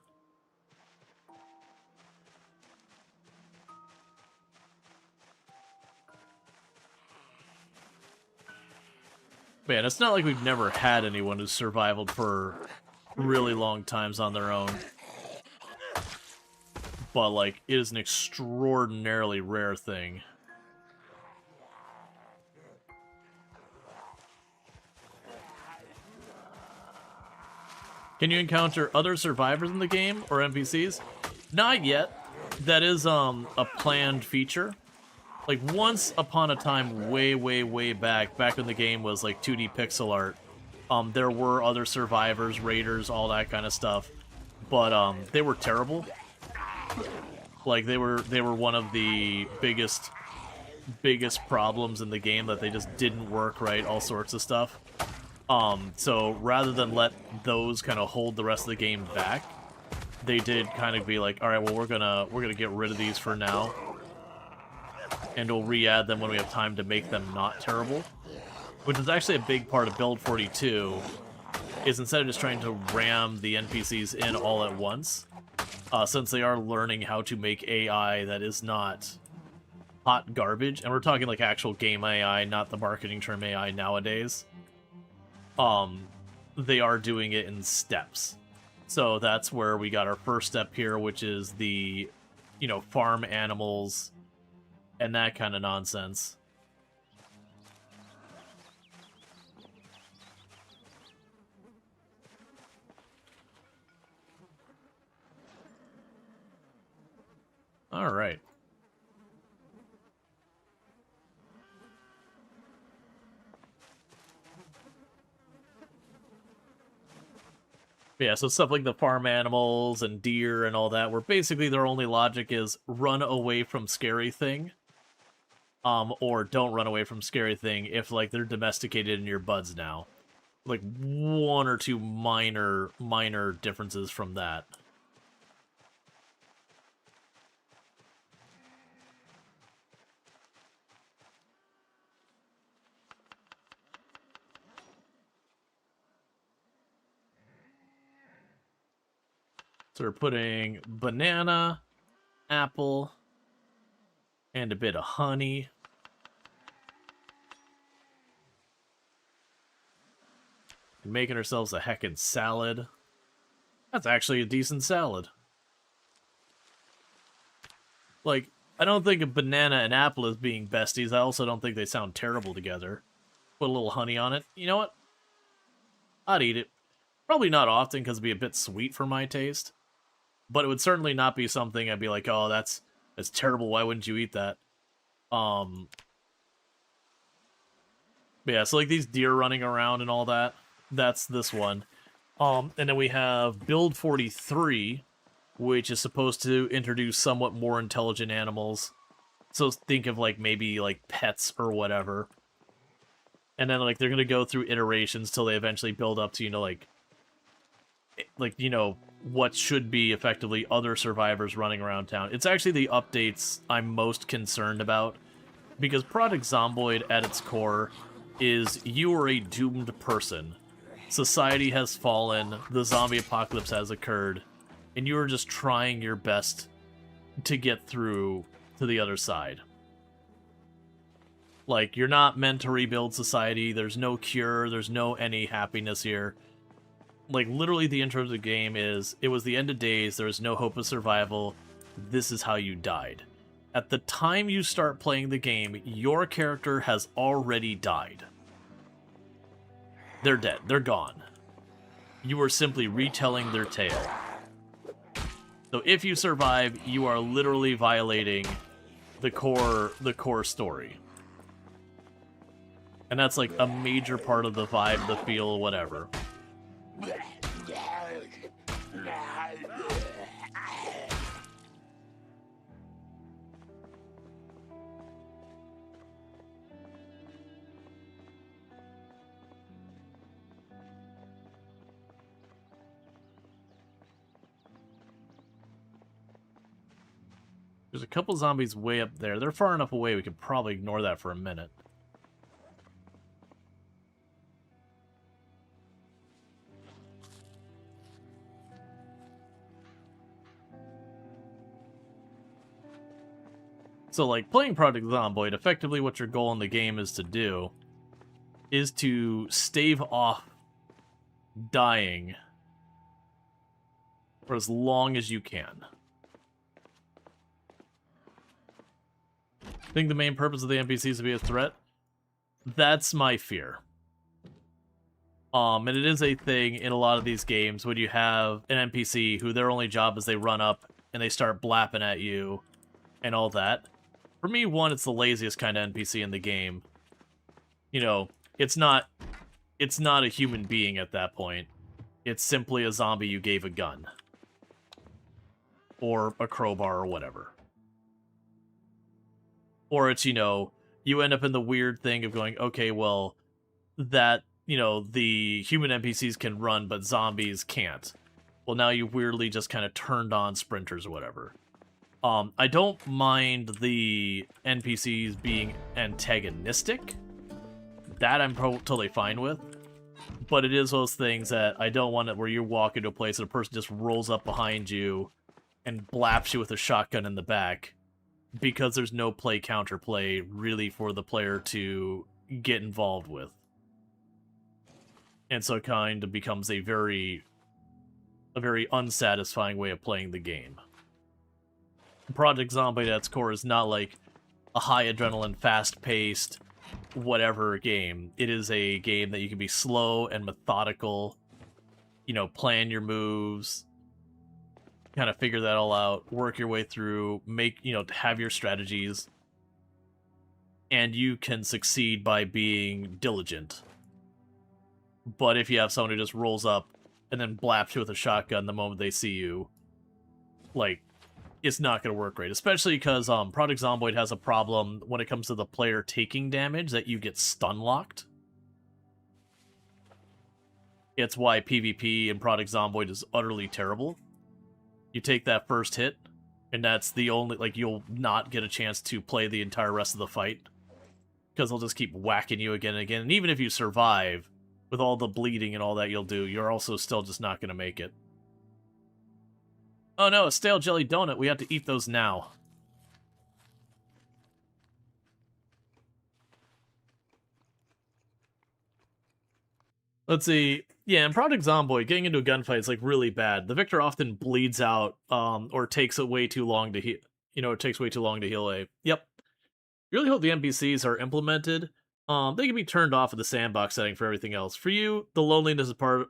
Man, it's not like we've never had anyone who's survived for really long times on their own. But, like, it is an extraordinarily rare thing. Can you encounter other survivors in the game, or NPCs? Not yet. That is, a planned feature. Like, once upon a time, way, way, way back when the game was, like, 2D pixel art, there were other survivors, raiders, all that kind of stuff. But, they were terrible. Like, they were one of the biggest problems in the game, that they just didn't work right, all sorts of stuff. So, rather than let those kind of hold the rest of the game back, they did kind of be like, alright, well, we're gonna get rid of these for now. And we'll re-add them when we have time to make them not terrible. Which is actually a big part of Build 42, is instead of just trying to ram the NPCs in all at once, since they are learning how to make AI that is not hot garbage, and we're talking like actual game AI, not the marketing term AI nowadays, they are doing it in steps. So that's where we got our first step here, which is the, you know, farm animals, and that kind of nonsense. All right. Yeah, so stuff like the farm animals and deer and all that, where basically their only logic is run away from scary thing, or don't run away from scary thing if like they're domesticated in your buds now. Like one or two minor differences from that. So we're putting banana, apple, and a bit of honey. And making ourselves a heckin' salad. That's actually a decent salad. Like, I don't think a banana and apple is being besties. I also don't think they sound terrible together. Put a little honey on it. You know what? I'd eat it. Probably not often because it'd be a bit sweet for my taste. But it would certainly not be something I'd be like, oh, that's terrible. Why wouldn't you eat that? But yeah, so like these deer running around and all that, that's this one. And then we have Build 43, which is supposed to introduce somewhat more intelligent animals. So think of like maybe like pets or whatever. And then like they're gonna go through iterations till they eventually build up to, you know, like you know, what should be effectively other survivors running around town. It's actually the updates I'm most concerned about, because Project Zomboid at its core is you are a doomed person. Society has fallen, the zombie apocalypse has occurred, and you are just trying your best to get through to the other side. Like, you're not meant to rebuild society, there's no cure, there's no any happiness here. Like, literally the intro of the game is, it was the end of days, there was no hope of survival, this is how you died. At the time you start playing the game, your character has already died. They're dead, they're gone. You are simply retelling their tale. So if you survive, you are literally violating the core story. And that's like a major part of the vibe, the feel, whatever. There's a couple zombies way up there. They're far enough away we could probably ignore that for a minute. So, like, playing Project Zomboid, effectively what your goal in the game is to do is to stave off dying for as long as you can. I think the main purpose of the NPCs to be a threat? That's my fear. And it is a thing in a lot of these games when you have an NPC who their only job is they run up and they start blapping at you and all that. For me, one, it's the laziest kind of NPC in the game. You know, it's not a human being at that point. It's simply a zombie you gave a gun. Or a crowbar or whatever. Or it's, you know, you end up in the weird thing of going, okay, well, that, you know, the human NPCs can run, but zombies can't. Well, now you weirdly just kind of turned on sprinters or whatever. I don't mind the NPCs being antagonistic. That I'm totally fine with. But it is those things that I don't want it where you walk into a place and a person just rolls up behind you and blaps you with a shotgun in the back. Because there's no play counterplay really for the player to get involved with. And so it kind of becomes a very unsatisfying way of playing the game. Project Zomboid at its core is not like, a high adrenaline, fast-paced, whatever game. It is a game that you can be slow and methodical, you know, plan your moves, kind of figure that all out, work your way through, make, you know, have your strategies, and you can succeed by being diligent. But if you have someone who just rolls up and then blaps you with a shotgun the moment they see you, like, it's not going to work great. Especially because Project Zomboid has a problem when it comes to the player taking damage that you get stun-locked. It's why PvP in Project Zomboid is utterly terrible. You take that first hit, and that's the only, like, you'll not get a chance to play the entire rest of the fight. Because they'll just keep whacking you again and again. And even if you survive, with all the bleeding and all that you'll do, you're also still just not going to make it. Oh no, a stale jelly donut. We have to eat those now. Let's see. Yeah, in Project Zomboid, getting into a gunfight is, like, really bad. The victor often bleeds out, or takes it way too long to heal. You know, it takes way too long to heal a... Yep. Really hope the NPCs are implemented. They can be turned off in the sandbox setting for everything else. For you, the loneliness is part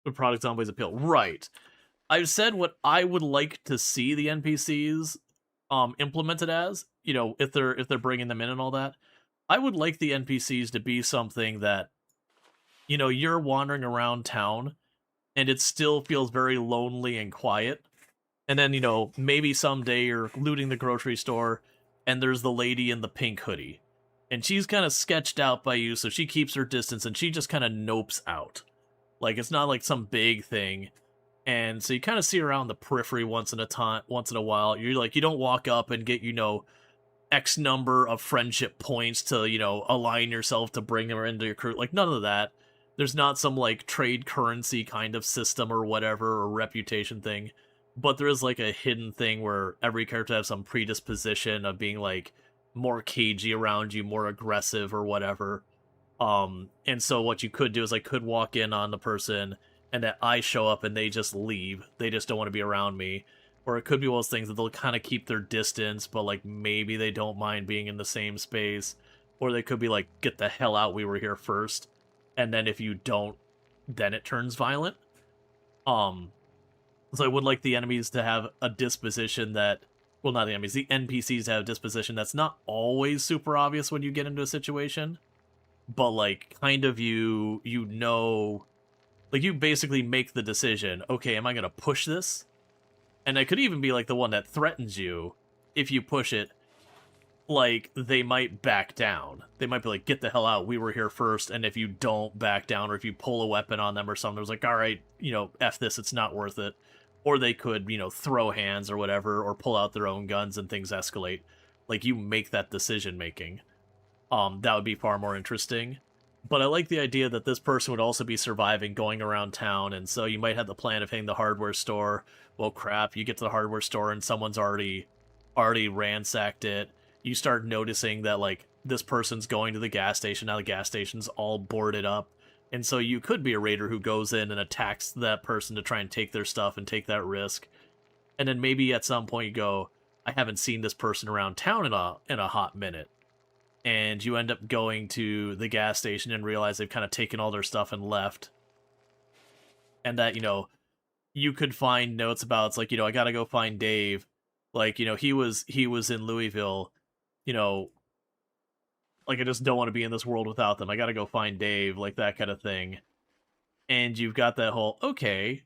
of Project Zomboid's appeal. Right. I've said what I would like to see the NPCs implemented as, you know, if they're bringing them in and all that. I would like the NPCs to be something that, you know, you're wandering around town and it still feels very lonely and quiet. And then, you know, maybe someday you're looting the grocery store and there's the lady in the pink hoodie. And she's kind of sketched out by you, so she keeps her distance and she just kind of nopes out. Like, it's not like some big thing. And so you kind of see her around the periphery once in a while. You're like, you don't walk up and get, you know, X number of friendship points to, you know, align yourself to bring her into your crew. Like, none of that. There's not some, like, trade currency kind of system or whatever, or reputation thing. But there is, like, a hidden thing where every character has some predisposition of being, like, more cagey around you, more aggressive or whatever. And so what you could do is I could walk in on the person and that I show up and they just leave. They just don't want to be around me. Or it could be one of those things that they'll kind of keep their distance, but, like, maybe they don't mind being in the same space. Or they could be like, get the hell out, we were here first. And then if you don't, then it turns violent. So I would like the enemies to have a disposition that... Well, not the enemies, the NPCs to have a disposition that's not always super obvious when you get into a situation. But, like, kind of you know... Like, you basically make the decision, okay, am I going to push this? And it could even be, like, the one that threatens you. If you push it, like, they might back down. They might be like, get the hell out, we were here first, and if you don't back down, or if you pull a weapon on them or something, there's like, alright, you know, F this, it's not worth it. Or they could, you know, throw hands or whatever, or pull out their own guns and things escalate. Like, you make that decision-making. That would be far more interesting. But I like the idea that this person would also be surviving going around town, and so you might have the plan of hitting the hardware store. Well, crap, you get to the hardware store and someone's already ransacked it. You start noticing that, like, this person's going to the gas station, now the gas station's all boarded up. And so you could be a raider who goes in and attacks that person to try and take their stuff and take that risk. And then maybe at some point you go, I haven't seen this person around town in a hot minute. And you end up going to the gas station and realize they've kind of taken all their stuff and left. And that, you know, you could find notes about, it's like, you know, I gotta go find Dave. Like, you know, he was in Louisville, you know, like, I just don't want to be in this world without them. I gotta go find Dave, like, that kind of thing. And you've got that whole, okay,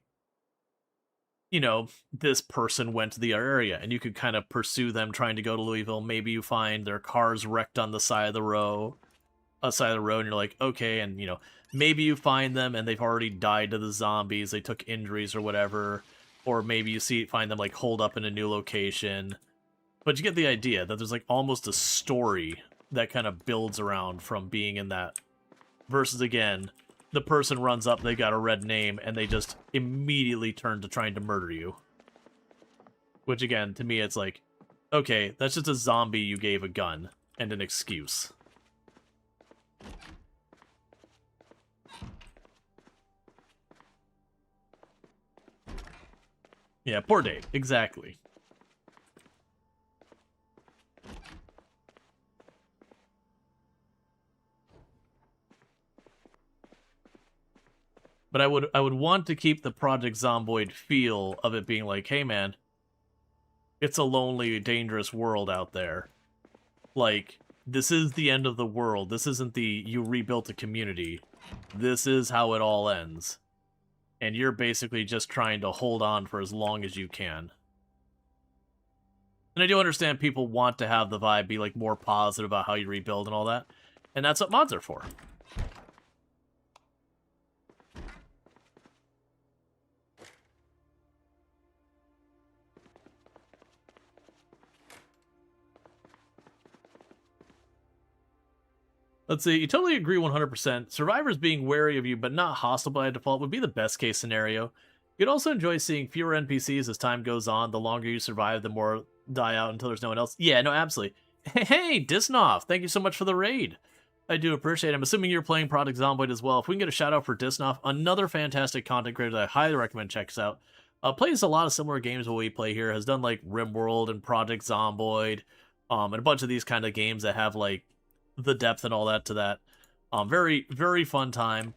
you know, this person went to the area, and you could kind of pursue them trying to go to Louisville. Maybe you find their cars wrecked on the side of the road, and you're like, okay, and, you know, maybe you find them and they've already died to the zombies, they took injuries or whatever, or maybe you find them, like, holed up in a new location. But you get the idea that there's, like, almost a story that kind of builds around from being in that. Versus, again, the person runs up, they got a red name, and they just immediately turn to trying to murder you. Which, again, to me, it's like, okay, that's just a zombie you gave a gun and an excuse. Yeah, poor Dave, exactly. But I would want to keep the Project Zomboid feel of it being like, hey man, it's a lonely, dangerous world out there. Like, this is the end of the world. This isn't the you rebuilt a community. This is how it all ends. And you're basically just trying to hold on for as long as you can. And I do understand people want to have the vibe be like more positive about how you rebuild and all that. And that's what mods are for. Let's see, you totally agree 100%. Survivors being wary of you but not hostile by default would be the best case scenario. You'd also enjoy seeing fewer NPCs as time goes on. The longer you survive, the more die out until there's no one else. Yeah, no, absolutely. Hey, Disnoff, thank you so much for the raid. I do appreciate it. I'm assuming you're playing Project Zomboid as well. If we can get a shout out for Disnoff, another fantastic content creator that I highly recommend checks out. Plays a lot of similar games what we play here. Has done like RimWorld and Project Zomboid, and a bunch of these kind of games that have like the depth and all that to that. Very, very fun time.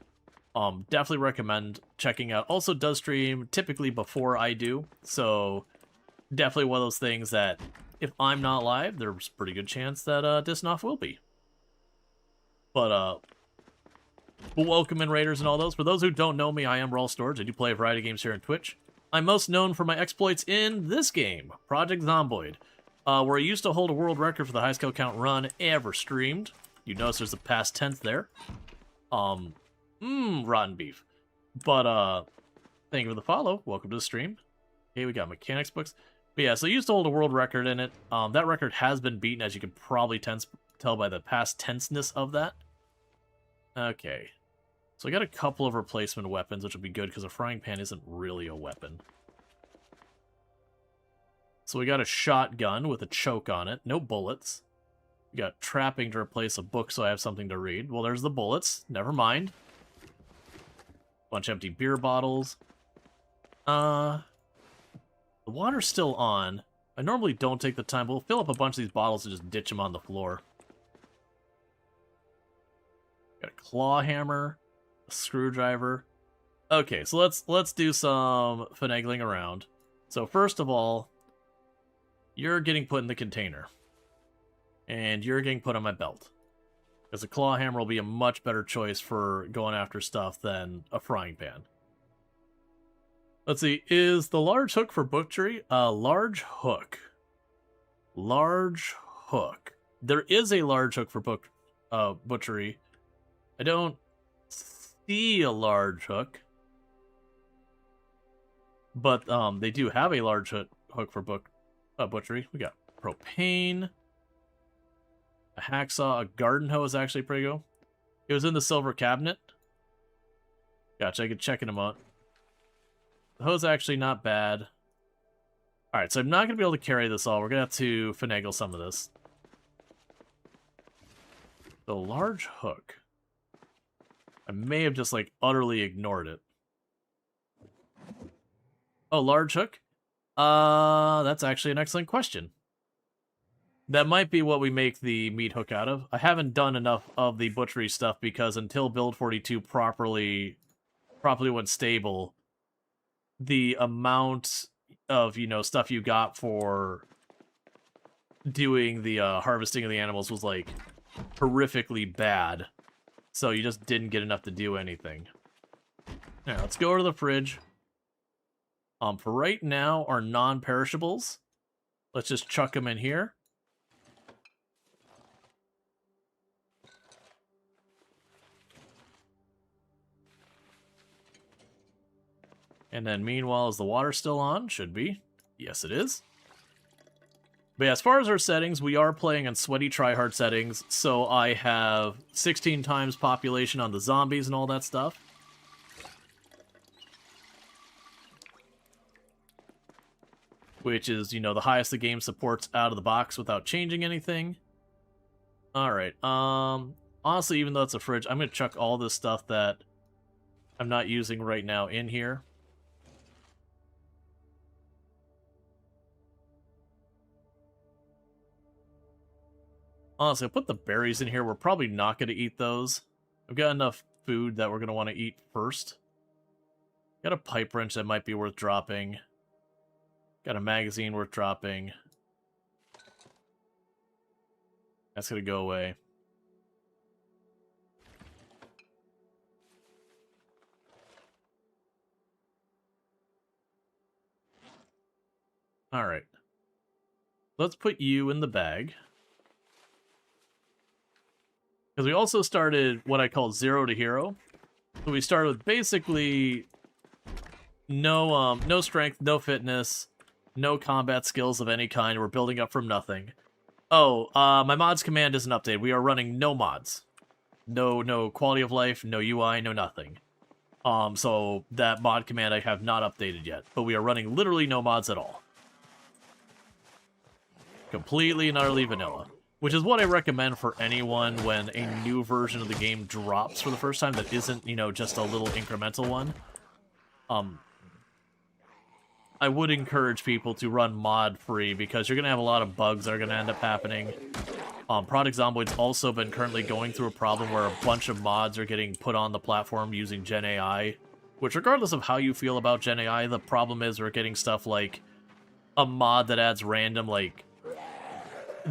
Definitely recommend checking out. Also does stream typically before I do, so definitely one of those things that if I'm not live, there's a pretty good chance that Disnoff will be. But welcome in Raiders and all those. For those who don't know me, I am Rual Storge. I do play a variety of games here on Twitch. I'm most known for my exploits in this game, Project Zomboid, where I used to hold a world record for the highest kill count run ever streamed. You notice there's a past tense there. Rotten beef. But, thank you for the follow. Welcome to the stream. Okay, we got mechanics books. But yeah, so I used to hold a world record in it. That record has been beaten, as you can probably tell by the past tenseness of that. Okay. So I got a couple of replacement weapons, which will be good, because a frying pan isn't really a weapon. So we got a shotgun with a choke on it. No bullets. We got trapping to replace a book so I have something to read. Well, there's the bullets. Never mind. Bunch of empty beer bottles. The water's still on. I normally don't take the time, but we'll fill up a bunch of these bottles and just ditch them on the floor. Got a claw hammer, a screwdriver. Okay, so let's do some finagling around. So first of all, you're getting put in the container. And you're getting put on my belt. Because a claw hammer will be a much better choice for going after stuff than a frying pan. Let's see, is the large hook for butchery? Large hook. Large hook. There is a large hook for butchery. I don't see a large hook. But they do have a large hook for butchery. We got propane. A hacksaw, a garden hoe is actually pretty good. It was in the silver cabinet. Gotcha, I could check in a moment. The hoe's actually not bad. Alright, so I'm not going to be able to carry this all. We're going to have to finagle some of this. The large hook. I may have just, like, utterly ignored it. Oh, large hook? That's actually an excellent question. That might be what we make the meat hook out of. I haven't done enough of the butchery stuff because until build 42 properly went stable, the amount of, stuff you got for doing the harvesting of the animals was, like, horrifically bad. So you just didn't get enough to do anything. Alright, let's go over to the fridge. For right now, our non-perishables, let's just chuck them in here. And then meanwhile, is the water still on? Should be. Yes, it is. But yeah, as far as our settings, we are playing on sweaty tryhard settings, so I have 16 times population on the zombies and all that stuff. Which is, the highest the game supports out of the box without changing anything. Alright, honestly, even though it's a fridge, I'm going to chuck all this stuff that I'm not using right now in here. Honestly, I'll put the berries in here. We're probably not going to eat those. I've got enough food that we're going to want to eat first. Got a pipe wrench that might be worth dropping. Got a magazine worth dropping. That's gonna go away. Alright. Let's put you in the bag. Because we also started what I call 0 to hero. So we started with basically no strength, no fitness, no combat skills of any kind. We're building up from nothing. Oh, my mods command isn't updated. We are running no mods. No quality of life, no UI, no nothing. So that mod command I have not updated yet. But we are running literally no mods at all. Completely and utterly vanilla. Which is what I recommend for anyone when a new version of the game drops for the first time that isn't, you know, just a little incremental one. I would encourage people to run mod-free because you're going to have a lot of bugs that are going to end up happening. Product Zomboid's also been currently going through a problem where a bunch of mods are getting put on the platform using Gen AI, which regardless of how you feel about Gen AI, the problem is we're getting stuff like a mod that adds random, like,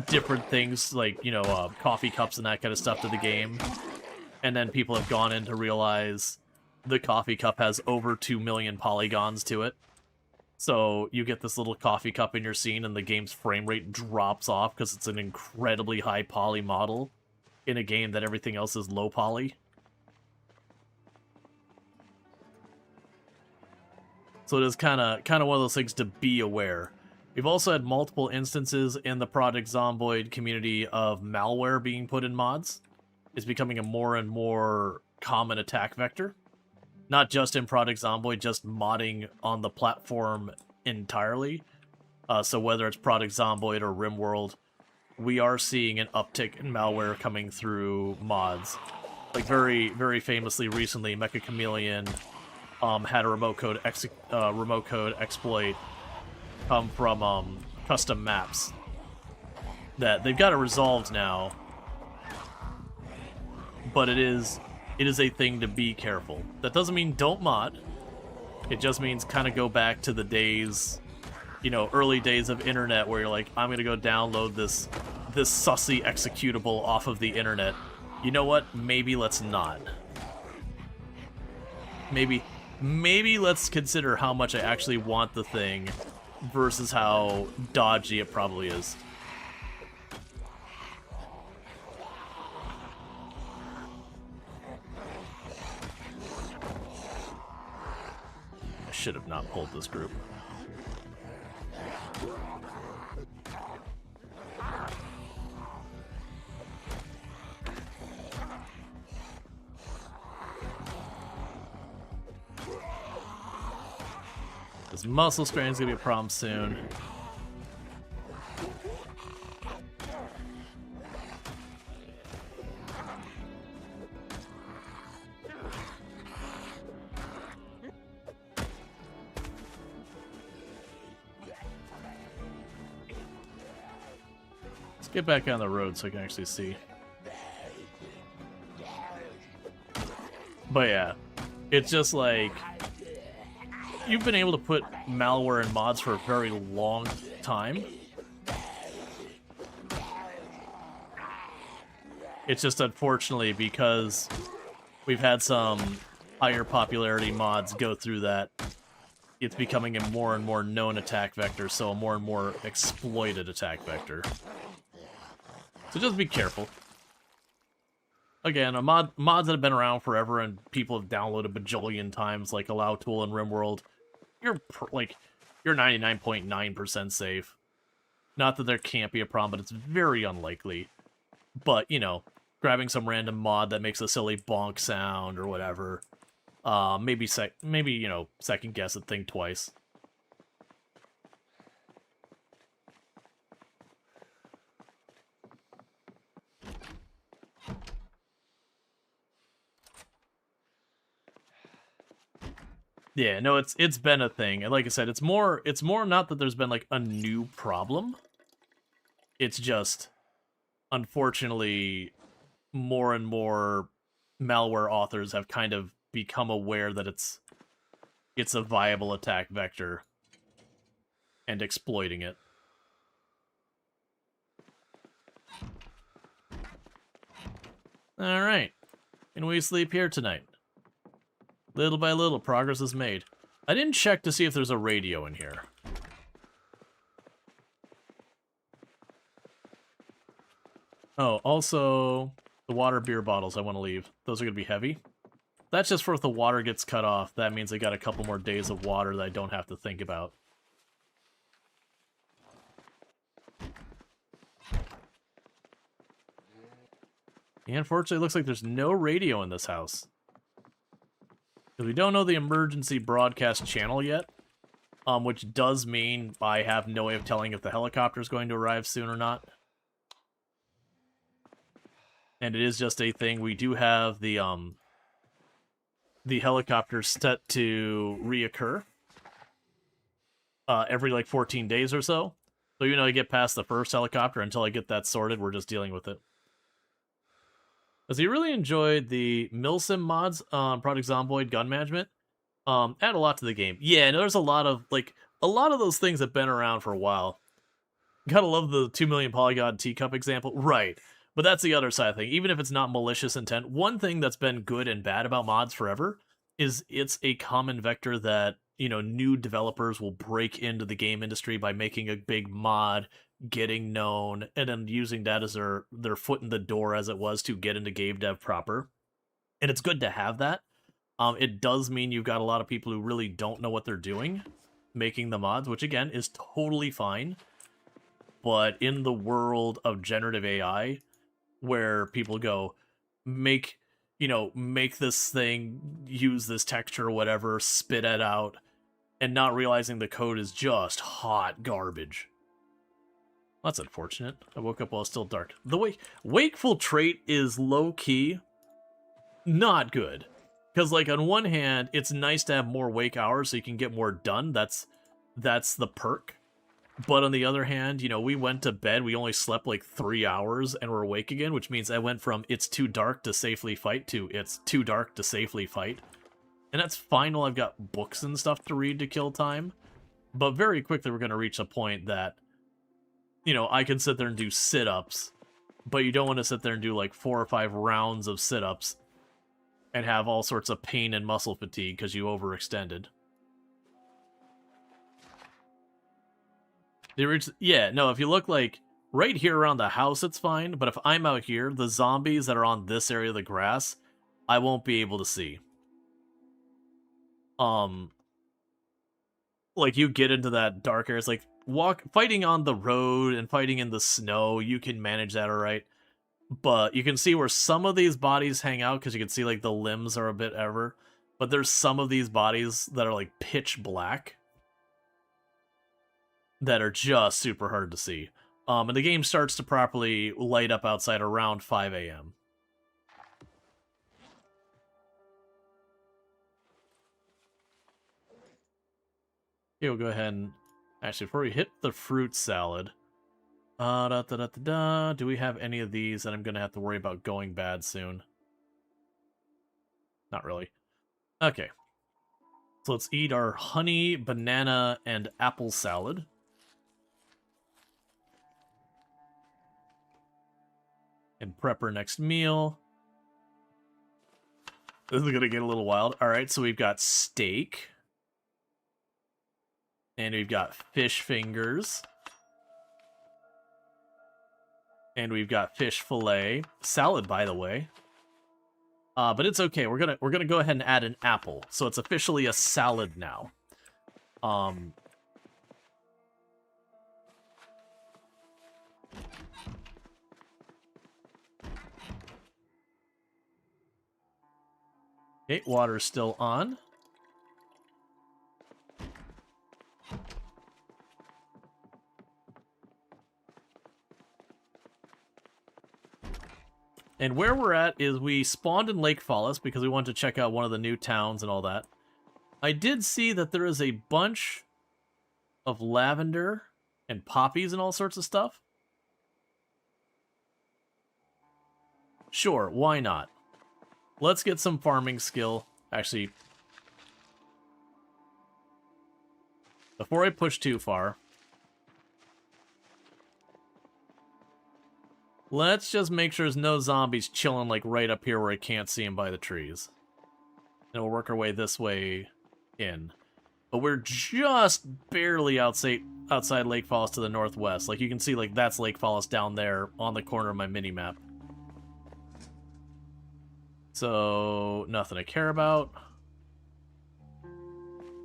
different things, like, you know, coffee cups and that kind of stuff to the game. And then people have gone in to realize the coffee cup has over 2 million polygons to it. So you get this little coffee cup in your scene and the game's frame rate drops off because it's an incredibly high poly model in a game that everything else is low poly. So it is kind of one of those things to be aware. We've also had multiple instances in the Project Zomboid community of malware being put in mods. It's becoming a more and more common attack vector. Not just in Project Zomboid, just modding on the platform entirely. So whether it's Project Zomboid or RimWorld, we are seeing an uptick in malware coming through mods. Like very famously recently, Mecha Chameleon had a remote code exploit come from custom maps that they've got it resolved now, but it is a thing to be careful. That doesn't mean don't mod. It just means kind of go back to the days, you know, early days of internet where you're like, I'm gonna go download this sussy executable off of the internet. You know what? Maybe let's not. Maybe let's consider how much I actually want the thing versus how dodgy it probably is. I should have not pulled this group. This muscle strain's gonna be a problem soon. Let's get back on the road so I can actually see. But yeah, it's just like, you've been able to put malware in mods for a very long time. It's just unfortunately because we've had some higher popularity mods go through that, it's becoming a more and more known attack vector, so a more and more exploited attack vector. So just be careful. Again, mods that have been around forever and people have downloaded bajillion times, like Allow Tool and RimWorld, you're 99.9% safe. Not that there can't be a problem, but it's very unlikely. But, you know, grabbing some random mod that makes a silly bonk sound or whatever, maybe you know, second guess it, think twice. Yeah, no, it's been a thing. And like I said, it's more not that there's been like a new problem. It's just, unfortunately, more and more malware authors have kind of become aware that it's it's a viable attack vector and exploiting it. Alright. And we sleep here tonight. Little by little, progress is made. I didn't check to see if there's a radio in here. Oh, also, the water beer bottles I want to leave. Those are going to be heavy. That's just for if the water gets cut off. That means I got a couple more days of water that I don't have to think about. And unfortunately, it looks like there's no radio in this house. Because we don't know the emergency broadcast channel yet. Which does mean I have no way of telling if the helicopter is going to arrive soon or not. And it is just a thing. We do have the helicopter set to reoccur every like 14 days or so. So even though I get past the first helicopter, until I get that sorted, we're just dealing with it. As you really enjoyed the Milsim mods on Project Zomboid gun management, add a lot to the game. Yeah, and there's a lot of those things have been around for a while. Gotta love the 2 million polygon teacup example. Right. But that's the other side of the thing. Even if it's not malicious intent, one thing that's been good and bad about mods forever is it's a common vector that, you know, new developers will break into the game industry by making a big mod, getting known, and then using that as their foot in the door, as it was, to get into game dev proper. And it's good to have that. It does mean you've got a lot of people who really don't know what they're doing making the mods, which again is totally fine. But in the world of generative AI, where people go, make this thing, use this texture or whatever, spit it out, and not realizing the code is just hot garbage. That's unfortunate. I woke up while it's still dark. The wakeful trait is low-key not good. Because, like, on one hand, it's nice to have more wake hours so you can get more done. That's the perk. But on the other hand, you know, we went to bed, we only slept like 3 hours, and we're awake again, which means I went from it's too dark to safely fight to it's too dark to safely fight. And that's fine while I've got books and stuff to read to kill time. But very quickly we're going to reach a point that, you know, I can sit there and do sit-ups, but you don't want to sit there and do like 4 or 5 rounds of sit-ups and have all sorts of pain and muscle fatigue because you overextended. Yeah, no, if you look like right here around the house, it's fine. But if I'm out here, the zombies that are on this area of the grass, I won't be able to see. Like you get into that dark area, it's like fighting on the road and fighting in the snow, you can manage that alright. But you can see where some of these bodies hang out because you can see like the limbs are a bit ever. But there's some of these bodies that are like pitch black that are just super hard to see. And the game starts to properly light up outside around 5 a.m. Okay, we'll go ahead and... Actually, before we hit the fruit salad... Do we have any of these that I'm going to have to worry about going bad soon? Not really. Okay. So let's eat our honey, banana, and apple salad. And prep our next meal. This is going to get a little wild. Alright, so we've got steak. And we've got fish fingers. And we've got fish fillet. Salad, by the way. But it's okay. We're gonna go ahead and add an apple. So it's officially a salad now. Okay, water's still on. And where we're at is we spawned in Lake Fallis because we wanted to check out one of the new towns and all that. I did see that there is a bunch of lavender and poppies and all sorts of stuff. Sure, why not? Let's get some farming skill. Actually, before I push too far, let's just make sure there's no zombies chilling like right up here where I can't see them by the trees. And we'll work our way this way in. But we're just barely outside Lake Falls to the northwest. Like you can see, like that's Lake Falls down there on the corner of my mini-map. So, nothing I care about.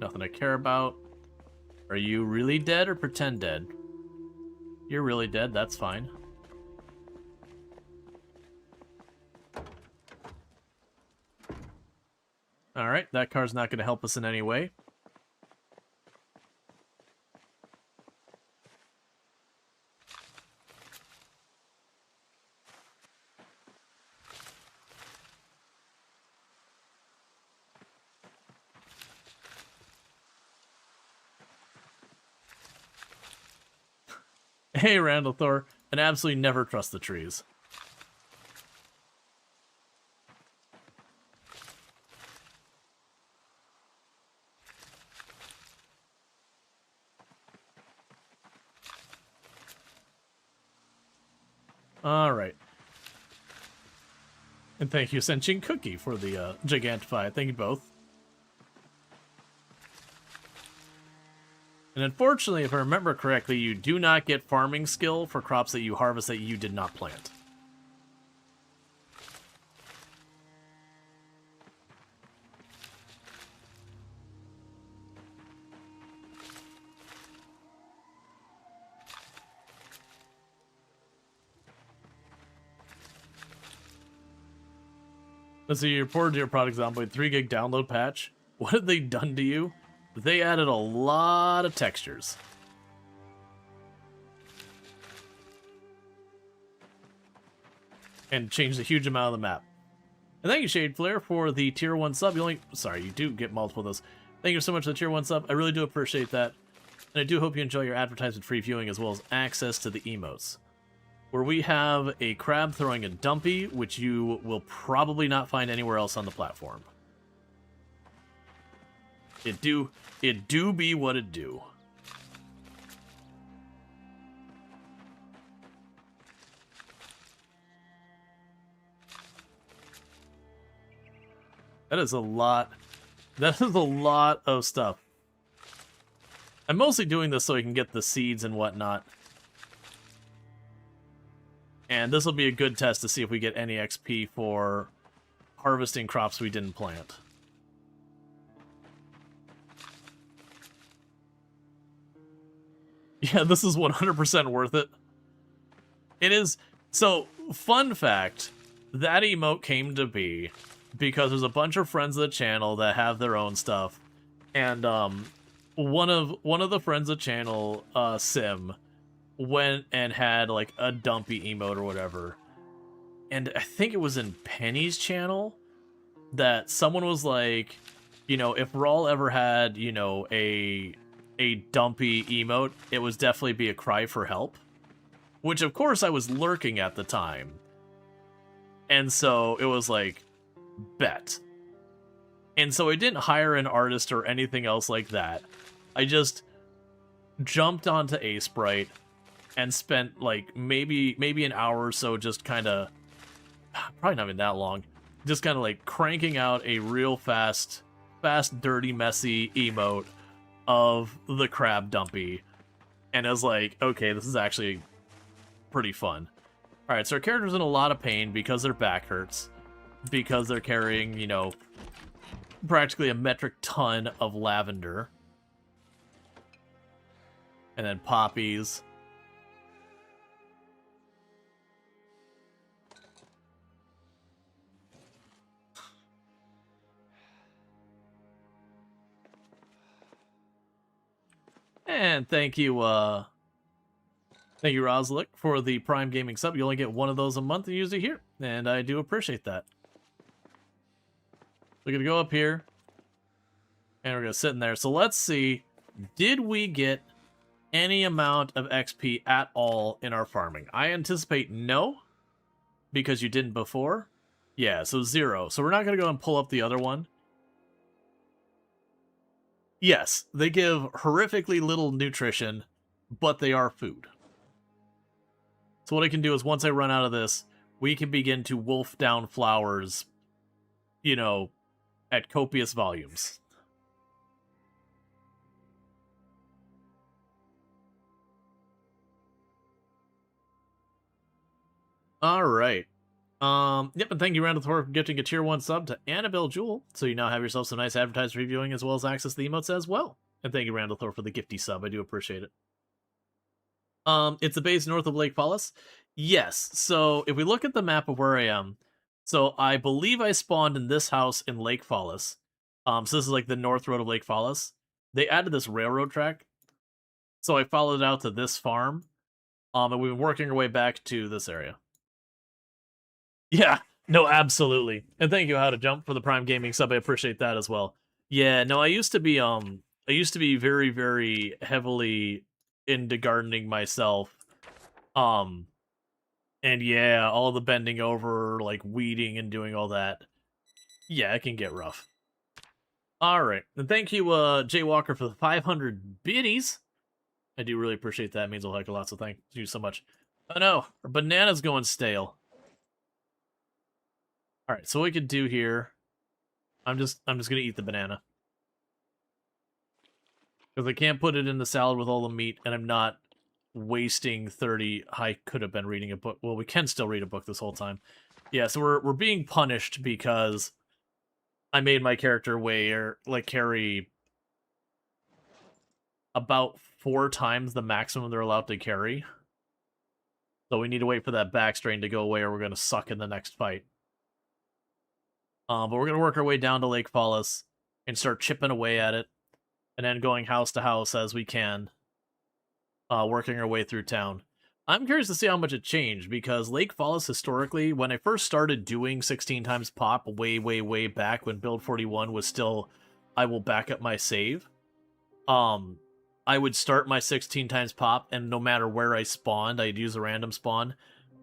Nothing I care about. Are you really dead or pretend dead? You're really dead, that's fine. Alright, that car's not going to help us in any way. Hey, Randall Thor, and absolutely never trust the trees. Alright. And thank you, Sentient Cookie, for the Gigantify. Thank you both. And unfortunately, if I remember correctly, you do not get farming skill for crops that you harvest that you did not plant. Let's see, you reported to your product Zomboid 3 gig download patch. What have they done to you? They added a lot of textures. And changed a huge amount of the map. And thank you, Shade Flare, for the tier 1 sub. Sorry, you do get multiple of those. Thank you so much for the tier 1 sub. I really do appreciate that. And I do hope you enjoy your advertisement-free viewing as well as access to the emotes, where we have a crab throwing a dumpy, which you will probably not find anywhere else on the platform. It do be what it do. That is a lot. That is a lot of stuff. I'm mostly doing this so I can get the seeds and whatnot. And this will be a good test to see if we get any XP for harvesting crops we didn't plant. Yeah, this is 100% worth it. It is. So, fun fact, that emote came to be because there's a bunch of friends of the channel that have their own stuff. And one of the friends of the channel, Sim, went and had like a dumpy emote or whatever. And I think it was in Penny's channel that someone was like, you know, if Rual ever had, you know, a dumpy emote, it would definitely be a cry for help. Which, of course, I was lurking at the time. And so it was like, bet. And so I didn't hire an artist or anything else like that. I just jumped onto Sprite and spent like maybe an hour or so just kind of, probably not even that long, just kind of like cranking out a real fast, dirty, messy emote of the crab dumpy. And I was like, okay, this is actually pretty fun. Alright, so our character's in a lot of pain because their back hurts. Because they're carrying, you know, practically a metric ton of lavender. And then poppies. And thank you, Roslick, for the Prime Gaming sub. You only get one of those a month and use it here, and I do appreciate that. We're gonna go up here, and we're gonna sit in there. So let's see, did we get any amount of XP at all in our farming? I anticipate no, because you didn't before. Yeah, so 0. So we're not gonna go and pull up the other one. Yes, they give horrifically little nutrition, but they are food. So what I can do is once I run out of this, we can begin to wolf down flowers, you know, at copious volumes. All right. Yep, and thank you, Randall, for gifting a tier 1 sub to Annabelle Jewel. So you now have yourself some nice advertised reviewing as well as access to the emotes as well. And thank you, Randall Thor, for the gifty sub. I do appreciate it. It's the base north of Lake Fallis. Yes. So if we look at the map of where I am, so I believe I spawned in this house in Lake Fallis. So this is like the north road of Lake Fallis. They added this railroad track, so I followed it out to this farm. And we've been working our way back to this area. Yeah, no, absolutely. And thank you, How to Jump, for the Prime Gaming sub. I appreciate that as well. Yeah, no, I used to be very, very heavily into gardening myself. And yeah, all the bending over, like weeding and doing all that. Yeah, it can get rough. Alright, and thank you, Jay Walker, for the 500 biddies. I do really appreciate that. It means a heck of a lot, so thank you so much. Oh no, our banana's going stale. Alright, so what we could do here... I'm just gonna eat the banana. Because I can't put it in the salad with all the meat, and I'm not wasting 30... I could have been reading a book. Well, we can still read a book this whole time. Yeah, so we're being punished because I made my character carry about 4 times the maximum they're allowed to carry. So we need to wait for that back strain to go away, or we're going to suck in the next fight. But we're going to work our way down to Lake Fallis and start chipping away at it, and then going house to house as we can, working our way through town. I'm curious to see how much it changed, because Lake Fallis historically, when I first started doing 16 times pop way, way, way back when Build 41 was still, I will back up my save, I would start my 16 times pop, and no matter where I spawned, I'd use a random spawn,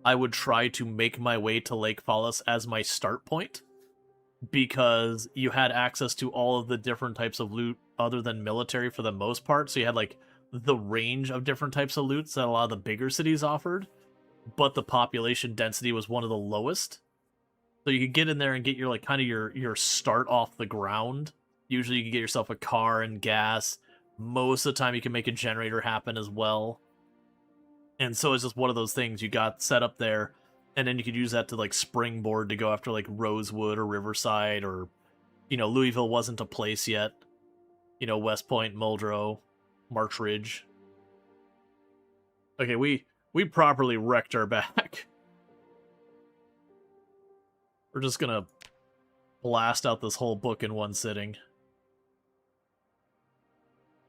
I would try to make my way to Lake Fallis as my start point, because you had access to all of the different types of loot other than military for the most part, so you had, like, the range of different types of loots that a lot of the bigger cities offered, but the population density was one of the lowest. So you could get in there and get your, like, kind of your start off the ground. Usually you can get yourself a car and gas. Most of the time you can make a generator happen as well. And so it's just one of those things you got set up there, and then you could use that to, like, springboard to go after, like, Rosewood or Riverside, or, you know, Louisville wasn't a place yet. You know, West Point, Muldrow, March Ridge. Okay, we properly wrecked our back. We're just gonna blast out this whole book in one sitting.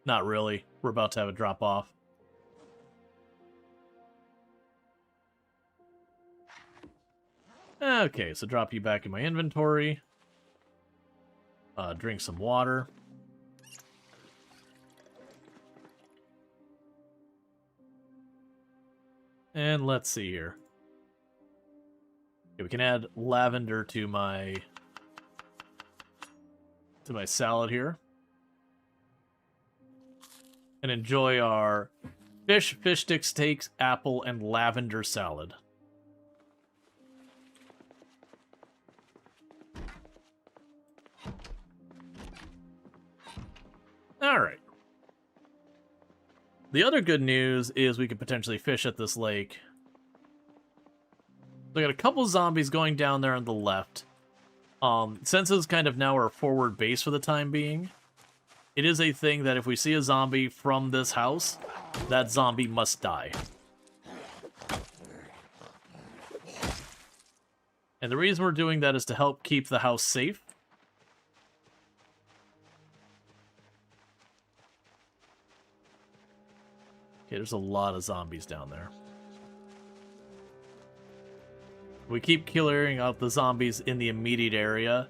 Not really. We're about to have it drop off. Okay, so drop you back in my inventory. Drink some water. And let's see here. Okay, we can add lavender to my salad here. And enjoy our fish stick steaks, apple, and lavender salad. Alright. The other good news is we could potentially fish at this lake. So I got a couple zombies going down there on the left. Since it's kind of now our forward base for the time being, it is a thing that if we see a zombie from this house, that zombie must die. And the reason we're doing that is to help keep the house safe. Okay, there's a lot of zombies down there. We keep clearing out the zombies in the immediate area.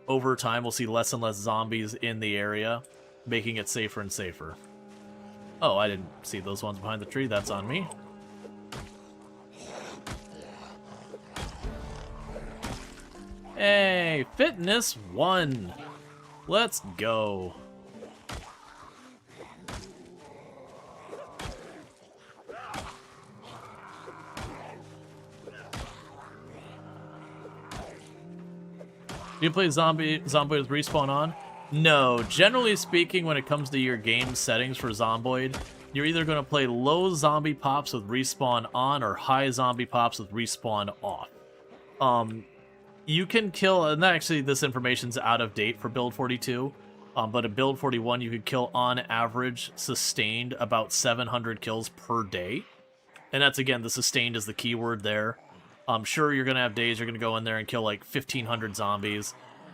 Over time, we'll see less and less zombies in the area, making it safer and safer. Oh, I didn't see those ones behind the tree. That's on me. Hey, fitness 1. Let's go. Do you play Zomboid with respawn on? No. Generally speaking, when it comes to your game settings for Zomboid, you're either going to play low zombie pops with respawn on or high zombie pops with respawn off. You can kill, and actually this information's out of date for build 42, but at build 41 you could kill on average sustained about 700 kills per day. And that's, again, the sustained is the keyword there. I'm sure you're going to have days you're going to go in there and kill like 1,500 zombies,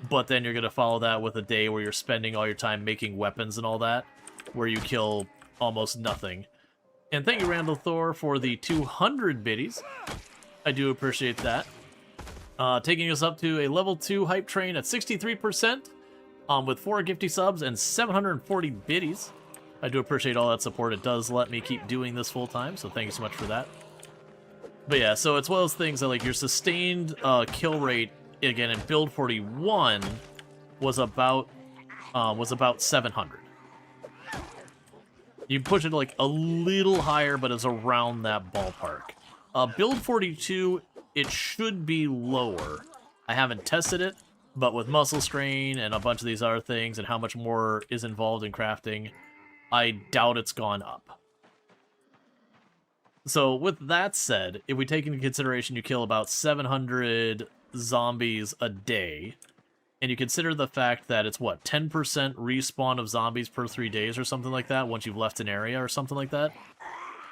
but then you're going to follow that with a day where you're spending all your time making weapons and all that, where you kill almost nothing. And thank you, Randall Thor, for the 200 biddies. I do appreciate that. Taking us up to a level 2 hype train at 63%, with 4 gifty subs and 740 biddies. I do appreciate all that support. It does let me keep doing this full time, so thank you so much for that. But yeah, so it's one of those things that, like, your sustained kill rate, again, in build 41 was about 700. You push it like a little higher, but it's around that ballpark. Build 42, it should be lower. I haven't tested it, but with muscle strain and a bunch of these other things and how much more is involved in crafting, I doubt it's gone up. So with that said, if we take into consideration you kill about 700 zombies a day, and you consider the fact that it's, what, 10% respawn of zombies per 3 days or something like that once you've left an area or something like that?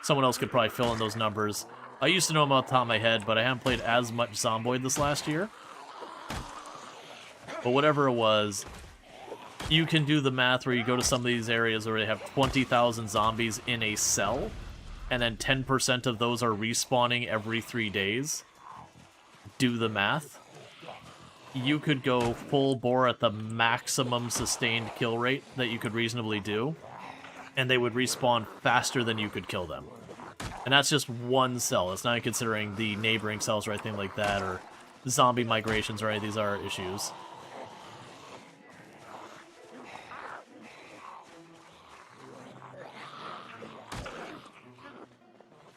Someone else could probably fill in those numbers. I used to know them off the top of my head, but I haven't played as much Zomboid this last year. But whatever it was, you can do the math where you go to some of these areas where they have 20,000 zombies in a cell, and then 10% of those are respawning every 3 days. Do the math. You could go full bore at the maximum sustained kill rate that you could reasonably do, and they would respawn faster than you could kill them. And that's just one cell. It's not considering the neighboring cells or anything like that, or zombie migrations or any of these other issues.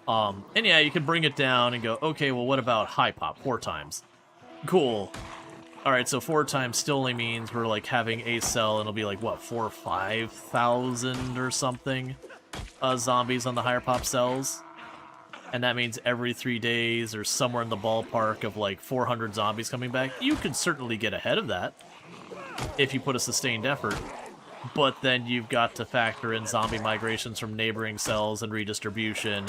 And yeah, you can bring it down and go, okay, well, what about high pop? 4 times. Cool. Alright, so 4 times still only means we're, like, having a cell, and it'll be, like, what, 4,000 or 5,000 or something zombies on the higher pop cells. And that means every 3 days or somewhere in the ballpark of, like, 400 zombies coming back. You could certainly get ahead of that if you put a sustained effort. But then you've got to factor in zombie migrations from neighboring cells and redistribution.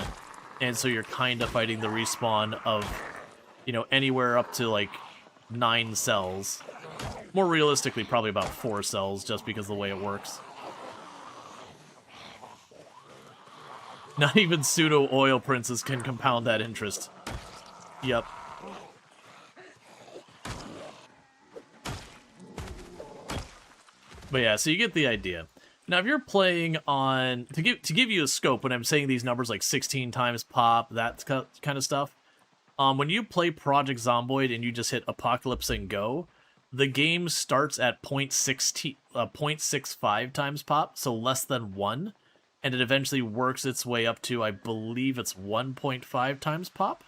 And so you're kind of fighting the respawn of, you know, anywhere up to, like, 9 cells. More realistically, probably about 4 cells, just because of the way it works. Not even pseudo oil princes can compound that interest. Yep. But yeah, so you get the idea. Now, if you're playing on... To give you a scope, when I'm saying these numbers like 16 times pop, that kind of stuff, when you play Project Zomboid and you just hit Apocalypse and go, the game starts at 0.65 times pop, so less than 1, and it eventually works its way up to, I believe it's 1.5 times pop.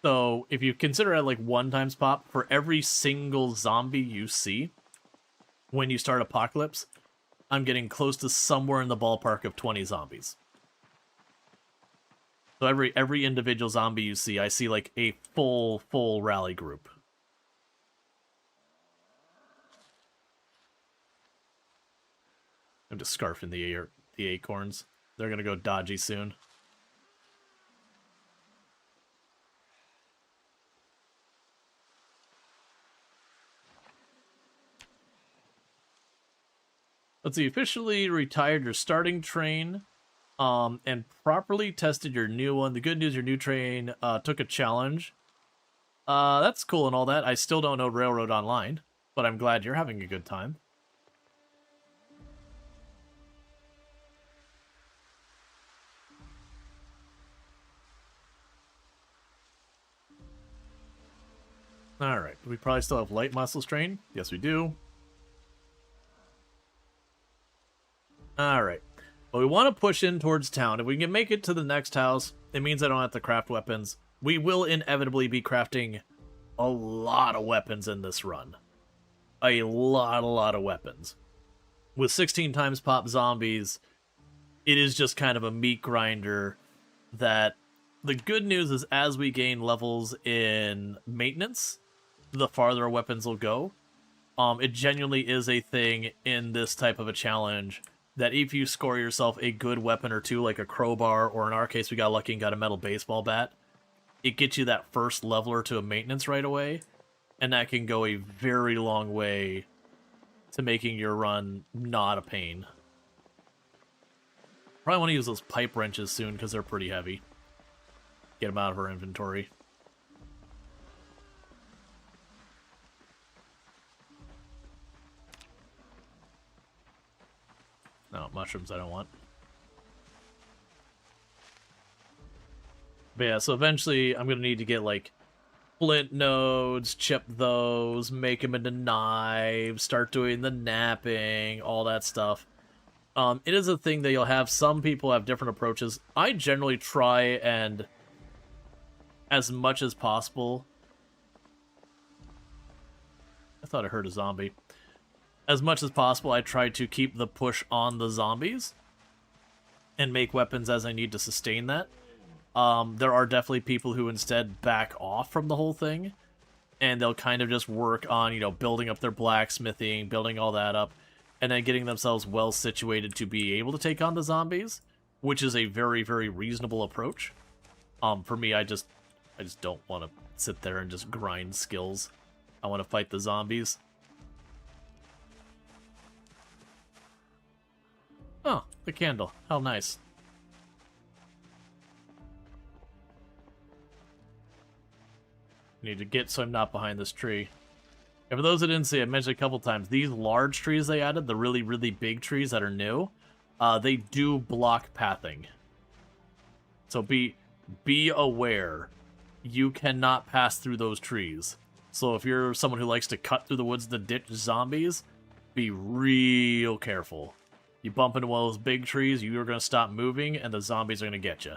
So, if you consider it like 1 times pop, for every single zombie you see when you start Apocalypse, I'm getting close to somewhere in the ballpark of 20 zombies. So every individual zombie you see, I see like a full rally group. I'm just scarfing the acorns. They're gonna go dodgy soon. Let's see, officially retired your starting train, and properly tested your new one. The good news, your new train took a challenge. That's cool and all that. I still don't know Railroad Online, but I'm glad you're having a good time. Alright, we probably still have light muscle strain. Yes, we do. Alright. Well, we want to push in towards town. If we can make it to the next house, it means I don't have to craft weapons. We will inevitably be crafting a lot of weapons in this run. A lot of weapons. With 16 times pop zombies, it is just kind of a meat grinder that the good news is as we gain levels in maintenance, the farther our weapons will go. It genuinely is a thing in this type of a challenge that if you score yourself a good weapon or two, like a crowbar, or in our case we got lucky and got a metal baseball bat, it gets you that first leveler to a maintenance right away, and that can go a very long way to making your run not a pain. Probably want to use those pipe wrenches soon because they're pretty heavy. Get them out of our inventory. No, mushrooms I don't want. But yeah, so eventually I'm going to need to get, like, flint nodes, chip those, make them into knives, start doing the knapping, all that stuff. It is a thing that you'll have. Some people have different approaches. I generally try and, as much as possible... I thought I heard a zombie. As much as possible, I try to keep the push on the zombies and make weapons as I need to sustain that. There are definitely people who instead back off from the whole thing, and they'll kind of just work on, you know, building up their blacksmithing, building all that up, and then getting themselves well situated to be able to take on the zombies, which is a very, very reasonable approach. For me, I just don't want to sit there and just grind skills. I want to fight the zombies. Oh, the candle. How nice. Need to get so I'm not behind this tree. And for those that didn't see, I mentioned a couple times, these large trees they added, the really, really big trees that are new, they do block pathing. So be aware. You cannot pass through those trees. So if you're someone who likes to cut through the woods to ditch zombies, be real careful. You bump into one of those big trees, you're going to stop moving, and the zombies are going to get you.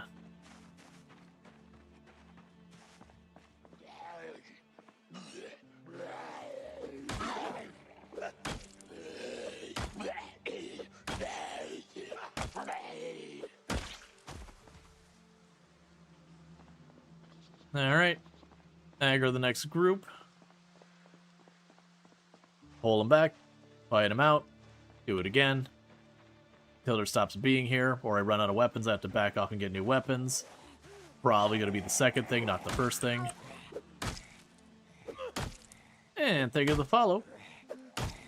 Alright. Aggro the next group. Pull them back. Fight them out. Do it again. Until there stops being here, or I run out of weapons, I have to back off and get new weapons. Probably going to be the second thing, not the first thing. And thank you for the follow.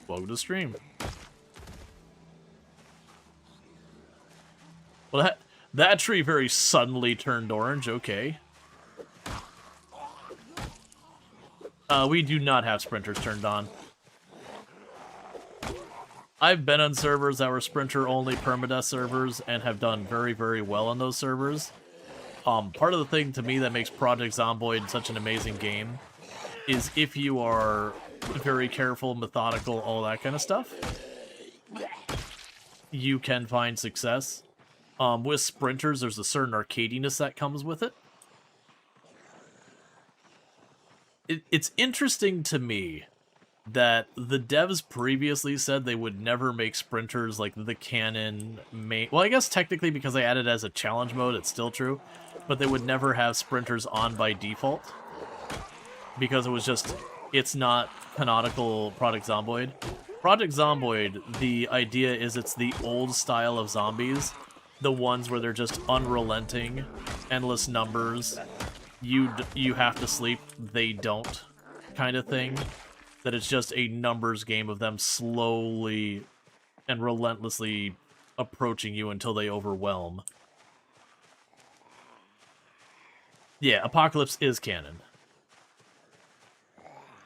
Welcome to the stream. Well, that tree very suddenly turned orange, okay. We do not have sprinters turned on. I've been on servers that were sprinter-only permadeath servers and have done very, very well on those servers. Part of the thing to me that makes Project Zomboid such an amazing game is if you are very careful, methodical, all that kind of stuff, you can find success. With sprinters, there's a certain arcadiness that comes with it. It's interesting to me that the devs previously said they would never make sprinters like the canon main... Well, I guess technically because they added it as a challenge mode, it's still true. But they would never have sprinters on by default. Because it was just... It's not canonical Project Zomboid. Project Zomboid, the idea is it's the old style of zombies. The ones where they're just unrelenting, endless numbers. You have to sleep, they don't, kind of thing. That it's just a numbers game of them slowly and relentlessly approaching you until they overwhelm. Yeah, Apocalypse is canon.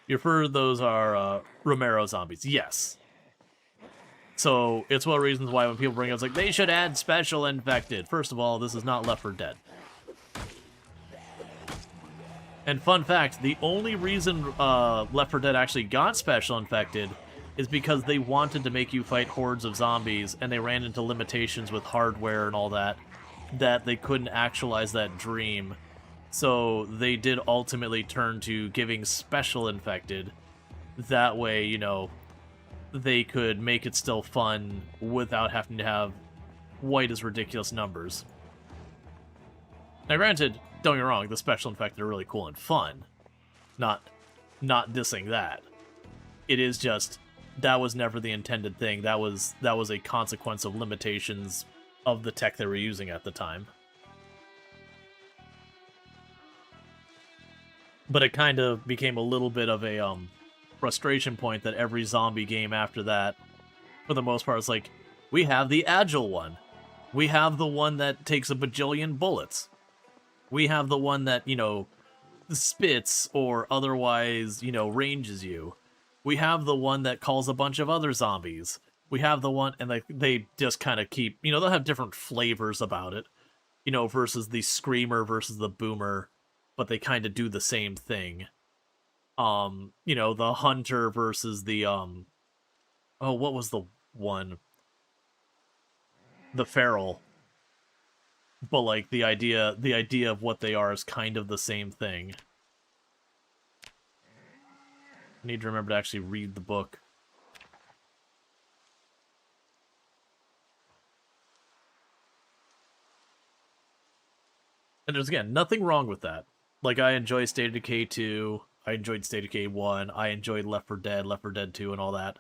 You refer those are Romero zombies. Yes. So, it's one of the reasons why when people bring up, it's like, they should add special infected. First of all, this is not Left 4 Dead. And fun fact, the only reason Left 4 Dead actually got special infected is because they wanted to make you fight hordes of zombies, and they ran into limitations with hardware and all that, that they couldn't actualize that dream So they did ultimately turn to giving special infected. That way, you know, they could make it still fun without having to have quite as ridiculous numbers. Now, granted, don't get me wrong, the special infected are really cool and fun. Not dissing that. It is just that was never the intended thing. That was a consequence of limitations of the tech they were using at the time. But it kind of became a little bit of a frustration point that every zombie game after that, for the most part, is like, we have the agile one. We have the one that takes a bajillion bullets. We have the one that, you know, spits or otherwise, you know, ranges you. We have the one that calls a bunch of other zombies. We have the one, and like they just kind of keep, you know, they'll have different flavors about it, you know, versus the screamer versus the boomer, but they kind of do the same thing. You know, the hunter versus the oh, what was the one? The feral. But like the idea of what they are is kind of the same thing. I need to remember to actually read the book. And there's, again, nothing wrong with that. Like, I enjoy State of Decay 2, I enjoyed State of Decay 1, I enjoyed Left 4 Dead 2, and all that.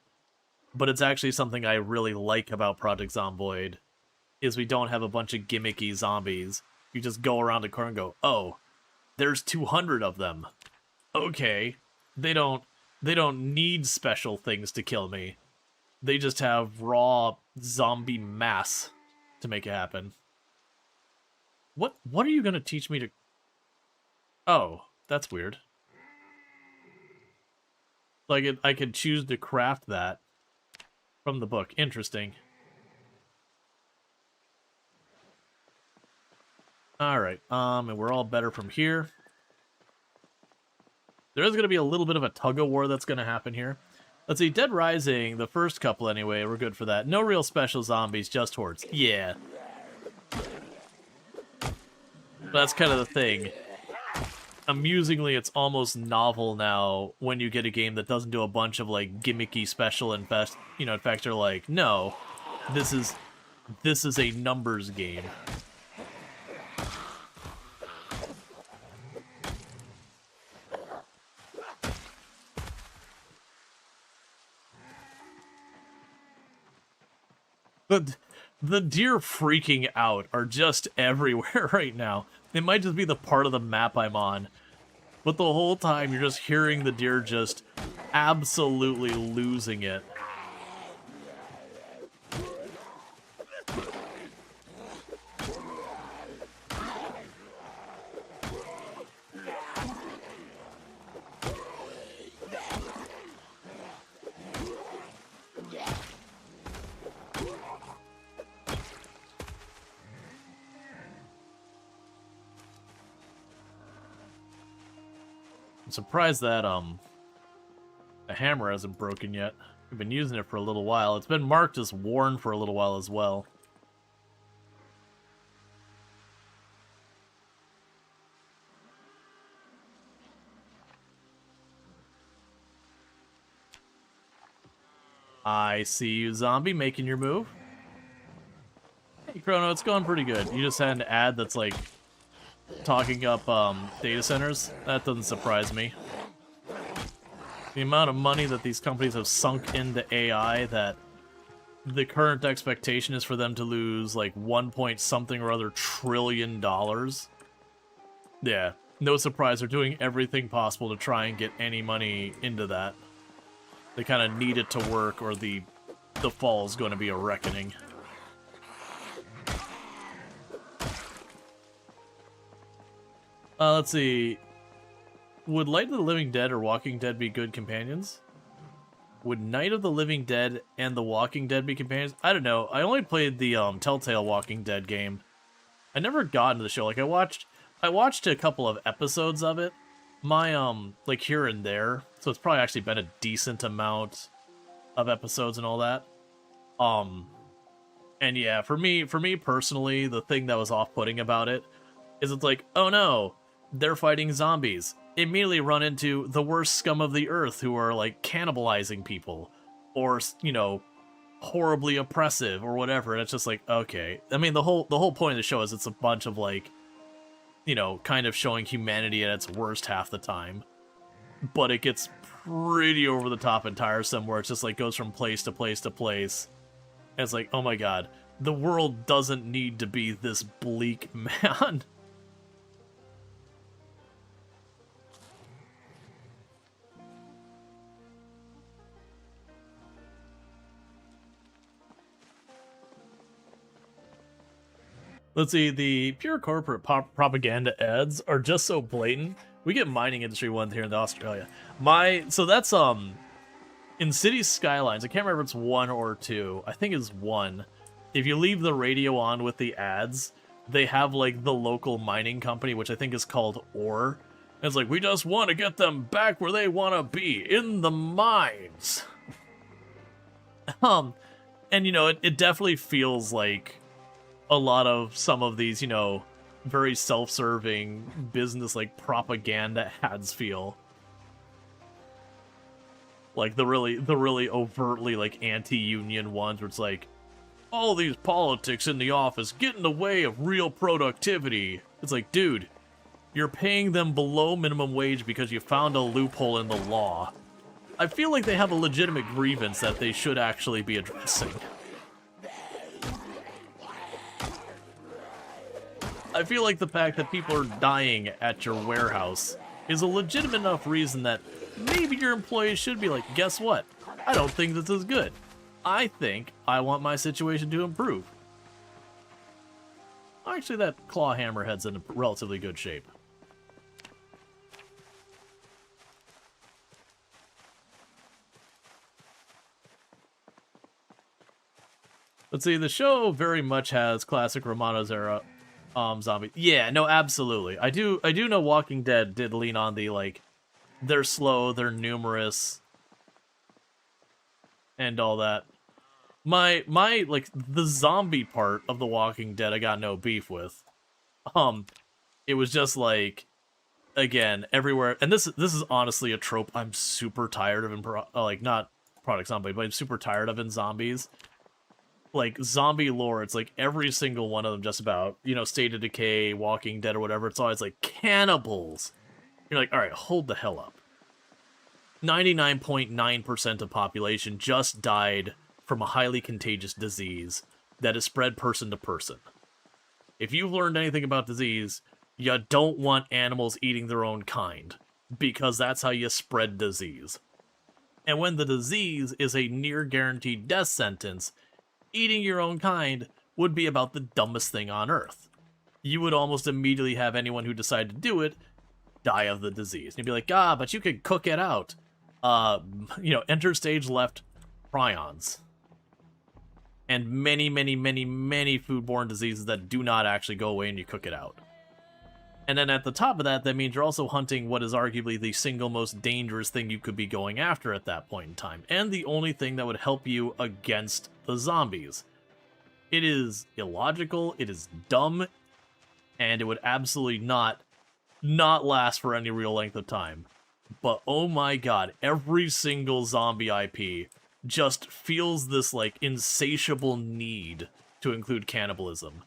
But it's actually something I really like about Project Zomboid, is we don't have a bunch of gimmicky zombies. You just go around the corner and go, oh, there's 200 of them. Okay. They don't need special things to kill me. They just have raw zombie mass to make it happen. What are you gonna teach me to... Oh, that's weird. Like, I could choose to craft that from the book. Interesting. Alright, and we're all better from here. There is going to be a little bit of a tug-of-war that's going to happen here. Let's see, Dead Rising, the first couple anyway, we're good for that. No real special zombies, just hordes. Yeah. That's kind of the thing. Amusingly, it's almost novel now when you get a game that doesn't do a bunch of, like, gimmicky special infest. You know, in fact, you're like, no, this is a numbers game. The deer freaking out are just everywhere right now. It might just be the part of the map I'm on. But the whole time you're just hearing the deer just absolutely losing it. I'm surprised that the hammer hasn't broken yet. We've been using it for a little while. It's been marked as worn for a little while as well. I see you, zombie, making your move. Hey, Chrono, it's going pretty good. You just had an ad that's like talking up data centers. That doesn't surprise me. The amount of money that these companies have sunk into AI, that the current expectation is for them to lose like 1 point something or other trillion dollars. Yeah, no surprise, they're doing everything possible to try and get any money into that. They kind of need it to work, or the fall is going to be a reckoning. Let's see. Would Light of the Living Dead or Walking Dead be good companions? Would Night of the Living Dead and The Walking Dead be companions? I don't know. I only played the Telltale Walking Dead game. I never got into the show. Like, I watched a couple of episodes of it. My like here and there. So it's probably actually been a decent amount of episodes and all that. And yeah, for me personally, the thing that was off-putting about it is it's like, oh no, they're fighting zombies. Immediately run into the worst scum of the earth who are like cannibalizing people or, you know, horribly oppressive or whatever. And it's just like, okay. I mean, the whole point of the show is it's a bunch of like, you know, kind of showing humanity at its worst half the time. But it gets pretty over the top and tiresome where it's just like goes from place to place to place. And it's like, oh my god, the world doesn't need to be this bleak, man. Let's see, the pure corporate propaganda ads are just so blatant. We get mining industry ones here in Australia. So that's, in City Skylines, I can't remember if it's 1 or 2. I think it's 1. If you leave the radio on with the ads, they have, like, the local mining company, which I think is called Ore. And it's like, we just want to get them back where they want to be, in the mines. And, you know, it definitely feels like a lot of some of these, you know, very self-serving business like propaganda ads feel. Like the really overtly like anti-union ones where it's like, all these politics in the office get in the way of real productivity. It's like, dude, you're paying them below minimum wage because you found a loophole in the law. I feel like they have a legitimate grievance that they should actually be addressing. I feel like the fact that people are dying at your warehouse is a legitimate enough reason that maybe your employees should be like, guess what? I don't think this is good. I think I want my situation to improve. Actually, that claw hammerhead's in relatively good shape. Let's see, the show very much has classic Romano's era zombie. Yeah, no, absolutely. I do know Walking Dead did lean on the, like, they're slow, they're numerous, and all that. My, like, the zombie part of The Walking Dead I got no beef with. It was just, like, again, everywhere, and this is honestly a trope I'm super tired of in, like, not Product Zombie, but I'm super tired of in zombies. Like, zombie lore, it's like every single one of them just about, you know, State of Decay, Walking Dead, or whatever, it's always like, cannibals! You're like, alright, hold the hell up. 99.9% of population just died from a highly contagious disease that is spread person to person. If you've learned anything about disease, you don't want animals eating their own kind, because that's how you spread disease. And when the disease is a near guaranteed death sentence, eating your own kind would be about the dumbest thing on earth. You would almost immediately have anyone who decided to do it die of the disease. And you'd be like, but you could cook it out. You know, enter stage left, prions. And many, many, many, many foodborne diseases that do not actually go away and you cook it out. And then at the top of that, that means you're also hunting what is arguably the single most dangerous thing you could be going after at that point in time. And the only thing that would help you against the zombies. It is illogical, it is dumb, and it would absolutely not last for any real length of time. But oh my god, every single zombie IP just feels this, like, insatiable need to include cannibalism.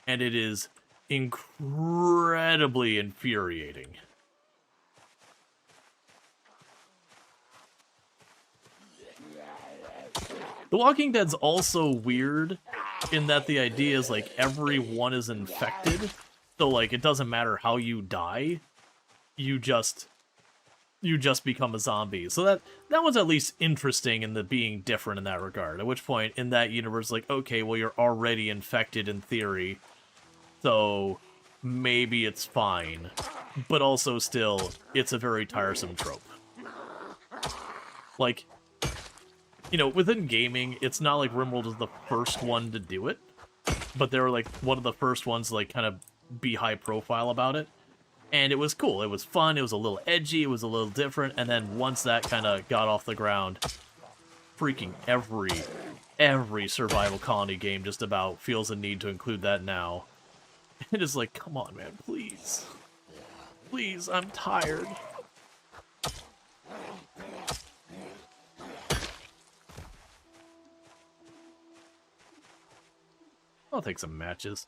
And it is incredibly infuriating. The Walking Dead's also weird in that the idea is, like, everyone is infected. So, like, it doesn't matter how you die. You just become a zombie. So that one's at least interesting in the being different in that regard. At which point, in that universe, like, okay, well, you're already infected in theory. So maybe it's fine. But also still, it's a very tiresome trope. Like, you know, within gaming, it's not like RimWorld is the first one to do it, but they were, like, one of the first ones to, like, kind of be high profile about it. And it was cool. It was fun. It was a little edgy. It was a little different. And then once that kind of got off the ground, freaking every survival colony game just about feels a need to include that now. It is like, come on, man, please. Please, I'm tired. I'll take some matches.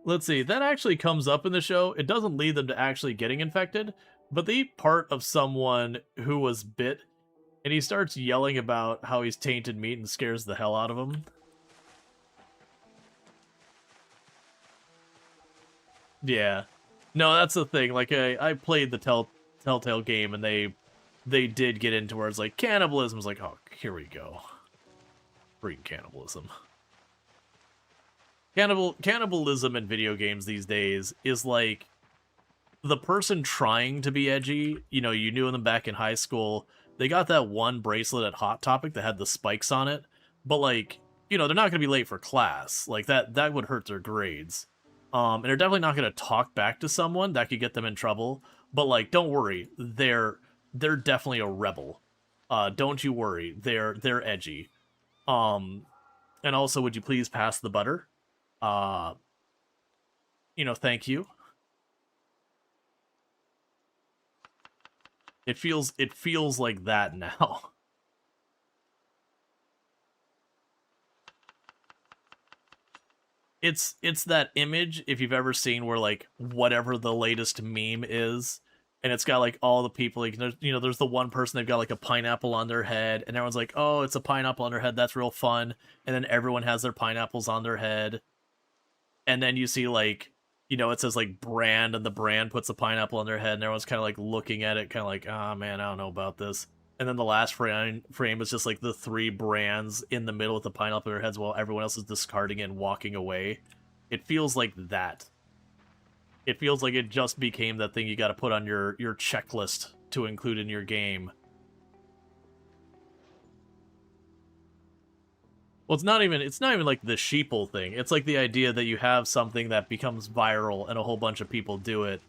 Let's see, that actually comes up in the show. It doesn't lead them to actually getting infected, but they eat part of someone who was bit, and he starts yelling about how he's tainted meat and scares the hell out of him. Yeah. No, that's the thing. Like, I played the Telltale game, and they did get into where it's like, cannibalism is like, oh, here we go. Freaking cannibalism. Cannibalism in video games these days is like the person trying to be edgy. You know, you knew them back in high school. They got that one bracelet at Hot Topic that had the spikes on it, but like, you know, they're not going to be late for class. Like that would hurt their grades. And they're definitely not going to talk back to someone that could get them in trouble. But like, don't worry, they're definitely a rebel. Don't you worry, they're edgy. And also, would you please pass the butter? You know, thank you. It feels like that now. It's that image, if you've ever seen, where like whatever the latest meme is, and it's got like all the people, like there's the one person, they've got like a pineapple on their head, and everyone's like, oh, it's a pineapple on their head, that's real fun. And then everyone has their pineapples on their head. And then you see like, it says like brand, and the brand puts a pineapple on their head, and everyone's kind of like looking at it, kind of like, oh man, I don't know about this. And then the last frame is just like the three brands in the middle with the pineapple on their heads while everyone else is discarding it and walking away. It feels like that. It feels like it just became that thing you got to put on your checklist to include in your game. Well, it's not even like the sheeple thing. It's like the idea that you have something that becomes viral and a whole bunch of people do it,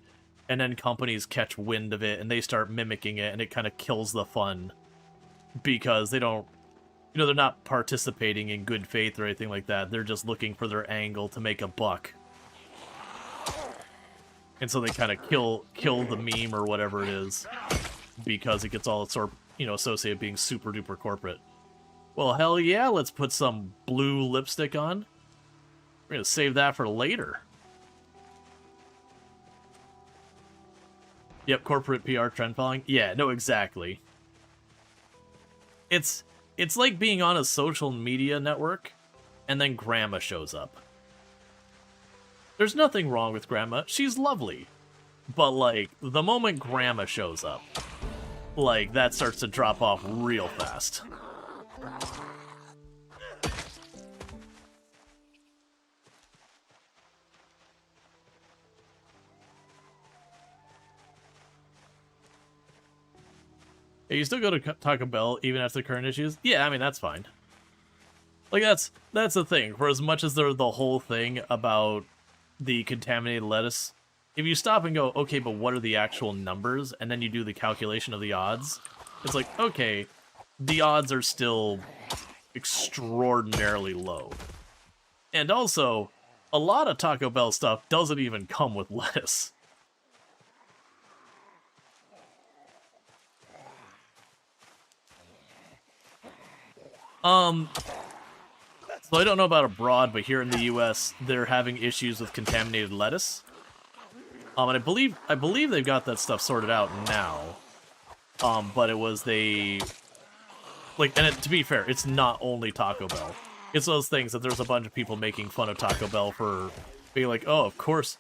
and then companies catch wind of it and they start mimicking it, and it kind of kills the fun because they don't, they're not participating in good faith or anything like that. They're just looking for their angle to make a buck. And so they kind of kill the meme or whatever it is because it gets all sort of, associated with being super duper corporate. Well, hell yeah, let's put some blue lipstick on. We're gonna save that for later. Yep, corporate PR trend following. Yeah, no, exactly. It's like being on a social media network, and then Grandma shows up. There's nothing wrong with Grandma. She's lovely. But, like, the moment Grandma shows up, like, that starts to drop off real fast. Hey, you still go to Taco Bell even after the current issues? Yeah, I mean, that's fine. Like, that's the thing. For as much as they're the whole thing about the contaminated lettuce, if you stop and go, okay, but what are the actual numbers? And then you do the calculation of the odds, it's like, okay, the odds are still extraordinarily low. And also, a lot of Taco Bell stuff doesn't even come with lettuce. So I don't know about abroad, but here in the US, they're having issues with contaminated lettuce. And I believe they've got that stuff sorted out now. But it was to be fair, it's not only Taco Bell. It's those things that there's a bunch of people making fun of Taco Bell for being like, oh, of course,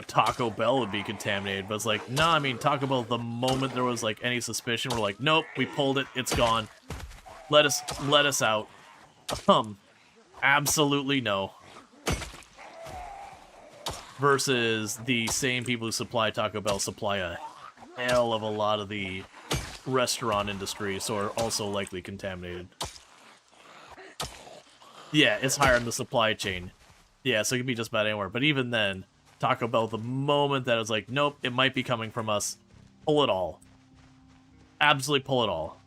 Taco Bell would be contaminated, but it's like, nah, I mean, Taco Bell, the moment there was, like, any suspicion, we're like, nope, we pulled it, it's gone. Let us out. Absolutely no. Versus the same people who supply Taco Bell supply a hell of a lot of the restaurant industry, so are also likely contaminated. Yeah, it's higher in the supply chain. Yeah, so it could be just about anywhere, but even then, Taco Bell, the moment that it's like, nope, it might be coming from us, pull it all. Absolutely pull it all.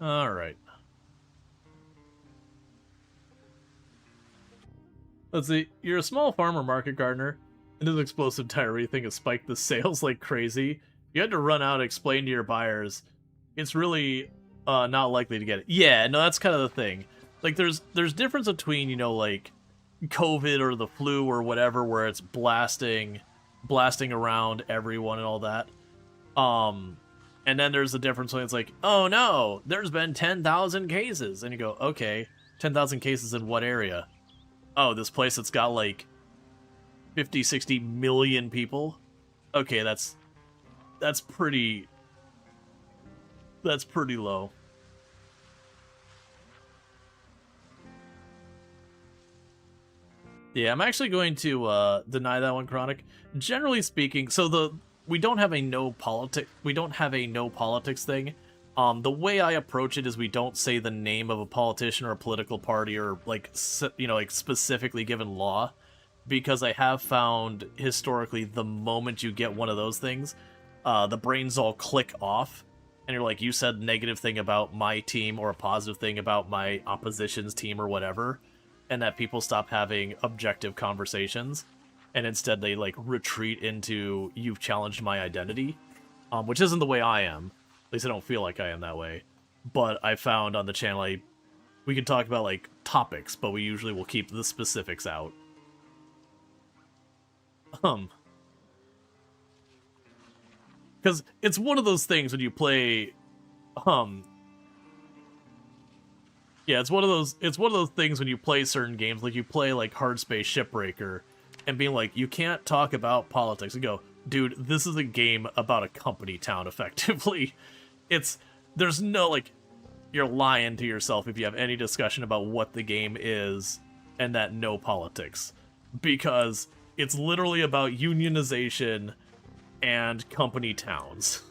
Alright. Let's see. You're a small farmer market gardener, and this explosive diarrhea thing has spiked the sales like crazy. You had to run out and explain to your buyers. It's really not likely to get it. Yeah, no, that's kind of the thing. Like, there's difference between, you know, like, COVID or the flu or whatever, where it's blasting around everyone and all that. And then there's the difference when it's like, oh no, there's been 10,000 cases. And you go, okay, 10,000 cases in what area? Oh, this place that's got like 50, 60 million people? Okay, that's pretty low. Yeah, I'm actually going to deny that one, Chronic. Generally speaking, so we don't have a no politics thing. The way I approach it is we don't say the name of a politician or a political party or like like specifically given law, because I have found historically the moment you get one of those things, the brains all click off, and you're like, you said a negative thing about my team or a positive thing about my opposition's team or whatever, and that people stop having objective conversations, and instead they like retreat into you've challenged my identity, which isn't the way I am. At least I don't feel like I am that way. But I found on the channel we can talk about like topics, but we usually will keep the specifics out. Because it's one of those things when you play, yeah, it's one of those things when you play certain games, like you play like Hard Space Shipbreaker, and being like, you can't talk about politics. And go, dude, this is a game about a company town, effectively. There's no, like, you're lying to yourself if you have any discussion about what the game is and that no politics. Because it's literally about unionization and company towns.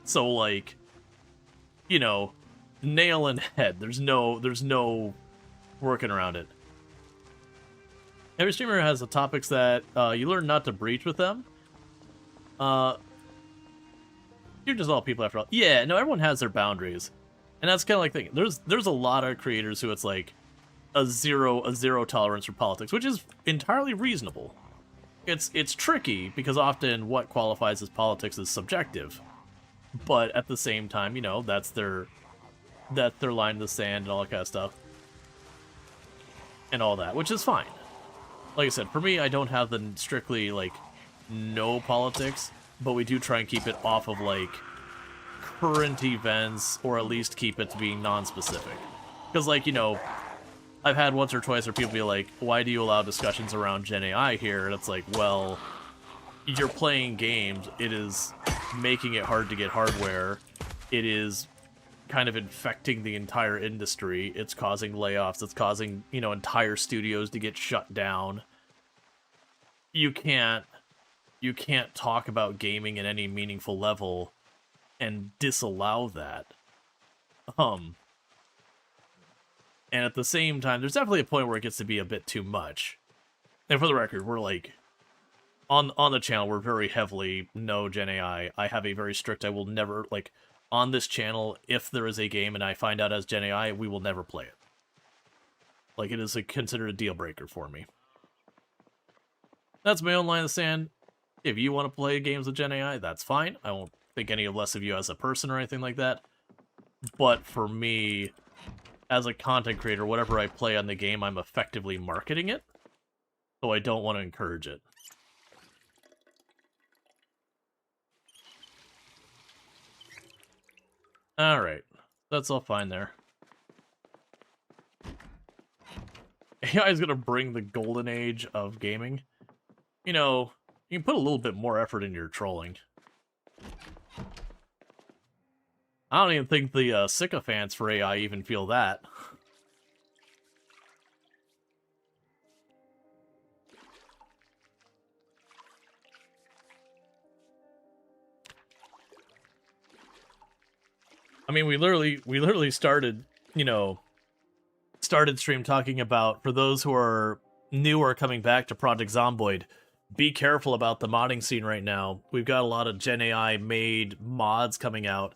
So, like, you know, nail in head. There's no working around it. Every streamer has the topics that you learn not to breach with them. You're just all people after all. Yeah, no, everyone has their boundaries, and that's kind of like the thing. There's a lot of creators who it's like a zero tolerance for politics, which is entirely reasonable. It's tricky because often what qualifies as politics is subjective, but at the same time, you know, that's their line in the sand and all that kind of stuff, and all that, which is fine. Like I said, for me, I don't have the strictly like no politics, but we do try and keep it off of like current events, or at least keep it to being non-specific. Because, like, you know, I've had once or twice where people be like, why do you allow discussions around Gen AI here? And it's like, well, you're playing games. It is making it hard to get hardware. It is kind of infecting the entire industry. It's causing layoffs. It's causing, you know, entire studios to get shut down. You can't talk about gaming at any meaningful level and disallow that. And at the same time, there's definitely a point where it gets to be a bit too much. And for the record, we're like, on the channel, we're very heavily no Gen AI. I have a very strict, I will never, like, on this channel, if there is a game and I find out as Gen AI, we will never play it. Like, it is considered a deal breaker for me. That's my own line in the sand. If you want to play games with Gen AI, that's fine. I won't think any less of you as a person or anything like that. But for me, as a content creator, whatever I play on the game, I'm effectively marketing it. So I don't want to encourage it. Alright. That's all fine there. AI is going to bring the golden age of gaming. You know, you can put a little bit more effort into your trolling. I don't even think the sycophants for AI even feel that. I mean, we literally started, you know, stream talking about, for those who are new or coming back to Project Zomboid, be careful about the modding scene right now. We've got a lot of Gen AI made mods coming out,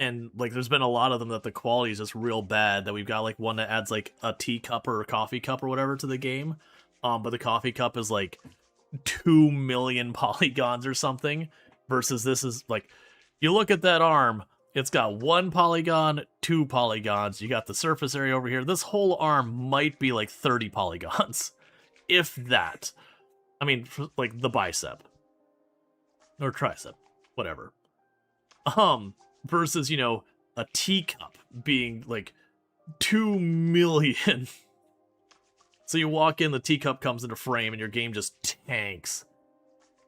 And like there's been a lot of them that the quality is just real bad, that we've got like one that adds like a teacup or a coffee cup or whatever to the game, but the coffee cup is like 2 million polygons or something, versus this is like, you look at that arm, it's got 1 polygon, 2 polygons, you got the surface area over here, this whole arm might be like 30 polygons, if that. I mean, like the bicep or tricep, whatever. Versus, you know, a teacup being like 2 million. So you walk in, the teacup comes into frame, and your game just tanks.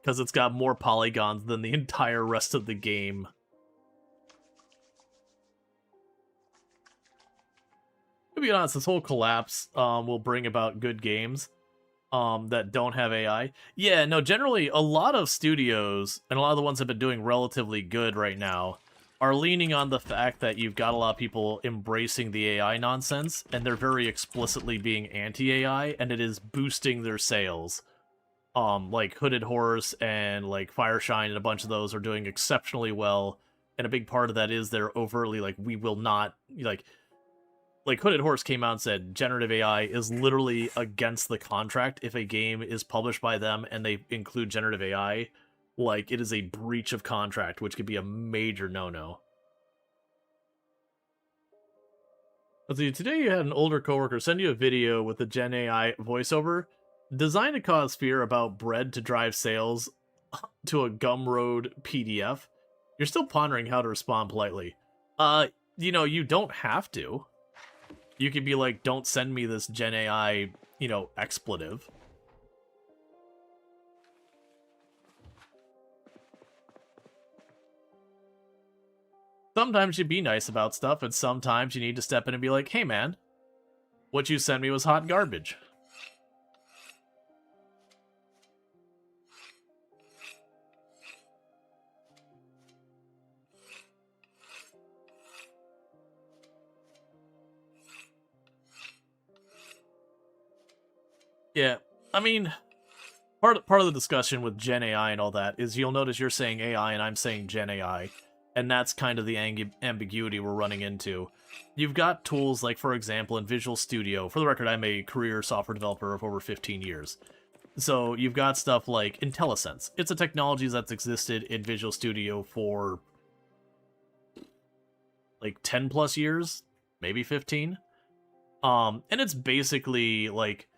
Because it's got more polygons than the entire rest of the game. To be honest, this whole collapse will bring about good games that don't have AI. Yeah, no, generally, a lot of studios, and a lot of the ones that have been doing relatively good right now, are leaning on the fact that you've got a lot of people embracing the AI nonsense, and they're very explicitly being anti-AI, and it is boosting their sales. Like Hooded Horse and like Fireshine and a bunch of those are doing exceptionally well, and a big part of that is they're overtly like, we will not, like Hooded Horse came out and said generative AI is literally against the contract if a game is published by them and they include generative AI. Like, it is a breach of contract, which could be a major no-no. Let's see, today you had an older coworker send you a video with the Gen AI voiceover designed to cause fear about bread to drive sales to a Gumroad PDF. You're still pondering how to respond politely. You know, you don't have to. You could be like, don't send me this Gen AI, you know, expletive. Sometimes you be nice about stuff, and sometimes you need to step in and be like, hey man, what you sent me was hot garbage. Yeah, I mean, part of the discussion with Gen AI and all that is you'll notice you're saying AI and I'm saying Gen AI, and that's kind of the ambiguity we're running into. You've got tools like, for example, in Visual Studio. For the record, I'm a career software developer of over 15 years. So you've got stuff like IntelliSense. It's a technology that's existed in Visual Studio for like 10 plus years, maybe 15. And it's basically like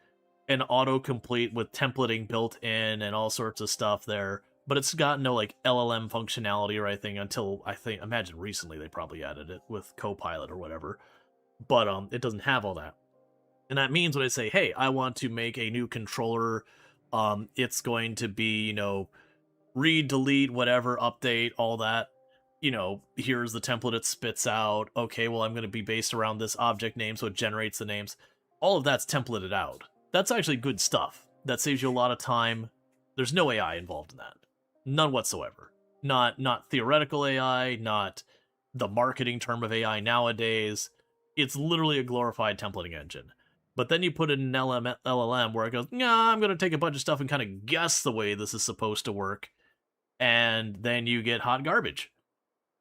an autocomplete with templating built in and all sorts of stuff there, but it's got no like LLM functionality or anything until imagine recently they probably added it with Copilot or whatever. But it doesn't have all that. And that means when I say, hey, I want to make a new controller, it's going to be, you know, read, delete, whatever, update, all that. You know, here's the template it spits out. Okay, well, I'm going to be based around this object name, so it generates the names. All of that's templated out. That's actually good stuff. That saves you a lot of time. There's no AI involved in that. None whatsoever. Not theoretical AI, not the marketing term of AI nowadays. It's literally a glorified templating engine. But then you put it in an LLM where it goes, nah, I'm going to take a bunch of stuff and kind of guess the way this is supposed to work. And then you get hot garbage.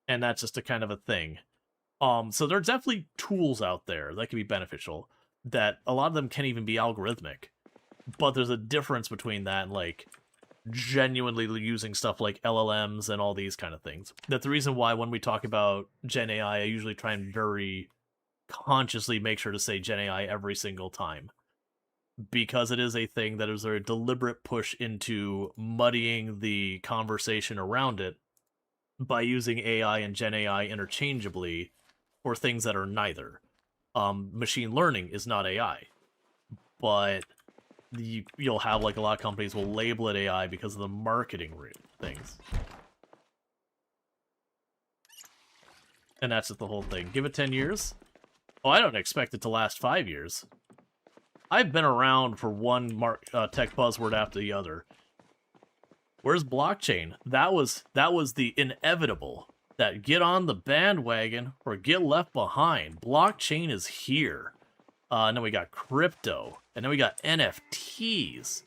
And that's just a kind of a thing. So there's definitely tools out there that can be beneficial, that a lot of them can't even be algorithmic. But there's a difference between that and, like, genuinely using stuff like LLMs and all these kind of things. That's the reason why when we talk about Gen AI, I usually try and very consciously make sure to say Gen AI every single time. Because it is a thing that is a deliberate push into muddying the conversation around it by using AI and Gen AI interchangeably for things that are neither. Machine learning is not AI, but you'll have, like, a lot of companies will label it AI because of the marketing things. And that's just the whole thing. Give it 10 years? Oh, I don't expect it to last 5 years. I've been around for one tech buzzword after the other. Where's blockchain? That was the inevitable. That get on the bandwagon or get left behind. Blockchain is here. And then we got crypto. And then we got NFTs.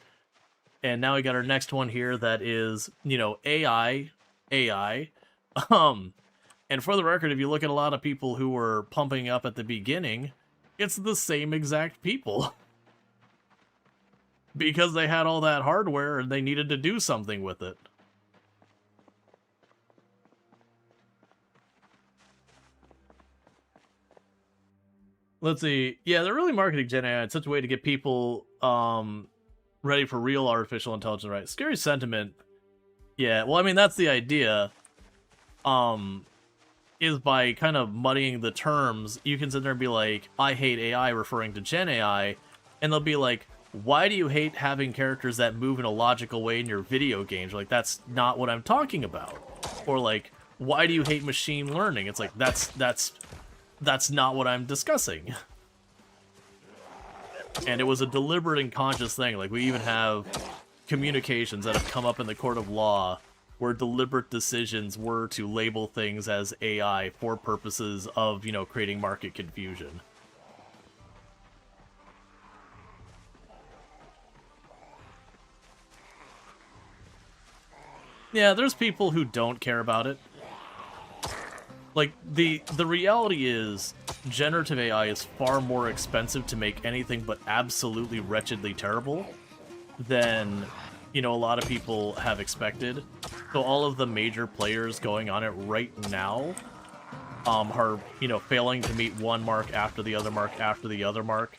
And now we got our next one here that is, you know, AI. And for the record, if you look at a lot of people who were pumping up at the beginning, it's the same exact people. Because they had all that hardware and they needed to do something with it. Let's see. Yeah, they're really marketing Gen AI in such a way to get people ready for real artificial intelligence, right? Scary sentiment. Yeah, well, I mean, that's the idea. Is by kind of muddying the terms, you can sit there and be like, I hate AI, referring to Gen AI, and they'll be like, why do you hate having characters that move in a logical way in your video games? Like, that's not what I'm talking about. Or like, why do you hate machine learning? It's like, that's not what I'm discussing. And it was a deliberate and conscious thing. Like, we even have communications that have come up in the court of law where deliberate decisions were to label things as AI for purposes of, you know, creating market confusion. Yeah, there's people who don't care about it. Like, the reality is, generative AI is far more expensive to make anything but absolutely wretchedly terrible than, you know, a lot of people have expected. So all of the major players going on it right now are, you know, failing to meet one mark after the other mark after the other mark.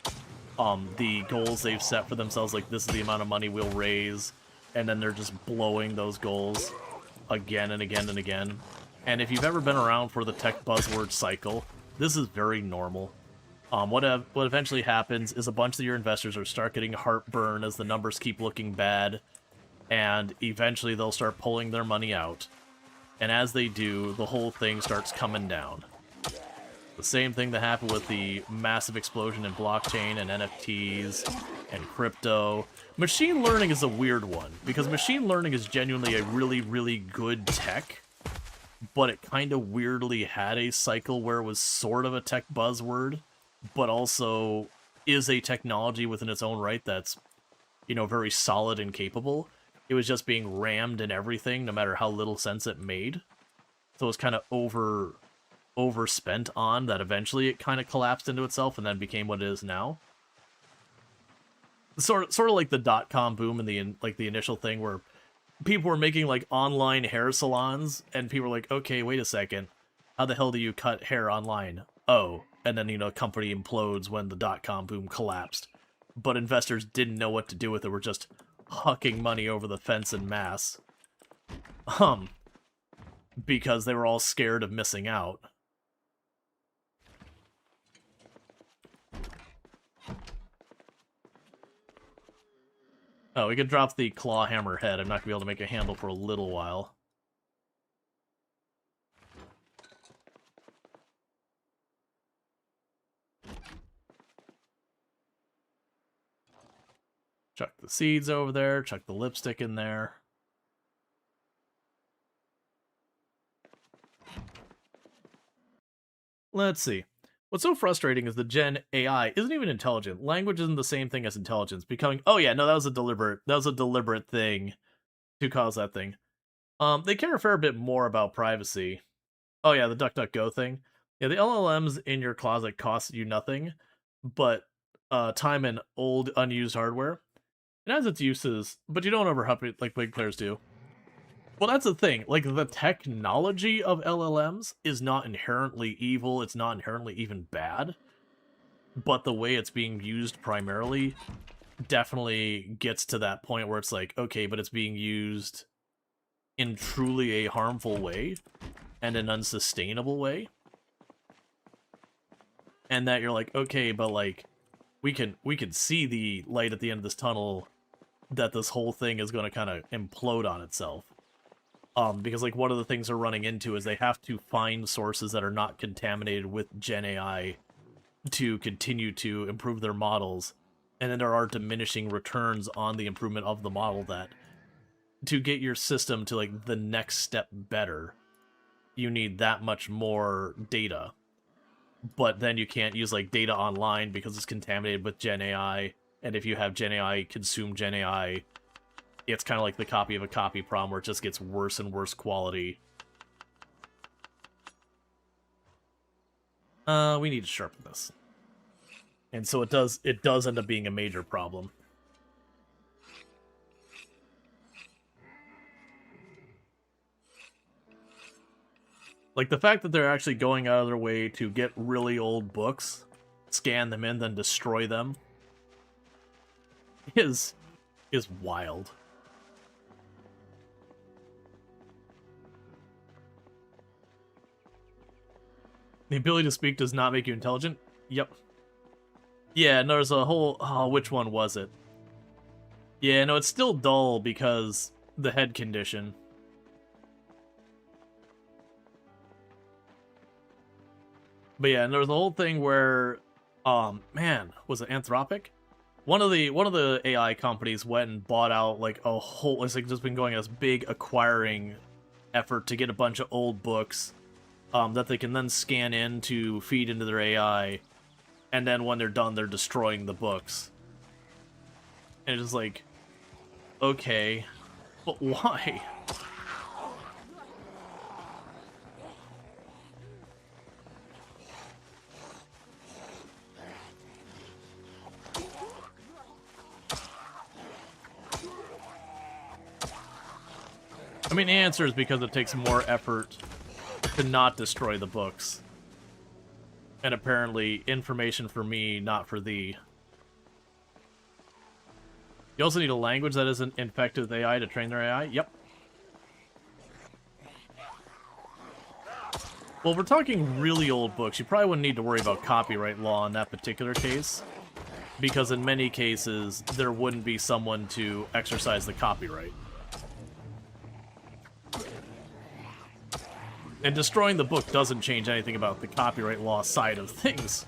The goals they've set for themselves, like, this is the amount of money we'll raise, and then they're just blowing those goals again and again and again. And if you've ever been around for the tech buzzword cycle, this is very normal. What eventually happens is a bunch of your investors will start getting heartburn as the numbers keep looking bad, and eventually they'll start pulling their money out. And as they do, the whole thing starts coming down. The same thing that happened with the massive explosion in blockchain and NFTs and crypto. Machine learning is a weird one, because machine learning is genuinely a really, really good tech, but it kind of weirdly had a cycle where it was sort of a tech buzzword, but also is a technology within its own right that's, you know, very solid and capable. It was just being rammed in everything, no matter how little sense it made. So it was kind of overspent on that eventually it kind of collapsed into itself and then became what it is now. Sort of like the .com boom and the initial thing where people were making like online hair salons, and people were like, okay, wait a second, how the hell do you cut hair online? Oh, and then, you know, a company implodes when the .com boom collapsed. But investors didn't know what to do with it, were just hucking money over the fence en masse. Because they were all scared of missing out. Oh, we could drop the claw hammer head. I'm not going to be able to make a handle for a little while. Chuck the seeds over there. Chuck the lipstick in there. Let's see. What's so frustrating is the Gen AI isn't even intelligent. Language isn't the same thing as intelligence. Becoming, oh yeah, no, that was a deliberate thing to cause that thing. They care a fair bit more about privacy. Oh yeah, the DuckDuckGo thing. Yeah, the LLMs in your closet cost you nothing, but time and old unused hardware. It has its uses, but you don't overhype it like big players do. Well, that's the thing. Like, the technology of LLMs is not inherently evil. It's not inherently even bad. But the way it's being used primarily definitely gets to that point where it's like, okay, but it's being used in truly a harmful way and an unsustainable way. And that you're like, okay, but like, we can see the light at the end of this tunnel, that this whole thing is going to kind of implode on itself. Because like one of the things they're running into is they have to find sources that are not contaminated with Gen AI to continue to improve their models, and then there are diminishing returns on the improvement of the model. That to get your system to like the next step better, you need that much more data. But then you can't use like data online because it's contaminated with Gen AI, and if you have Gen AI consume Gen AI, it's kind of like the copy of a copy problem where it just gets worse and worse quality. We need to sharpen this. And so it does end up being a major problem. Like, the fact that they're actually going out of their way to get really old books, scan them in, then destroy them, is wild. The ability to speak does not make you intelligent? Yep. Yeah, and there's a whole... Oh, which one was it? Yeah, no, it's still dull because the head condition. But yeah, and there was a whole thing where... man, was it Anthropic? One of the AI companies went and bought out, like, a whole... It's like just been going this big acquiring effort to get a bunch of old books that they can then scan in to feed into their AI, and then when they're done, they're destroying the books. And it's like, okay, but why? I mean, the answer is because it takes more effort to not destroy the books. And apparently, information for me, not for thee. You also need a language that isn't infected with AI to train their AI? Yep. Well, if we're talking really old books, you probably wouldn't need to worry about copyright law in that particular case. Because in many cases, there wouldn't be someone to exercise the copyright. And destroying the book doesn't change anything about the copyright law side of things.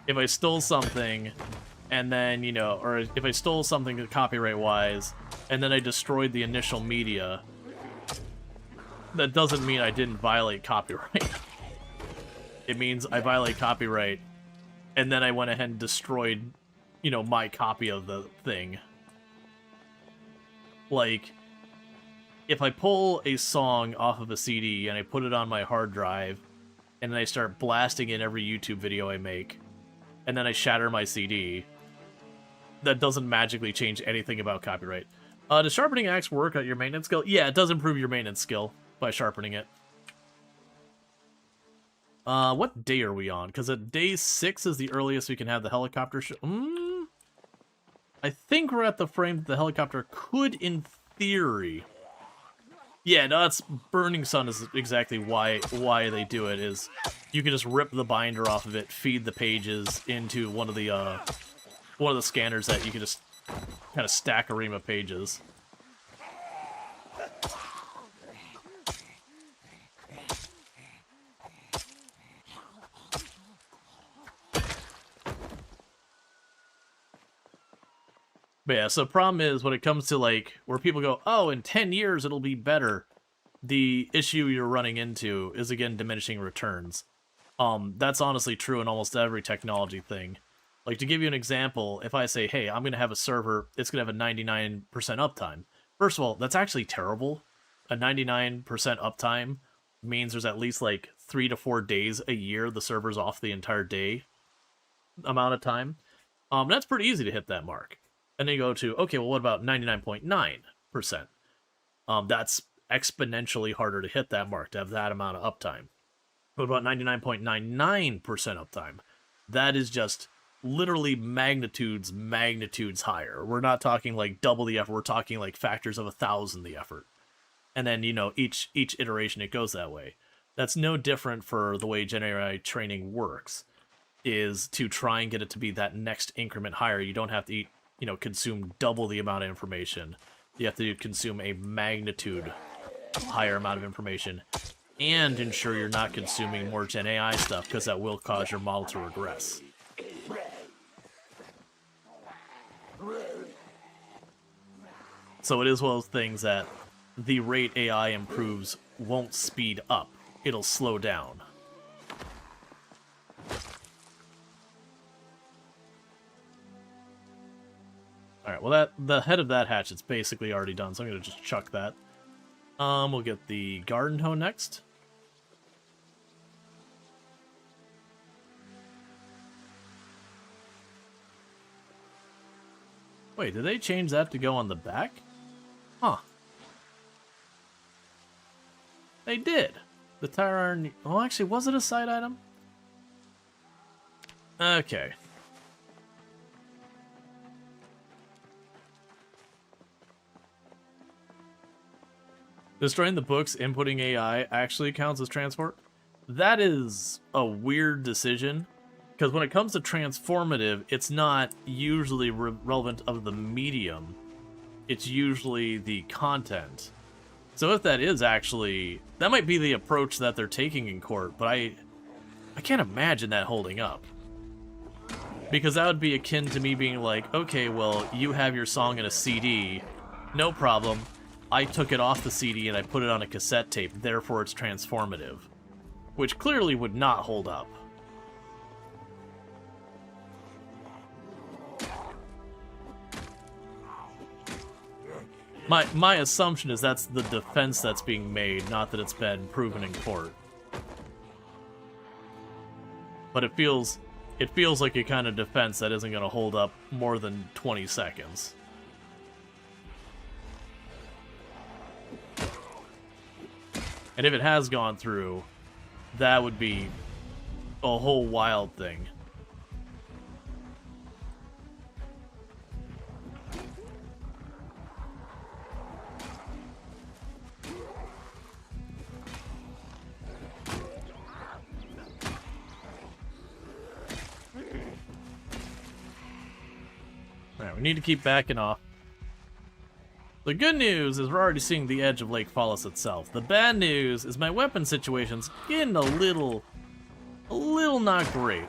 If I stole something, and then, you know, or if I stole something copyright-wise, and then I destroyed the initial media, that doesn't mean I didn't violate copyright. It means I violate copyright, and then I went ahead and destroyed, you know, my copy of the thing. Like... if I pull a song off of a CD and I put it on my hard drive, and then I start blasting in every YouTube video I make, and then I shatter my CD, that doesn't magically change anything about copyright. Does sharpening axe work at your maintenance skill? Yeah, it does improve your maintenance skill by sharpening it. What day are we on? Because at day 6 is the earliest we can have the helicopter I think we're at the frame that the helicopter could, in theory... Yeah, no, that's Burning Sun is exactly why they do it, is you can just rip the binder off of it, feed the pages into one of the scanners that you can just kind of stack a ream of pages. But yeah, so the problem is when it comes to, like, where people go, oh, in 10 years it'll be better, the issue you're running into is, again, diminishing returns. That's honestly true in almost every technology thing. Like, to give you an example, if I say, hey, I'm going to have a server, it's going to have a 99% uptime. First of all, that's actually terrible. A 99% uptime means there's at least, like, 3 to 4 days a year the server's off the entire day amount of time. That's pretty easy to hit that mark. And then you go to, okay, well, what about 99.9%? That's exponentially harder to hit that mark, to have that amount of uptime. What about 99.99% uptime? That is just literally magnitudes higher. We're not talking like double the effort, we're talking like factors of 1,000 the effort. And then, you know, each iteration it goes that way. That's no different for the way Gen AI training works, is to try and get it to be that next increment higher. You don't have to consume double the amount of information. You have to consume a magnitude higher amount of information and ensure you're not consuming more Gen AI stuff, because that will cause your model to regress. So it is one of those things that the rate AI improves won't speed up. It'll slow down. Alright, well the head of that hatchet's basically already done, so I'm gonna just chuck that. We'll get the garden hoe next. Wait, did they change that to go on the back? Huh. They did. The tire iron... Oh, actually, was it a side item? Okay. Destroying the books, inputting AI actually counts as transport? That is a weird decision. Because when it comes to transformative, it's not usually relevant of the medium. It's usually the content. So if that is actually... That might be the approach that they're taking in court, but I can't imagine that holding up. Because that would be akin to me being like, okay, well, you have your song in a CD, no problem. I took it off the CD and I put it on a cassette tape, therefore it's transformative. Which clearly would not hold up. My assumption is that's the defense that's being made, not that it's been proven in court. But it feels like a kind of defense that isn't going to hold up more than 20 seconds. And if it has gone through, that would be a whole wild thing. Alright, we need to keep backing off. The good news is we're already seeing the edge of Lake Fallis itself. The bad news is my weapon situation's getting a little not great.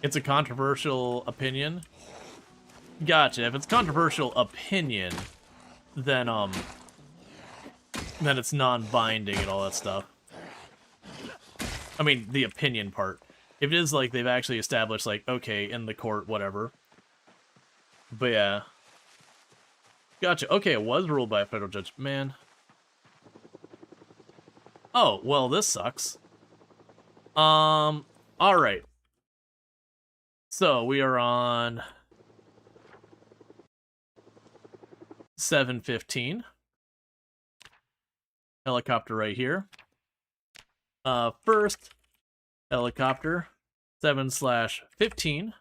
It's a controversial opinion. Gotcha. If it's controversial opinion, then it's non-binding and all that stuff. I mean, the opinion part. If it is like they've actually established, like, okay, in the court, whatever. But yeah. Gotcha. Okay, it was ruled by a federal judge. Man. Oh, well, this sucks. Alright. So, we are on 7:15. Helicopter right here. First helicopter 7/15.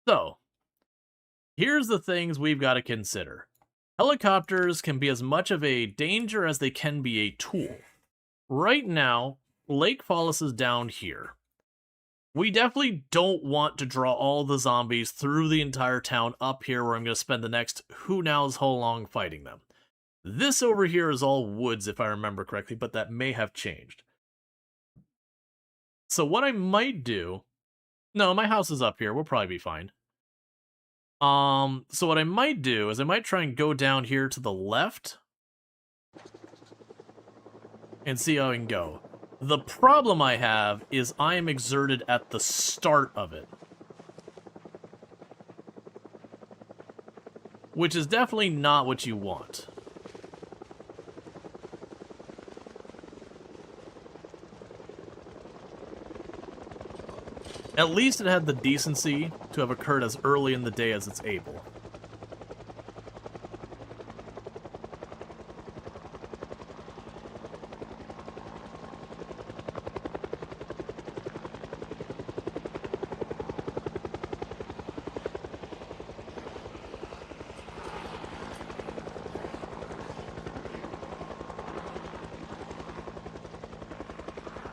So, here's the things we've got to consider. Helicopters can be as much of a danger as they can be a tool. Right now, Lake Fallis is down here. We definitely don't want to draw all the zombies through the entire town up here where I'm going to spend the next who knows how long fighting them. This over here is all woods, if I remember correctly, but that may have changed. So what I might do... No, my house is up here. We'll probably be fine. So what I might do is I might try and go down here to the left and see how I can go. The problem I have is I am exerted at the start of it. Which is definitely not what you want. At least it had the decency to have occurred as early in the day as it's able.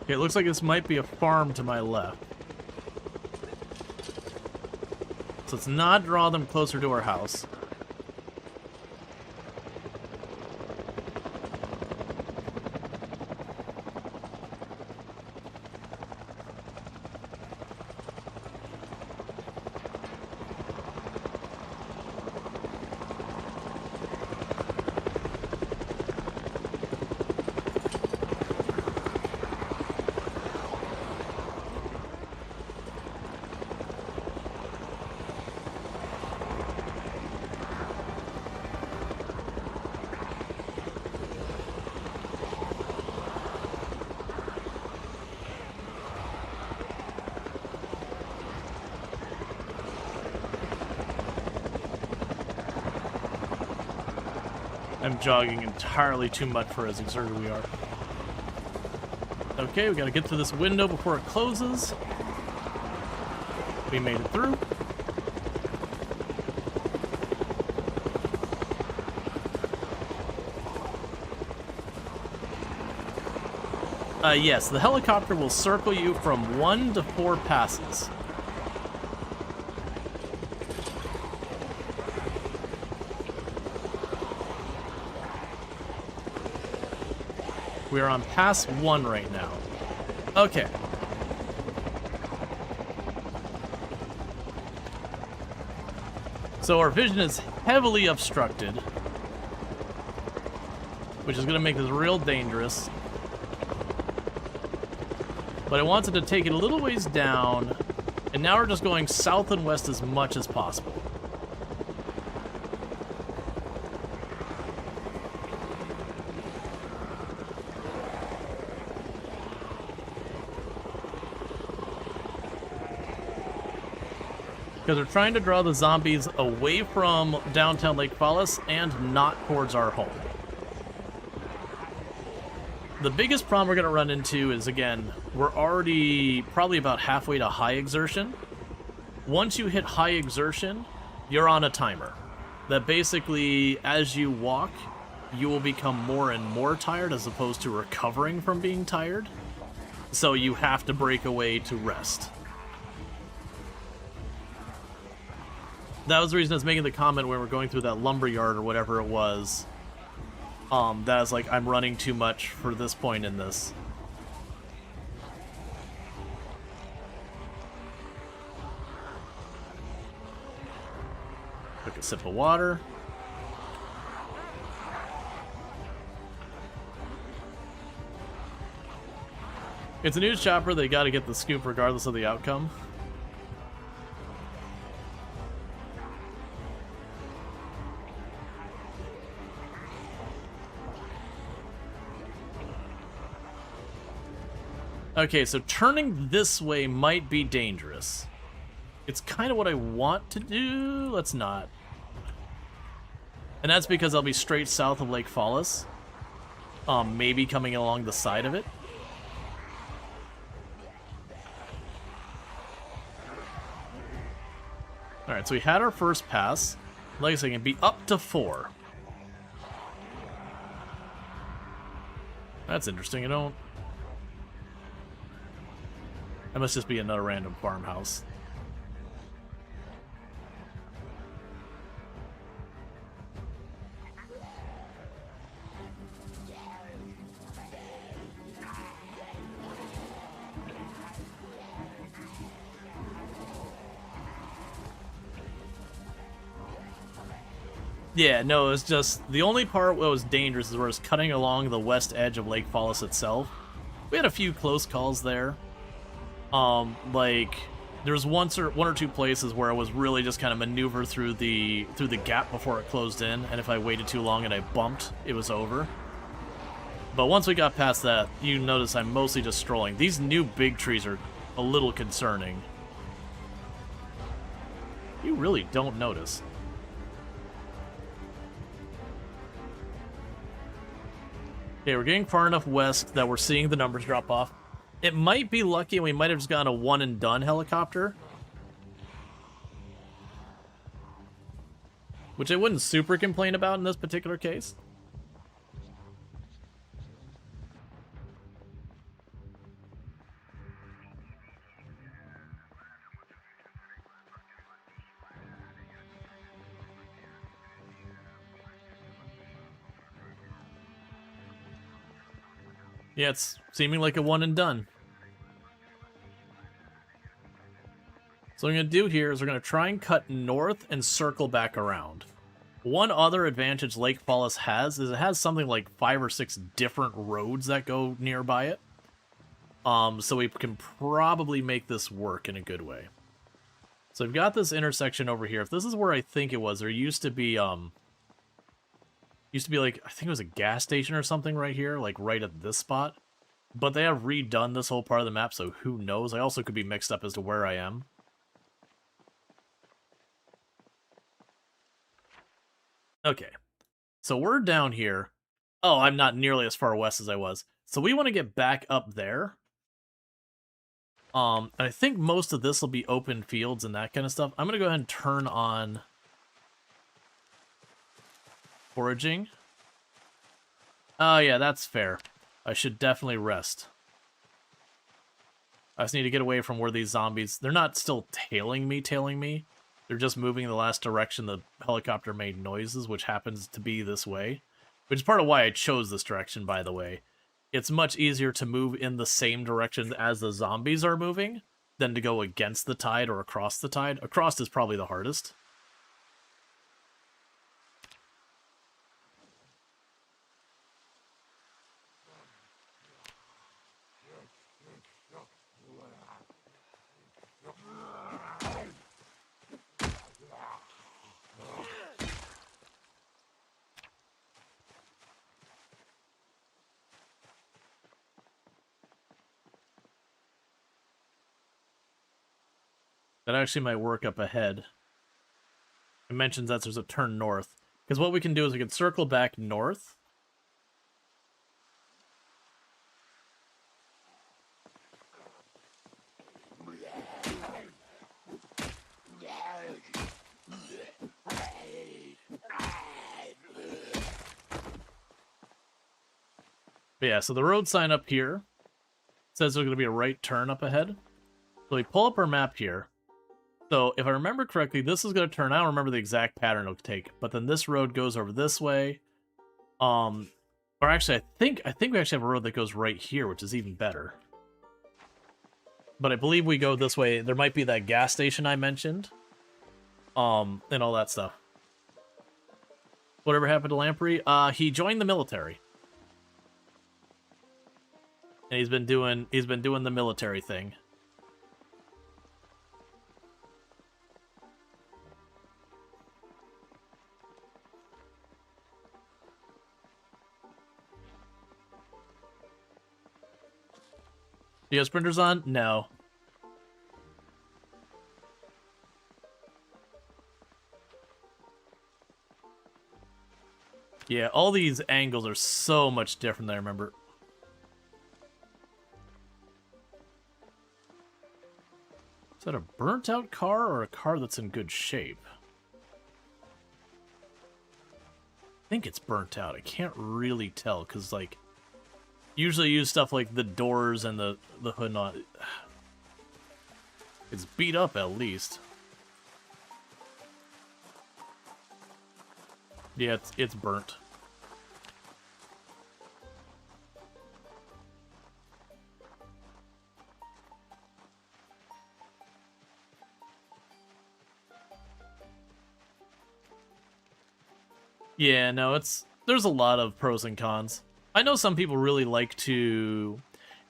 Okay, it looks like this might be a farm to my left. So let's not draw them closer to our house. I'm jogging entirely too much for as exerted we are. Okay, we gotta get to this window before it closes. We made it through. Yes, the helicopter will circle you from 1 to 4 passes. We are on pass 1 right now. Okay. So our vision is heavily obstructed, which is going to make this real dangerous. But I wanted to take it a little ways down, and now we're just going south and west as much as possible. Because we're trying to draw the zombies away from downtown Lake Fallas and not towards our home. The biggest problem we're going to run into is, again, we're already probably about halfway to high exertion. Once you hit high exertion, you're on a timer. That basically, as you walk, you will become more and more tired as opposed to recovering from being tired. So you have to break away to rest. That was the reason I was making the comment when we're going through that lumberyard or whatever it was. That is like, I'm running too much for this point in this. Took a sip of water. It's a news chopper, they gotta get the scoop regardless of the outcome. Okay, so turning this way might be dangerous. It's kind of what I want to do. Let's not. And that's because I'll be straight south of Lake Fallas. Maybe coming along the side of it. Alright, so we had our first pass. Like I said, it can be up to 4. That's interesting. I don't... That must just be another random farmhouse. Yeah, no, it's just... The only part that was dangerous is where it's cutting along the west edge of Lake Fallas itself. We had a few close calls there. Like, there's one or two places where I was really just kind of maneuver through the gap before it closed in, and if I waited too long and I bumped, it was over. But once we got past that, you notice I'm mostly just strolling. These new big trees are a little concerning. You really don't notice. Okay, we're getting far enough west that we're seeing the numbers drop off. It might be lucky and we might have just gotten a one-and-done helicopter. Which I wouldn't super complain about in this particular case. Yeah, it's seeming like a one-and-done. So what I'm going to do here is we're going to try and cut north and circle back around. One other advantage Lake Fallas has is it has something like 5 or 6 different roads that go nearby it. So we can probably make this work in a good way. So we've got this intersection over here. If this is where I think it was, there used to be like, I think it was a gas station or something right here, like right at this spot. But they have redone this whole part of the map, so who knows? I also could be mixed up as to where I am. Okay, So we're down here. Oh, I'm not nearly as far west as I was. So we want to get back up there. And I think most of this will be open fields and that kind of stuff. I'm going to go ahead and turn on foraging. Oh, yeah, that's fair. I should definitely rest. I just need to get away from where these zombies... They're not still tailing me. They're just moving in the last direction the helicopter made noises, which happens to be this way. Which is part of why I chose this direction, by the way. It's much easier to move in the same direction as the zombies are moving than to go against the tide or across the tide. Across is probably the hardest. That actually might work up ahead. It mentions that there's a turn north. Because what we can do is we can circle back north. But yeah, so the road sign up here says there's going to be a right turn up ahead. So we pull up our map here. So, if I remember correctly, this is going to turn... I don't remember the exact pattern it'll take, but then this road goes over this way. Or actually, I think we actually have a road that goes right here, which is even better. But I believe we go this way. There might be that gas station I mentioned. And all that stuff. Whatever happened to Lamprey? He joined the military. And he's been doing the military thing. Do you have sprinters on? No. Yeah, all these angles are so much different than I remember. Is that a burnt-out car or a car that's in good shape? I think it's burnt out. I can't really tell, because, like... Usually use stuff like the doors and the hood not. It's beat up at least. Yeah, it's burnt. Yeah, no, there's a lot of pros and cons. I know some people really like to...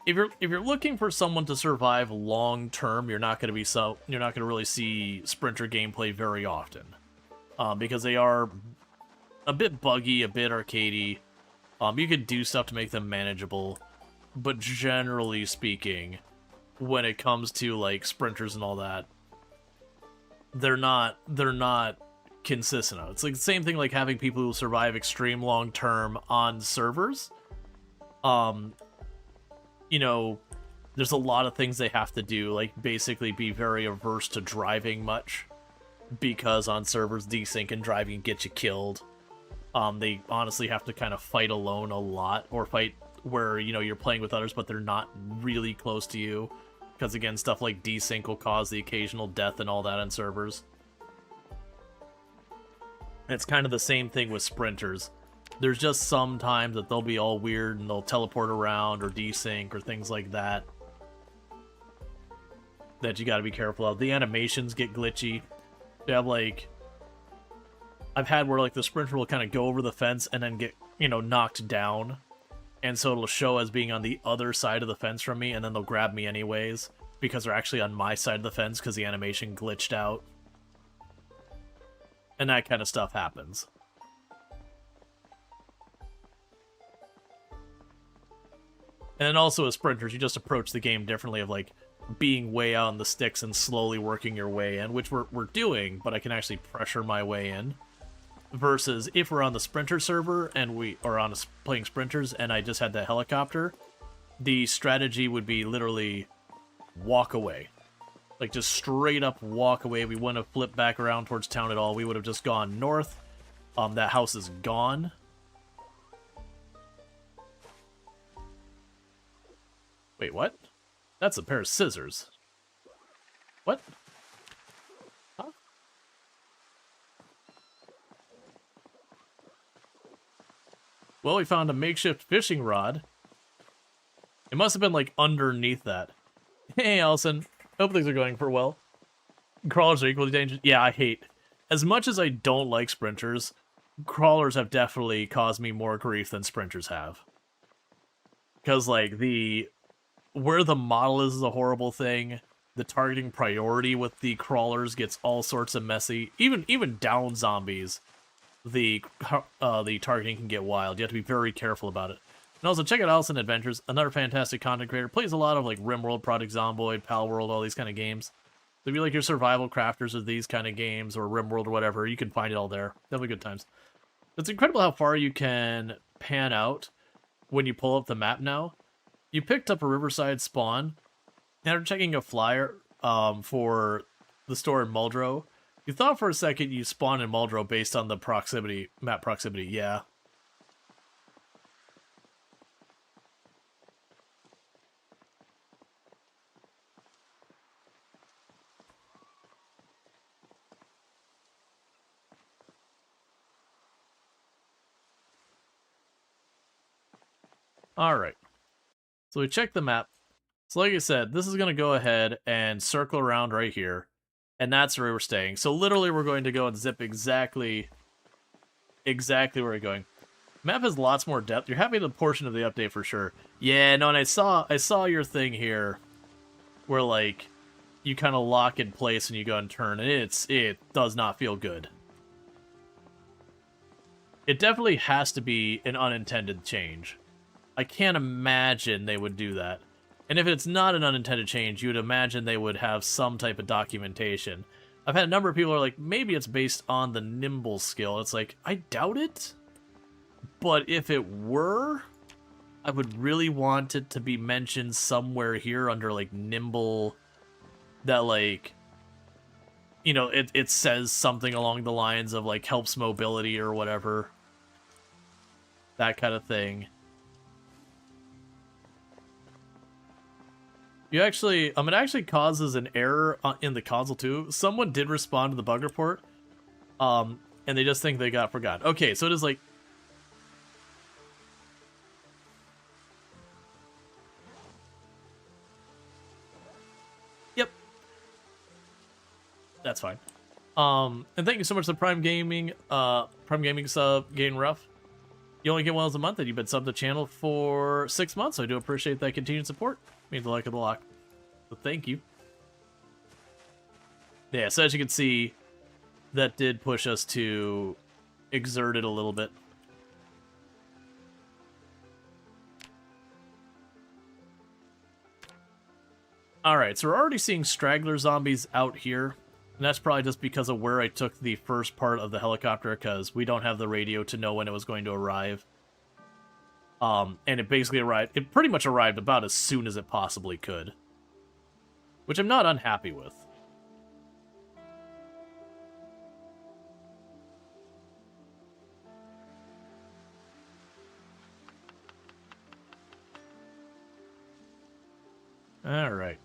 If you're looking for someone to survive long term, you're not going to really see sprinter gameplay very often, because they are a bit buggy, a bit arcadey. You could do stuff to make them manageable, but generally speaking, when it comes to like sprinters and all that, they're not consistent. It's like the same thing like having people who survive extreme long term on servers. You know, there's a lot of things they have to do, like basically be very averse to driving much, because on servers desync and driving get you killed. They honestly have to kind of fight alone a lot, or fight where, you know, you're playing with others but they're not really close to you, because again, stuff like desync will cause the occasional death and all that on servers. It's kind of the same thing with sprinters. There's just some times that they'll be all weird and they'll teleport around or desync or things like that that you gotta be careful of. The animations get glitchy. They have like... I've had where like the sprinter will kind of go over the fence and then get, you know, knocked down. And so it'll show as being on the other side of the fence from me, and then they'll grab me anyways because they're actually on my side of the fence because the animation glitched out. And that kind of stuff happens. And then also as sprinters, you just approach the game differently, of like being way out on the sticks and slowly working your way in, which we're doing, but I can actually pressure my way in Versus if we're on the sprinter server and we are on playing sprinters and I just had the helicopter, the strategy would be literally walk away. Like, just straight up walk away. We wouldn't have flipped back around towards town at all. We would have just gone north. That house is gone. Wait, what? That's a pair of scissors. What? Huh? Well, we found a makeshift fishing rod. It must have been, like, underneath that. Hey, Allison. Hope things are going for well. Crawlers are equally dangerous. Yeah, I hate... As much as I don't like sprinters, crawlers have definitely caused me more grief than sprinters have. Because, like, where the model is a horrible thing. The targeting priority with the crawlers gets all sorts of messy. Even down zombies, the targeting can get wild. You have to be very careful about it. And also, check out Allison Adventures, another fantastic content creator. Plays a lot of, like, RimWorld, Project Zomboid, Pal World, all these kind of games. So if you like your survival crafters of these kind of games, or RimWorld or whatever, you can find it all there. Definitely good times. It's incredible how far you can pan out when you pull up the map now. You picked up a Riverside spawn. After checking a flyer for the store in Muldrow, you thought for a second you spawned in Muldrow based on the proximity, map proximity. Yeah. Alright. So we checked the map. So like I said, this is going to go ahead and circle around right here. And that's where we're staying. So literally we're going to go and zip exactly where we're going. Map has lots more depth. You're having the portion of the update for sure. Yeah, no, and I saw your thing here where, like, you kind of lock in place and you go and turn, and it does not feel good. It definitely has to be an unintended change. I can't imagine they would do that. And if it's not an unintended change, you would imagine they would have some type of documentation. I've had a number of people who are like, maybe it's based on the nimble skill. It's like, I doubt it. But if it were, I would really want it to be mentioned somewhere here under, like, nimble, that, like, you know, it says something along the lines of, like, helps mobility or whatever. That kind of thing. You actually, it actually causes an error in the console too. Someone did respond to the bug report, and they just think they got forgot. Okay, so it is like, yep, that's fine. And thank you so much to Prime Gaming sub, Gain Rough. You only get one once a month, and you've been subbed to the channel for 6 months, so I do appreciate that continued support. Means the luck of the lock. So thank you. Yeah, so as you can see, that did push us to exert it a little bit. Alright, so we're already seeing straggler zombies out here. And that's probably just because of where I took the first part of the helicopter, because we don't have the radio to know when it was going to arrive. And it basically arrived, it pretty much arrived about as soon as it possibly could. Which I'm not unhappy with. Alright.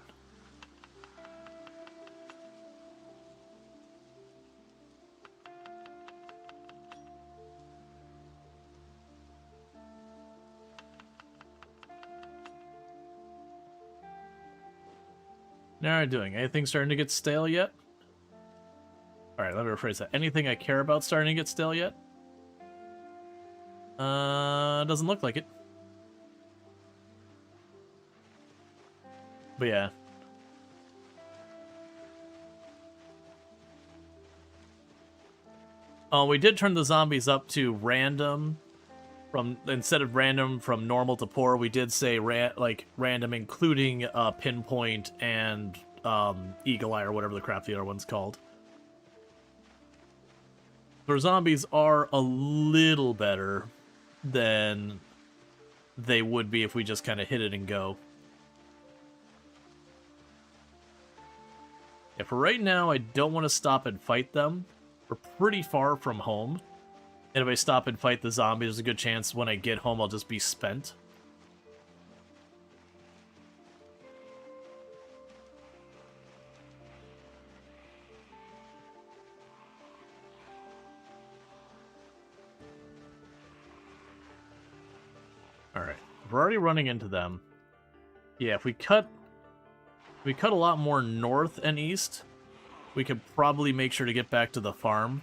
Now I'm doing. Anything starting to get stale yet? Alright, let me rephrase that. Anything I care about starting to get stale yet? Doesn't look like it. But yeah. We did turn the zombies up to random. Instead of random from normal to poor, we did say random, including pinpoint and eagle eye or whatever the crap the other one's called. Our zombies are a little better than they would be if we just kind of hit it and go. Yeah, for right now, I don't want to stop and fight them. We're pretty far from home. And if I stop and fight the zombies, there's a good chance when I get home I'll just be spent. Alright, we're already running into them. Yeah, if we cut a lot more north and east, we could probably make sure to get back to the farm.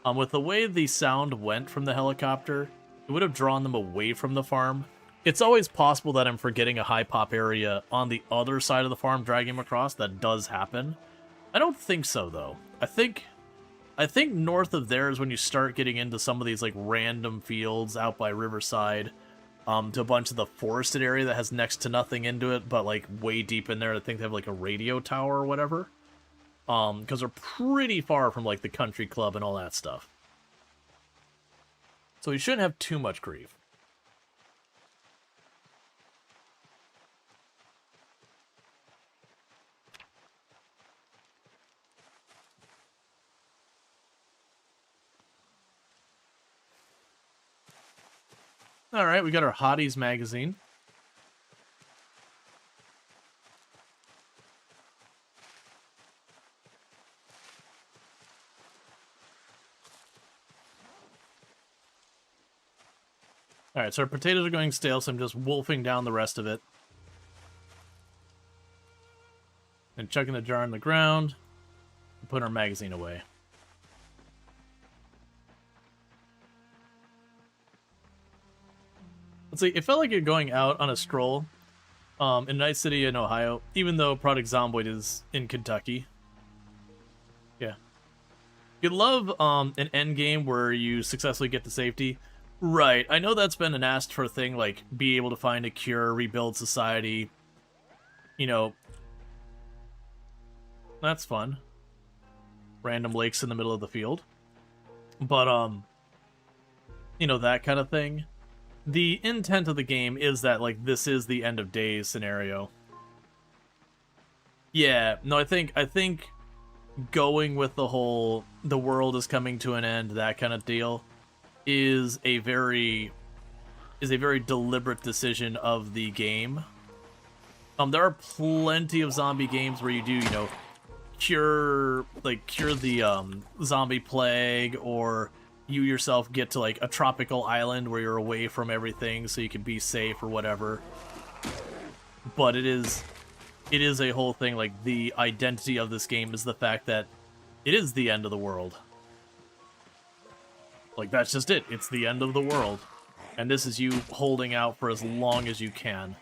With the way the sound went from the helicopter, it would have drawn them away from the farm. It's always possible that I'm forgetting a high pop area on the other side of the farm, dragging them across. That does happen. I don't think so, though. I think north of there is when you start getting into some of these like random fields out by Riverside, to a bunch of the forested area that has next to nothing into it, but like way deep in there. I think they have like a radio tower or whatever. Because they're pretty far from like the country club and all that stuff. So we shouldn't have too much grief. Alright, we got our Hotties magazine. Alright, so our potatoes are going stale, so I'm just wolfing down the rest of it. And chucking the jar on the ground. And putting our magazine away. Let's see, it felt like you're going out on a stroll in Night City in Ohio, even though Project Zomboid is in Kentucky. Yeah. You'd love an end game where you successfully get to safety. Right, I know that's been an asked for thing, like, be able to find a cure, rebuild society, you know. That's fun. Random lakes in the middle of the field. But, you know, that kind of thing. The intent of the game is that, like, this is the end of days scenario. Yeah, no, I think going with the whole, the world is coming to an end, that kind of deal, is a very deliberate decision of the game. There are plenty of zombie games where you do, you know, cure the zombie plague, or you yourself get to like a tropical island where you're away from everything so you can be safe or whatever. But it is a whole thing, like the identity of this game is the fact that it is the end of the world. Like, that's just it. It's the end of the world. And this is you holding out for as long as you can.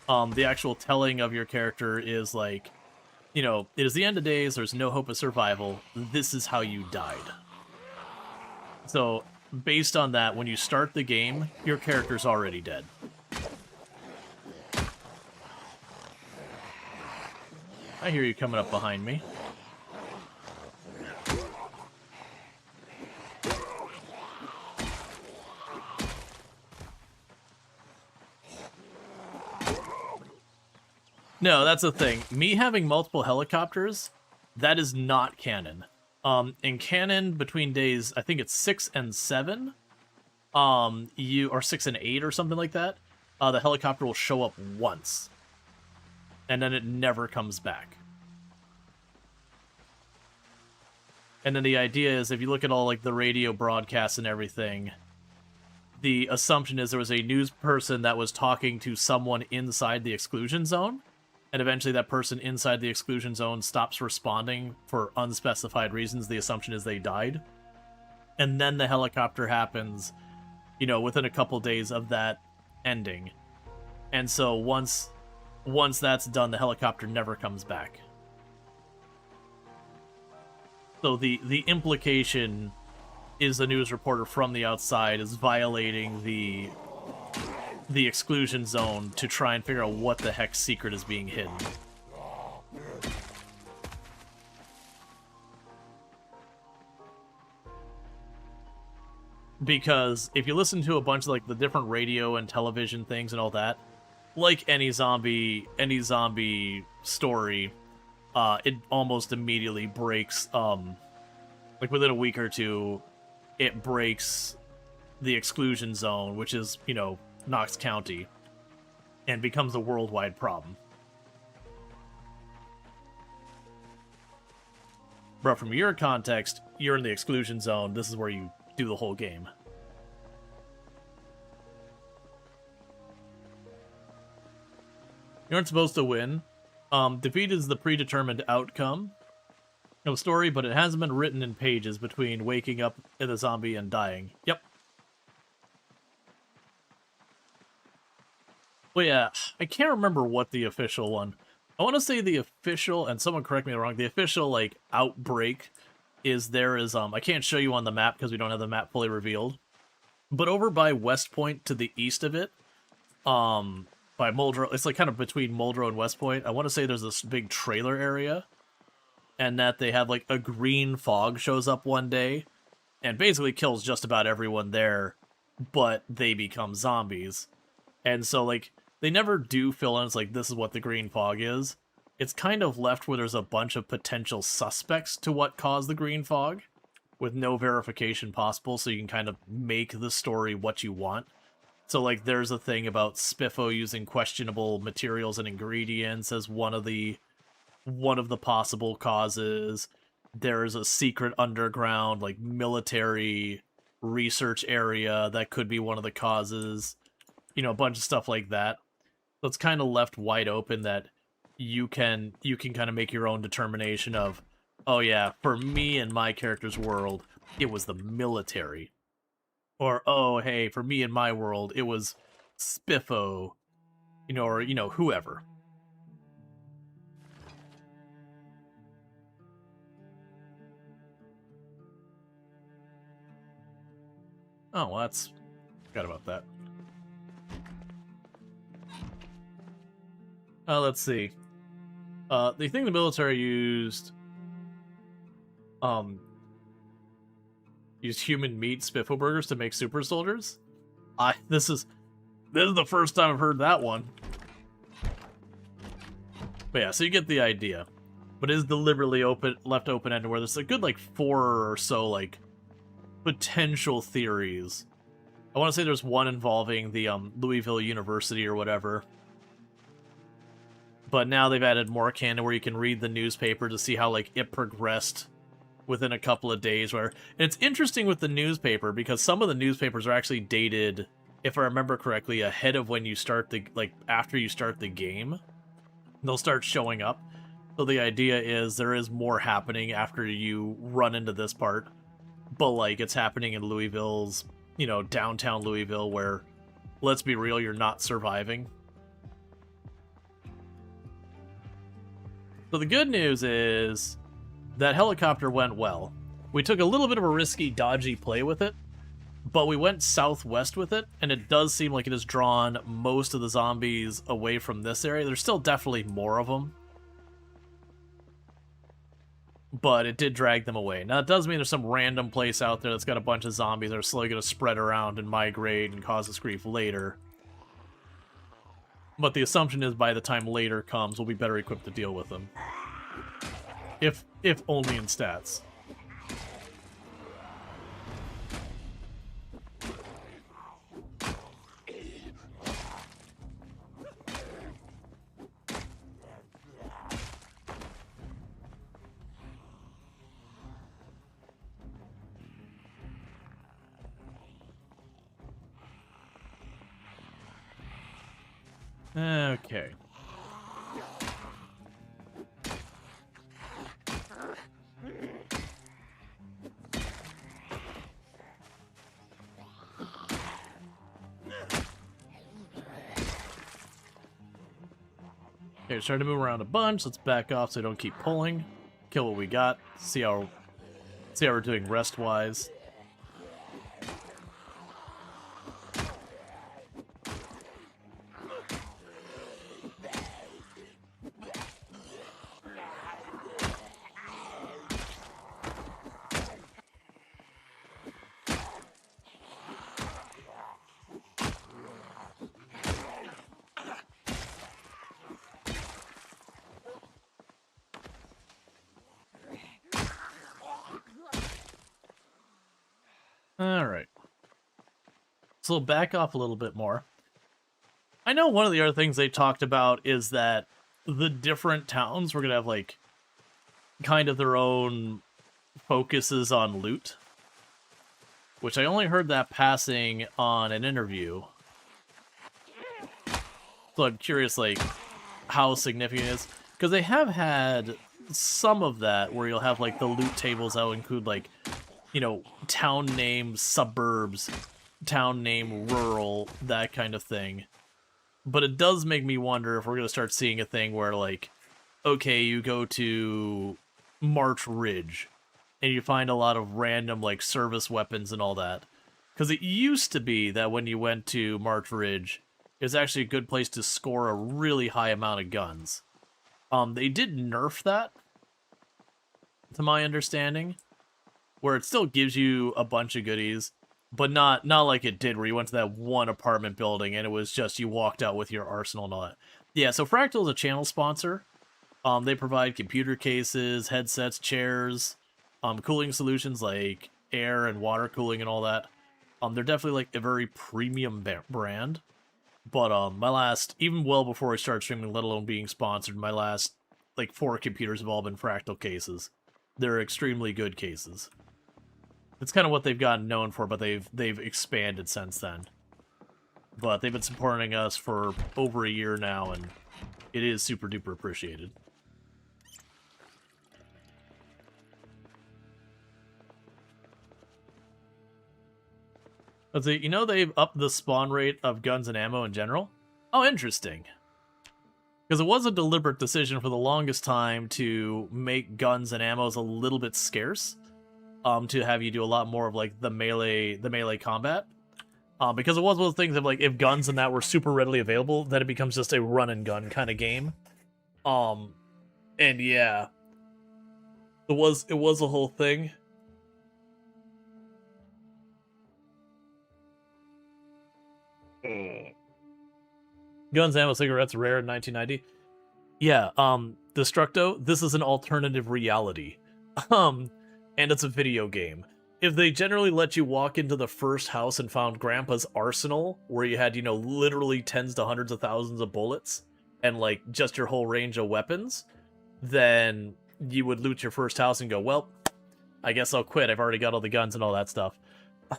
The actual telling of your character is like, you know, it is the end of days, there's no hope of survival, this is how you died. So, based on that, when you start the game, your character's already dead. I hear you coming up behind me. No, that's the thing. Me having multiple helicopters, that is not canon. In canon, between days, I think it's 6 and 7, or 6 and 8 or something like that, the helicopter will show up once. And then it never comes back. And then the idea is, if you look at all like the radio broadcasts and everything, the assumption is there was a news person that was talking to someone inside the exclusion zone, and eventually that person inside the exclusion zone stops responding for unspecified reasons. The assumption is they died. And then the helicopter happens, you know, within a couple days of that ending. And so once that's done, the helicopter never comes back. So the implication is the news reporter from the outside is violating the exclusion zone to try and figure out what the heck secret is being hidden. Because if you listen to a bunch of like the different radio and television things and all that, like any zombie story, it almost immediately breaks, like within a week or two, it breaks the exclusion zone, which is, you know, Knox County, and becomes a worldwide problem. But from your context, you're in the exclusion zone. This is where you do the whole game. You aren't supposed to win. Defeat is the predetermined outcome of a story, but it hasn't been written in pages between waking up in a zombie and dying. Yep. Well, yeah, I can't remember what the official one. I want to say the official, and someone correct me if I'm wrong, the official, like, outbreak is I can't show you on the map because we don't have the map fully revealed, but over by West Point to the east of it, by Muldrow, it's like kind of between Muldrow and West Point, I want to say there's this big trailer area, and that they have, like, a green fog shows up one day, and basically kills just about everyone there, but they become zombies. And so, like, they never do fill in, it's like, this is what the green fog is. It's kind of left where there's a bunch of potential suspects to what caused the green fog, with no verification possible, so you can kind of make the story what you want. So, like, there's a thing about Spiffo using questionable materials and ingredients as one of the possible causes. There's a secret underground, like, military research area that could be one of the causes. You know, a bunch of stuff like that. So it's kind of left wide open that you can kind of make your own determination of, oh yeah, for me and my character's world, it was the military. Or, oh, hey, for me and my world, it was Spiffo, you know, or, you know, whoever. Oh, well, forgot about that. Let's see. They think the military used human meat Spiffo burgers to make super soldiers. This is the first time I've heard that one. But yeah, so you get the idea. But it is deliberately left open-ended, where there's a good, like, 4 or so, like, potential theories. I want to say there's one involving the Louisville University or whatever. But now they've added more canon where you can read the newspaper to see how, like, it progressed within a couple of days. And it's interesting with the newspaper because some of the newspapers are actually dated, if I remember correctly, ahead of when you start after you start the game. They'll start showing up. So the idea is there is more happening after you run into this part. But, like, it's happening in Louisville's, you know, downtown Louisville, where, let's be real, you're not surviving. So the good news is that helicopter went well. We took a little bit of a risky, dodgy play with it, but we went southwest with it, and it does seem like it has drawn most of the zombies away from this area. There's still definitely more of them, but it did drag them away. Now, it does mean there's some random place out there that's got a bunch of zombies that are slowly going to spread around and migrate and cause us grief later. But the assumption is by the time later comes, we'll be better equipped to deal with them. If only in stats. Okay. Okay, we're starting to move around a bunch. Let's back off so we don't keep pulling. Kill what we got. See how we're doing rest-wise. Alright. So back off a little bit more. I know one of the other things they talked about is that the different towns were going to have, like, kind of their own focuses on loot. Which I only heard that passing on an interview. So I'm curious, like, how significant it is. Because they have had some of that where you'll have, like, the loot tables that will include, like, you know, town name, suburbs, town name, rural, that kind of thing. But it does make me wonder if we're going to start seeing a thing where, like, okay, you go to March Ridge, and you find a lot of random, like, service weapons and all that. Because it used to be that when you went to March Ridge, it was actually a good place to score a really high amount of guns. They did nerf that, to my understanding, where it still gives you a bunch of goodies, but not like it did where you went to that one apartment building and it was just you walked out with your arsenal and all that. Yeah, so Fractal is a channel sponsor. They provide computer cases, headsets, chairs, cooling solutions like air and water cooling and all that. They're definitely like a very premium brand. But my last, even well before I started streaming, let alone being sponsored, my last like 4 computers have all been Fractal cases. They're extremely good cases. It's kind of what they've gotten known for, but they've expanded since then. But they've been supporting us for over a year now, and it is super duper appreciated. Let's see, you know they've upped the spawn rate of guns and ammo in general? Oh, interesting. Because it was a deliberate decision for the longest time to make guns and ammos a little bit scarce. To have you do a lot more of like the melee combat. Because it was one of those things of like if guns and that were super readily available, then it becomes just a run and gun kind of game. And yeah, it was a whole thing. Guns, ammo, cigarettes rare in 1990. Yeah, Destructo, this is an alternative reality. And it's a video game. If they generally let you walk into the first house and found Grandpa's arsenal, where you had, you know, literally tens to hundreds of thousands of bullets, and, like, just your whole range of weapons, then you would loot your first house and go, well, I guess I'll quit. I've already got all the guns and all that stuff.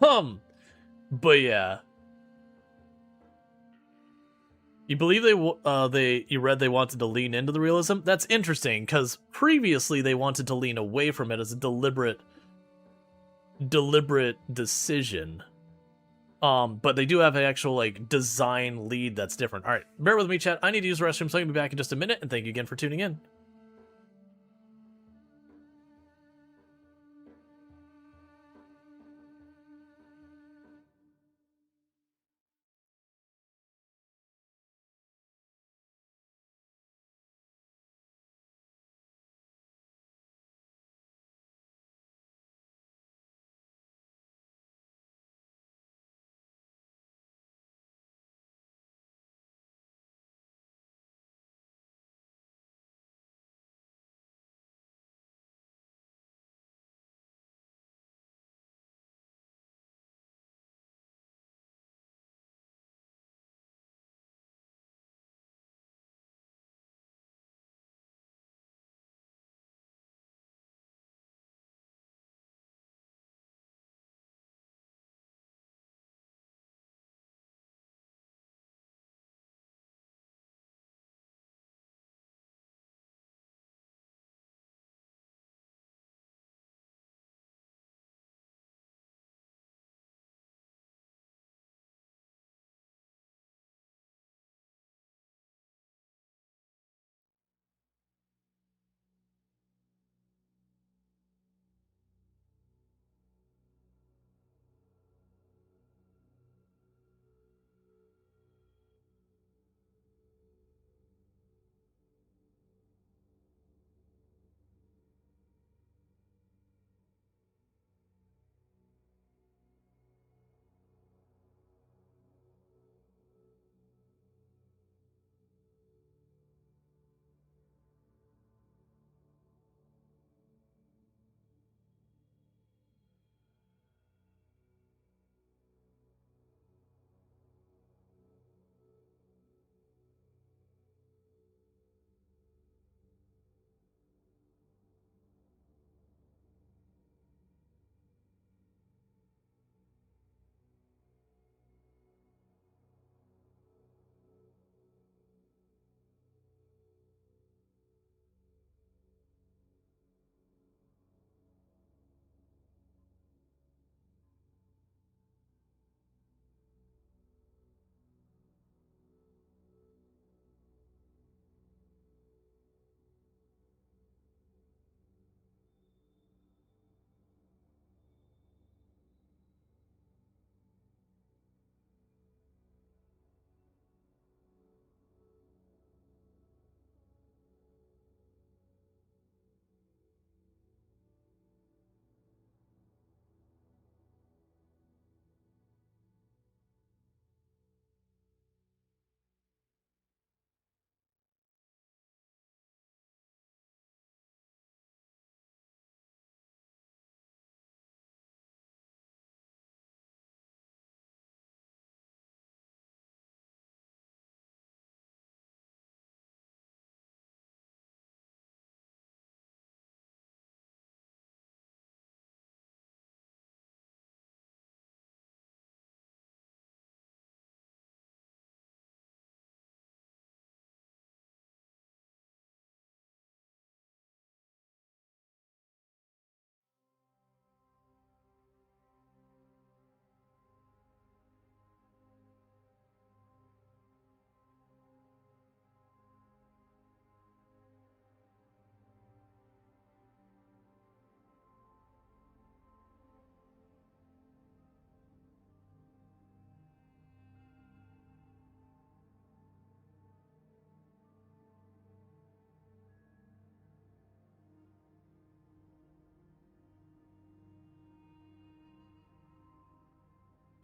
But yeah. You believe you read they wanted to lean into the realism? That's interesting, because previously they wanted to lean away from it as a deliberate decision. But they do have an actual, like, design lead that's different. Alright, bear with me, chat. I need to use the restroom, so I'm going to be back in just a minute, and thank you again for tuning in.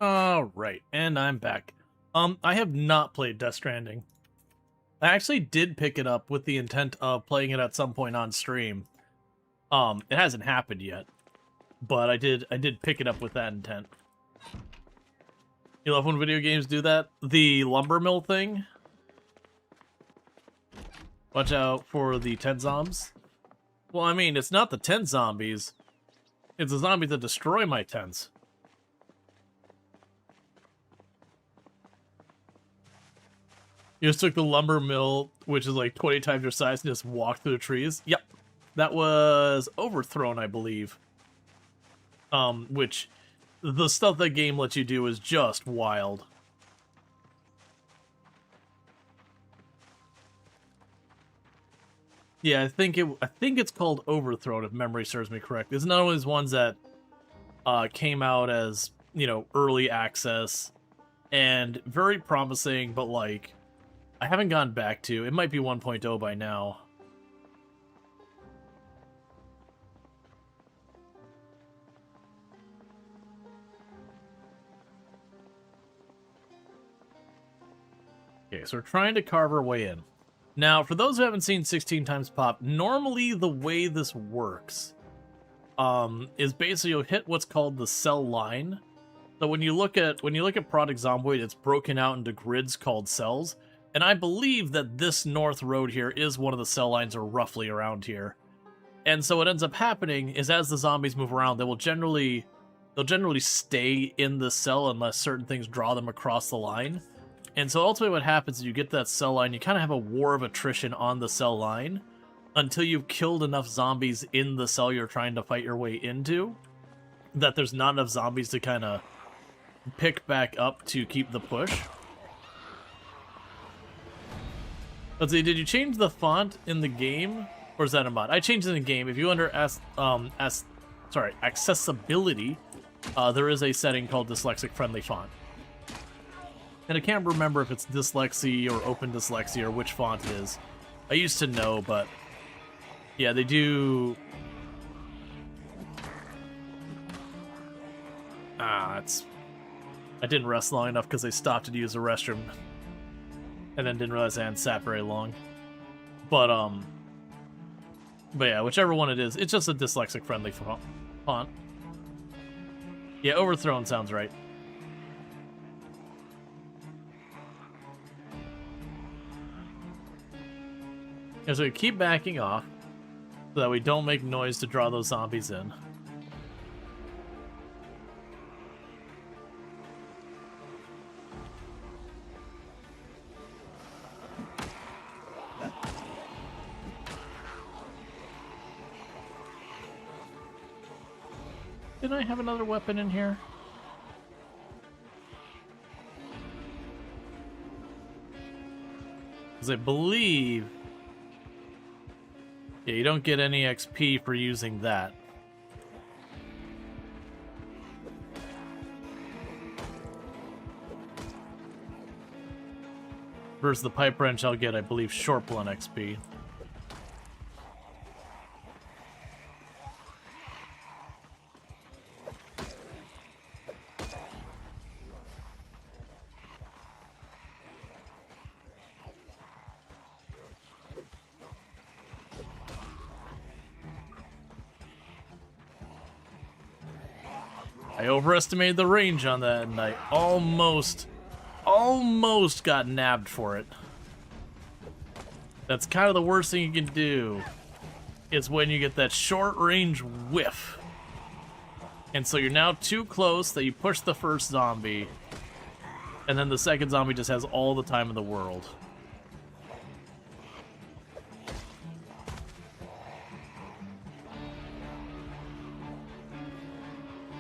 Alright, and I'm back. I have not played Death Stranding. I actually did pick it up with the intent of playing it at some point on stream. It hasn't happened yet, but I did pick it up with that intent. You love when video games do that? The lumber mill thing? Watch out for the 10 zombies. Well, I mean, it's not the 10 zombies. It's the zombies that destroy my tents. You just took the lumber mill, which is like 20 times your size, and just walked through the trees? Yep. That was Overthrown, I believe. Which, the stuff that game lets you do is just wild. Yeah, I think it's called Overthrown, if memory serves me correct. It's not one of those ones that came out as, you know, early access and very promising, but like I haven't gone back to. It might be 1.0 by now. Okay, so we're trying to carve our way in. Now, for those who haven't seen 16 times pop, normally the way this works is basically you'll hit what's called the cell line. So when you look at Product Zomboid, it's broken out into grids called cells. And I believe that this north road here is one of the cell lines, or roughly around here. And so what ends up happening is as the zombies move around, they'll generally stay in the cell unless certain things draw them across the line. And so ultimately what happens is you get that cell line, you kind of have a war of attrition on the cell line until you've killed enough zombies in the cell you're trying to fight your way into that there's not enough zombies to kind of pick back up to keep the push. Let's see, did you change the font in the game? Or is that a mod? I changed it in the game. If you under accessibility, there is a setting called dyslexic friendly font. And I can't remember if it's dyslexia or open dyslexia or which font it is. I used to know, but yeah, they do. I didn't rest long enough because I stopped to use the restroom. And then didn't realize I hadn't sat very long. But yeah, whichever one it is, it's just a dyslexic-friendly font. Yeah, Overthrown sounds right. And so we keep backing off so that we don't make noise to draw those zombies in. Did I have another weapon in here? Because I believe... yeah, you don't get any XP for using that. Versus the pipe wrench, I'll get, I believe, short blunt XP. I overestimated the range on that, and I almost got nabbed for it. That's kind of the worst thing you can do, is when you get that short-range whiff. And so you're now too close that you push the first zombie, and then the second zombie just has all the time in the world.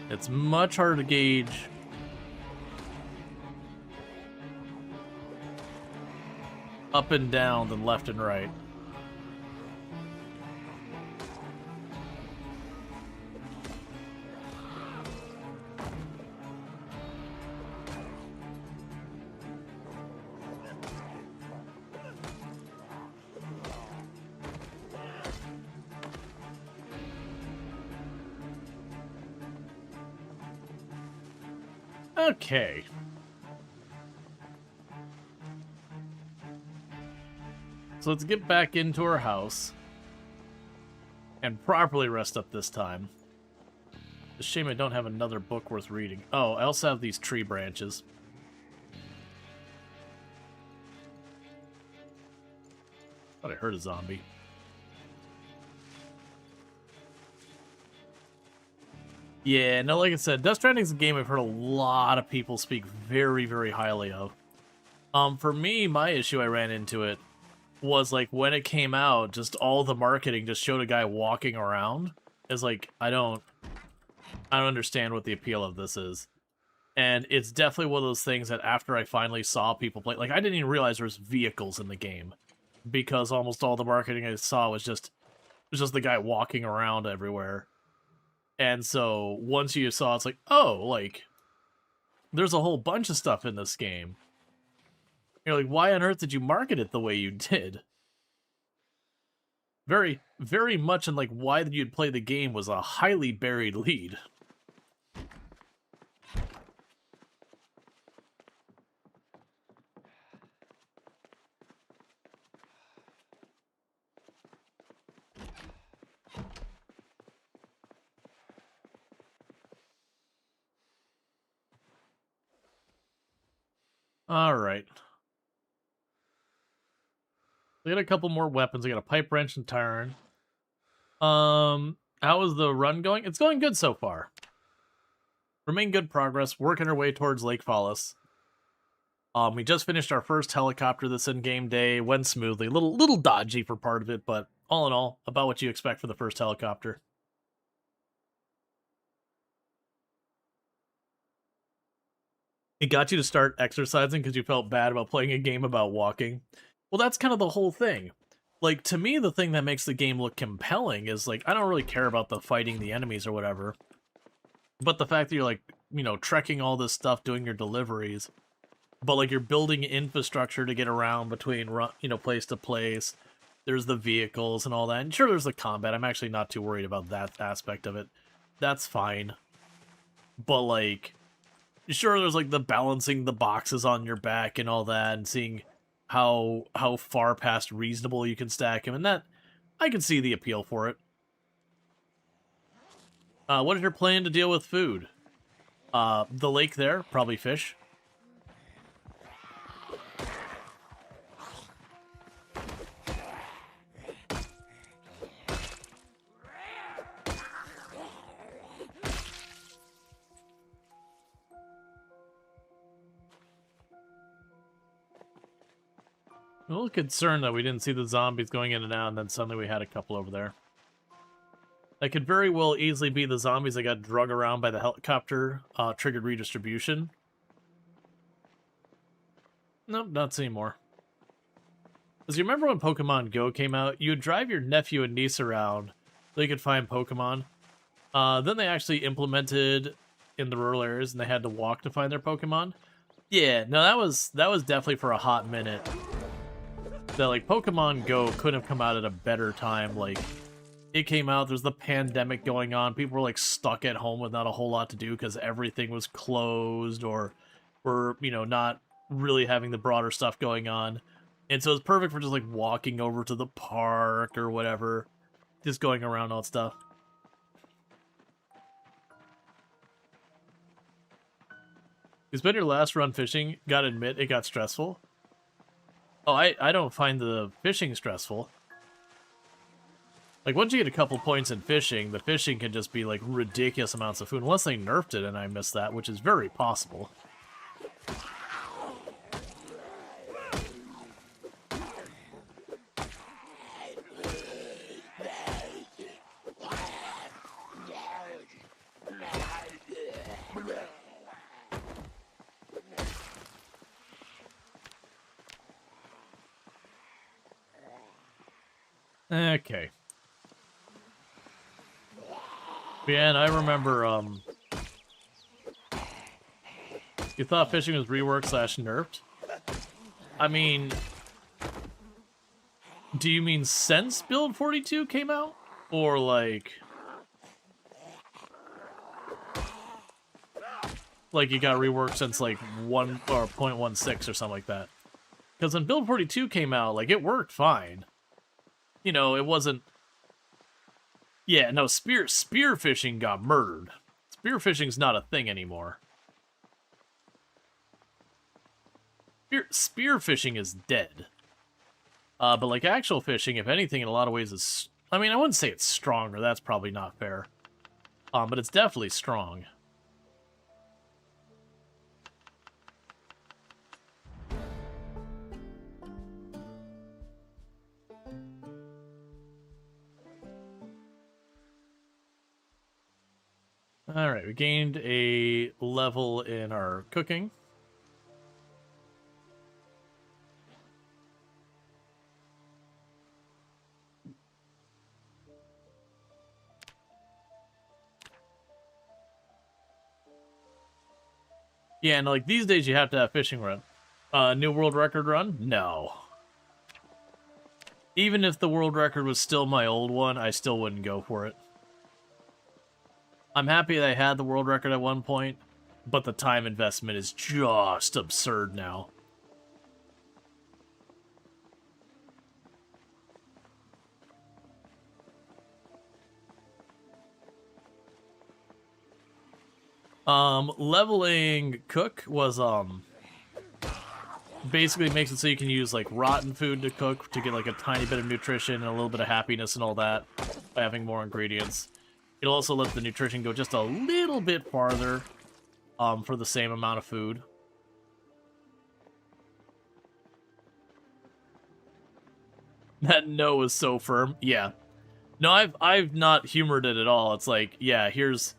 It's much harder to gauge. Up and down than left and right. Okay. So let's get back into our house. And properly rest up this time. It's a shame I don't have another book worth reading. Oh, I also have these tree branches. Thought I heard a zombie. Yeah, no, like I said, Death Stranding's a game I've heard a lot of people speak very, very highly of. For me, my issue I ran into it was like when it came out, just all the marketing just showed a guy walking around. It's like I don't understand what the appeal of this is. And it's definitely one of those things that after I finally saw people play, like I didn't even realize there was vehicles in the game because almost all the marketing I saw was just the guy walking around everywhere. And so once you saw, it's like, oh, like there's a whole bunch of stuff in this game. You're like, why on earth did you market it the way you did? Very, very much in like why you'd play the game was a highly buried lead. Alright. We got a couple more weapons. We got a pipe wrench and turn. How is the run going? It's going good so far. Remain good progress, working our way towards Lake Fallis. We just finished our first helicopter this in-game day. Went smoothly. Little dodgy for part of it, but all in all, about what you expect for the first helicopter. It got you to start exercising because you felt bad about playing a game about walking. Well, that's kind of the whole thing. Like, to me, the thing that makes the game look compelling is, like, I don't really care about the fighting the enemies or whatever. But the fact that you're, like, you know, trekking all this stuff, doing your deliveries. But, like, you're building infrastructure to get around between, you know, place to place. There's the vehicles and all that. And sure, there's the combat. I'm actually not too worried about that aspect of it. That's fine. But, like, sure, there's, like, the balancing the boxes on your back and all that, and seeing how far past reasonable you can stack them, and that, I can see the appeal for it. What is your plan to deal with food? The lake there, probably fish. A little concerned that we didn't see the zombies going in and out, and then suddenly we had a couple over there. That could very well easily be the zombies that got drug around by the helicopter, triggered redistribution. Nope, not anymore. Because you remember when Pokemon Go came out, you would drive your nephew and niece around so you could find Pokemon. Then they actually implemented in the rural areas, and they had to walk to find their Pokemon. Yeah, no, that was definitely for a hot minute. That, like, Pokemon Go couldn't have come out at a better time. Like, it came out, there's the pandemic going on, people were, like, stuck at home with not a whole lot to do because everything was closed or were, you know, not really having the broader stuff going on. And so it's perfect for just, like, walking over to the park or whatever, just going around all that stuff. You spent your last run fishing, gotta admit, it got stressful. Oh, I don't find the fishing stressful. Like, once you get a couple points in fishing, the fishing can just be, like, ridiculous amounts of food. Unless they nerfed it and I missed that, which is very possible. Okay. Yeah, and I remember, you thought fishing was reworked / nerfed? I mean, do you mean since Build 42 came out? Or, like, like it got reworked since like 1 or 0.16 or something like that. Because when Build 42 came out, like it worked fine. You know, it wasn't. Yeah, no, spearfishing got murdered. Spearfishing's not a thing anymore. Spearfishing is dead. But like actual fishing, if anything, in a lot of ways is. I mean, I wouldn't say it's stronger. That's probably not fair. But it's definitely strong. Alright, we gained a level in our cooking. Yeah, and like these days you have to have fishing run. New world record run? No. Even if the world record was still my old one, I still wouldn't go for it. I'm happy that I had the world record at one point, but the time investment is just absurd now. Leveling cook was, basically makes it so you can use, like, rotten food to cook to get, like, a tiny bit of nutrition and a little bit of happiness and all that by having more ingredients. It'll also let the nutrition go just a little bit farther, for the same amount of food. That no is so firm. Yeah. No, I've not humored it at all. It's like, yeah, here's...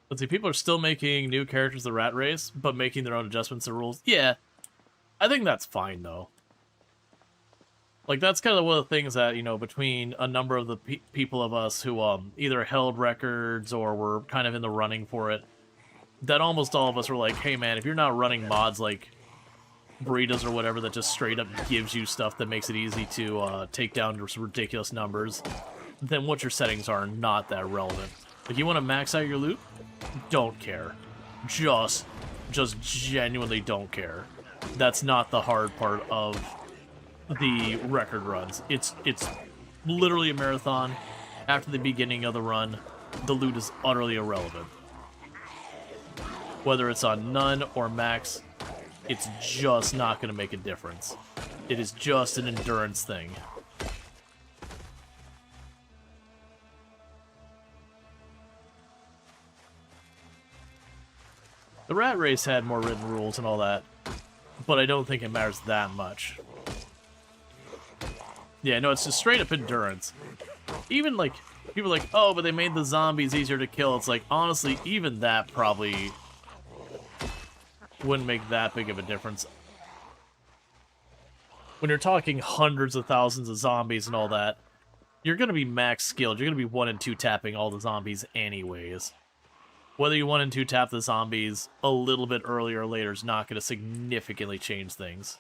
Let's see, people are still making new characters the rat race, but making their own adjustments to rules. Yeah. I think that's fine, though. Like, that's kind of one of the things that, you know, between a number of the people of us who either held records or were kind of in the running for it, that almost all of us were like, hey man, if you're not running mods like Burritos or whatever that just straight up gives you stuff that makes it easy to take down ridiculous numbers, then what your settings are not that relevant. If you want to max out your loot, don't care. Just genuinely don't care. That's not the hard part of the record runs. It's literally a marathon. After the beginning of the run, the loot is utterly irrelevant. Whether it's on none or max, it's just not going to make a difference. It is just an endurance thing. The rat race had more written rules and all that, but I don't think it matters that much. Yeah, no, it's just straight up endurance. Even, like, people are like, oh, but they made the zombies easier to kill. It's like, honestly, even that probably wouldn't make that big of a difference. When you're talking hundreds of thousands of zombies and all that, you're going to be max skilled. You're going to be 1 and 2 tapping all the zombies anyways. Whether you 1 and 2 tap the zombies a little bit earlier or later is not going to significantly change things.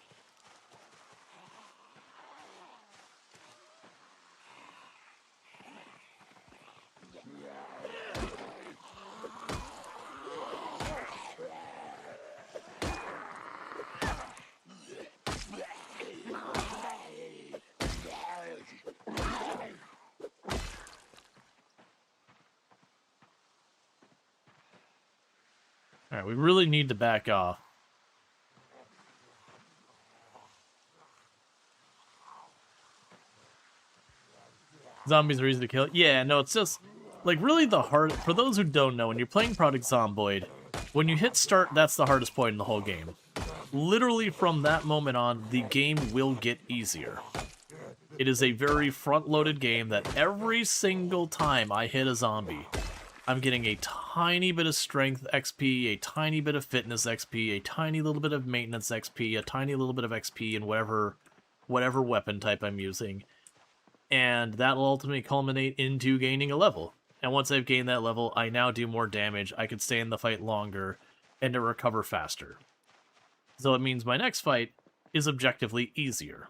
Alright, we really need to back off. Zombies are easy to kill. Yeah, no, it's just, like, really the hard... For those who don't know, when you're playing Project Zomboid, when you hit start, that's the hardest point in the whole game. Literally from that moment on, the game will get easier. It is a very front-loaded game that every single time I hit a zombie, I'm getting a tiny bit of strength XP, a tiny bit of fitness XP, a tiny little bit of maintenance XP, a tiny little bit of XP in whatever weapon type I'm using. And that'll ultimately culminate into gaining a level. And once I've gained that level, I now do more damage, I can stay in the fight longer, and to recover faster. So it means my next fight is objectively easier.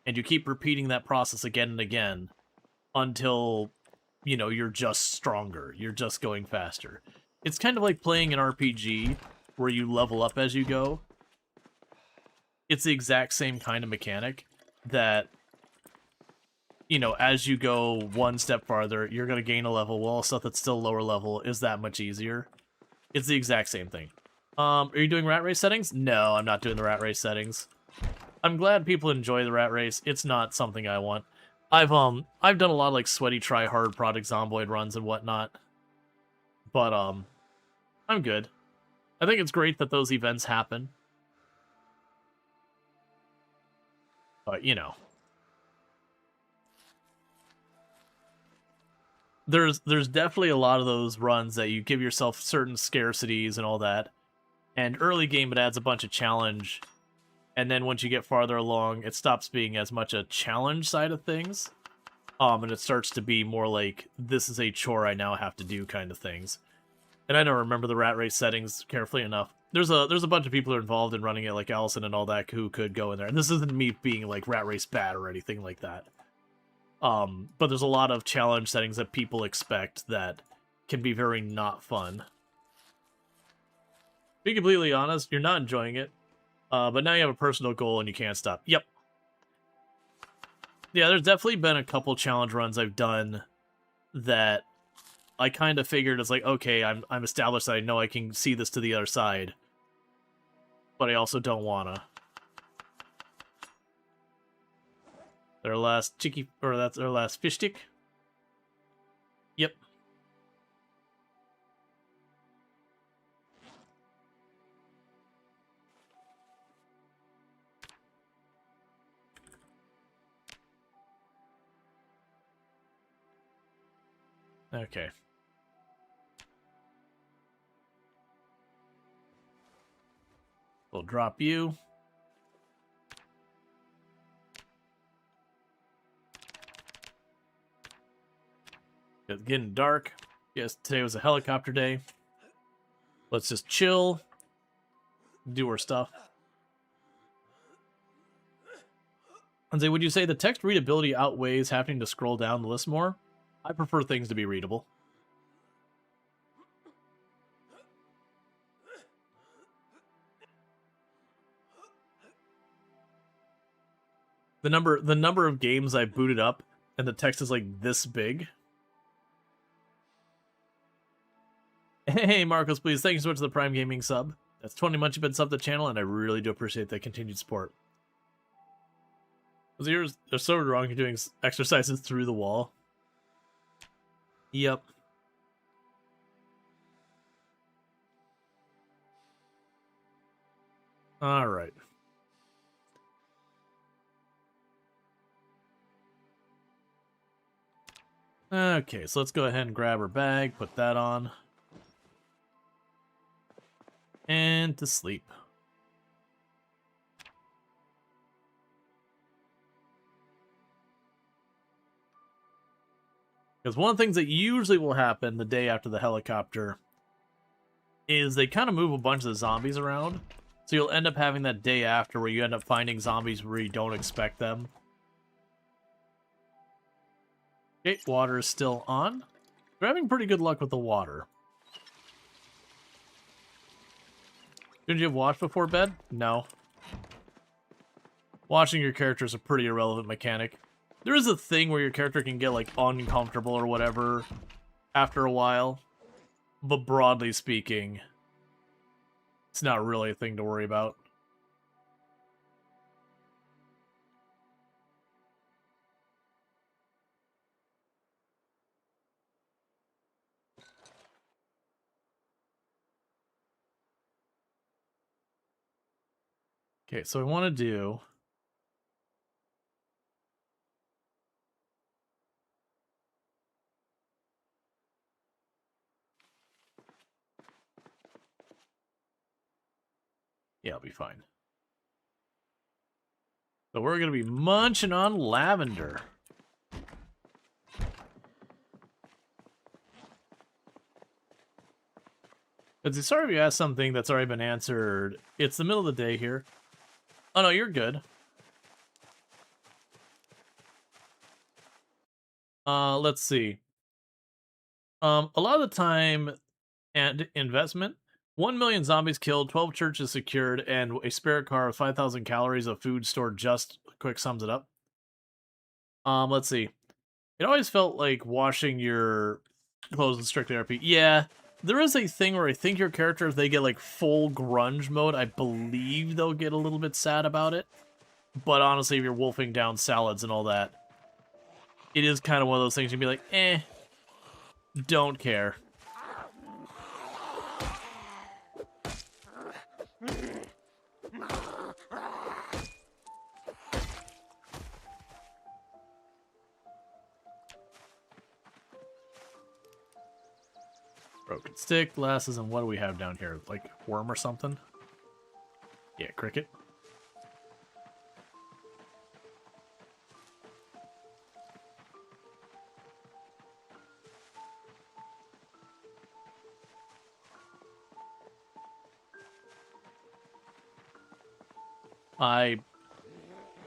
And you keep repeating that process again and again until you know, you're just stronger. You're just going faster. It's kind of like playing an RPG where you level up as you go. It's the exact same kind of mechanic that, you know, as you go one step farther, you're going to gain a level, while stuff that's still lower level is that much easier. It's the exact same thing. Are you doing rat race settings? No, I'm not doing the rat race settings. I'm glad people enjoy the rat race. It's not something I want. I've done a lot of like sweaty try hard product Zomboid runs and whatnot. But I'm good. I think it's great that those events happen. But you know. There's definitely a lot of those runs that you give yourself certain scarcities and all that. And early game it adds a bunch of challenge. And then once you get farther along, it stops being as much a challenge side of things. And it starts to be more like, this is a chore I now have to do kind of things. And I don't remember the rat race settings carefully enough. There's a bunch of people who are involved in running it, like Allison and all that, who could go in there. And this isn't me being like rat race bad or anything like that. But there's a lot of challenge settings that people expect that can be very not fun. To be completely honest, you're not enjoying it. But now you have a personal goal and you can't stop. Yep. Yeah, there's definitely been a couple challenge runs I've done that I kind of figured it's like, okay, I'm established that I know I can see this to the other side. But I also don't wanna. Their last chicky, or that's their last fish stick. Yep. Okay. We'll drop you. It's getting dark. Yes, today was a helicopter day. Let's just chill. Do our stuff. And say, would you say the text readability outweighs having to scroll down the list more? I prefer things to be readable. The number of games I booted up and the text is like this big. Hey Marcos, please, thank you so much for the Prime Gaming sub. That's 20 months you've been subbed to the channel, and I really do appreciate that continued support. They're so wrong, you're doing exercises through the wall. Yep. Alright. Okay, so let's go ahead and grab her bag, put that on. And to sleep. Because one of the things that usually will happen the day after the helicopter is they kind of move a bunch of the zombies around. So you'll end up having that day after where you end up finding zombies where you don't expect them. Okay, water is still on. We're having pretty good luck with the water. Did you have watched before bed? No. Watching your character is a pretty irrelevant mechanic. There is a thing where your character can get, like, uncomfortable or whatever after a while. But broadly speaking, it's not really a thing to worry about. Okay, so I want to do... Yeah, I'll be fine. So we're going to be munching on lavender. Sorry if you asked something that's already been answered. It's the middle of the day here. Oh no, you're good. Let's see. A lot of the time and investment. 1 million zombies killed, 12 churches secured, and a spare car with 5,000 calories of food stored just quick sums it up. Let's see. It always felt like washing your clothes in strict therapy. Yeah, there is a thing where I think your character, if they get like full grunge mode, I believe they'll get a little bit sad about it. But honestly, if you're wolfing down salads and all that, it is kind of one of those things you'd be like, don't care. Broken stick, glasses, and what do we have down here? Like worm or something? Yeah, cricket.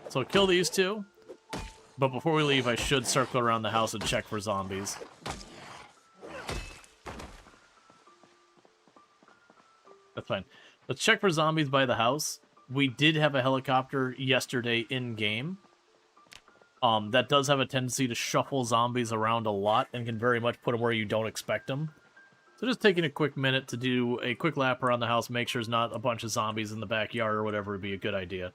So kill these two, but before we leave, I should circle around the house and check for zombies. That's fine. Let's check for zombies by the house. We did have a helicopter yesterday in-game. That does have a tendency to shuffle zombies around a lot and can very much put them where you don't expect them. So just taking a quick minute to do a quick lap around the house, make sure there's not a bunch of zombies in the backyard or whatever would be a good idea.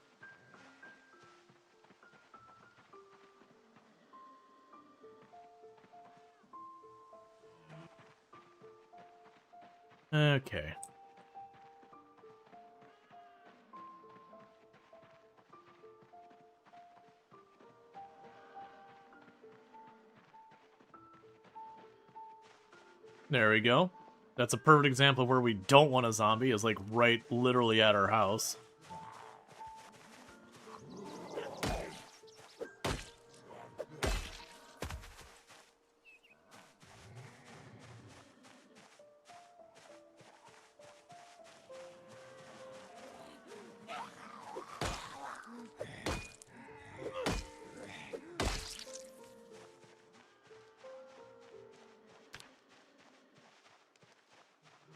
Okay. There we go. That's a perfect example of where we don't want a zombie, is like right literally at our house.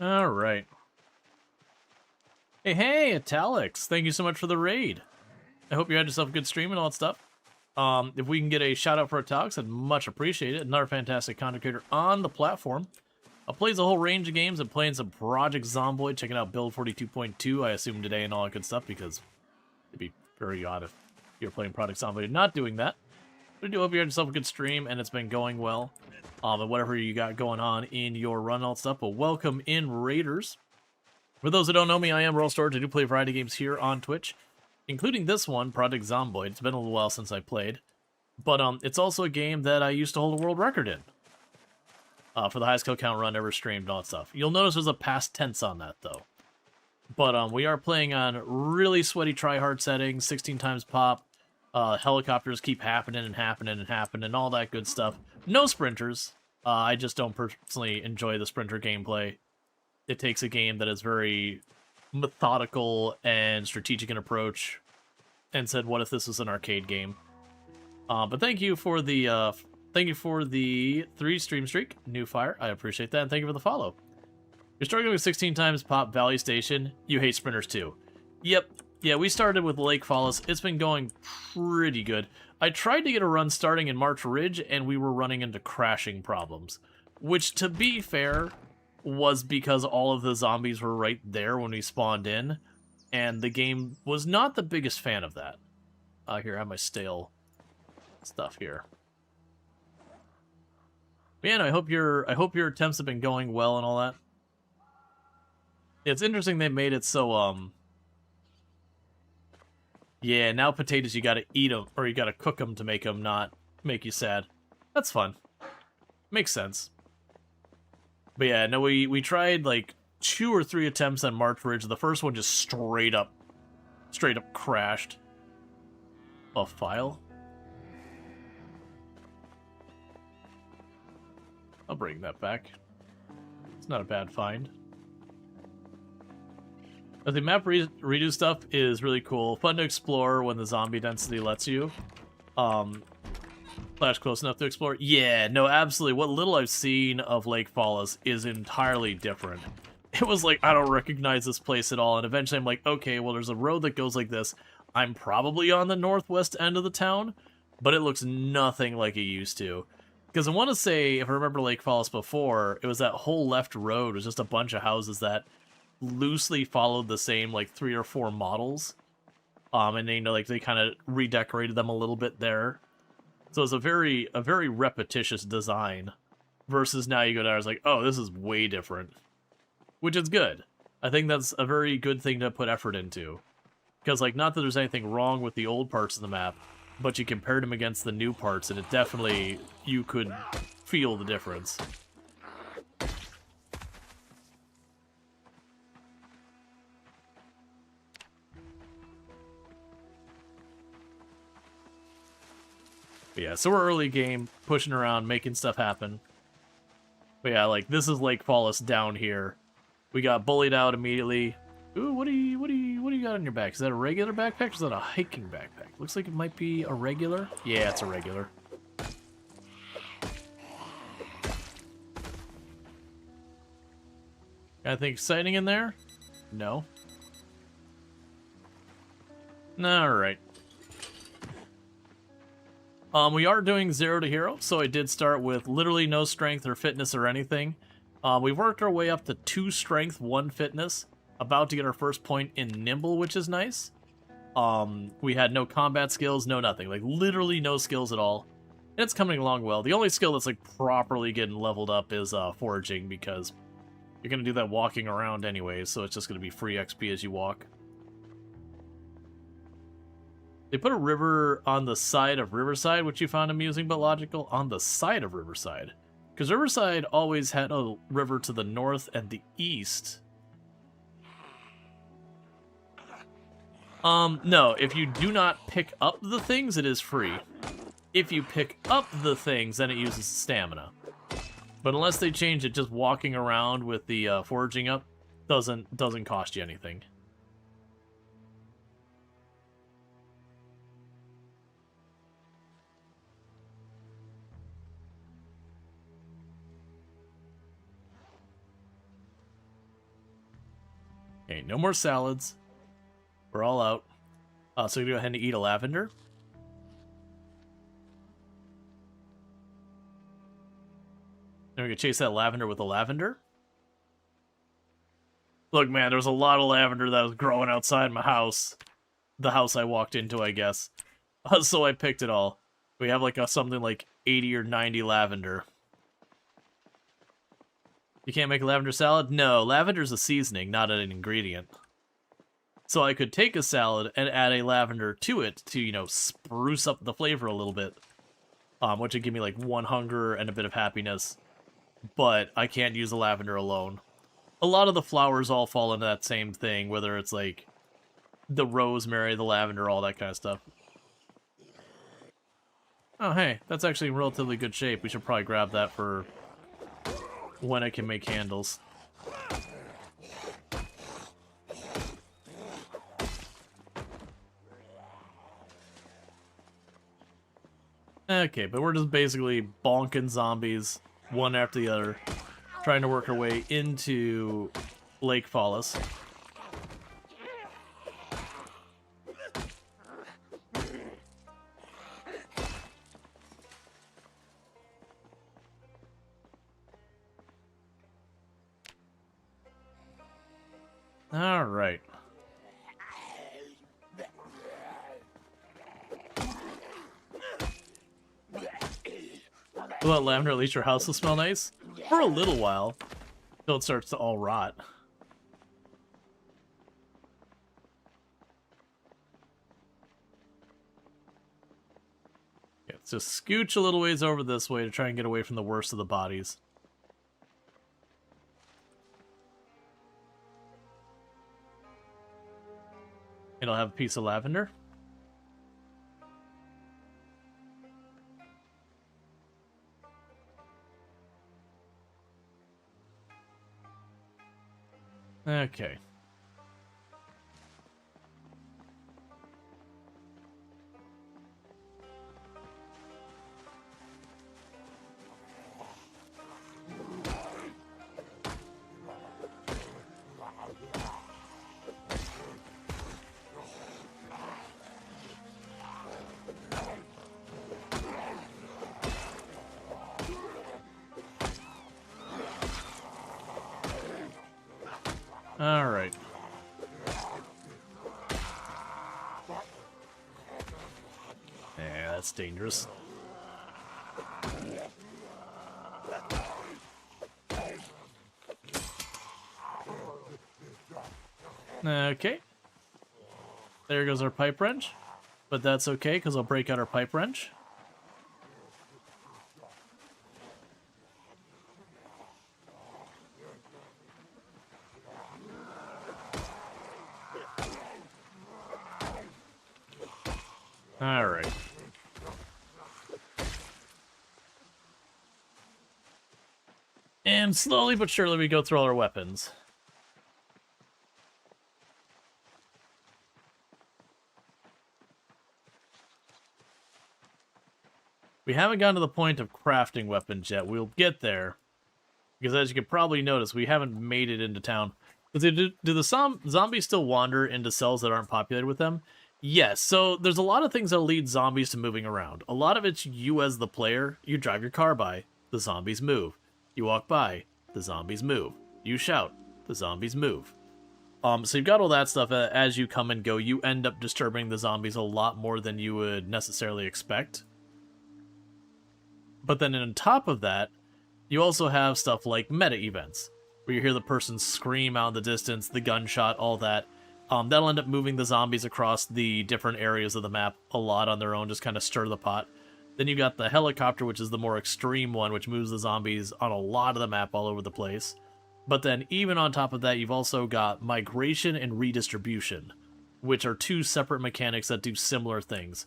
All right. Hey, Italics. Thank you so much for the raid. I hope you had yourself a good stream and all that stuff. If we can get a shout out for Italics, I'd much appreciate it. Another fantastic content creator on the platform. Plays a whole range of games and playing some Project Zomboid, checking out Build 42.2, I assume today and all that good stuff, because it'd be very odd if you're playing Project Zomboid and not doing that. But I do hope you had yourself a good stream and it's been going well. And whatever you got going on in your run and all that stuff. But welcome in, Raiders. For those that don't know me, I am Rual Storge. I do play a variety of games here on Twitch, including this one, Project Zomboid. It's been a little while since I played. But it's also a game that I used to hold a world record in. For the highest kill count run ever streamed and all that stuff. You'll notice there's a past tense on that, though. But we are playing on really sweaty tryhard settings, 16 times pop. Helicopters keep happening and happening and happening, all that good stuff. No sprinters. I just don't personally enjoy the sprinter gameplay. It takes a game that is very methodical and strategic in approach, and said, "What if this was an arcade game?" But thank you for the 3 stream streak, New Fire. I appreciate that, and thank you for the follow. You're struggling with 16 times pop Valley Station. You hate sprinters too. Yep. Yeah, we started with Lake Falls. It's been going pretty good. I tried to get a run starting in March Ridge, and we were running into crashing problems. Which, to be fair, was because all of the zombies were right there when we spawned in, and the game was not the biggest fan of that. Here, I have my stale stuff here. Man, I hope your attempts have been going well and all that. It's interesting they made it so, yeah, now potatoes, you gotta eat them, or you gotta cook them to make them not make you sad. That's fun. Makes sense. But yeah, no, we tried like 2 or 3 attempts on March Ridge. The first one just straight up crashed. A file? I'll bring that back. It's not a bad find. But the map redo stuff is really cool. Fun to explore when the zombie density lets you. Flash close enough to explore? Yeah, no, absolutely. What little I've seen of Lake Falls is entirely different. It was like, I don't recognize this place at all, and eventually I'm like, okay, well, there's a road that goes like this. I'm probably on the northwest end of the town, but it looks nothing like it used to. Because I want to say, if I remember Lake Falls before, it was that whole left road. It was just a bunch of houses that loosely followed the same, like, 3 or 4 models. And they, you know, like, they kind of redecorated them a little bit there. So it's a very repetitious design. Versus now you go down, it's like, oh, this is way different. Which is good. I think that's a very good thing to put effort into. Because, like, not that there's anything wrong with the old parts of the map, but you compared them against the new parts, and it definitely, you could feel the difference. But yeah, so we're early game, pushing around, making stuff happen. But yeah, like, this is Lake Falls down here. We got bullied out immediately. Ooh, what do you got on your back? Is that a regular backpack or is that a hiking backpack? Looks like it might be a regular. Yeah, it's a regular. Anything exciting in there? No. Alright. We are doing 0 to hero, so I did start with literally no strength or fitness or anything. We've worked our way up to 2 strength, 1 fitness. About to get our first point in nimble, which is nice. We had no combat skills, no nothing. Like, literally no skills at all. And it's coming along well. The only skill that's, like, properly getting leveled up is foraging, because you're going to do that walking around anyways, so it's just going to be free XP as you walk. They put a river on the side of Riverside, which you found amusing but logical. On the side of Riverside. Because Riverside always had a river to the north and the east. No, if you do not pick up the things, it is free. If you pick up the things, then it uses stamina. But unless they change it, just walking around with the foraging up doesn't cost you anything. Okay, no more salads. We're all out. So we go ahead and eat a lavender. Then we can chase that lavender with a lavender. Look, man, there was a lot of lavender that was growing outside my house. The house I walked into, I guess. So I picked it all. We have like something like 80 or 90 lavender. You can't make a lavender salad? No, lavender's a seasoning, not an ingredient. So I could take a salad and add a lavender to it to, you know, spruce up the flavor a little bit. Which would give me like 1 hunger and a bit of happiness. But I can't use the lavender alone. A lot of the flowers all fall into that same thing, whether it's like the rosemary, the lavender, all that kind of stuff. Oh, hey, that's actually in relatively good shape. We should probably grab that for when I can make candles. Okay, but we're just basically bonking zombies, one after the other, trying to work our way into Lake Falls. Alright. Will that lavender at least your house will smell nice? For a little while. Until it starts to all rot. Yeah, let's just scooch a little ways over this way to try and get away from the worst of the bodies. It'll have a piece of lavender. Okay. Alright. Yeah, that's dangerous. Okay. There goes our pipe wrench. But that's okay, because I'll break out our pipe wrench. Alright. And slowly but surely we go through all our weapons. We haven't gotten to the point of crafting weapons yet. We'll get there. Because as you can probably notice, we haven't made it into town. Do the zombies still wander into cells that aren't populated with them? Yes, so there's a lot of things that lead zombies to moving around. A lot of it's you as the player. You drive your car by, the zombies move. You walk by, the zombies move. You shout, the zombies move. So you've got all that stuff. As you come and go, you end up disturbing the zombies a lot more than you would necessarily expect. But then on top of that, you also have stuff like meta events, where you hear the person scream out in the distance, the gunshot, all that. That'll end up moving the zombies across the different areas of the map a lot on their own, just kind of stir the pot. Then you got the helicopter, which is the more extreme one, which moves the zombies on a lot of the map all over the place. But then even on top of that, you've also got migration and redistribution, which are two separate mechanics that do similar things.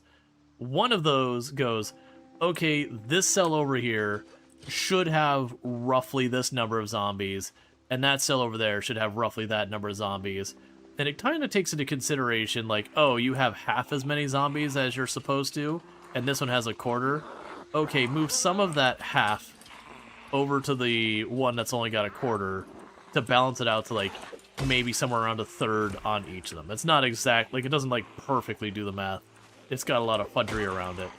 One of those goes, okay, this cell over here should have roughly this number of zombies, and that cell over there should have roughly that number of zombies. And it kind of takes into consideration, like, oh, you have half as many zombies as you're supposed to, and this one has a quarter. Okay, move some of that half over to the one that's only got a quarter to balance it out to, like, maybe somewhere around a third on each of them. It's not exact, like, it doesn't, like, perfectly do the math. It's got a lot of fudgery around it.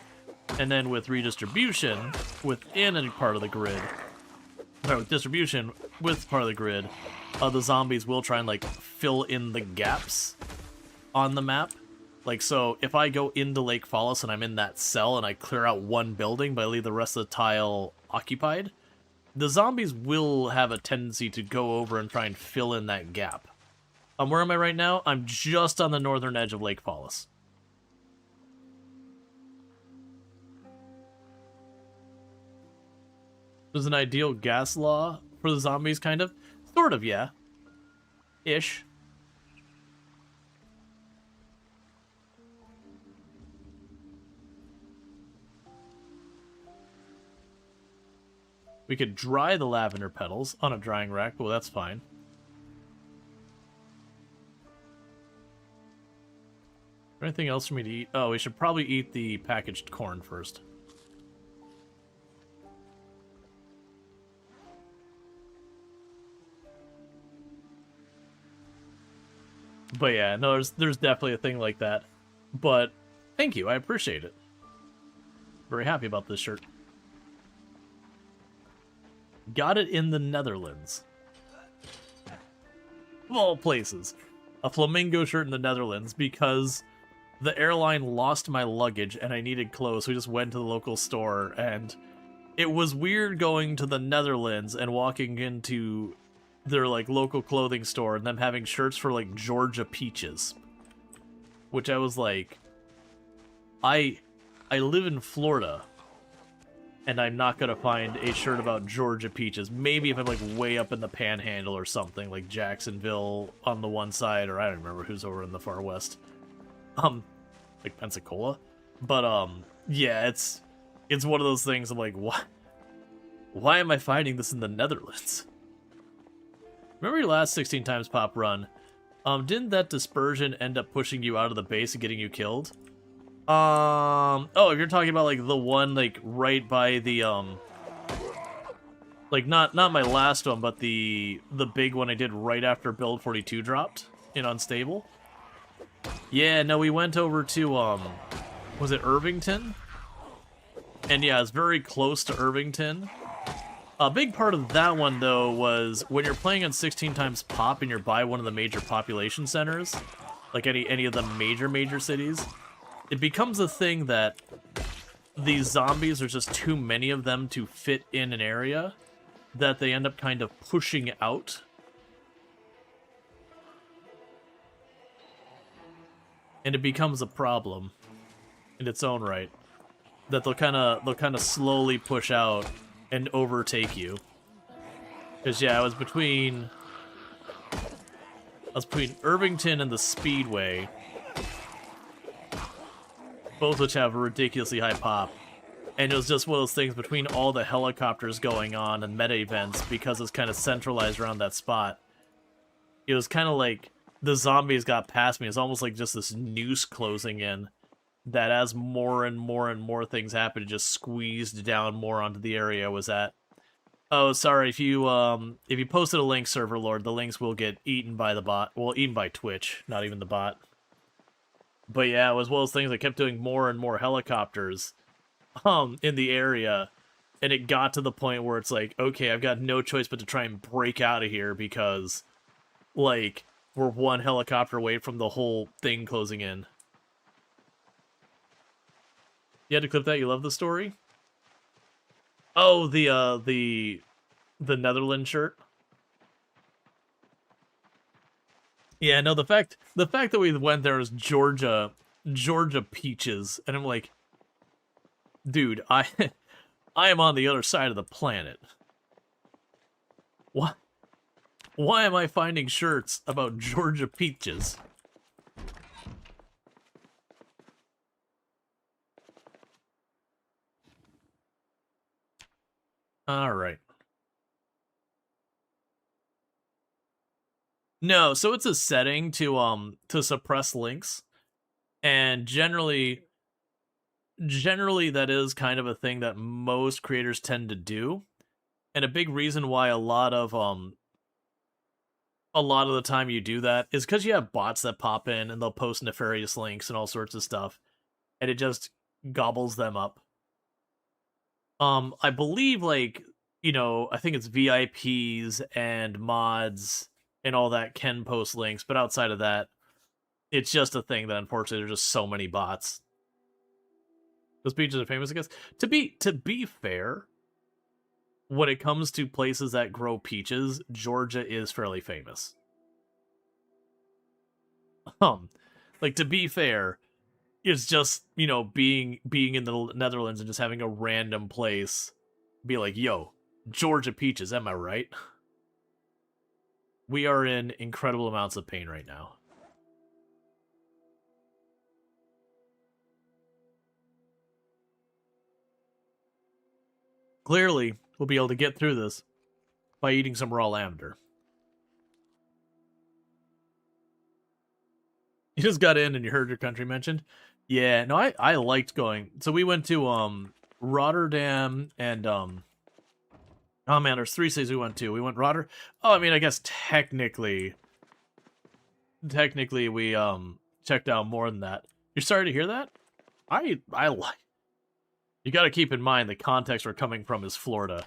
And then with redistribution within a part of the grid, or with distribution with part of the grid, the zombies will try and, like, fill in the gaps on the map. Like, so if I go into Lake Fallis and I'm in that cell and I clear out one building but I leave the rest of the tile occupied, the zombies will have a tendency to go over and try and fill in that gap. Where am I right now? I'm just on the northern edge of Lake Fallis. There's an ideal gas law for the zombies, kind of. Sort of, yeah. Ish. We could dry the lavender petals on a drying rack. Well, that's fine. Anything else for me to eat? Oh, we should probably eat the packaged corn first. But yeah, no, there's definitely a thing like that. But thank you, I appreciate it. Very happy about this shirt. Got it in the Netherlands. Of all places. A flamingo shirt in the Netherlands because the airline lost my luggage and I needed clothes, so we just went to the local store, and it was weird going to the Netherlands and walking into their, like, local clothing store and them having shirts for, like, Georgia peaches. Which I was like, I live in Florida, and I'm not gonna find a shirt about Georgia peaches. Maybe if I'm, like, way up in the Panhandle or something, like Jacksonville on the one side, or I don't remember who's over in the far west. Like Pensacola. But, yeah, it's one of those things I'm like, why am I finding this in the Netherlands? Remember your last 16 times pop run? Didn't that dispersion end up pushing you out of the base and getting you killed? Oh, if you're talking about, like, the one, like, right by the, like, not my last one, but the big one I did right after Build 42 dropped in Unstable. Yeah, no, we went over to, was it Irvington? And yeah, it's very close to Irvington. A big part of that one, though, was when you're playing on 16 times pop and you're by one of the major population centers, like any of the major cities, it becomes a thing that these zombies, there's just too many of them to fit in an area, that they end up kind of pushing out. And it becomes a problem in its own right. That they'll kind of slowly push out and overtake you. Because yeah, I was between Irvington and the Speedway, both which have a ridiculously high pop. And it was just one of those things between all the helicopters going on and meta events, because it's kind of centralized around that spot. It was kind of like the zombies got past me. It's almost like just this noose closing in, that as more and more things happened, it just squeezed down more onto the area I was at. Oh, sorry, if you posted a link, Server Lord, the links will get eaten by the bot. Well, eaten by Twitch, not even the bot. But yeah, it was one of those things. I kept doing more and more helicopters in the area, and it got to the point where it's like, okay, I've got no choice but to try and break out of here, because, like, we're one helicopter away from the whole thing closing in. You had to clip that? You love the story? Oh, the Netherlands shirt? Yeah, no, the fact that we went there is Georgia peaches, and I'm like, dude, I am on the other side of the planet. What? Why am I finding shirts about Georgia peaches? All right. No, so it's a setting to suppress links, and generally that is kind of a thing that most creators tend to do. And a big reason why a lot of the time you do that is because you have bots that pop in and they'll post nefarious links and all sorts of stuff, and it just gobbles them up. I believe, like, you know, I think it's VIPs and mods and all that can post links, but outside of that, it's just a thing that unfortunately there's just so many bots. Those peaches are famous, I guess. To be fair, when it comes to places that grow peaches, Georgia is fairly famous. Like, to be fair, it's just, you know, being in the Netherlands and just having a random place be like, yo, Georgia peaches, am I right? We are in incredible amounts of pain right now. Clearly, we'll be able to get through this by eating some raw lavender. You just got in and you heard your country mentioned? Yeah, no, I liked going. So we went to Rotterdam and oh man, there's 3 cities we went to. We went Rotterdam. Oh, I mean, I guess technically we checked out more than that. You're sorry to hear that? I like. You got to keep in mind the context we're coming from is Florida.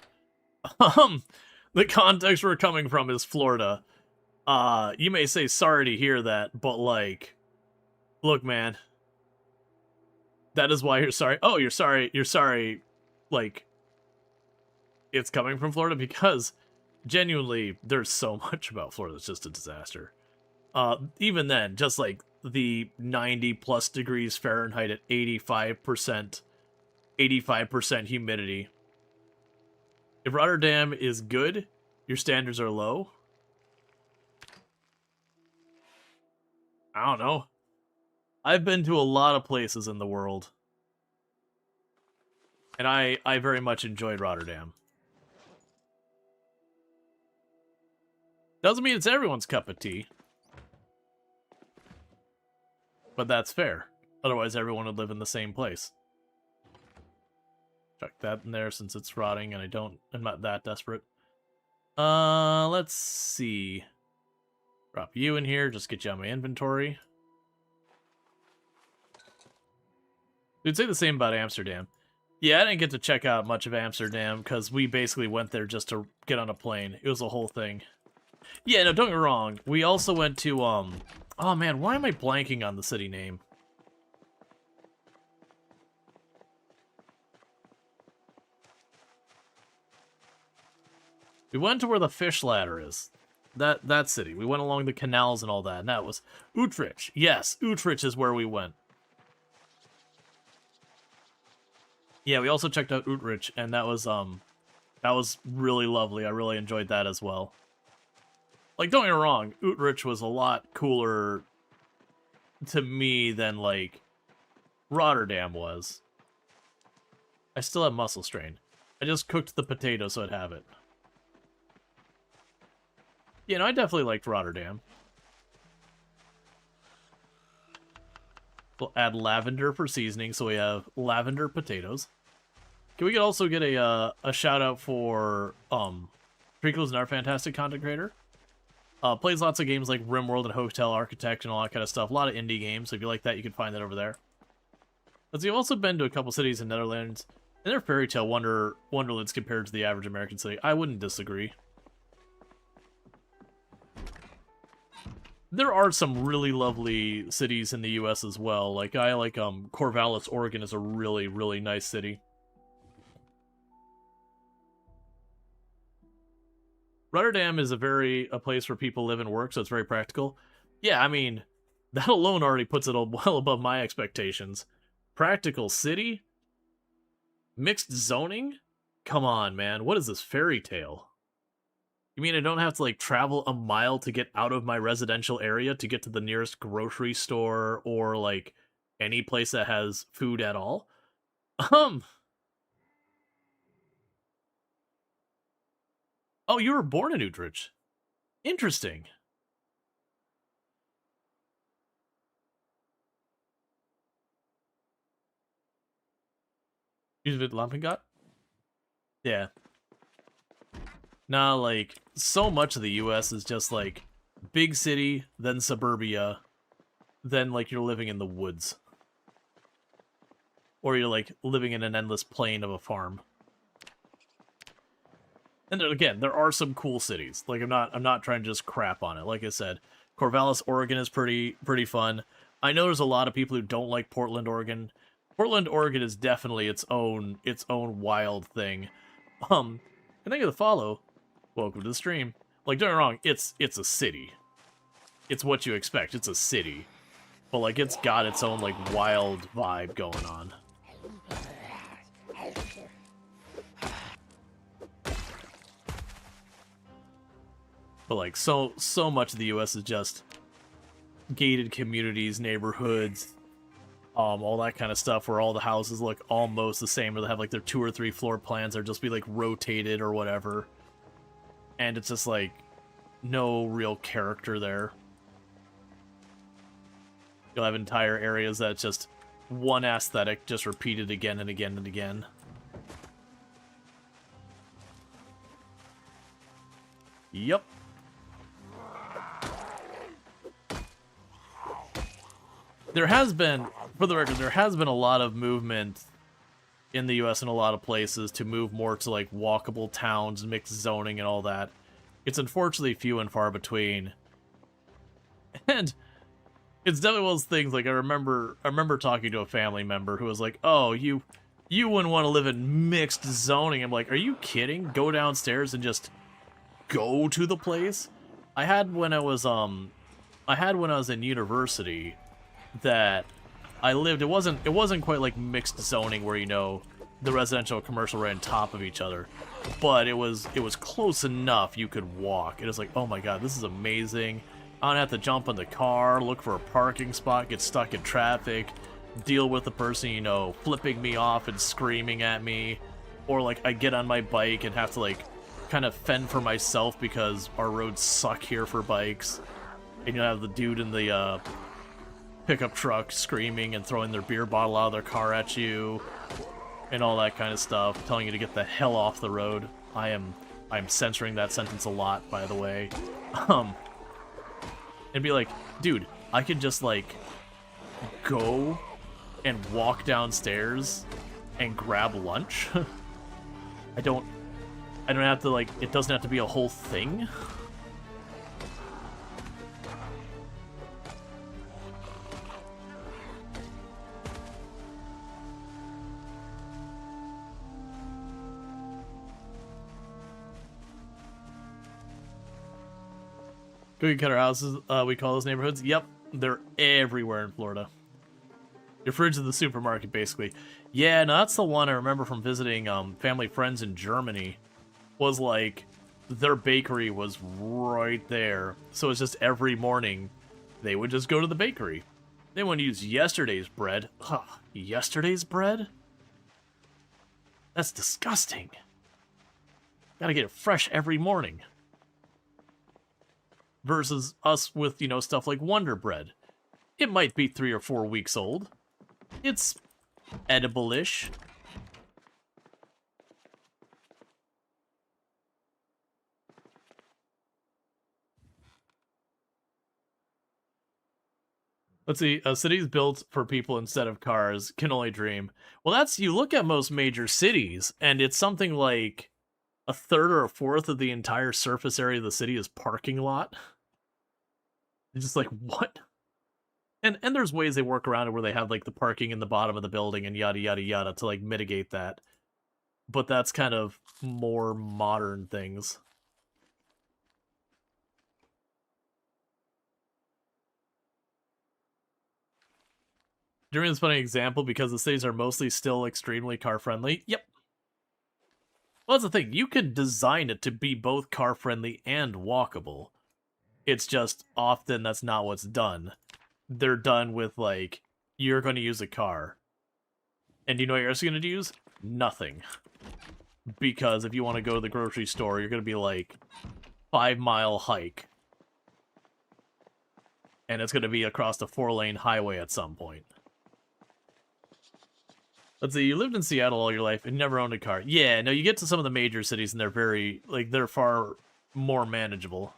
The context we're coming from is Florida. You may say sorry to hear that, but like, look, man. That is why you're sorry. Oh, you're sorry, like, it's coming from Florida, because genuinely, there's so much about Florida that's just a disaster. Even then, just like the 90+ degrees Fahrenheit at 85% humidity. If Rotterdam is good, your standards are low. I don't know. I've been to a lot of places in the world, and I very much enjoyed Rotterdam. Doesn't mean it's everyone's cup of tea, but that's fair. Otherwise, everyone would live in the same place. Chuck that in there since it's rotting, and I'm not that desperate. Let's see. Drop you in here, just get you on my inventory. You'd say the same about Amsterdam. Yeah, I didn't get to check out much of Amsterdam because we basically went there just to get on a plane. It was a whole thing. Yeah, no, don't get me wrong. We also went to, oh man, why am I blanking on the city name? We went to where the fish ladder is. That city. We went along the canals and all that, and that was Utrecht. Yes, Utrecht is where we went. Yeah, we also checked out Utrecht, and that was really lovely. I really enjoyed that as well. Like, don't get me wrong, Utrecht was a lot cooler to me than, like, Rotterdam was. I still have muscle strain. I just cooked the potato so I'd have it. Yeah, no, I definitely liked Rotterdam. We'll add lavender for seasoning, so we have lavender potatoes. Can we also get a shout out for Treacles and our fantastic content creator? Plays lots of games like RimWorld and Hotel Architect and all that kind of stuff. A lot of indie games, so if you like that, you can find that over there. But you've also been to a couple cities in Netherlands, and they're fairy tale wonderlands compared to the average American city. I wouldn't disagree. There are some really lovely cities in the U.S. as well. Like, I like, Corvallis, Oregon is a really, really nice city. Rotterdam is a place where people live and work, so it's very practical. Yeah, I mean, that alone already puts it well above my expectations. Practical city? Mixed zoning? Come on, man. What is this fairy tale? You mean I don't have to, like, travel a mile to get out of my residential area to get to the nearest grocery store or, like, any place that has food at all? Oh, you were born in Utrecht. Interesting. You with Lampingat? Yeah. Nah, like, so much of the US is just, like, big city, then suburbia, then, like, you're living in the woods. Or you're, like, living in an endless plain of a farm. And there, again, there are some cool cities. Like, I'm not trying to just crap on it. Like I said, Corvallis, Oregon is pretty fun. I know there's a lot of people who don't like Portland, Oregon. Portland, Oregon is definitely its own wild thing. And thank you for the follow. Welcome to the stream. Like, don't get me wrong, it's a city. It's what you expect. It's a city. But, like, it's got its own, like, wild vibe going on. But, like, so much of the U.S. is just gated communities, neighborhoods, all that kind of stuff where all the houses look almost the same, or they have, like, their 2 or 3 floor plans, or just be, like, rotated or whatever. And it's just, like, no real character there. You'll have entire areas that's just one aesthetic, just repeated again and again and again. Yep. There has been, for the record, there has been a lot of movement in the U.S. in a lot of places to move more to, like, walkable towns, mixed zoning, and all that. It's unfortunately few and far between. And it's definitely one of those things, like, I remember talking to a family member who was like, oh, you wouldn't want to live in mixed zoning. I'm like, are you kidding? Go downstairs and just go to the place? I had when I was in university that I lived, it wasn't quite like mixed zoning where, you know, the residential and commercial right on top of each other, but it was close enough you could walk. It was like, oh my god, this is amazing. I don't have to jump in the car, look for a parking spot, get stuck in traffic, deal with the person, you know, flipping me off and screaming at me, or like I get on my bike and have to, like, kind of fend for myself because our roads suck here for bikes, and you have the dude in the pickup truck screaming and throwing their beer bottle out of their car at you and all that kind of stuff, telling you to get the hell off the road. I'm censoring that sentence a lot, by the way. And be like, dude, I could just, like, go and walk downstairs and grab lunch. I don't have to, like, it doesn't have to be a whole thing. Cookie cutter houses, we call those neighborhoods. Yep, they're everywhere in Florida. Your fridge is the supermarket, basically. Yeah, no, that's the one I remember from visiting family friends in Germany. Was like, their bakery was right there. So it's just every morning, they would just go to the bakery. They wouldn't use yesterday's bread. Ugh, yesterday's bread? That's disgusting. Gotta get it fresh every morning. Versus us with, you know, stuff like Wonder Bread. It might be 3 or 4 weeks old. It's edible-ish. Let's see, cities built for people instead of cars, can only dream. Well, that's, you look at most major cities, and it's something like a third or a fourth of the entire surface area of the city is parking lot. It's just like, what? And there's ways they work around it where they have, like, the parking in the bottom of the building and yada yada yada to, like, mitigate that. But that's kind of more modern things. Germany is a funny example because the cities are mostly still extremely car-friendly. Yep. Well, that's the thing. You can design it to be both car-friendly and walkable. It's just often that's not what's done. They're done with, like, you're going to use a car. And you know what you're also going to use? Nothing. Because if you want to go to the grocery store, you're going to be, like, 5-mile hike. And it's going to be across the 4-lane highway at some point. Let's see, you lived in Seattle all your life and never owned a car. Yeah, no, you get to some of the major cities and they're very, like, they're far more manageable.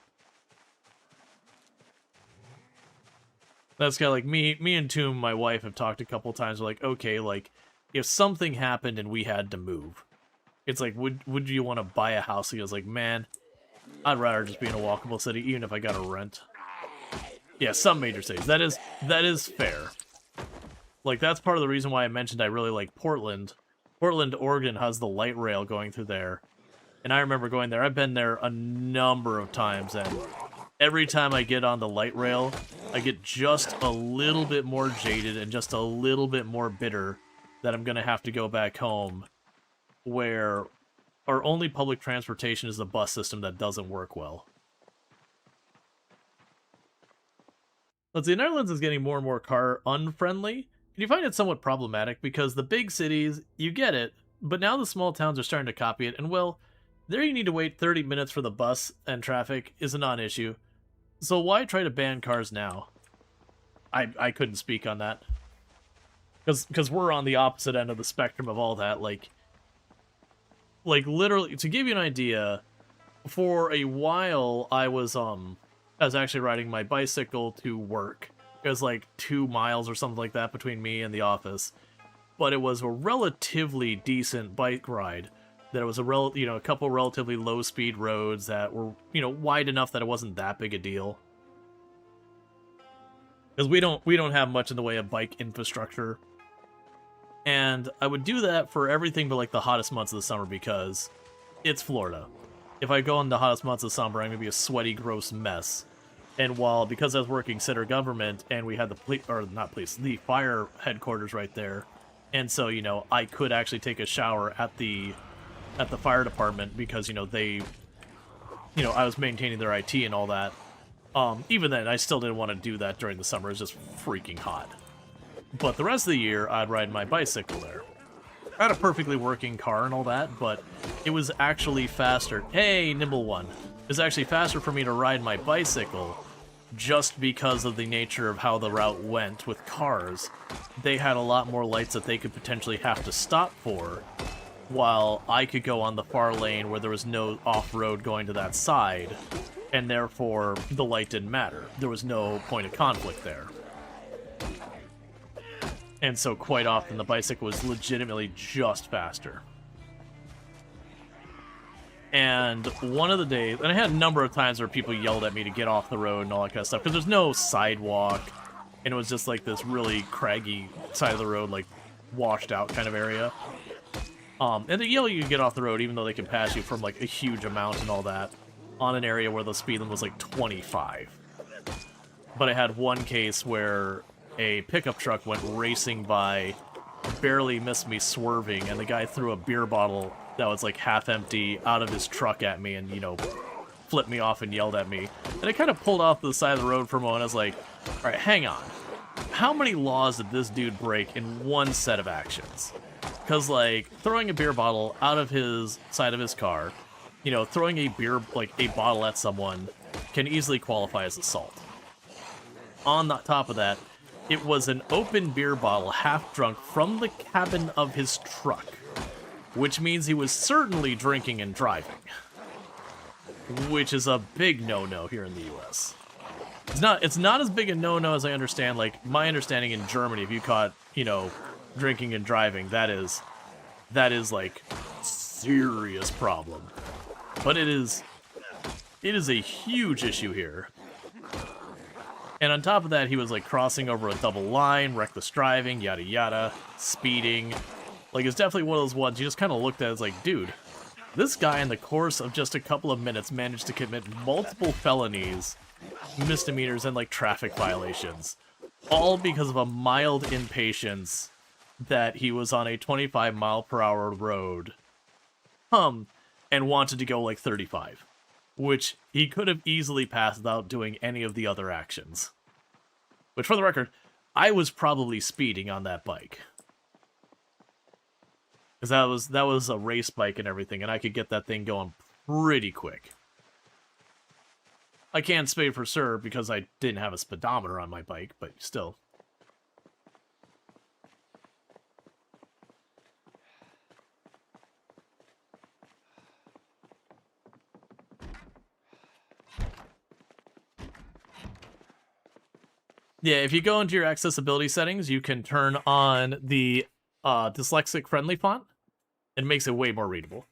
That's kind of like me and Toom, my wife, have talked a couple times. We're like, okay, like, if something happened and we had to move, it's like, would you want to buy a house? He was like, man, I'd rather just be in a walkable city, even if I got a rent. Yeah, some major cities. That is fair. Like, that's part of the reason why I mentioned I really like Portland. Portland, Oregon has the light rail going through there. And I remember going there. I've been there a number of times, and every time I get on the light rail, I get just a little bit more jaded and just a little bit more bitter that I'm going to have to go back home, where our only public transportation is the bus system that doesn't work well. Let's see, the Netherlands is getting more and more car unfriendly. And you find it somewhat problematic because the big cities, you get it, but now the small towns are starting to copy it, and well, there you need to wait 30 minutes for the bus and traffic is a non-issue. So why try to ban cars now? I couldn't speak on that. Because we're on the opposite end of the spectrum of all that. Like literally, to give you an idea, for a while I was actually riding my bicycle to work. It was like 2 miles or something like that between me and the office. But it was a relatively decent bike ride. There was a couple relatively low-speed roads that were, wide enough that it wasn't that big a deal. Because we don't have much in the way of bike infrastructure. And I would do that for everything but, like, the hottest months of the summer because it's Florida. If I go in the hottest months of summer, I'm going to be a sweaty, gross mess. And because I was working center government and we had the fire headquarters right there, and so, I could actually take a shower at the fire department because, I was maintaining their IT and all that. Even then, I still didn't want to do that during the summer. It was just freaking hot. But the rest of the year, I'd ride my bicycle there. I had a perfectly working car and all that, but it was actually faster. Hey, Nimble One. It was actually faster for me to ride my bicycle just because of the nature of how the route went with cars. They had a lot more lights that they could potentially have to stop for, while I could go on the far lane where there was no off-road going to that side, and therefore the light didn't matter. There was no point of conflict there. And so quite often the bicycle was legitimately just faster. And one of the days, and I had a number of times where people yelled at me to get off the road and all that kind of stuff, because there's no sidewalk, and it was just like this really craggy side of the road, like washed out kind of area. And they yell you to get off the road, even though they can pass you from like a huge amount and all that, on an area where the speed limit was like 25. But I had one case where a pickup truck went racing by, barely missed me swerving, and the guy threw a beer bottle that was like half empty out of his truck at me and, you know, flipped me off and yelled at me. And I kind of pulled off to the side of the road for a moment. I was like, all right, hang on. How many laws did this dude break in one set of actions? Because, like, throwing a beer bottle out of his side of his car, you know, throwing a beer, like, a bottle at someone can easily qualify as assault. On the top of that, it was an open beer bottle, half drunk, from the cabin of his truck, which means he was certainly drinking and driving, which is a big no-no here in the U.S. It's not as big a no-no as I understand. Like, my understanding in Germany, if you caught, you know, drinking and driving, that is like serious problem. But it is a huge issue here. And on top of that, he was like crossing over a double line, reckless driving, yada yada, speeding. Like, it's definitely one of those ones you just kind of looked at as like, dude, this guy in the course of just a couple of minutes managed to commit multiple felonies, misdemeanors, and like traffic violations, all because of a mild impatience that he was on a 25-mile-per-hour road, and wanted to go like 35, which he could have easily passed without doing any of the other actions. Which, for the record, I was probably speeding on that bike. Because that was a race bike and everything, and I could get that thing going pretty quick. I can't say for sure because I didn't have a speedometer on my bike, but still. Yeah, if you go into your accessibility settings, you can turn on the dyslexic-friendly font. It makes it way more readable.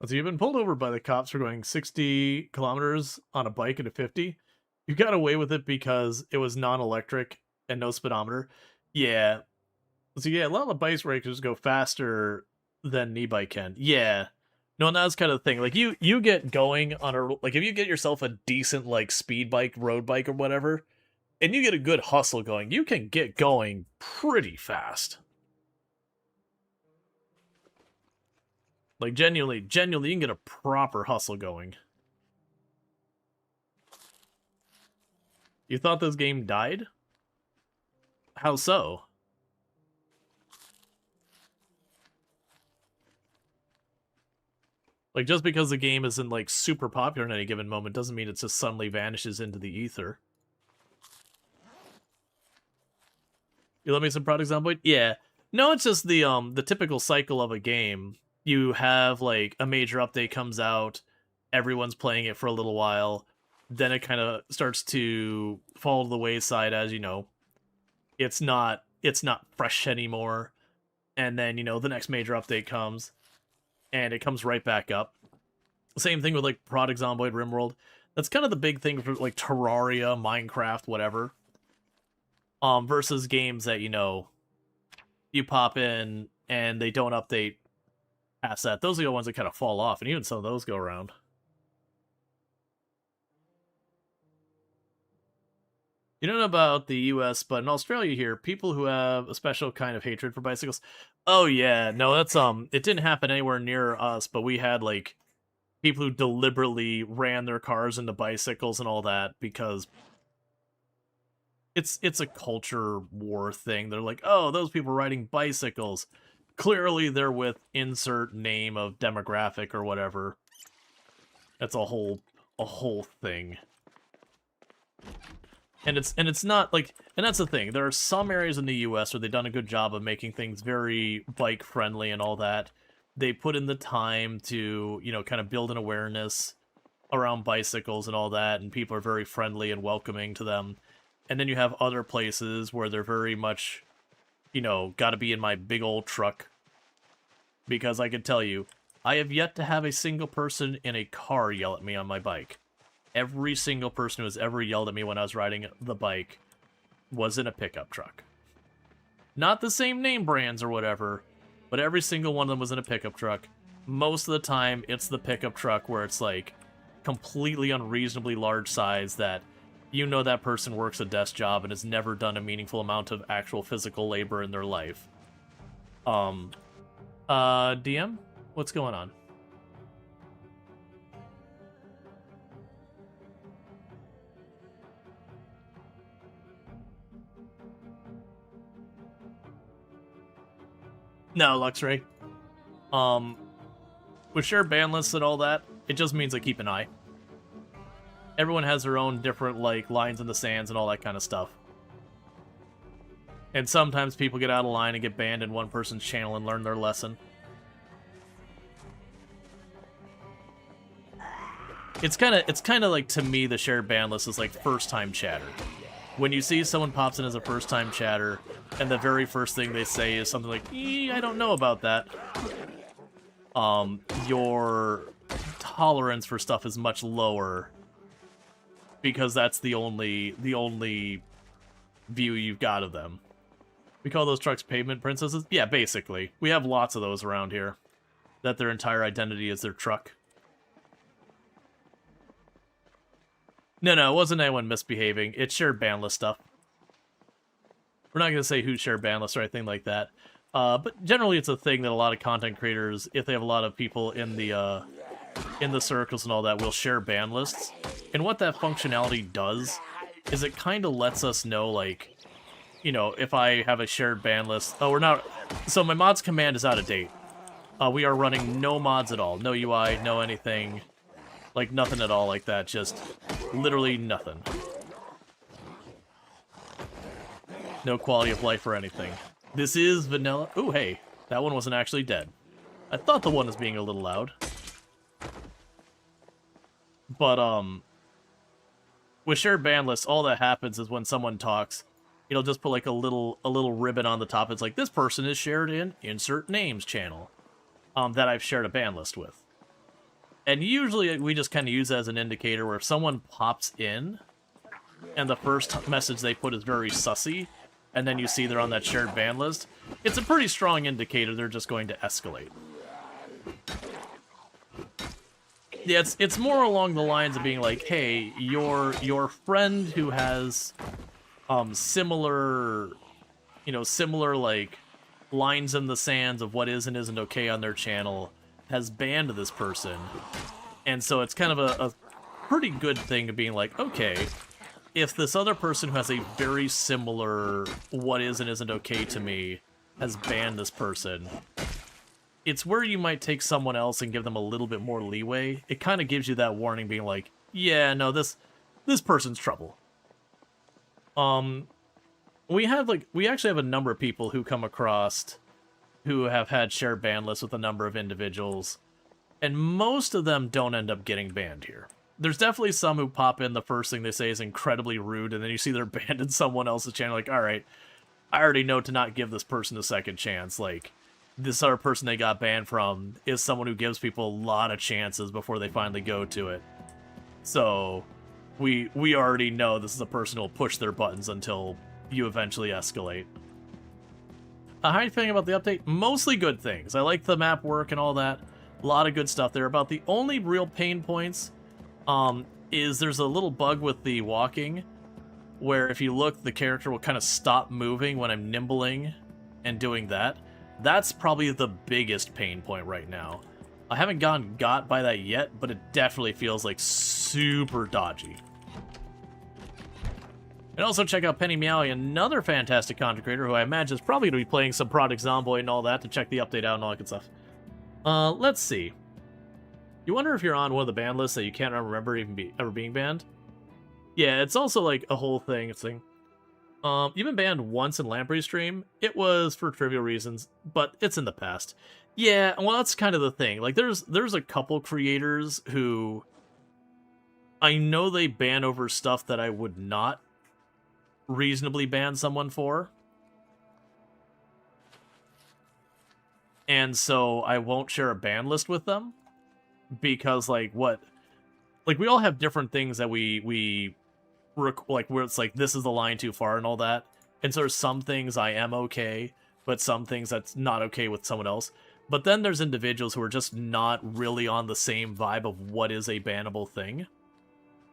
So you've been pulled over by the cops for going 60 kilometers on a bike at a 50. You got away with it because it was non-electric and no speedometer. Yeah. So yeah, a lot of the bike racers go faster than an e-bike can. Yeah. No, and that's kind of the thing. Like, you get going on a, like, if you get yourself a decent, like, speed bike, road bike, or whatever, and you get a good hustle going, you can get going pretty fast. Like, genuinely, you can get a proper hustle going. You thought this game died? How so? Like, just because the game isn't, like, super popular in any given moment doesn't mean it just suddenly vanishes into the ether. You let me some product Zomboid? Yeah. No, it's just the typical cycle of a game. You have, like, a major update comes out, everyone's playing it for a little while, then it kind of starts to fall to the wayside as, you know, it's not fresh anymore, and then, you know, the next major update comes, and it comes right back up. Same thing with, like, Product Zomboid RimWorld. That's kind of the big thing for, like, Terraria, Minecraft, whatever. Versus games that, you know, you pop in and they don't update past that. Those are the ones that kind of fall off, and even some of those go around. You don't know about the US, but in Australia here, people who have a special kind of hatred for bicycles. Oh yeah, no, that's it didn't happen anywhere near us, but we had like people who deliberately ran their cars into bicycles and all that because it's a culture war thing. They're like, oh, those people riding bicycles. Clearly they're with insert name of demographic or whatever. That's a whole thing. And it's not like, and that's the thing. There are some areas in the U.S. where they've done a good job of making things very bike friendly and all that. They put in the time to, you know, kind of build an awareness around bicycles and all that, and people are very friendly and welcoming to them. And then you have other places where they're very much, you know, gotta be in my big old truck. Because I can tell you, I have yet to have a single person in a car yell at me on my bike. Every single person who has ever yelled at me when I was riding the bike was in a pickup truck. Not the same name brands or whatever, but every single one of them was in a pickup truck. Most of the time, it's the pickup truck where it's like completely unreasonably large size that you know that person works a desk job and has never done a meaningful amount of actual physical labor in their life. DM? What's going on? No, Luxray. With shared ban lists and all that, it just means I keep an eye. Everyone has their own different, like, lines in the sands and all that kind of stuff. And sometimes people get out of line and get banned in one person's channel and learn their lesson. It's kind of like, to me, the shared ban list is like first-time chatter. When you see someone pops in as a first-time chatter, and the very first thing they say is something like, I don't know about that, your tolerance for stuff is much lower, because that's the only view you've got of them. We call those trucks pavement princesses? Yeah, basically. We have lots of those around here, that their entire identity is their truck. No, it wasn't anyone misbehaving. It's shared ban list stuff. We're not going to say who shared ban lists or anything like that. But generally it's a thing that a lot of content creators, if they have a lot of people in the circles and all that, will share ban lists. And what that functionality does is it kind of lets us know, like, you know, if I have a shared ban list... Oh, we're not... So my mods command is out of date. We are running no mods at all. No UI, no anything. Like, nothing at all like that. Just literally nothing. No quality of life or anything. This is vanilla. Ooh, hey. That one wasn't actually dead. I thought the one was being a little loud. But, with shared ban lists, all that happens is when someone talks, it'll just put, like, a little ribbon on the top. It's like, this person is shared in Insert Names channel. That I've shared a ban list with. And usually we just kind of use that as an indicator where if someone pops in and the first message they put is very sussy, and then you see they're on that shared ban list, it's a pretty strong indicator they're just going to escalate. Yeah, it's more along the lines of being like, hey, your friend who has similar like lines in the sands of what is and isn't okay on their channel has banned this person. And so it's kind of a pretty good thing of being like, okay, if this other person who has a very similar what is and isn't okay to me has banned this person, it's where you might take someone else and give them a little bit more leeway. It kind of gives you that warning being like, yeah, no, this person's trouble. We actually have a number of people who come across who have had shared ban lists with a number of individuals, and most of them don't end up getting banned here. There's definitely some who pop in, the first thing they say is incredibly rude, and then you see they're banned in someone else's channel, like, alright, I already know to not give this person a second chance. Like, this other person they got banned from is someone who gives people a lot of chances before they finally go to it. So, we already know this is a person who will push their buttons until you eventually escalate. How are you feeling about the update? Mostly good things. I like the map work and all that. A lot of good stuff there. About the only real pain points is there's a little bug with the walking where if you look, the character will kind of stop moving when I'm nimbling and doing that. That's probably the biggest pain point right now. I haven't gotten got by that yet, but it definitely feels like super dodgy. And also check out Penny Meowie, another fantastic content creator who I imagine is probably going to be playing some Project Zomboid and all that to check the update out and all that good stuff. Let's see. You wonder if you're on one of the ban lists that you can't remember ever being banned? Yeah, it's also like a whole thing. It's like, you've been banned once in Lamprey's stream. It was for trivial reasons, but it's in the past. Yeah, well, that's kind of the thing. Like, there's a couple creators who I know they ban over stuff that I would not reasonably ban someone for. And so I won't share a ban list with them because, like, what? Like, we all have different things that we like, where it's like, this is the line too far and all that. And so there's some things I am okay, but some things that's not okay with someone else. But then there's individuals who are just not really on the same vibe of what is a bannable thing.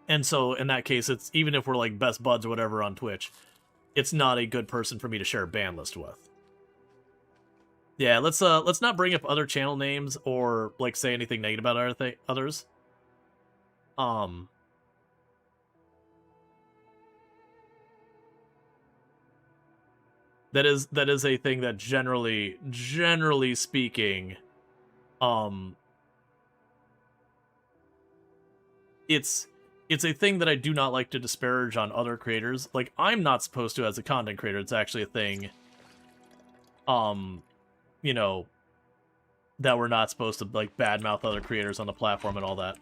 And so in that case, it's even if we're like best buds or whatever on Twitch, it's not a good person for me to share a ban list with. Yeah, let's not bring up other channel names or like say anything negative about others. That is a thing that generally speaking, it's a thing that I do not like to disparage on other creators. Like, I'm not supposed to as a content creator. It's actually a thing, you know, that we're not supposed to like badmouth other creators on the platform and all that.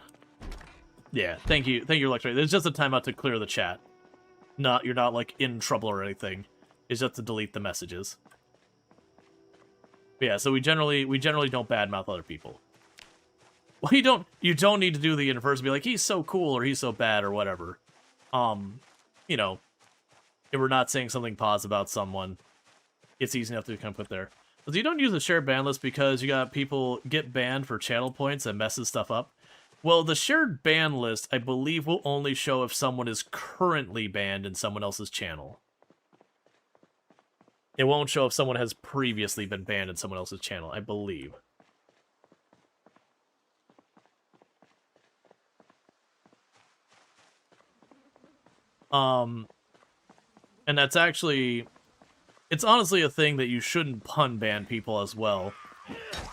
Yeah, thank you, Electric. There's just a timeout to clear the chat. You're not like in trouble or anything. It's just to delete the messages. But yeah, so we generally don't badmouth other people. Well, you don't need to do the inverse and be like, he's so cool or he's so bad or whatever. You know, if we're not saying something positive about someone, it's easy enough to kind of put there. So you don't use the shared ban list because you got people get banned for channel points and messes stuff up. Well, the shared ban list, I believe, will only show if someone is currently banned in someone else's channel. It won't show if someone has previously been banned in someone else's channel, I believe. And that's actually... It's honestly a thing that you shouldn't pun ban people as well.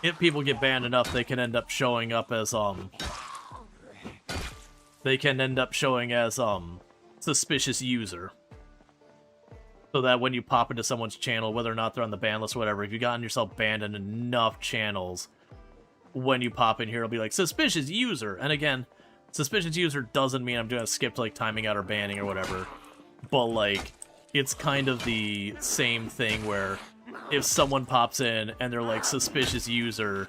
If people get banned enough, they can end up showing up as, They can end up showing as, suspicious user. So that when you pop into someone's channel, whether or not they're on the ban list or whatever, if you've gotten yourself banned in enough channels, when you pop in here, it'll be like, suspicious user! And again, suspicious user doesn't mean I'm doing a skip to, like, timing out or banning or whatever. But, like, it's kind of the same thing where if someone pops in and they're like, suspicious user,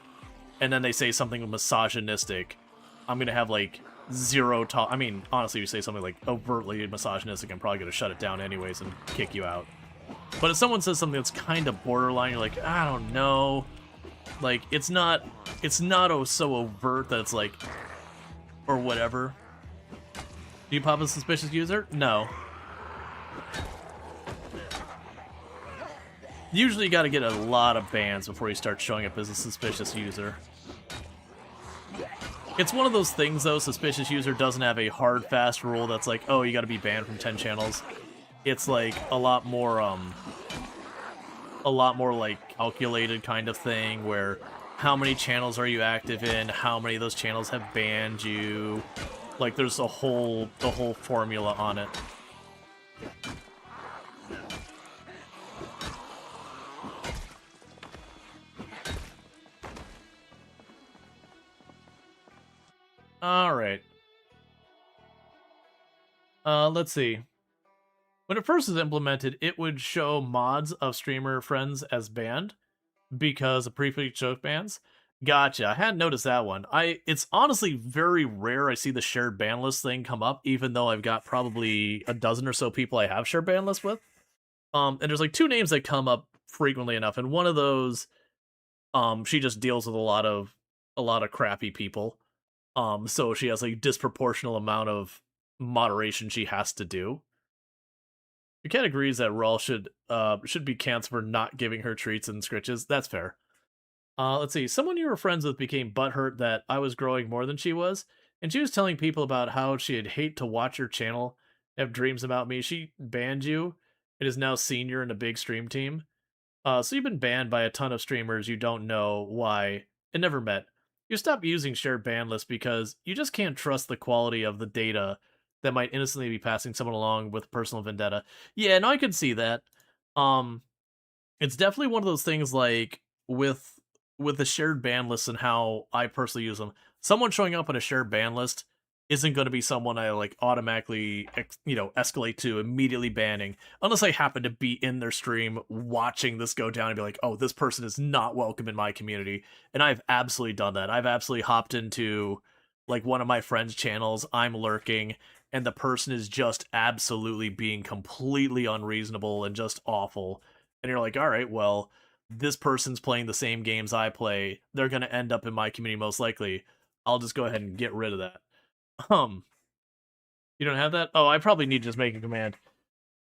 and then they say something misogynistic, I'm gonna have, like, zero talk. I mean, honestly, if you say something like overtly misogynistic, I'm probably gonna shut it down anyways and kick you out. But if someone says something that's kind of borderline, you're like, I don't know. Like, it's not oh so overt that it's like, or whatever. Do you pop a suspicious user? No. Usually you gotta get a lot of bans before you start showing up as a suspicious user. It's one of those things, though, suspicious user doesn't have a hard, fast rule that's like, oh, you gotta be banned from 10 channels. It's like a lot more, like, calculated kind of thing, where how many channels are you active in, how many of those channels have banned you. Like, there's the whole formula on it. Alright. Let's see. When it first was implemented, it would show mods of streamer friends as banned because of prefix joke bans. Gotcha. I hadn't noticed that one. It's honestly very rare I see the shared ban list thing come up, even though I've got probably a dozen or so people I have shared ban lists with. And there's like two names that come up frequently enough, and one of those, she just deals with a lot of crappy people. So she has a disproportional amount of moderation she has to do. Your cat agrees that Rual should be canceled for not giving her treats and scritches. That's fair. Let's see. Someone you were friends with became butthurt that I was growing more than she was, and she was telling people about how she'd hate to watch your channel, have dreams about me. She banned you. It is now senior in a big stream team. So you've been banned by a ton of streamers you don't know why and never met. You stop using shared ban lists because you just can't trust the quality of the data that might innocently be passing someone along with personal vendetta. Yeah, no, I could see that. Um, it's definitely one of those things like with the shared ban lists and how I personally use them. Someone showing up on a shared ban list isn't going to be someone I like automatically escalate to immediately banning unless I happen to be in their stream watching this go down and be like, oh, this person is not welcome in my community. And I've absolutely done that. I've absolutely hopped into like one of my friends' channels, I'm lurking, and the person is just absolutely being completely unreasonable and just awful. And you're like, all right, well, this person's playing the same games I play. They're going to end up in my community most likely. I'll just go ahead and get rid of that. You don't have that? Oh, I probably need to just make a command.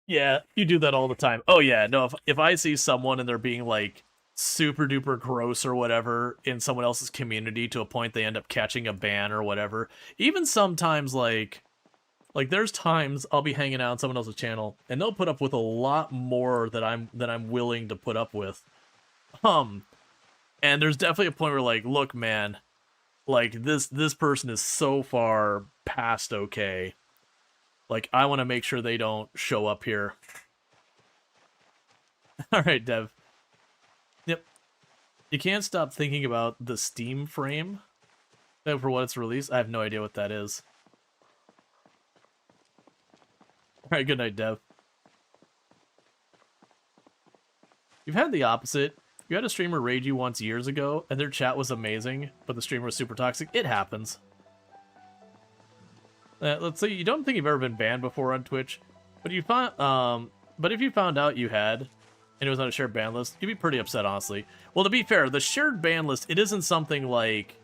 Yeah, you do that all the time. Oh yeah, no, if I see someone and they're being like super duper gross or whatever in someone else's community to a point they end up catching a ban or whatever. Even sometimes like there's times I'll be hanging out on someone else's channel and they'll put up with a lot more that I'm willing to put up with. And there's definitely a point where like, look, man, like this person is so far past okay. Like I want to make sure they don't show up here. All right, Dev. Yep. You can't stop thinking about the Steam frame for what it's released. I have no idea what that is. All right, good night, Dev. You've had the opposite. You had a streamer raid you once years ago, and their chat was amazing, but the streamer was super toxic. It happens. Let's say you don't think you've ever been banned before on Twitch, but if you found out you had, and it was on a shared ban list, you'd be pretty upset, honestly. Well, to be fair, the shared ban list, it isn't something like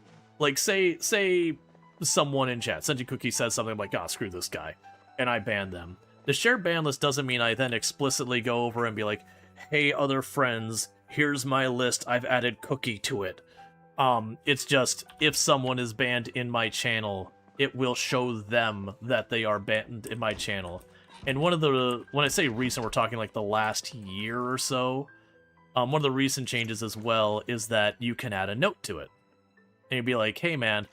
say someone in chat, Senji Cookie says something like, "Oh, screw this guy," and I ban them. The shared ban list doesn't mean I then explicitly go over and be like, "Hey, other friends, here's my list. I've added Cookie to it." It's just if someone is banned in my channel, it will show them that they are banned in my channel. And when I say recent, we're talking like the last year or so. One of the recent changes as well is that you can add a note to it. And you'd be like, hey man,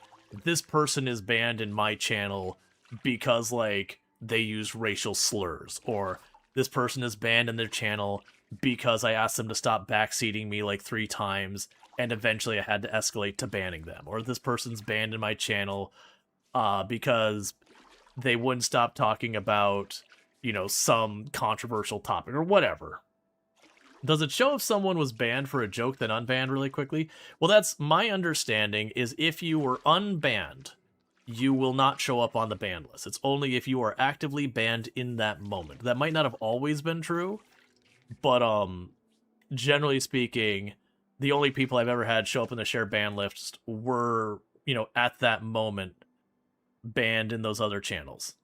this person is banned in my channel because like they use racial slurs, or this person is banned in their channel because I asked them to stop backseating me like 3 times and eventually I had to escalate to banning them, or this person's banned in my channel because they wouldn't stop talking about, some controversial topic or whatever. Does it show if someone was banned for a joke then unbanned really quickly? Well, that's my understanding, is if you were unbanned, you will not show up on the ban list. It's only if you are actively banned in that moment. That might not have always been true, but generally speaking, the only people I've ever had show up in the shared ban list were, at that moment, banned in those other channels.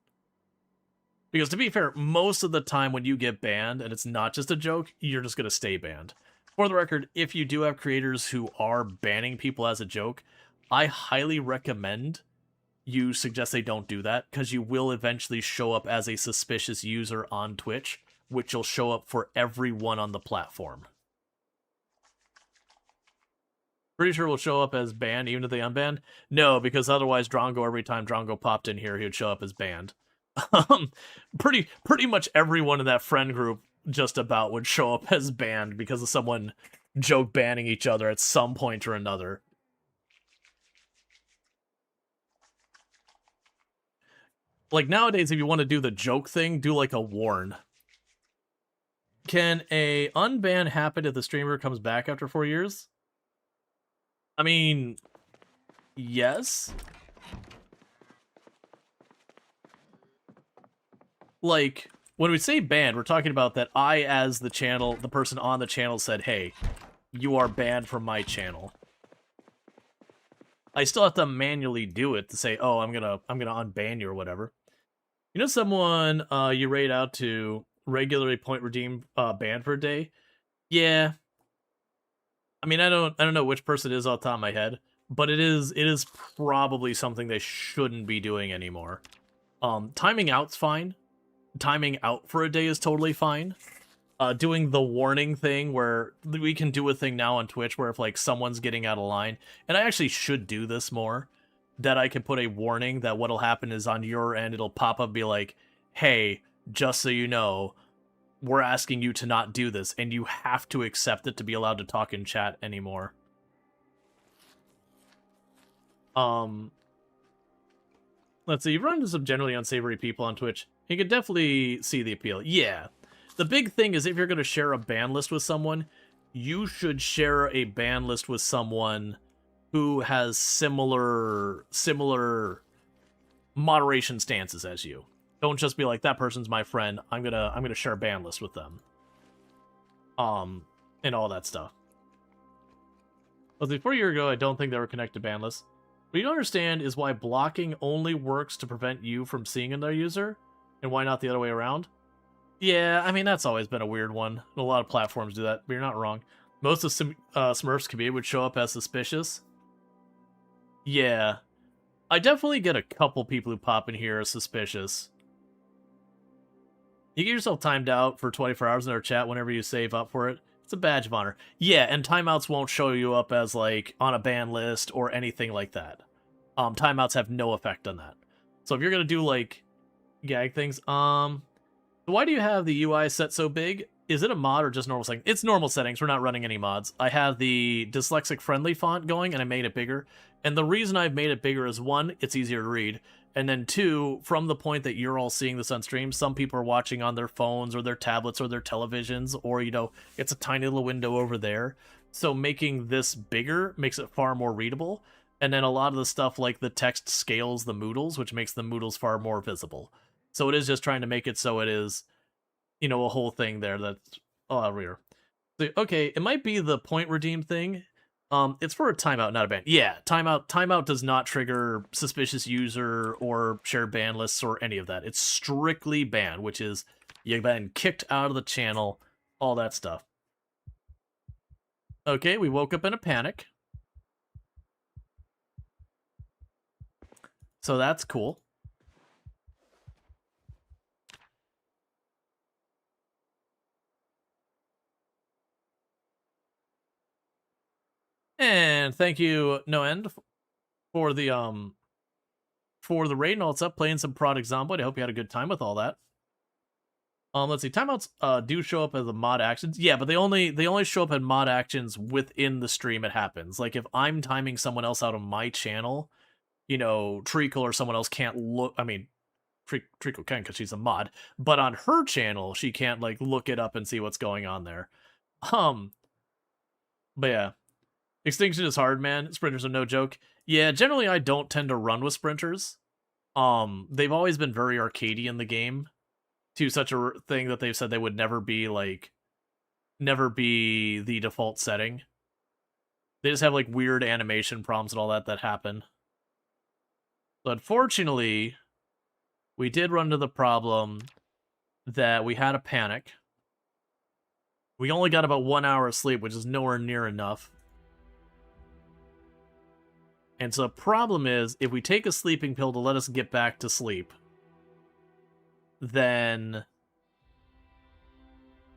Because to be fair, most of the time when you get banned, and it's not just a joke, you're just going to stay banned. For the record, if you do have creators who are banning people as a joke, I highly recommend you suggest they don't do that, because you will eventually show up as a suspicious user on Twitch, which will show up for everyone on the platform. Pretty sure will show up as banned even if they unbanned? No, because otherwise Drongo, every time Drongo popped in here, he would show up as banned. Pretty much everyone in that friend group just about would show up as banned because of someone joke banning each other at some point or another. Like nowadays, if you want to do the joke thing, do like a warn. Can a unban happen if the streamer comes back after 4 years? I mean, yes. Like, when we say banned, we're talking about that I, as the person on the channel said, hey, you are banned from my channel. I still have to manually do it to say, oh, I'm gonna unban you or whatever. Someone you raid out to regularly point redeem ban for a day? Yeah. I mean, I don't know which person it is off the top of my head, but it is probably something they shouldn't be doing anymore. Timing out's fine. Timing out for a day is totally fine. Doing the warning thing where we can do a thing now on Twitch where if like someone's getting out of line, and I actually should do this more, that I can put a warning that what'll happen is on your end, it'll pop up, be like, hey, just so you know, we're asking you to not do this, and you have to accept it to be allowed to talk in chat anymore. Let's see, you've run into some generally unsavory people on Twitch. You can definitely see the appeal. Yeah. The big thing is if you're going to share a ban list with someone, you should share a ban list with someone who has similar moderation stances as you. Don't just be like, that person's my friend, I'm gonna share a ban list with them. And all that stuff. But 4 years ago, I don't think they were connected ban lists. What you don't understand is why blocking only works to prevent you from seeing another user, and why not the other way around? Yeah, I mean, that's always been a weird one. A lot of platforms do that, but you're not wrong. Most of Smurfs community would show up as suspicious. Yeah. I definitely get a couple people who pop in here as suspicious. You get yourself timed out for 24 hours in our chat whenever you save up for it. It's a badge of honor. Yeah, and timeouts won't show you up as, like, on a ban list or anything like that. Timeouts have no effect on that. So if you're gonna do, like, gag things, why do you have the UI set so big? Is it a mod or just normal settings? It's normal settings. We're not running any mods. I have the dyslexic-friendly font going, and I made it bigger. And the reason I've made it bigger is, one, it's easier to read. And then two, from the point that you're all seeing this on stream, some people are watching on their phones or their tablets or their televisions, or, you know, it's a tiny little window over there. So making this bigger makes it far more readable. And then a lot of the stuff like the text scales the Moodles, which makes the Moodles far more visible. So it is just trying to make it so it is, you know, a whole thing there that's a lot reader. So, okay, it might be the point redeem thing. It's for a timeout, not a ban. Yeah, timeout does not trigger suspicious user or share ban lists or any of that. It's strictly ban, which is you've been kicked out of the channel, all that stuff. Okay, we woke up in a panic. So that's cool. And thank you, No End, for the raid and all that stuff, playing some product Zomboid. I hope you had a good time with all that. Let's see, timeouts do show up as the mod actions. Yeah, but they only show up in mod actions within the stream it happens. Like if I'm timing someone else out of my channel, you know, Treacle or someone else can't look. I mean, Treacle can because she's a mod, but on her channel she can't like look it up and see what's going on there. But yeah. Extinction is hard, man. Sprinters are no joke. Yeah, generally I don't tend to run with sprinters. They've always been very arcadey in the game, to such a thing that they've said they would never be the default setting. They just have like weird animation problems and all that happen. But unfortunately, we did run into the problem that we had a panic. We only got about 1 hour of sleep, which is nowhere near enough. And so the problem is, if we take a sleeping pill to let us get back to sleep, then...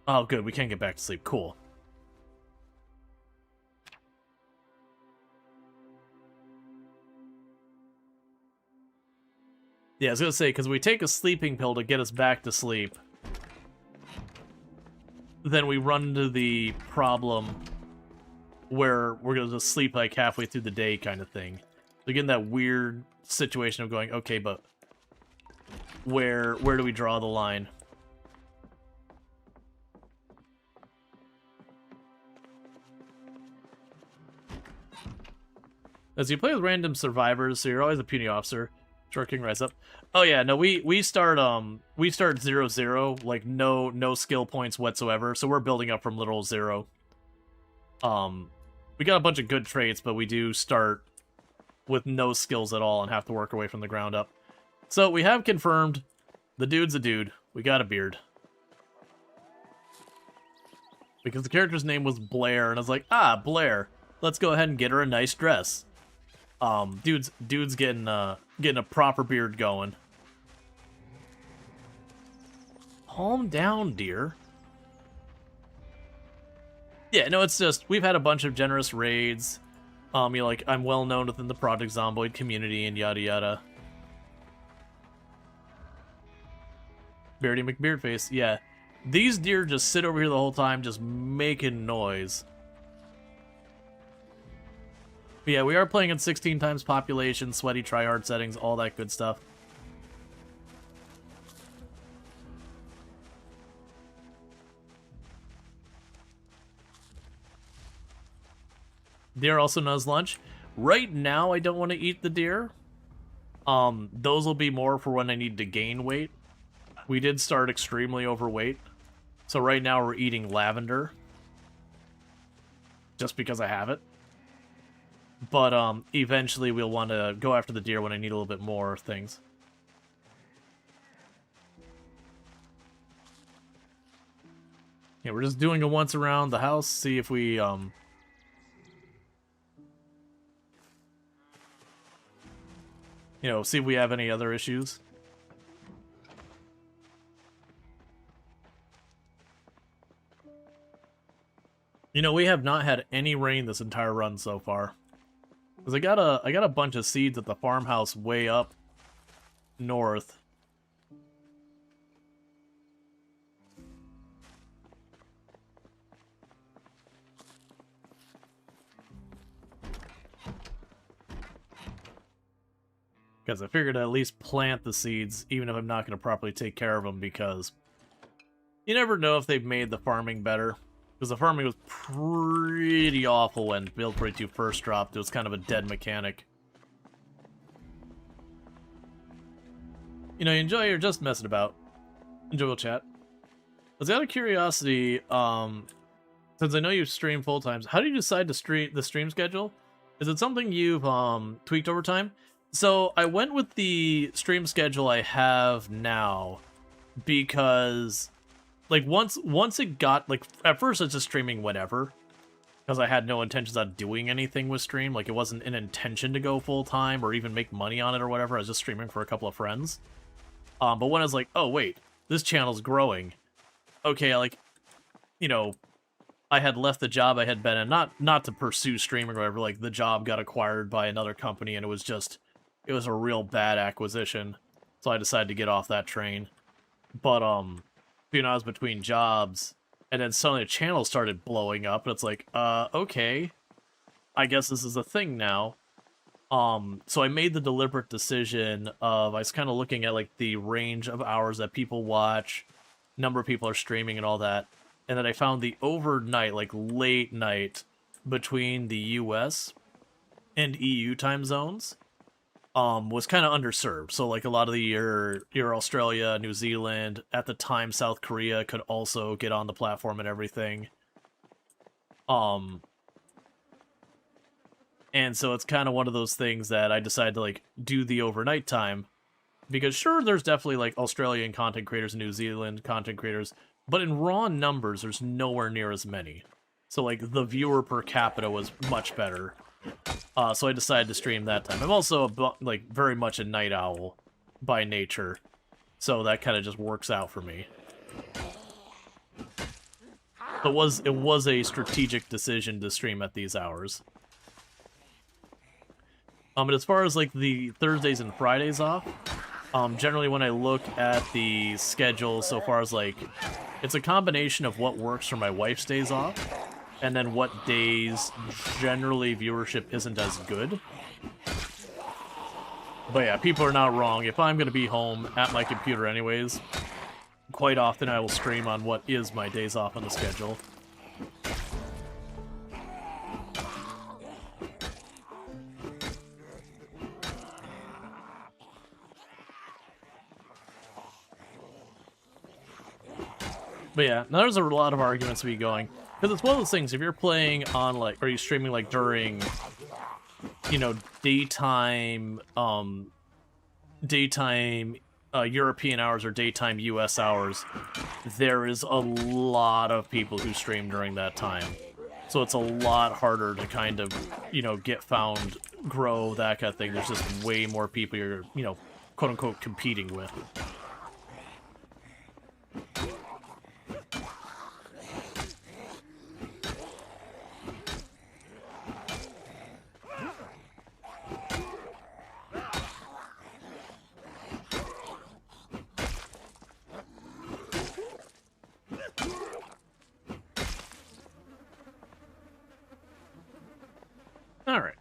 Oh, good, we can get back to sleep. Cool. Yeah, I was gonna say, because we take a sleeping pill to get us back to sleep, then we run into the problem where we're gonna just sleep like halfway through the day kind of thing. So again, that weird situation of going, okay, but where do we draw the line? As you play with random survivors, so you're always a puny officer. Short King, rise up. Oh yeah, no, we start 0-0, like no skill points whatsoever. So we're building up from literal zero. We got a bunch of good traits, but we do start with no skills at all and have to work our way from the ground up. So we have confirmed the dude's a dude. We got a beard. Because the character's name was Blair, and I was like, ah, Blair. Let's go ahead and get her a nice dress. Dude's getting a proper beard going. Calm down, dear. Yeah, no, it's just, we've had a bunch of generous raids. You know, like, I'm well known within the Project Zomboid community and yada yada. Beardy McBeardface, yeah. These deer just sit over here the whole time, just making noise. But yeah, we are playing in 16 times population, sweaty tryhard settings, all that good stuff. Deer also knows lunch. Right now, I don't want to eat the deer. Those will be more for when I need to gain weight. We did start extremely overweight. So right now we're eating lavender. Just because I have it. But eventually we'll want to go after the deer when I need a little bit more things. Yeah, we're just doing a once around the house, see if we you know, see if we have any other issues. You know, we have not had any rain this entire run so far. Cause I got a bunch of seeds at the farmhouse way up north. Because I figured I'd at least plant the seeds, even if I'm not going to properly take care of them, because you never know if they've made the farming better. Because the farming was pretty awful when Build 42 first dropped. It was kind of a dead mechanic. You know, you enjoy or just messing about. Enjoyable chat. As out of curiosity, since I know you stream full times, how do you decide to stream schedule? Is it something you've tweaked over time? So I went with the stream schedule I have now because, like, once it got, like, at first I was just streaming whatever because I had no intentions on doing anything with stream. Like, it wasn't an intention to go full time or even make money on it or whatever. I was just streaming for a couple of friends. But when I was like, oh wait, this channel's growing. Okay, like, you know, I had left the job I had been in, not to pursue streaming or whatever. Like, the job got acquired by another company and it was a real bad acquisition. So I decided to get off that train. But, you know, I was between jobs, and then suddenly the channel started blowing up, and it's like, okay, I guess this is a thing now. So I made the deliberate decision of, I was kind of looking at, like, the range of hours that people watch, number of people are streaming and all that, and then I found the overnight, like, late night between the US and EU time zones was kind of underserved. So, like, a lot of your Australia, New Zealand, at the time South Korea could also get on the platform and everything. And so it's kind of one of those things that I decided to, like, do the overnight time. Because sure, there's definitely, like, Australian content creators, New Zealand content creators, but in raw numbers, there's nowhere near as many. So, like, the viewer per capita was much better. So I decided to stream that time. I'm also, like, very much a night owl by nature. So that kind of just works out for me. It was a strategic decision to stream at these hours. But as far as, like, the Thursdays and Fridays off, generally when I look at the schedule so far as, like, it's a combination of what works for my wife's days off, and then what days generally viewership isn't as good. But yeah, people are not wrong. If I'm going to be home at my computer anyways, quite often I will stream on what is my days off on the schedule. But yeah, now there's a lot of arguments to be going. Because it's one of those things, if you're playing on, like, or you streaming, like, during, you know, daytime European hours or daytime US hours, there is a lot of people who stream during that time. So it's a lot harder to kind of, you know, get found, grow, that kind of thing. There's just way more people you're, you know, quote-unquote competing with. All right.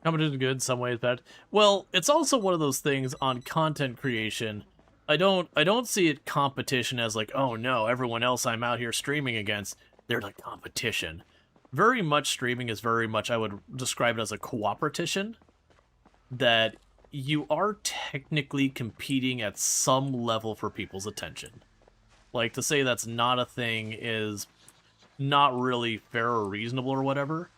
Competition is good, in some ways bad. Well, it's also one of those things on content creation. I don't see it competition as like, oh no, everyone else I'm out here streaming against, they're like competition. Very much streaming is very much, I would describe it as a cooperation, that you are technically competing at some level for people's attention. Like, to say that's not a thing is not really fair or reasonable or whatever,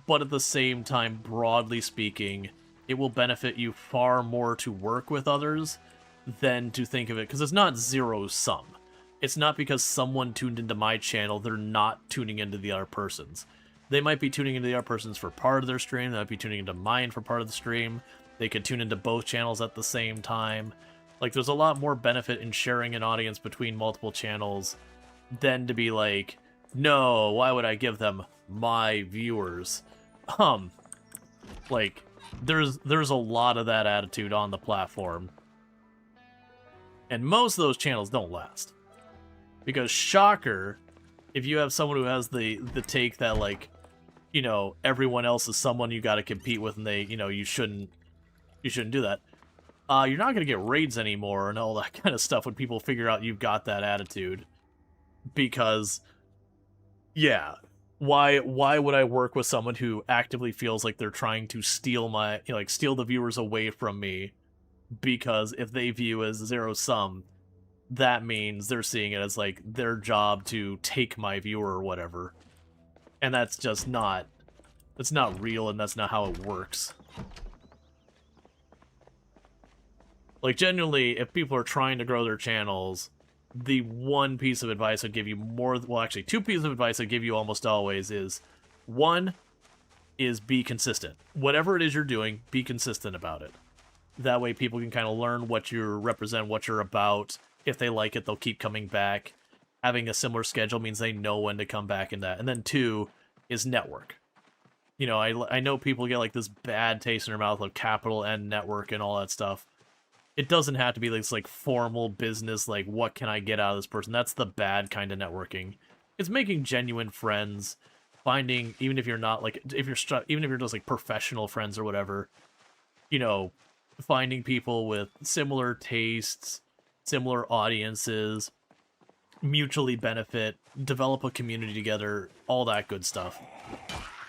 but at the same time, broadly speaking, it will benefit you far more to work with others than to think of it, because it's not zero-sum. It's not because someone tuned into my channel, they're not tuning into the other person's. They might be tuning into the other person's for part of their stream, they might be tuning into mine for part of the stream, they could tune into both channels at the same time. Like, there's a lot more benefit in sharing an audience between multiple channels than to be like, no, why would I give them my viewers? Like, there's a lot of that attitude on the platform. And most of those channels don't last. Because, shocker, if you have someone who has the take that, like, you know, everyone else is someone you gotta compete with and they, you know, you shouldn't do that. You're not gonna get raids anymore and all that kind of stuff when people figure out you've got that attitude. Because, yeah, why would I work with someone who actively feels like they're trying to steal my, you know, like, steal the viewers away from me? Because if they view as zero-sum, that means they're seeing it as, like, their job to take my viewer or whatever. And that's just not... That's not real, and that's not how it works. Like, genuinely, if people are trying to grow their channels, the one piece of advice I'd give you more... Well, actually, two pieces of advice I'd give you almost always is... One is be consistent. Whatever it is you're doing, be consistent about it. That way people can kind of learn what you represent, what you're about. If they like it, they'll keep coming back. Having a similar schedule means they know when to come back in that. And then two is network. You know, I know people get like this bad taste in their mouth of capital N network and all that stuff. It doesn't have to be this like formal business, like what can I get out of this person? That's the bad kind of networking. It's making genuine friends, finding, even if you're not like, even if you're just like professional friends or whatever, you know, finding people with similar tastes, similar audiences, mutually benefit, develop a community together, all that good stuff.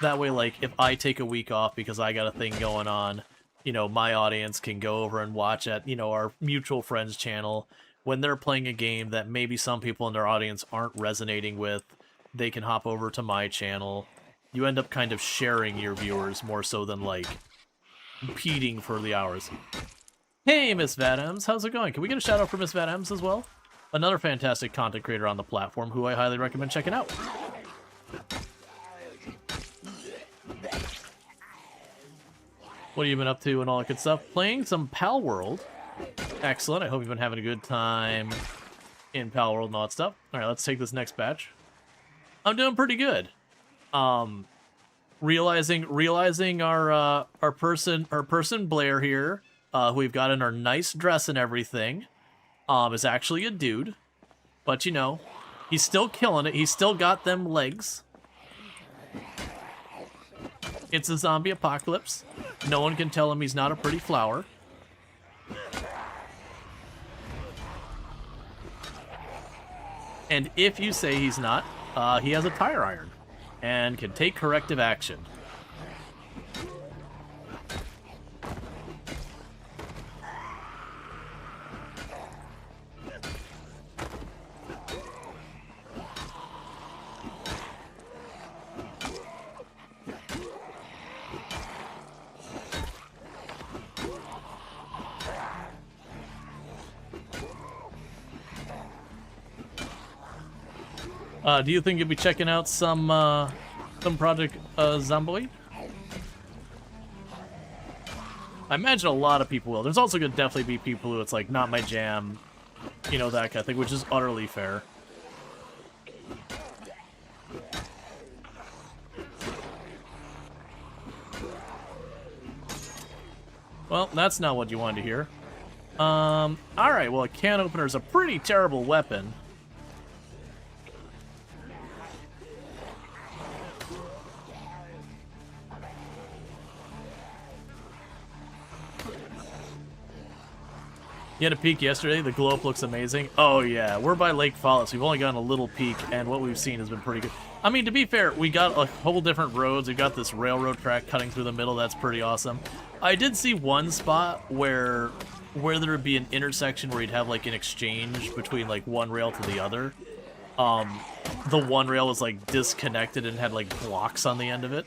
That way, like, if I take a week off because I got a thing going on, you know, my audience can go over and watch at, you know, our mutual friends channel. When they're playing a game that maybe some people in their audience aren't resonating with, they can hop over to my channel. You end up kind of sharing your viewers more so than, like, competing for the hours. Hey, Miss Vadams, how's it going? Can we get a shout out for Miss Vadams as well? Another fantastic content creator on the platform who I highly recommend checking out. What have you been up to and all that good stuff? Playing some Pal World. Excellent. I hope you've been having a good time in Pal World and all that stuff. All right, let's take this next batch. I'm doing pretty good. Realizing our person Blair here, who we've got in our nice dress and everything, is actually a dude. But you know, he's still killing it. He's still got them legs. It's a zombie apocalypse. No one can tell him he's not a pretty flower. And if you say he's not, he has a tire iron and can take corrective action. Do you think you'll be checking out some Project Zomboid? I imagine a lot of people will. There's also going to definitely be people who it's like, not my jam, you know, that kind of thing, which is utterly fair. Well, that's not what you wanted to hear. Alright, well, a can opener is a pretty terrible weapon. You had a peek yesterday. The glow up looks amazing. Oh yeah, we're by Lake Fallis. We've only gotten a little peek, and what we've seen has been pretty good. I mean, to be fair, we got a whole different roads. We got this railroad track cutting through the middle. That's pretty awesome. I did see one spot where there would be an intersection where you'd have like an exchange between like one rail to the other. The one rail was like disconnected and had like blocks on the end of it.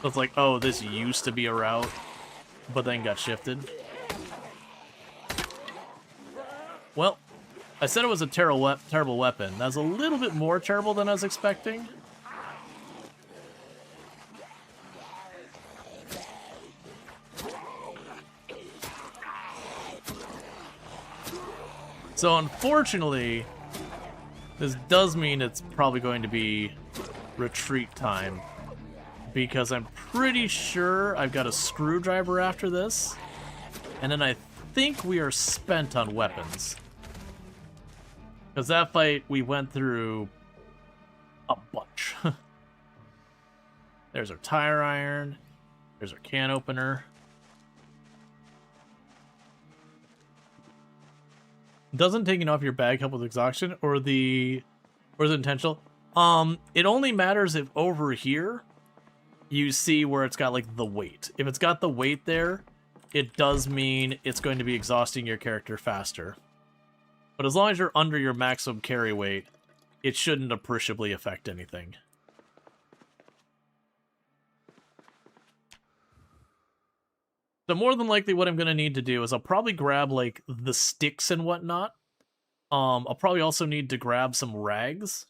So it's like, oh, this used to be a route, but then got shifted. Well, I said it was a terrible weapon. That's a little bit more terrible than I was expecting. So unfortunately, this does mean it's probably going to be retreat time, because I'm pretty sure I've got a screwdriver after this, and then I think we are spent on weapons. Because that fight, we went through a bunch. There's our tire iron. There's our can opener. Doesn't taking off your bag help with exhaustion, or is it intentional? It only matters if over here you see where it's got like the weight. If it's got the weight there, it does mean it's going to be exhausting your character faster. But as long as you're under your maximum carry weight, it shouldn't appreciably affect anything. So more than likely what I'm going to need to do is I'll probably grab like the sticks and whatnot. I'll probably also need to grab some rags.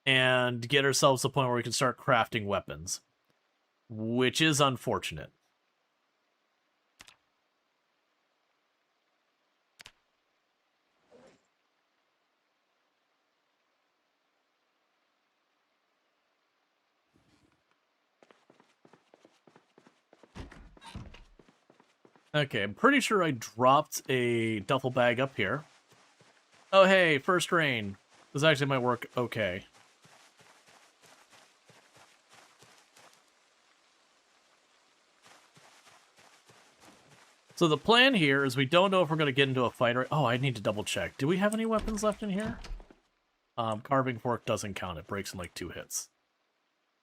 And get ourselves to the point where we can start crafting weapons. Which is unfortunate. Okay, I'm pretty sure I dropped a duffel bag up here. Oh hey, first rain. This actually might work okay. So the plan here is we don't know if we're going to get into a fight or... Oh, I need to double check. Do we have any weapons left in here? Carving fork doesn't count. It breaks in like 2 hits.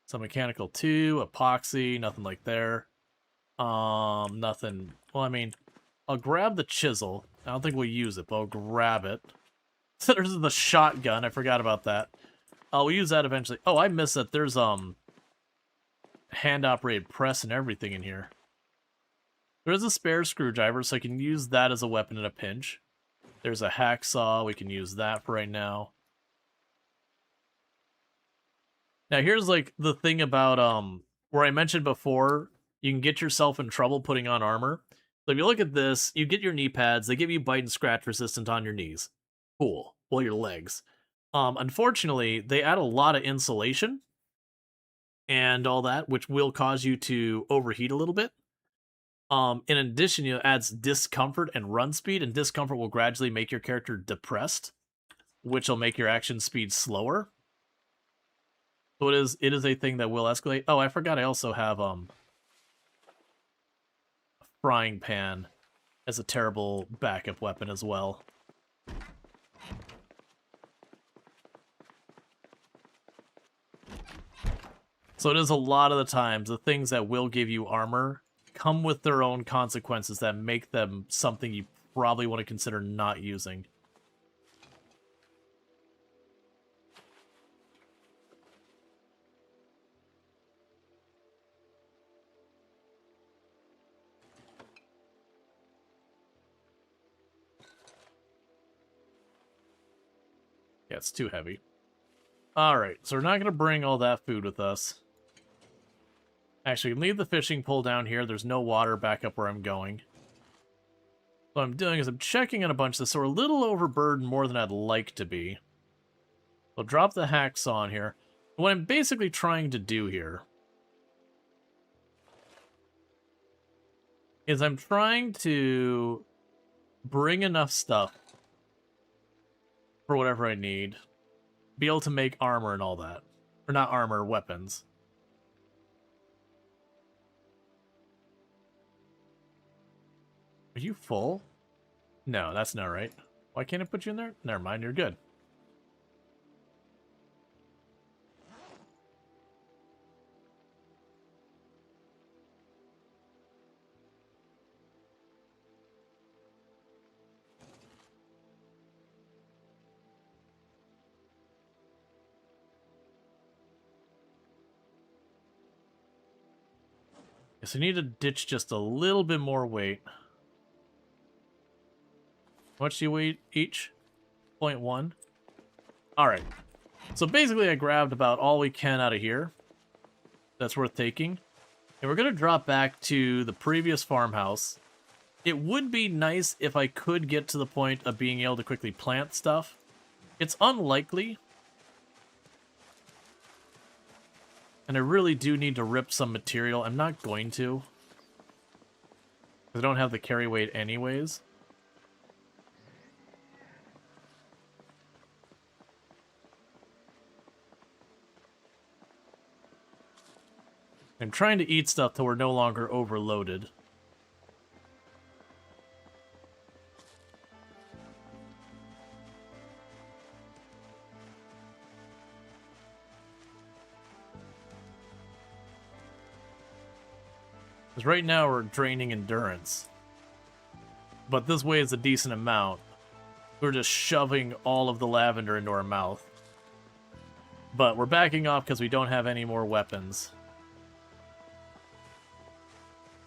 So mechanical 2, epoxy, nothing like there. Nothing. Well, I mean, I'll grab the chisel. I don't think we'll use it, but I'll grab it. So there's the shotgun. I forgot about that. We'll use that eventually. Oh, I missed that. There's, hand-operated press and everything in here. There is a spare screwdriver, so I can use that as a weapon in a pinch. There's a hacksaw. We can use that for right now. Now, here's, like, the thing about, where I mentioned before, you can get yourself in trouble putting on armor. So if you look at this, you get your knee pads. They give you bite and scratch resistant on your knees. Cool. Well, your legs. Unfortunately, they add a lot of insulation and all that, which will cause you to overheat a little bit. In addition, it adds discomfort and run speed, and discomfort will gradually make your character depressed, which will make your action speed slower. So it is a thing that will escalate. Oh, I forgot I also have a frying pan as a terrible backup weapon as well. So it is a lot of the times the things that will give you armor come with their own consequences that make them something you probably want to consider not using. Yeah, it's too heavy. Alright, so we're not going to bring all that food with us. Actually, leave the fishing pole down here. There's no water back up where I'm going. What I'm doing is I'm checking on a bunch of this, so we're a little overburdened more than I'd like to be. I'll drop the hacksaw on here. What I'm basically trying to do here is I'm trying to bring enough stuff for whatever I need. Be able to make armor and all that. Or not armor, weapons. Are you full? No, that's not right. Why can't it put you in there? Never mind, you're good. Guess I need to ditch just a little bit more weight. How much do you weigh each? 0.1. Alright. So basically I grabbed about all we can out of here. That's worth taking. And we're going to drop back to the previous farmhouse. It would be nice if I could get to the point of being able to quickly plant stuff. It's unlikely. And I really do need to rip some material. I'm not going to. I don't have the carry weight anyways. I'm trying to eat stuff till we're no longer overloaded. Because right now we're draining endurance. But this weighs a decent amount. We're just shoving all of the lavender into our mouth. But we're backing off because we don't have any more weapons.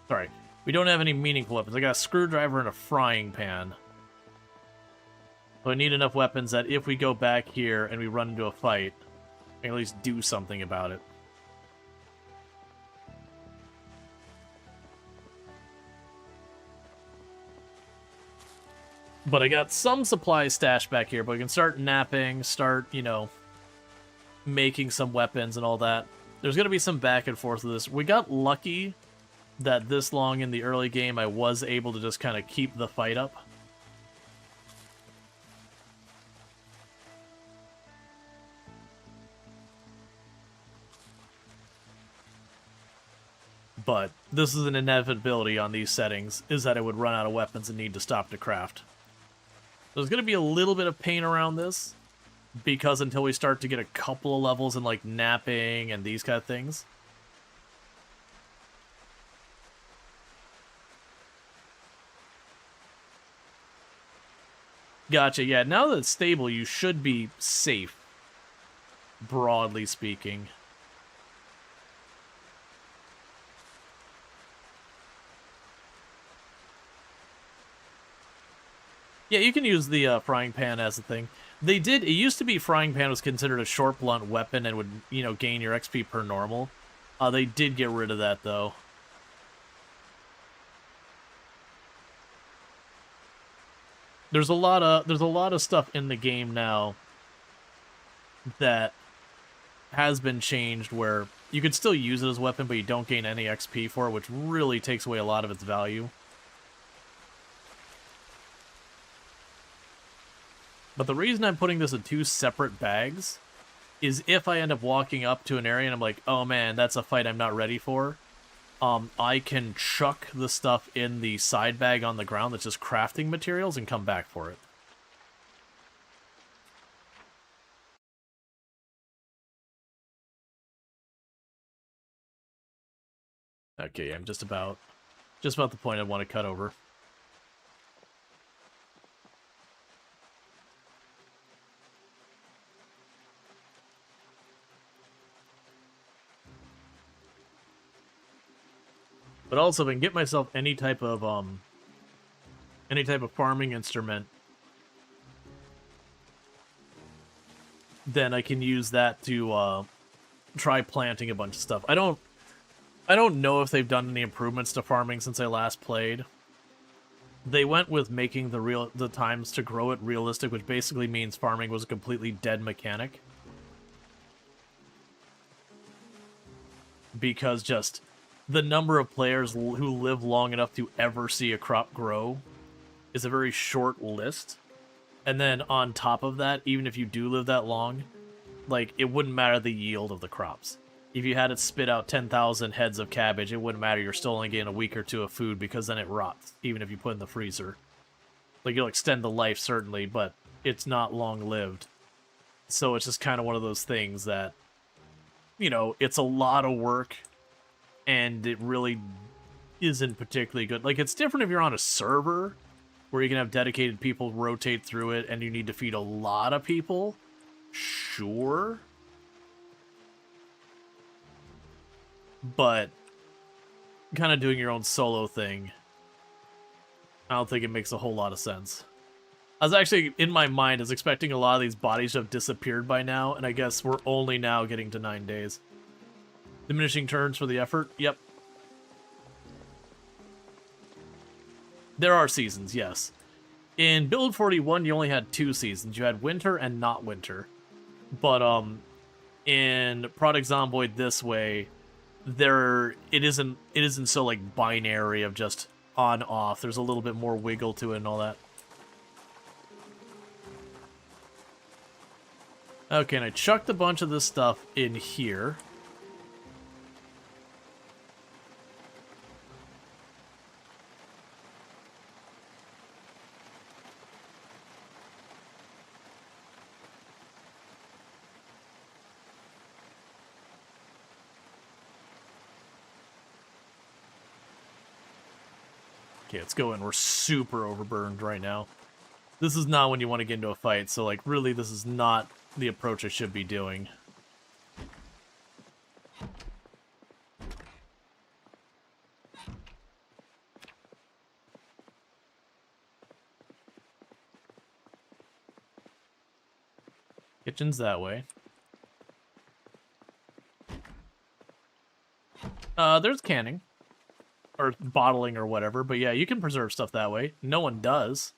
Sorry, we don't have any meaningful weapons. I got a screwdriver and a frying pan. So I need enough weapons that if we go back here and we run into a fight, I can at least do something about it. But I got some supplies stashed back here, but we can start napping, start, you know, making some weapons and all that. There's going to be some back and forth with this. We got lucky that this long in the early game I was able to just kind of keep the fight up. But this is an inevitability on these settings, is that I would run out of weapons and need to stop to craft. So there's going to be a little bit of pain around this, because until we start to get a couple of levels in like napping and these kind of things, gotcha, yeah, now that it's stable, you should be safe, broadly speaking. Yeah, you can use the frying pan as a thing. It used to be frying pan was considered a short blunt weapon and would, you know, gain your XP per normal. They did get rid of that, though. There's a lot of stuff in the game now that has been changed where you could still use it as a weapon, but you don't gain any XP for it, which really takes away a lot of its value. But the reason I'm putting this in 2 separate bags is if I end up walking up to an area and I'm like, oh man, that's a fight I'm not ready for, I can chuck the stuff in the side bag on the ground that's just crafting materials and come back for it. Okay, I'm just about the point I want to cut over. But also, if I can get myself any type of farming instrument, then I can use that to try planting a bunch of stuff. I don't know if they've done any improvements to farming since I last played. They went with making the times to grow it realistic, which basically means farming was a completely dead mechanic. Because just the number of players who live long enough to ever see a crop grow is a very short list. And then on top of that, even if you do live that long, like, it wouldn't matter the yield of the crops. if you had it spit out 10,000 heads of cabbage, it wouldn't matter. You're still only getting a week or two of food because then it rots, even if you put it in the freezer. Like, you'll extend the life, certainly, but it's not long-lived. So it's just kind of one of those things that, you know, it's a lot of work, and it really isn't particularly good. Like, it's different if you're on a server, where you can have dedicated people rotate through it, and you need to feed a lot of people. Sure. But kind of doing your own solo thing, I don't think it makes a whole lot of sense. I was actually, in my mind, is expecting a lot of these bodies to have disappeared by now, and I guess we're only now getting to 9 days. Diminishing turns for the effort? Yep. There are seasons, yes. In Build 41, you only had 2 seasons. You had winter and not winter. But, in Product Zomboid this way, it isn't so, like, binary of just on-off. There's a little bit more wiggle to it and all that. Okay, and I chucked a bunch of this stuff in here. Okay, let's go in. We're super overburned right now. This is not when you want to get into a fight, so, like, really, this is not the approach I should be doing. Kitchen's that way. There's canning. Or bottling or whatever, but yeah, you can preserve stuff that way. No one does.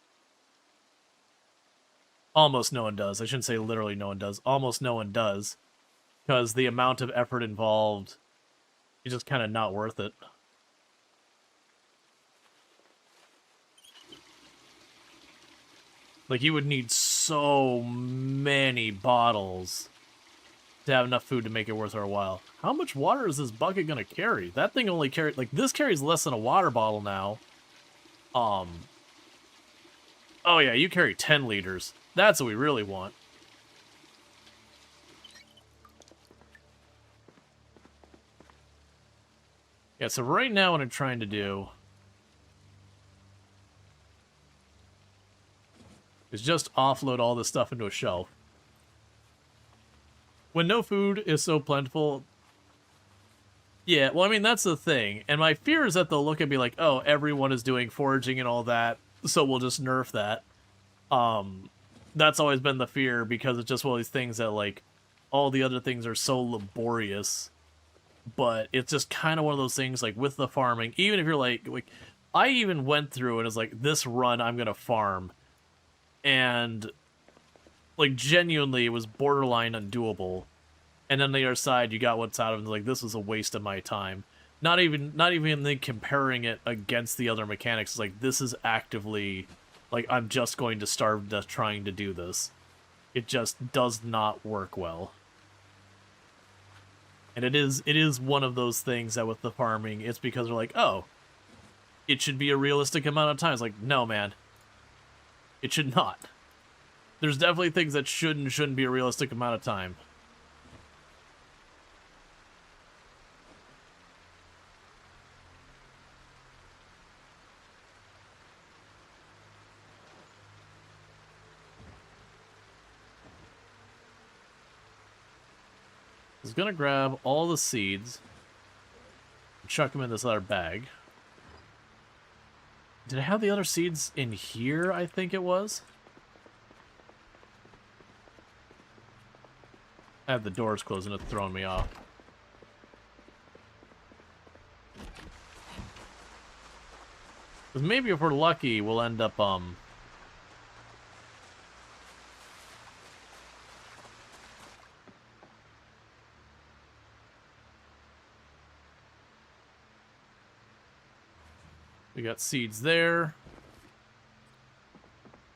Almost no one does. I shouldn't say literally no one does. Almost no one does. Because the amount of effort involved is just kind of not worth it. Like, you would need so many bottles to have enough food to make it worth our while. How much water is this bucket gonna carry? That thing only carries, like, this carries less than a water bottle now. Oh yeah, you carry 10 liters. That's what we really want. Yeah, so right now what I'm trying to do is just offload all this stuff into a shelf. When no food is so plentiful... Yeah, well, I mean, that's the thing. And my fear is that they'll look and be like, oh, everyone is doing foraging and all that, so we'll just nerf that. That's always been the fear, because it's just one of these things that, like, all the other things are so laborious. But it's just kind of one of those things, like, with the farming, even if you're like, I even went through and was like, this run I'm going to farm. And, like, genuinely, it was borderline undoable. And then the other side, you got what's out of it, like, this is a waste of my time. Not even comparing it against the other mechanics. It's like, this is actively, like, I'm just going to starve to trying to do this. It just does not work well. And it is one of those things that with the farming, it's because they're like, oh, it should be a realistic amount of time. It's like, no, man. It should not. There's definitely things that shouldn't be a realistic amount of time. I was gonna grab all the seeds and chuck them in this other bag. Did I have the other seeds in here, I think it was? I have the doors closed and it's throwing me off. Because maybe if we're lucky, we'll end up, we got seeds there.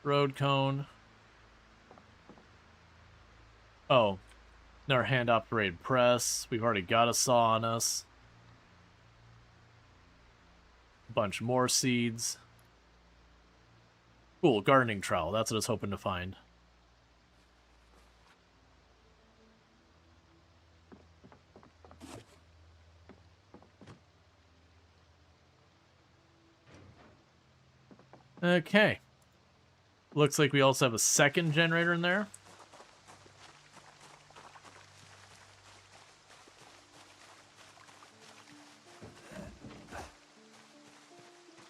Road cone. Oh. Our hand-operated press. We've already got a saw on us. A bunch more seeds. Cool, gardening trowel. That's what I was hoping to find. Okay. Looks like we also have a second generator in there.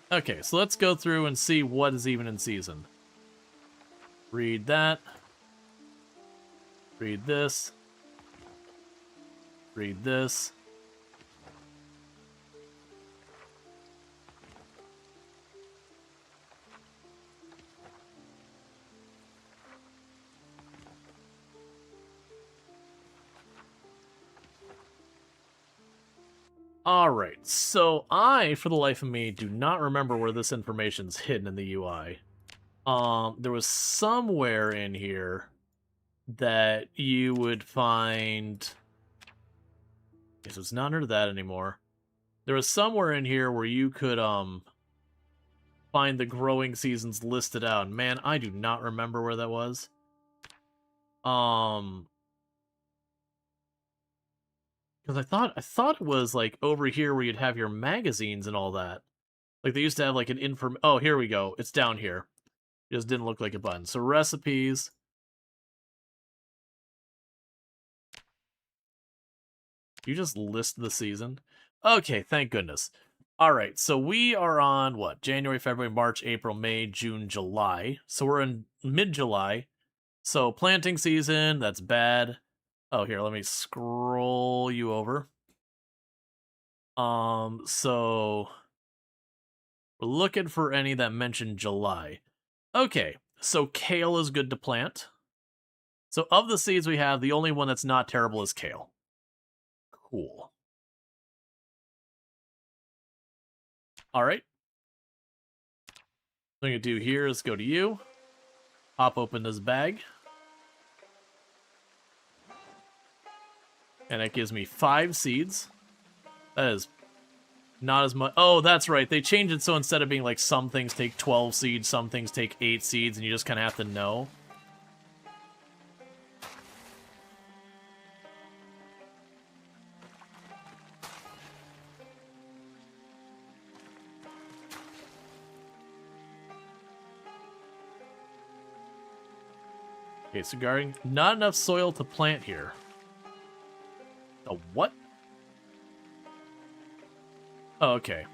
Okay, so let's go through and see what is even in season. Read that. Read this. Read this. Alright, so I, for the life of me, do not remember where this information's hidden in the UI. There was somewhere in here that you would find... Okay, so it's not under that anymore. There was somewhere in here where you could, find the growing seasons listed out. Man, I do not remember where that was. Because I thought it was, like, over here where you'd have your magazines and all that. Like, they used to have, like, an Oh, here we go. It's down here. It just didn't look like a button. So, recipes. You just list the season? Okay, thank goodness. Alright, so we are on, what? January, February, March, April, May, June, July. So we're in mid-July. So, planting season, that's bad. Oh, here, let me scroll you over. So we're looking for any that mention July. Okay, so kale is good to plant. So of the seeds we have, the only one that's not terrible is kale. Cool. Alright. What I'm going to do here is go to you. Pop open this bag. And it gives me 5 seeds. That is not as much. Oh, that's right. They changed it so instead of being like some things take 12 seeds, some things take 8 seeds, and you just kind of have to know. Okay, so guarding. Not enough soil to plant here. A what? Oh, okay.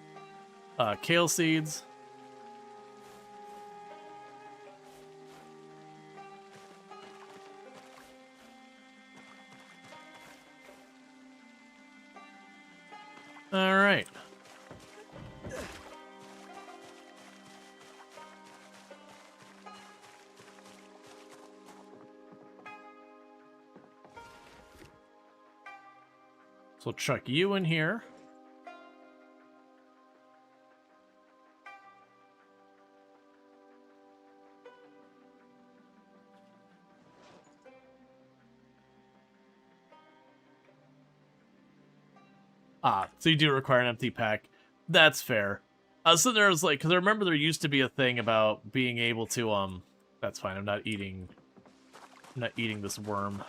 Kale seeds. Alright. So we'll chuck you in here. Ah, so you do require an empty pack. That's fair. So there's like, because I remember there used to be a thing about being able to, that's fine, I'm not eating this worm.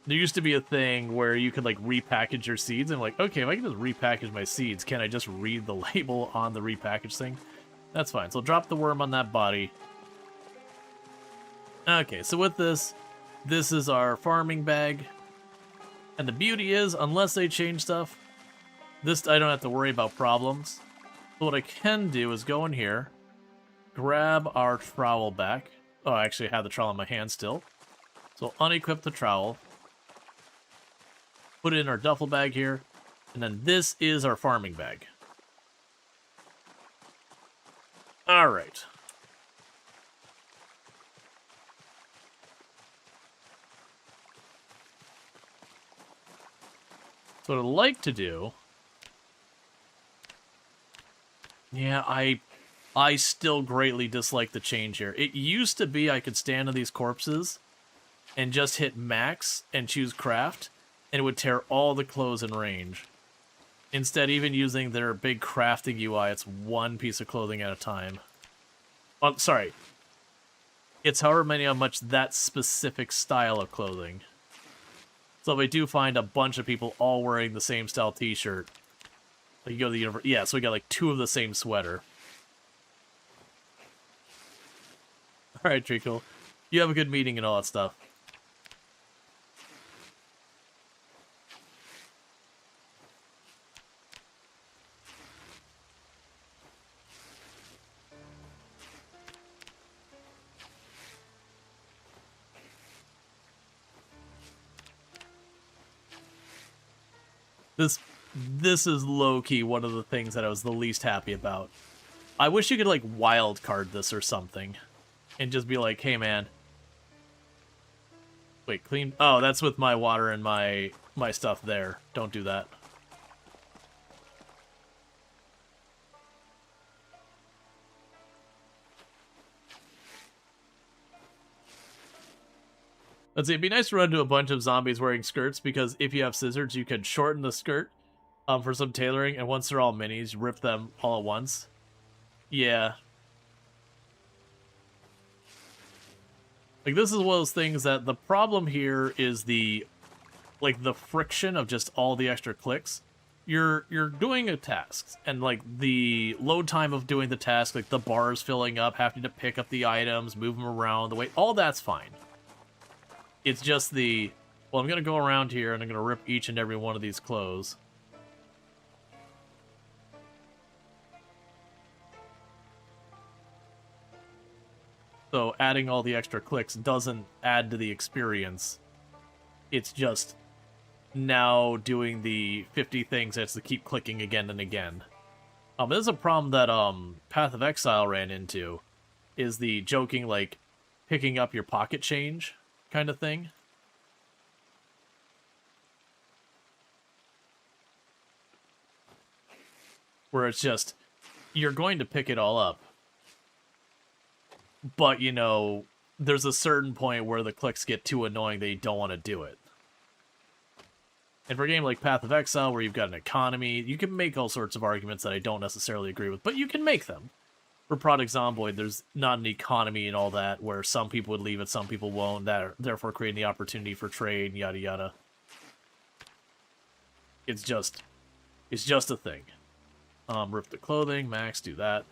There used to be a thing where you could, like, repackage your seeds, and like, okay, if I can just repackage my seeds, can I just read the label on the repackaged thing? That's fine. So drop the worm on that body. Okay, so with this is our farming bag. And the beauty is, unless they change stuff, this I don't have to worry about problems. So what I can do is go in here, grab our trowel back. Oh, I actually have the trowel in my hand still. So unequip the trowel. Put it in our duffel bag here. And then this is our farming bag. Alright. So what I'd like to do... Yeah, I still greatly dislike the change here. It used to be I could stand on these corpses and just hit max and choose craft, and it would tear all the clothes in range. Instead, even using their big crafting UI, it's one piece of clothing at a time. Oh, sorry. It's however many how much that specific style of clothing. So if I do find a bunch of people all wearing the same style t-shirt, like you go to the universe, yeah, so we got like 2 of the same sweater. Alright, Treacle. You have a good meeting and all that stuff. This is low-key one of the things that I was the least happy about. I wish you could, like, wild card this or something. And just be like, hey, man. Wait, clean... Oh, that's with my water and my stuff there. Don't do that. Let's see, it'd be nice to run into a bunch of zombies wearing skirts, because if you have scissors, you can shorten the skirt for some tailoring, and once they're all minis, rip them all at once. Yeah. Like, this is one of those things that the problem here is the friction of just all the extra clicks. You're doing a task, and, like, the load time of doing the task, like the bars filling up, having to pick up the items, move them around, the weight, all that's fine. It's just the, well, I'm going to go around here and I'm going to rip each and every one of these clothes. So adding all the extra clicks doesn't add to the experience. It's just now doing the 50 things that's to keep clicking again and again. This is a problem that Path of Exile ran into, is the joking, like, picking up your pocket change kind of thing. Where it's just, you're going to pick it all up. But, you know, there's a certain point where the clicks get too annoying that you don't want to do it. And for a game like Path of Exile, where you've got an economy, you can make all sorts of arguments that I don't necessarily agree with, but you can make them. For Project Zomboid, there's not an economy and all that, where some people would leave it, some people won't, that therefore creating the opportunity for trade, yada yada. It's just a thing. Rip the clothing, max, do that.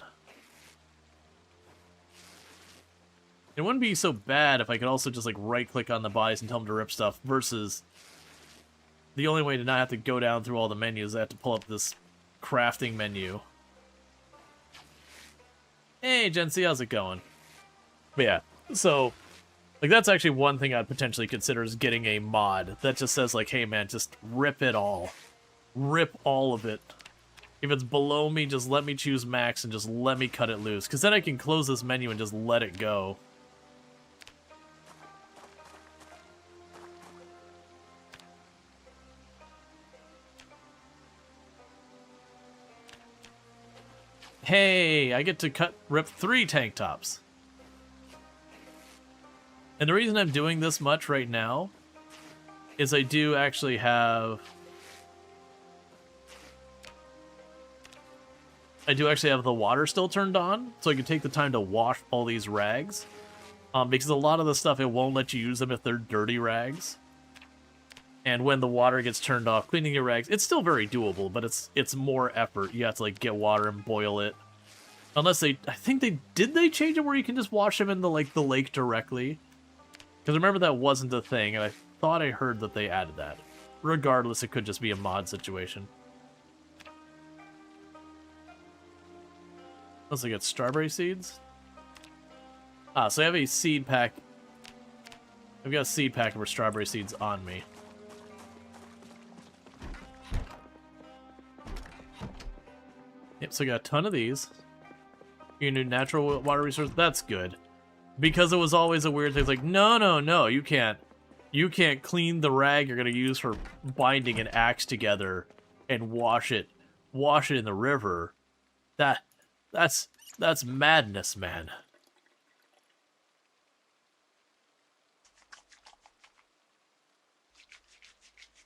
It wouldn't be so bad if I could also just, like, right-click on the bodies and tell them to rip stuff, versus the only way to not have to go down through all the menus, I have to pull up this crafting menu. Hey, Gen C, how's it going? But yeah, so, like, that's actually one thing I'd potentially consider, is getting a mod that just says, like, hey, man, just rip it all. Rip all of it. If it's below me, just let me choose max and just let me cut it loose. Because then I can close this menu and just let it go. Hey, I get to rip 3 tank tops. And the reason I'm doing this much right now is I do actually have... the water still turned on, so I can take the time to wash all these rags. Because a lot of the stuff, it won't let you use them if they're dirty rags. And when the water gets turned off, cleaning your rags, it's still very doable, but it's more effort. You have to, like, get water and boil it. Unless I think did they change it where you can just wash them in the lake directly? Because remember that wasn't a thing, and I thought I heard that they added that. Regardless, it could just be a mod situation. Unless I get strawberry seeds? Ah, so I have a seed pack. I've got a seed pack of strawberry seeds on me. Yep, so I got a ton of these. Your new natural water resource, that's good. Because it was always a weird thing, it's like, no, you can't clean the rag you're gonna use for binding an axe together and wash it in the river. That's madness, man.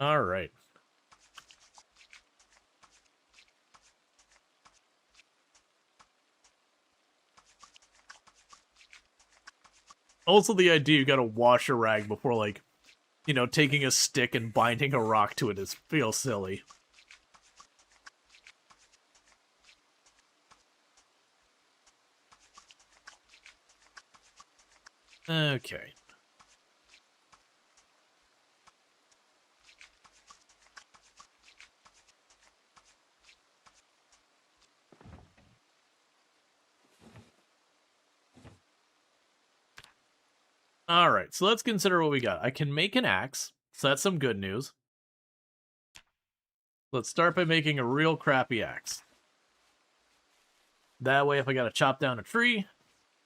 All right. Also, the idea you gotta wash a rag before, like, you know, taking a stick and binding a rock to it feels silly. Okay. Alright, so let's consider what we got. I can make an axe, so that's some good news. Let's start by making a real crappy axe. That way, if I gotta chop down a tree,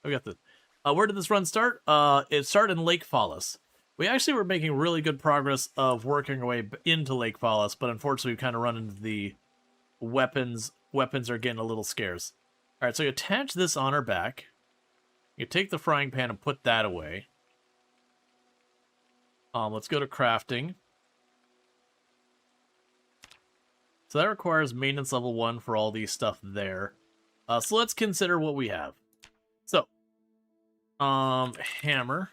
I got the... where did this run start? It started in Lake Fallas. We actually were making really good progress of working our way into Lake Fallas, but unfortunately we kind of run into the weapons. Weapons are getting a little scarce. Alright, so you attach this on our back. You take the frying pan and put that away. Let's go to crafting. So that requires maintenance level 1 for all these stuff there. So let's consider what we have. So, hammer.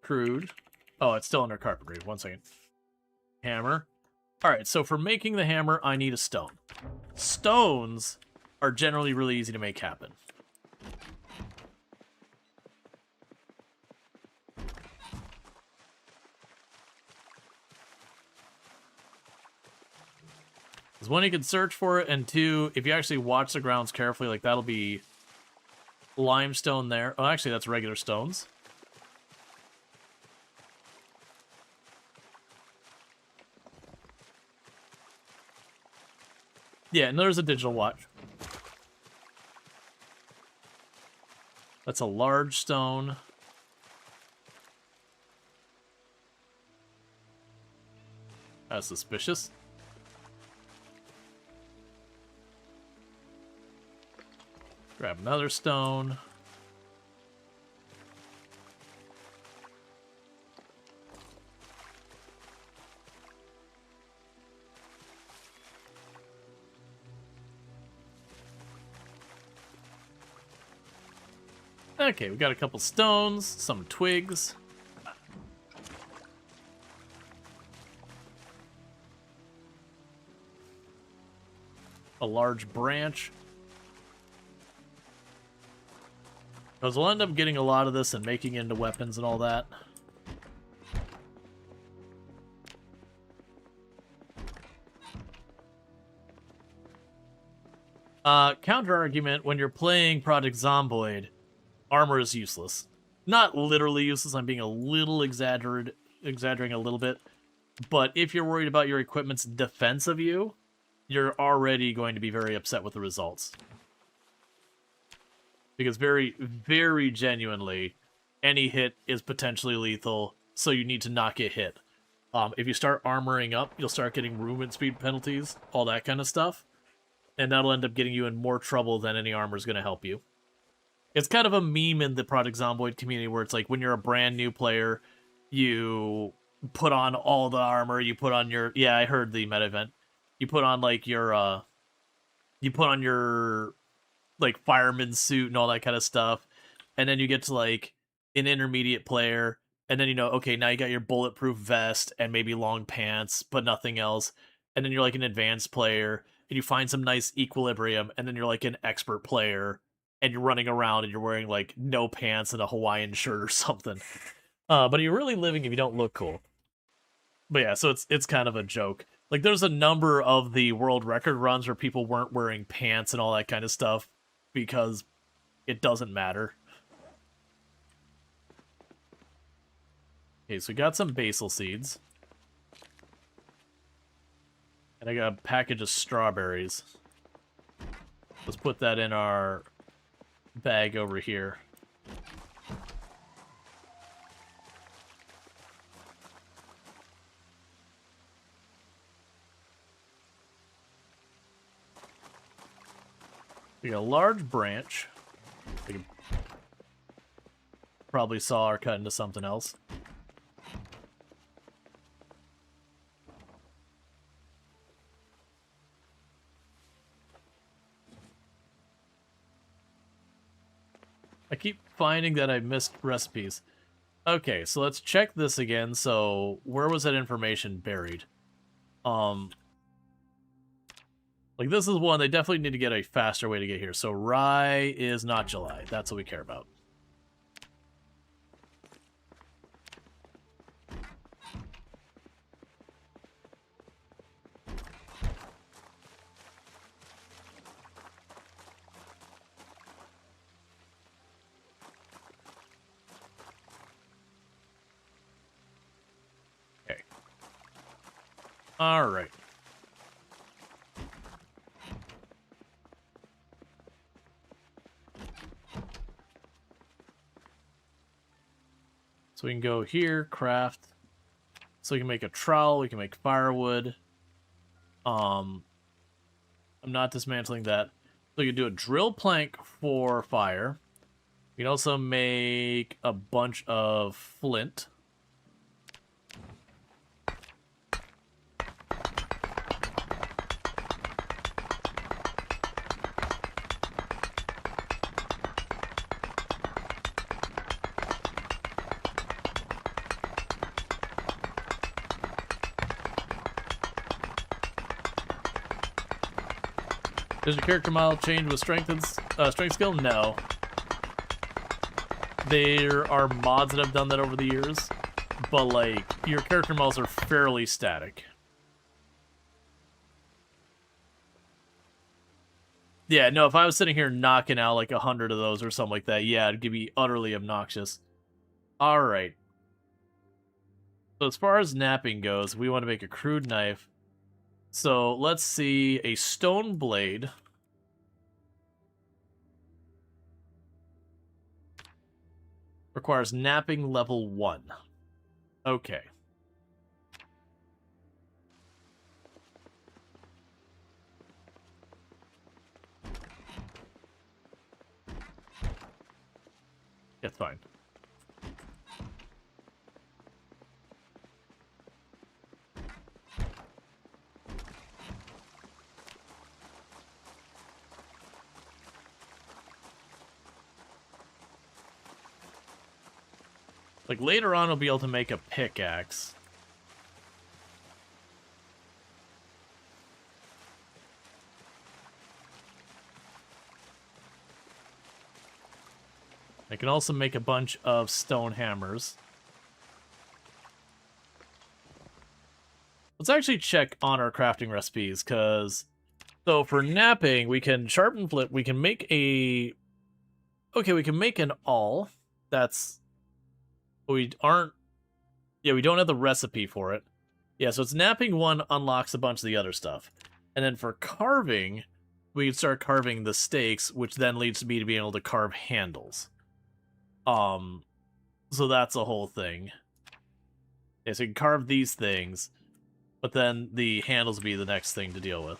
Crude. Oh, it's still under carpentry. 1 second. Hammer. Alright, so for making the hammer, I need a stone. Stones are generally really easy to make happen. Because one, you can search for it, and two, if you actually watch the grounds carefully, like, that'll be limestone there. Oh, actually, that's regular stones. Yeah, and there's a digital watch. That's a large stone. That's suspicious. Grab another stone. Okay, we got a couple stones, some twigs. A large branch. Because we'll end up getting a lot of this and making into weapons and all that. Counter argument, when you're playing Project Zomboid, armor is useless. Not literally useless, I'm being a little exaggerating a little bit. But if you're worried about your equipment's defense of you, you're already going to be very upset with the results. Because very, very genuinely, any hit is potentially lethal, so you need to not get hit. If you start armoring up, you'll start getting movement speed penalties, all that kind of stuff. And that'll end up getting you in more trouble than any armor is going to help you. It's kind of a meme in the Project Zomboid community where it's like when you're a brand new player, you put on all the armor, you put on your... Yeah, I heard the meta event. You put on, like, your... You put on your... like fireman's suit and all that kind of stuff, and then you get to like an intermediate player, and then you know, okay, now you got your bulletproof vest and maybe long pants but nothing else, and then you're like an advanced player and you find some nice equilibrium, and then you're like an expert player and you're running around and you're wearing like no pants and a Hawaiian shirt or something. But you're really living if you don't look cool. But yeah, so it's kind of a joke. Like, there's a number of the world record runs where people weren't wearing pants and all that kind of stuff because it doesn't matter. Okay, so we got some basil seeds. And I got a package of strawberries. Let's put that in our bag over here. We got a large branch. We can probably saw or cut into something else. keep finding that I missed recipes. Okay, so let's check this again. So, where was that information buried? Like, this is one, they definitely need to get a faster way to get here. So, Rye is not July. That's what we care about. Okay. All right. So we can go here, craft. So we can make a trowel, we can make firewood. I'm not dismantling that. So you can do a drill plank for fire. We can also make a bunch of flint. Does your character model change with strength skill? No. There are mods that have done that over the years, but like your character models are fairly static. Yeah, no, if I was sitting here knocking out like 100 of those or something like that, yeah, it'd be utterly obnoxious. Alright. So as far as napping goes, we want to make a crude knife. So let's see, a stone blade. Requires napping level 1. Okay. That's fine. Like, later on, I'll be able to make a pickaxe. I can also make a bunch of stone hammers. Let's actually check on our crafting recipes, because... So, for napping, we can sharpen flip, we can make a... Okay, we can make an awl. That's... We aren't... Yeah, we don't have the recipe for it. Yeah, so it's napping 1 unlocks a bunch of the other stuff. And then for carving, we can start carving the stakes, which then leads me to being able to carve handles. So that's a whole thing. Yeah, so you can carve these things, but then the handles will be the next thing to deal with.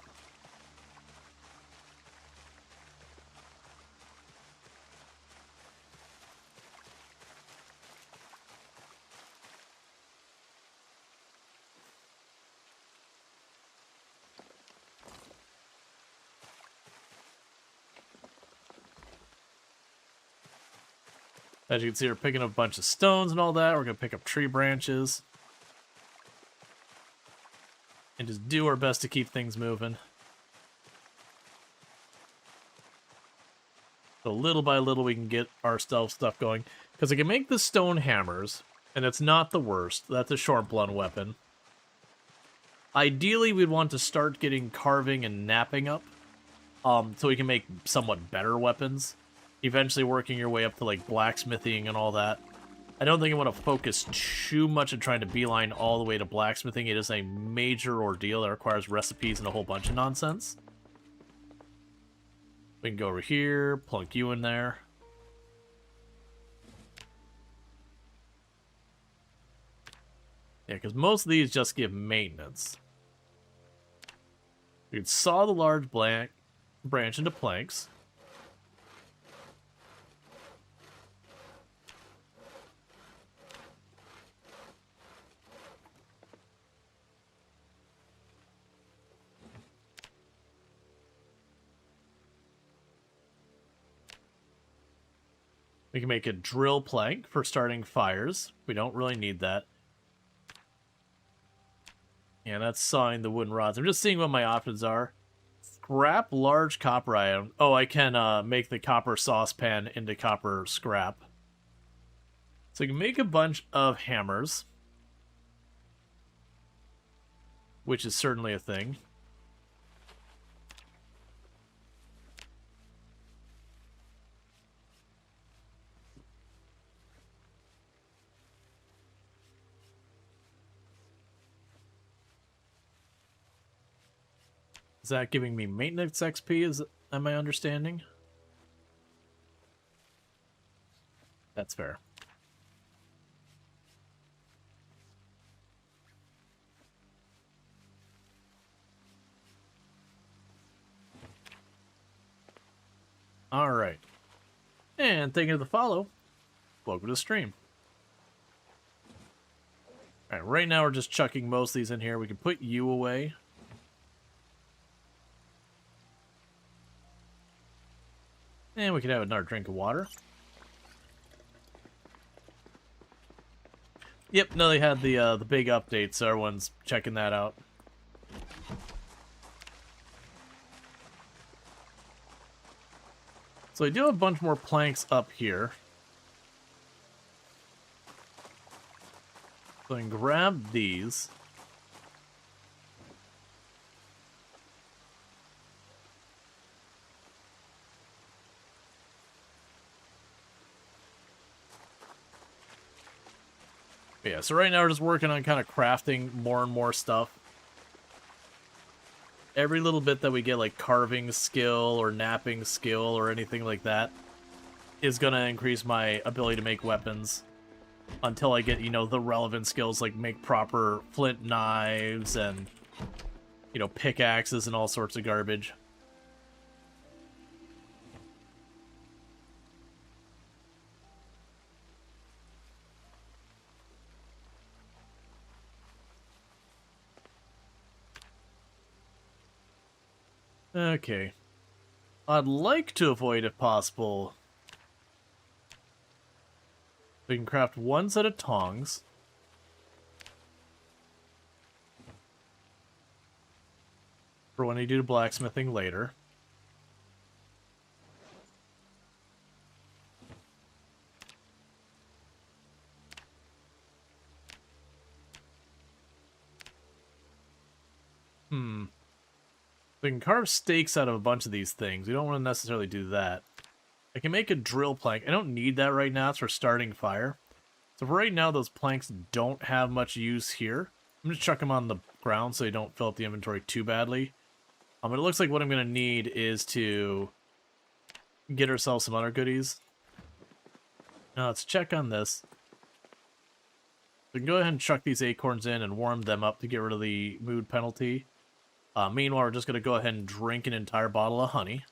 As you can see, we're picking up a bunch of stones and all that. We're going to pick up tree branches. And just do our best to keep things moving. So little by little we can get our stealth stuff going. Because I can make the stone hammers, and it's not the worst. That's a short blunt weapon. Ideally, we'd want to start getting carving and napping up. So we can make somewhat better weapons. Eventually working your way up to like blacksmithing and all that. I don't think I want to focus too much on trying to beeline all the way to blacksmithing. It is a major ordeal that requires recipes and a whole bunch of nonsense. We can go over here, plunk you in there. Yeah, because most of these just give maintenance. We could saw the large branch into planks. We We can make a drill plank for starting fires. We don't really need that. Yeah, that's sawing the wooden rods. I'm just seeing what my options are. Scrap large copper item. Oh, I can make the copper saucepan into copper scrap. So you can make a bunch of hammers, which is certainly a thing. Is that giving me maintenance XP, am I understanding? That's fair. Alright. And thank you for the follow. Welcome to the stream. Alright, right now we're just chucking most of these in here. We can put you away. And we can have another drink of water. Yep, no, they had the big update, so everyone's checking that out. So I do have a bunch more planks up here. So I can grab these. But yeah, so right now we're just working on kind of crafting more and more stuff. Every little bit that we get, like carving skill or napping skill or anything like that, is going to increase my ability to make weapons. Until I get, you know, the relevant skills, like make proper flint knives and, you know, pickaxes and all sorts of garbage. Okay. I'd like to avoid, if possible. We can craft one set of tongs. For when I do blacksmithing later. We can carve stakes out of a bunch of these things. We don't want to necessarily do that. I can make a drill plank. I don't need that right now. It's for starting fire. So for right now, those planks don't have much use here. I'm going to chuck them on the ground so they don't fill up the inventory too badly. But it looks like what I'm going to need is to get ourselves some other goodies. Now let's check on this. We can go ahead and chuck these acorns in and warm them up to get rid of the mood penalty. Meanwhile, we're just going to go ahead and drink an entire bottle of honey.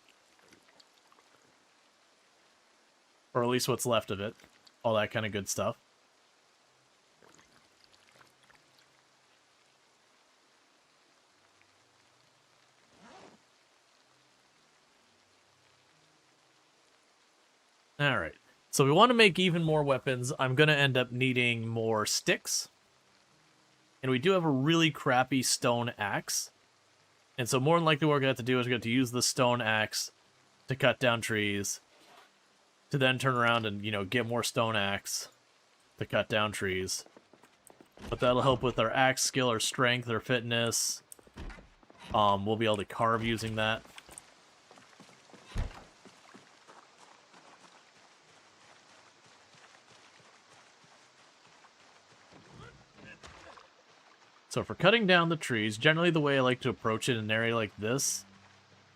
Or at least what's left of it. All that kind of good stuff. Alright. So we want to make even more weapons. I'm going to end up needing more sticks. And we do have a really crappy stone axe. And so more than likely what we're going to have to do is we're going to use the stone axe to cut down trees. To then turn around and, you know, get more stone axe to cut down trees. But that'll help with our axe skill, our strength, our fitness. We'll be able to carve using that. So for cutting down the trees, generally the way I like to approach it in an area like this,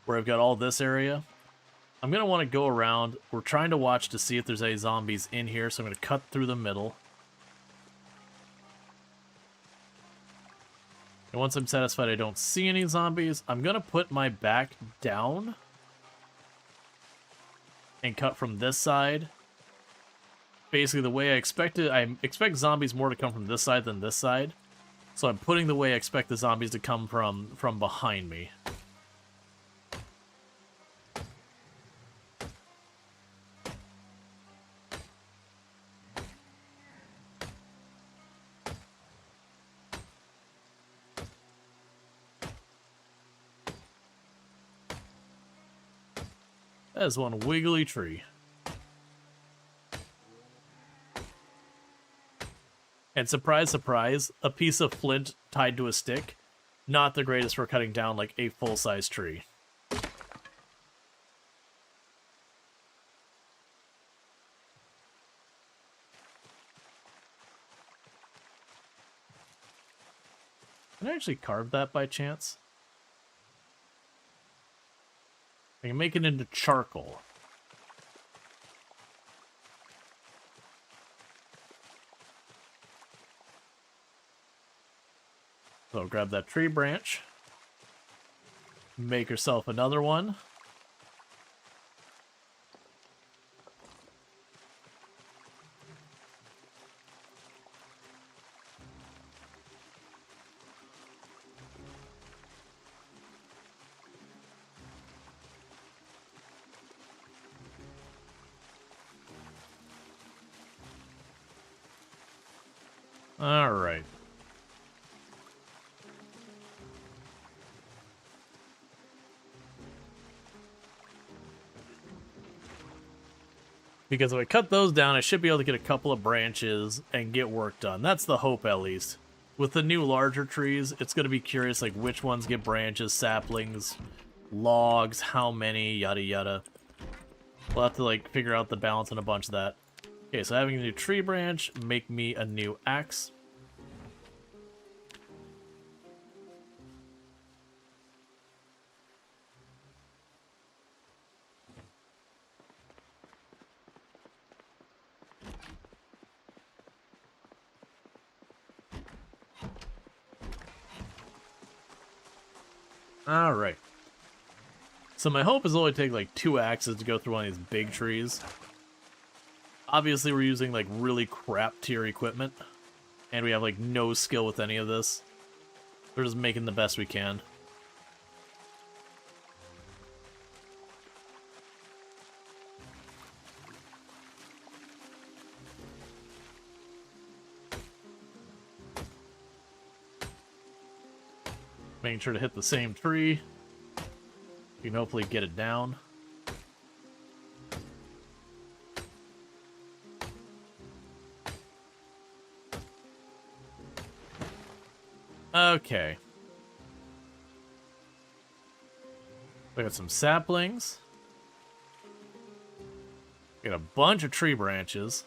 where I've got all this area, I'm going to want to go around. We're trying to watch to see if there's any zombies in here, so I'm going to cut through the middle. And once I'm satisfied I don't see any zombies, I'm going to put my back down and cut from this side. Basically the way I expect zombies more to come from this side than this side. So I'm putting the way I expect the zombies to come from behind me. That is one wiggly tree. And surprise, surprise, a piece of flint tied to a stick, not the greatest for cutting down like a full-size tree. Can I actually carve that by chance? I can make it into charcoal. So grab that tree branch. Make yourself another one. All right. Because if I cut those down, I should be able to get a couple of branches and get work done. That's the hope, at least. With the new larger trees, it's going to be curious, like, which ones get branches, saplings, logs, how many, yada yada. We'll have to, like, figure out the balance on a bunch of that. Okay, so having a new tree branch, make me a new axe. Alright. So my hope is it'll only take like 2 axes to go through one of these big trees. Obviously we're using like really crap tier equipment. And we have like no skill with any of this. We're just making the best we can. Making sure to hit the same tree. You can hopefully get it down. Okay. We got some saplings. We got a bunch of tree branches.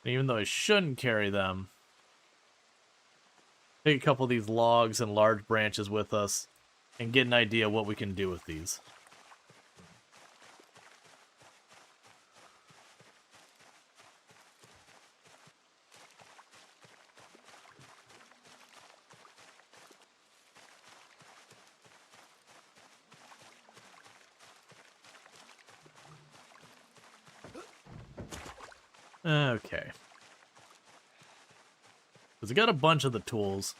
And even though I shouldn't carry them, take a couple of these logs and large branches with us and get an idea what we can do with these. Okay. Because I got a bunch of the tools.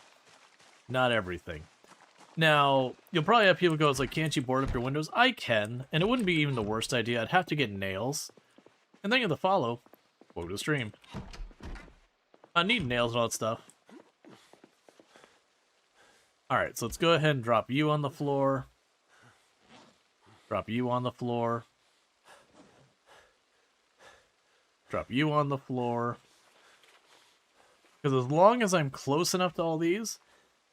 Not everything. Now, you'll probably have people go, it's like, can't you board up your windows? I can, and it wouldn't be even the worst idea. I'd have to get nails. And then you have to follow. Go to stream. I need nails and all that stuff. Alright, so let's go ahead and drop you on the floor. Drop you on the floor. Drop you on the floor. Because as long as I'm close enough to all these,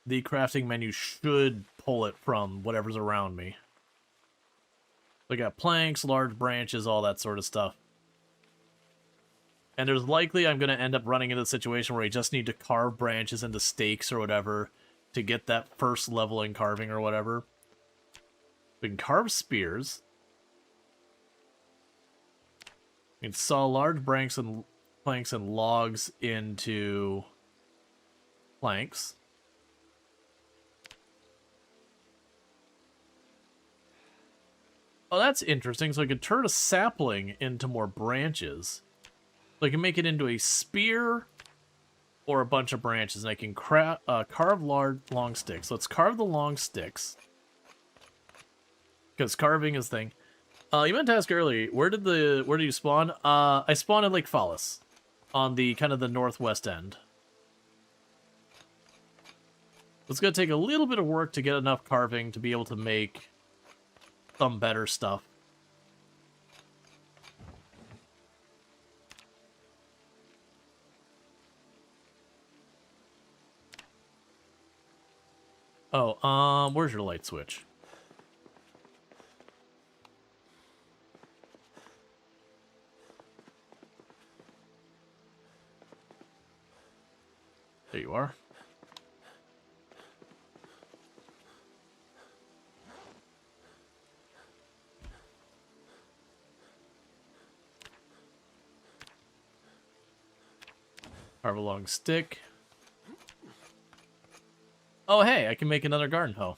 the crafting menu should pull it from whatever's around me. So I got planks, large branches, all that sort of stuff. And there's likely I'm going to end up running into a situation where I just need to carve branches into stakes or whatever to get that first level in carving or whatever. We can carve spears. We can saw large planks and logs into planks. Oh, that's interesting. So I could turn a sapling into more branches. So I can make it into a spear or a bunch of branches, and I can carve long sticks. So let's carve the long sticks. Because carving is the thing. You meant to ask earlier, where did you spawn? I spawned in Lake Fallis, on the kind of the northwest end. It's going to take a little bit of work to get enough carving to be able to make some better stuff. Oh, where's your light switch? There you are. Carve a long stick. Oh, hey, I can make another garden hoe.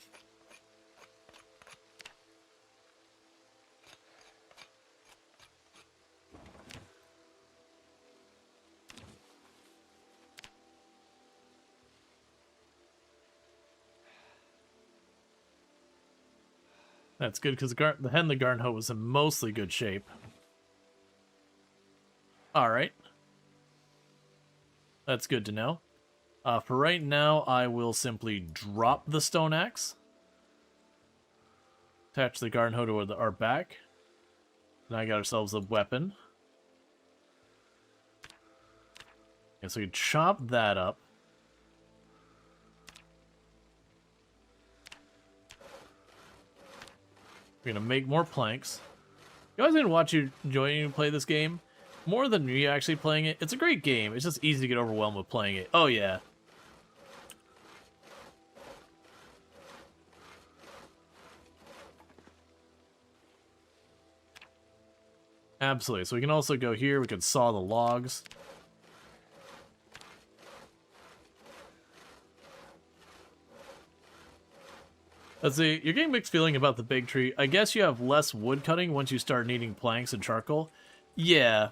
That's good, because the head of the garden hoe was in mostly good shape. Alright. That's good to know. For right now, I will simply drop the stone axe. Attach the garden hoe to our back. Now I got ourselves a weapon. Okay, so we chop that up. We're gonna make more planks. You guys gonna watch you enjoying you play this game more than me actually playing it. It's a great game. It's just easy to get overwhelmed with playing it. Oh yeah. Absolutely. So we can also go here. We can saw the logs. Let's see. You're getting mixed feeling about the big tree. I guess you have less wood cutting once you start needing planks and charcoal. Yeah.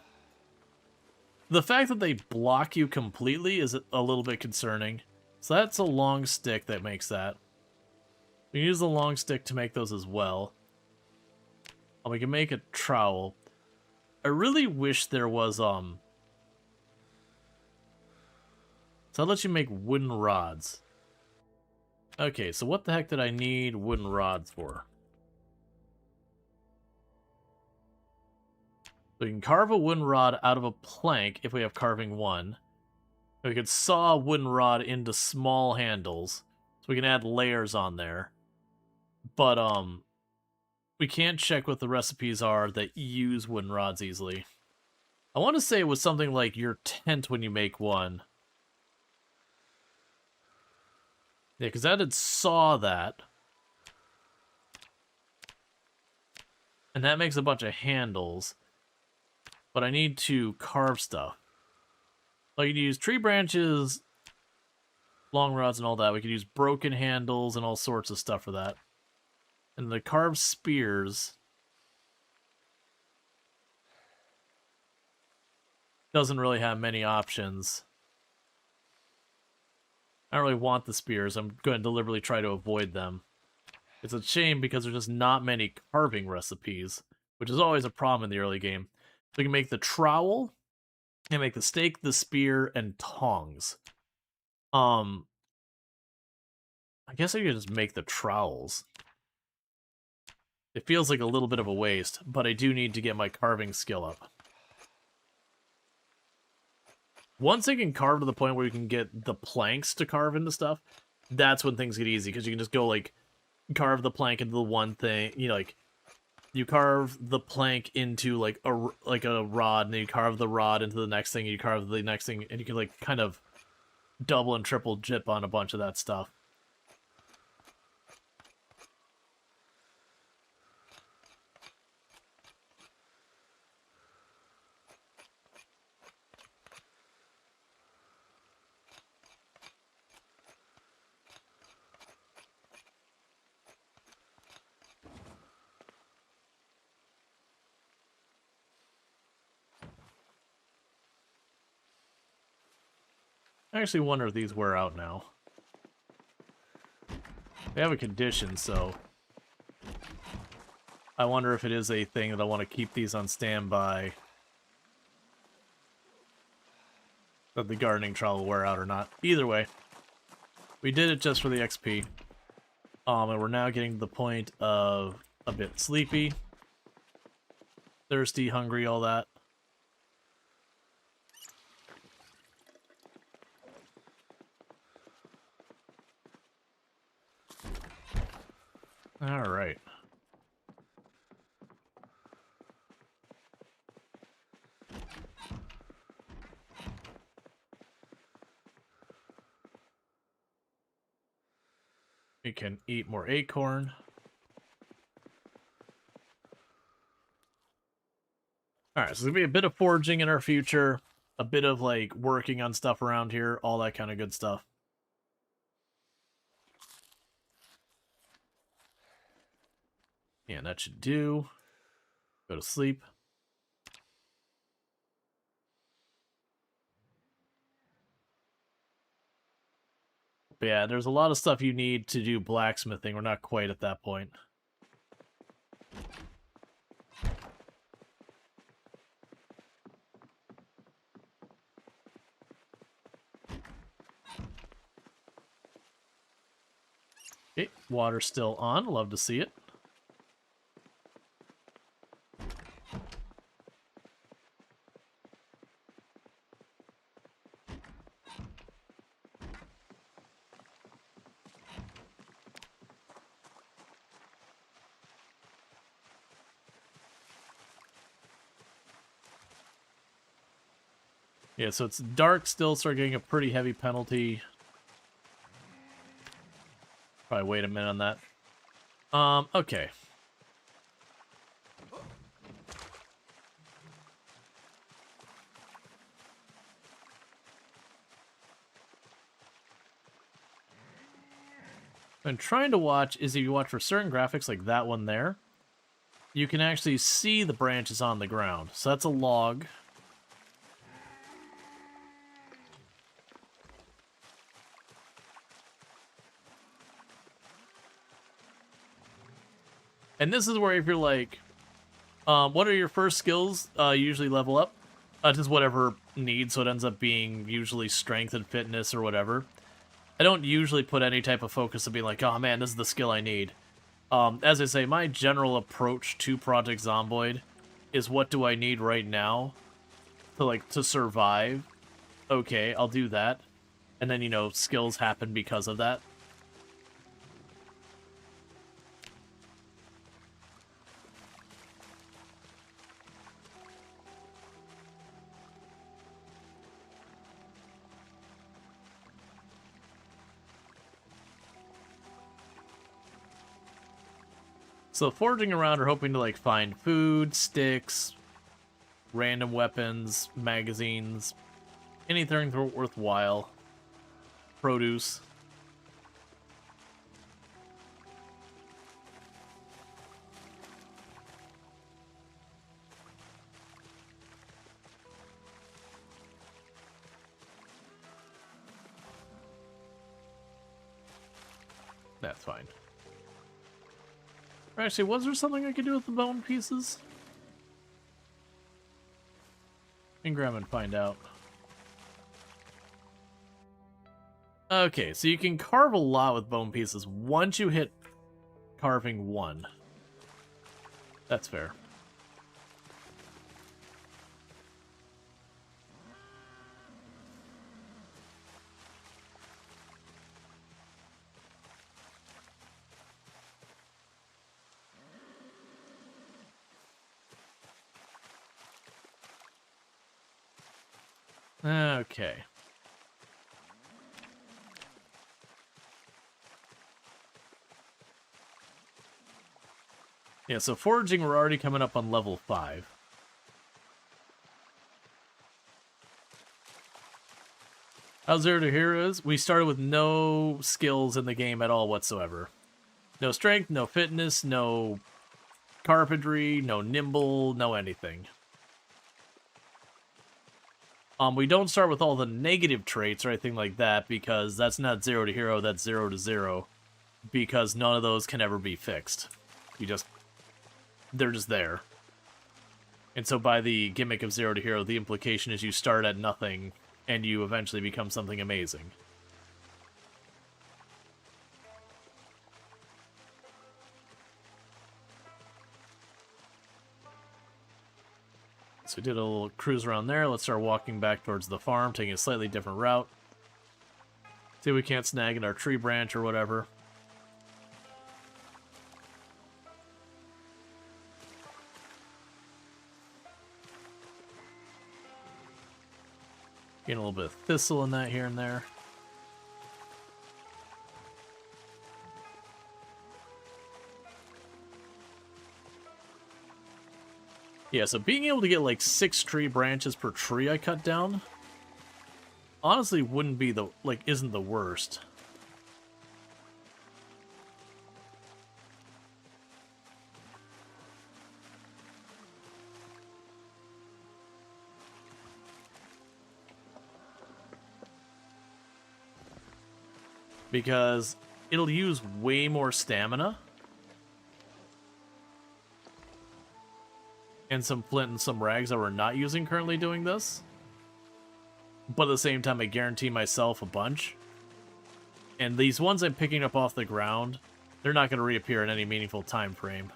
The fact that they block you completely is a little bit concerning. So that's a long stick that makes that. We can use the long stick to make those as well. And we can make a trowel. I really wish there was, So I'll let you make wooden rods. Okay, so what the heck did I need wooden rods for? We can carve a wooden rod out of a plank if we have carving 1. We could saw a wooden rod into small handles, so we can add layers on there. But, we can't check what the recipes are that use wooden rods easily. I want to say it was something like your tent when you make one. Yeah, because that had saw that. And that makes a bunch of handles. But I need to carve stuff. Like, you can use tree branches, long rods, and all that. We could use broken handles and all sorts of stuff for that. And the carved spears doesn't really have many options. I don't really want the spears. I'm going to deliberately try to avoid them. It's a shame because there's just not many carving recipes, which is always a problem in the early game. So we can make the trowel, and make the stake, the spear, and tongs. I guess I could just make the trowels. It feels like a little bit of a waste, but I do need to get my carving skill up. Once I can carve to the point where you can get the planks to carve into stuff, that's when things get easy, because you can just go, like, carve the plank into the one thing, you know, like, you carve the plank into, like a rod, and then you carve the rod into the next thing, and you carve the next thing, and you can, like, kind of double and triple jip on a bunch of that stuff. I actually wonder if these wear out now. They have a condition, so I wonder if it is a thing that I want to keep these on standby, that the gardening trowel will wear out or not. Either way, We did it just for the XP. And we're now getting to the point of a bit sleepy, thirsty, hungry, all that. All right. We can eat more acorn. All right, so there's gonna be a bit of foraging in our future, a bit of like working on stuff around here, all that kind of good stuff. Yeah, that should do. Go to sleep. But yeah, there's a lot of stuff you need to do blacksmithing. We're not quite at that point. Okay, water's still on. Love to see it. Yeah, so it's dark still, so we're getting a pretty heavy penalty. Probably wait a minute on that. Okay. I'm trying to watch is if you watch for certain graphics like that one there, you can actually see the branches on the ground. So that's a log. And this is where if you're like, what are your first skills usually level up? Just whatever need, so it ends up being usually strength and fitness or whatever. I don't usually put any type of focus of being like, oh man, this is the skill I need. As I say, my general approach to Project Zomboid is what do I need right now to survive. Okay, I'll do that. And then, you know, skills happen because of that. So foraging around or hoping to like find food, sticks, random weapons, magazines, anything worthwhile, produce. That's fine. Actually, was there something I could do with the bone pieces? I can grab and find out. Okay, so you can carve a lot with bone pieces once you hit carving 1. That's fair. Okay. Yeah, so foraging, we're already coming up on level 5. How Zero to Hero is, we started with no skills in the game at all whatsoever. No strength, no fitness, no carpentry, no nimble, no anything. We don't start with all the negative traits or anything like that, because that's not Zero to Hero, that's 0 to 0. Because none of those can ever be fixed. They're just there. And so by the gimmick of Zero to Hero, the implication is you start at nothing, and you eventually become something amazing. so we did a little cruise around there. Let's start walking back towards the farm, taking a slightly different route. See if we can't snag in our tree branch or whatever. Getting a little bit of thistle in that here and there. Yeah, so being able to get like 6 tree branches per tree I cut down honestly wouldn't be the, like, isn't the worst. Because it'll use way more stamina. And some flint and some rags that we're not using currently doing this. But at the same time, I guarantee myself a bunch. And these ones I'm picking up off the ground, they're not going to reappear in any meaningful time frame.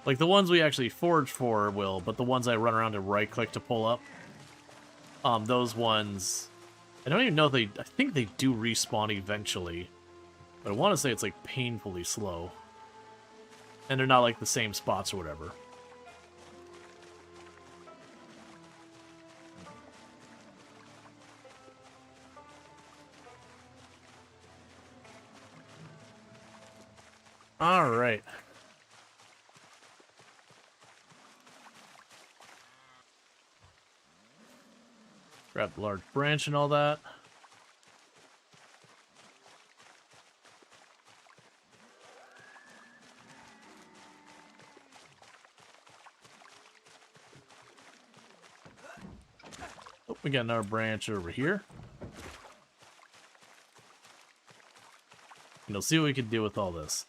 Like the ones we actually forge for will, but the ones I run around and right-click to pull up, those ones, I don't even know if they, I think they do respawn eventually. But I want to say it's like painfully slow. And they're not like the same spots or whatever. All right. Grab the large branch and all that. Oh, we got another branch over here. And we'll see what we can do with all this.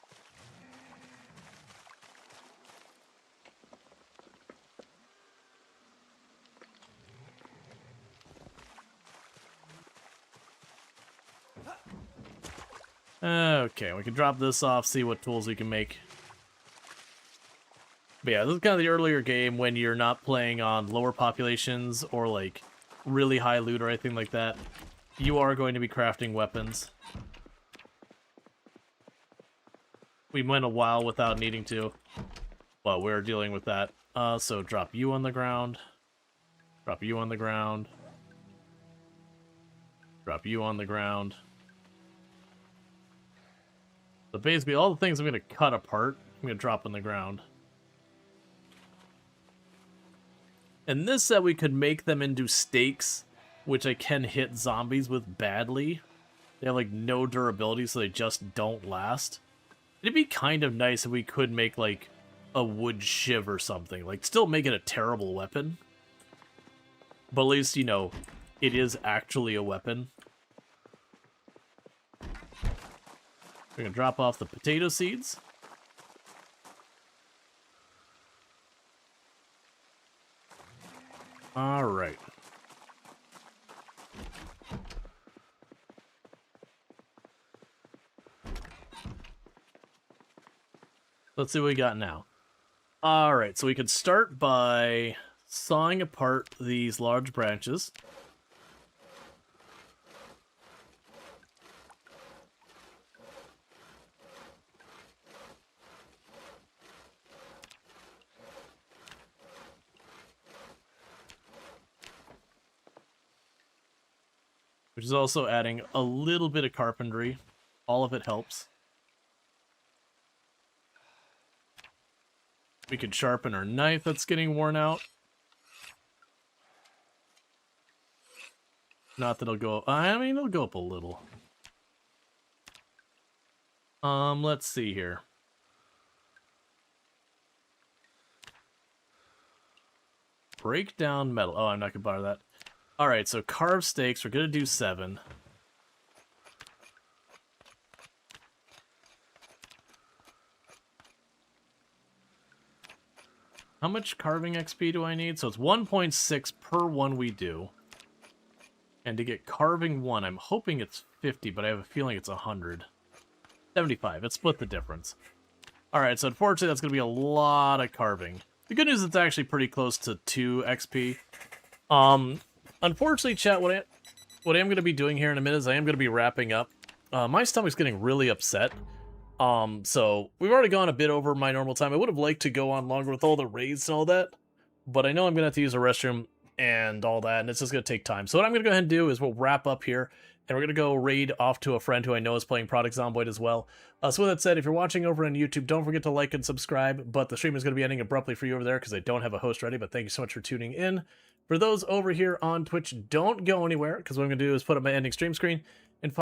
Okay, we can drop this off, see what tools we can make. But yeah, this is kind of the earlier game when you're not playing on lower populations or like really high loot or anything like that. You are going to be crafting weapons. We went a while without needing to, but we're dealing with that. So drop you on the ground. Drop you on the ground. Drop you on the ground. So basically all the things I'm going to cut apart, I'm going to drop on the ground. And this said we could make them into stakes, which I can hit zombies with badly. They have like no durability, so they just don't last. It'd be kind of nice if we could make like a wood shiv or something. Like still make it a terrible weapon. But at least, you know, it is actually a weapon. We're gonna drop off the potato seeds. All right. Let's see what we got now. All right, so we could start by sawing apart these large branches. Which is also adding a little bit of carpentry. All of it helps. We could sharpen our knife that's getting worn out. Not that it'll go up. I mean, it'll go up a little. Let's see here. Break down metal. Oh, I'm not gonna bother that. Alright, so carved steaks, we're gonna do 7. How much carving XP do I need? So it's 1.6 per one we do. And to get carving 1, I'm hoping it's 50, but I have a feeling it's 100. 75, it split the difference. Alright, so unfortunately that's gonna be a lot of carving. The good news is it's actually pretty close to 2 XP. Unfortunately, chat, what I am going to be doing here in a minute is I am going to be wrapping up. My stomach's getting really upset. So we've already gone a bit over my normal time. I would have liked to go on longer with all the raids and all that, but I know I'm going to have to use a restroom and all that, and it's just going to take time. So what I'm going to go ahead and do is we'll wrap up here, and we're going to go raid off to a friend who I know is playing Product Zomboid as well. So with that said, if you're watching over on YouTube, don't forget to like and subscribe, but the stream is going to be ending abruptly for you over there because I don't have a host ready, but thank you so much for tuning in. For those over here on Twitch, don't go anywhere, because what I'm going to do is put up my ending stream screen,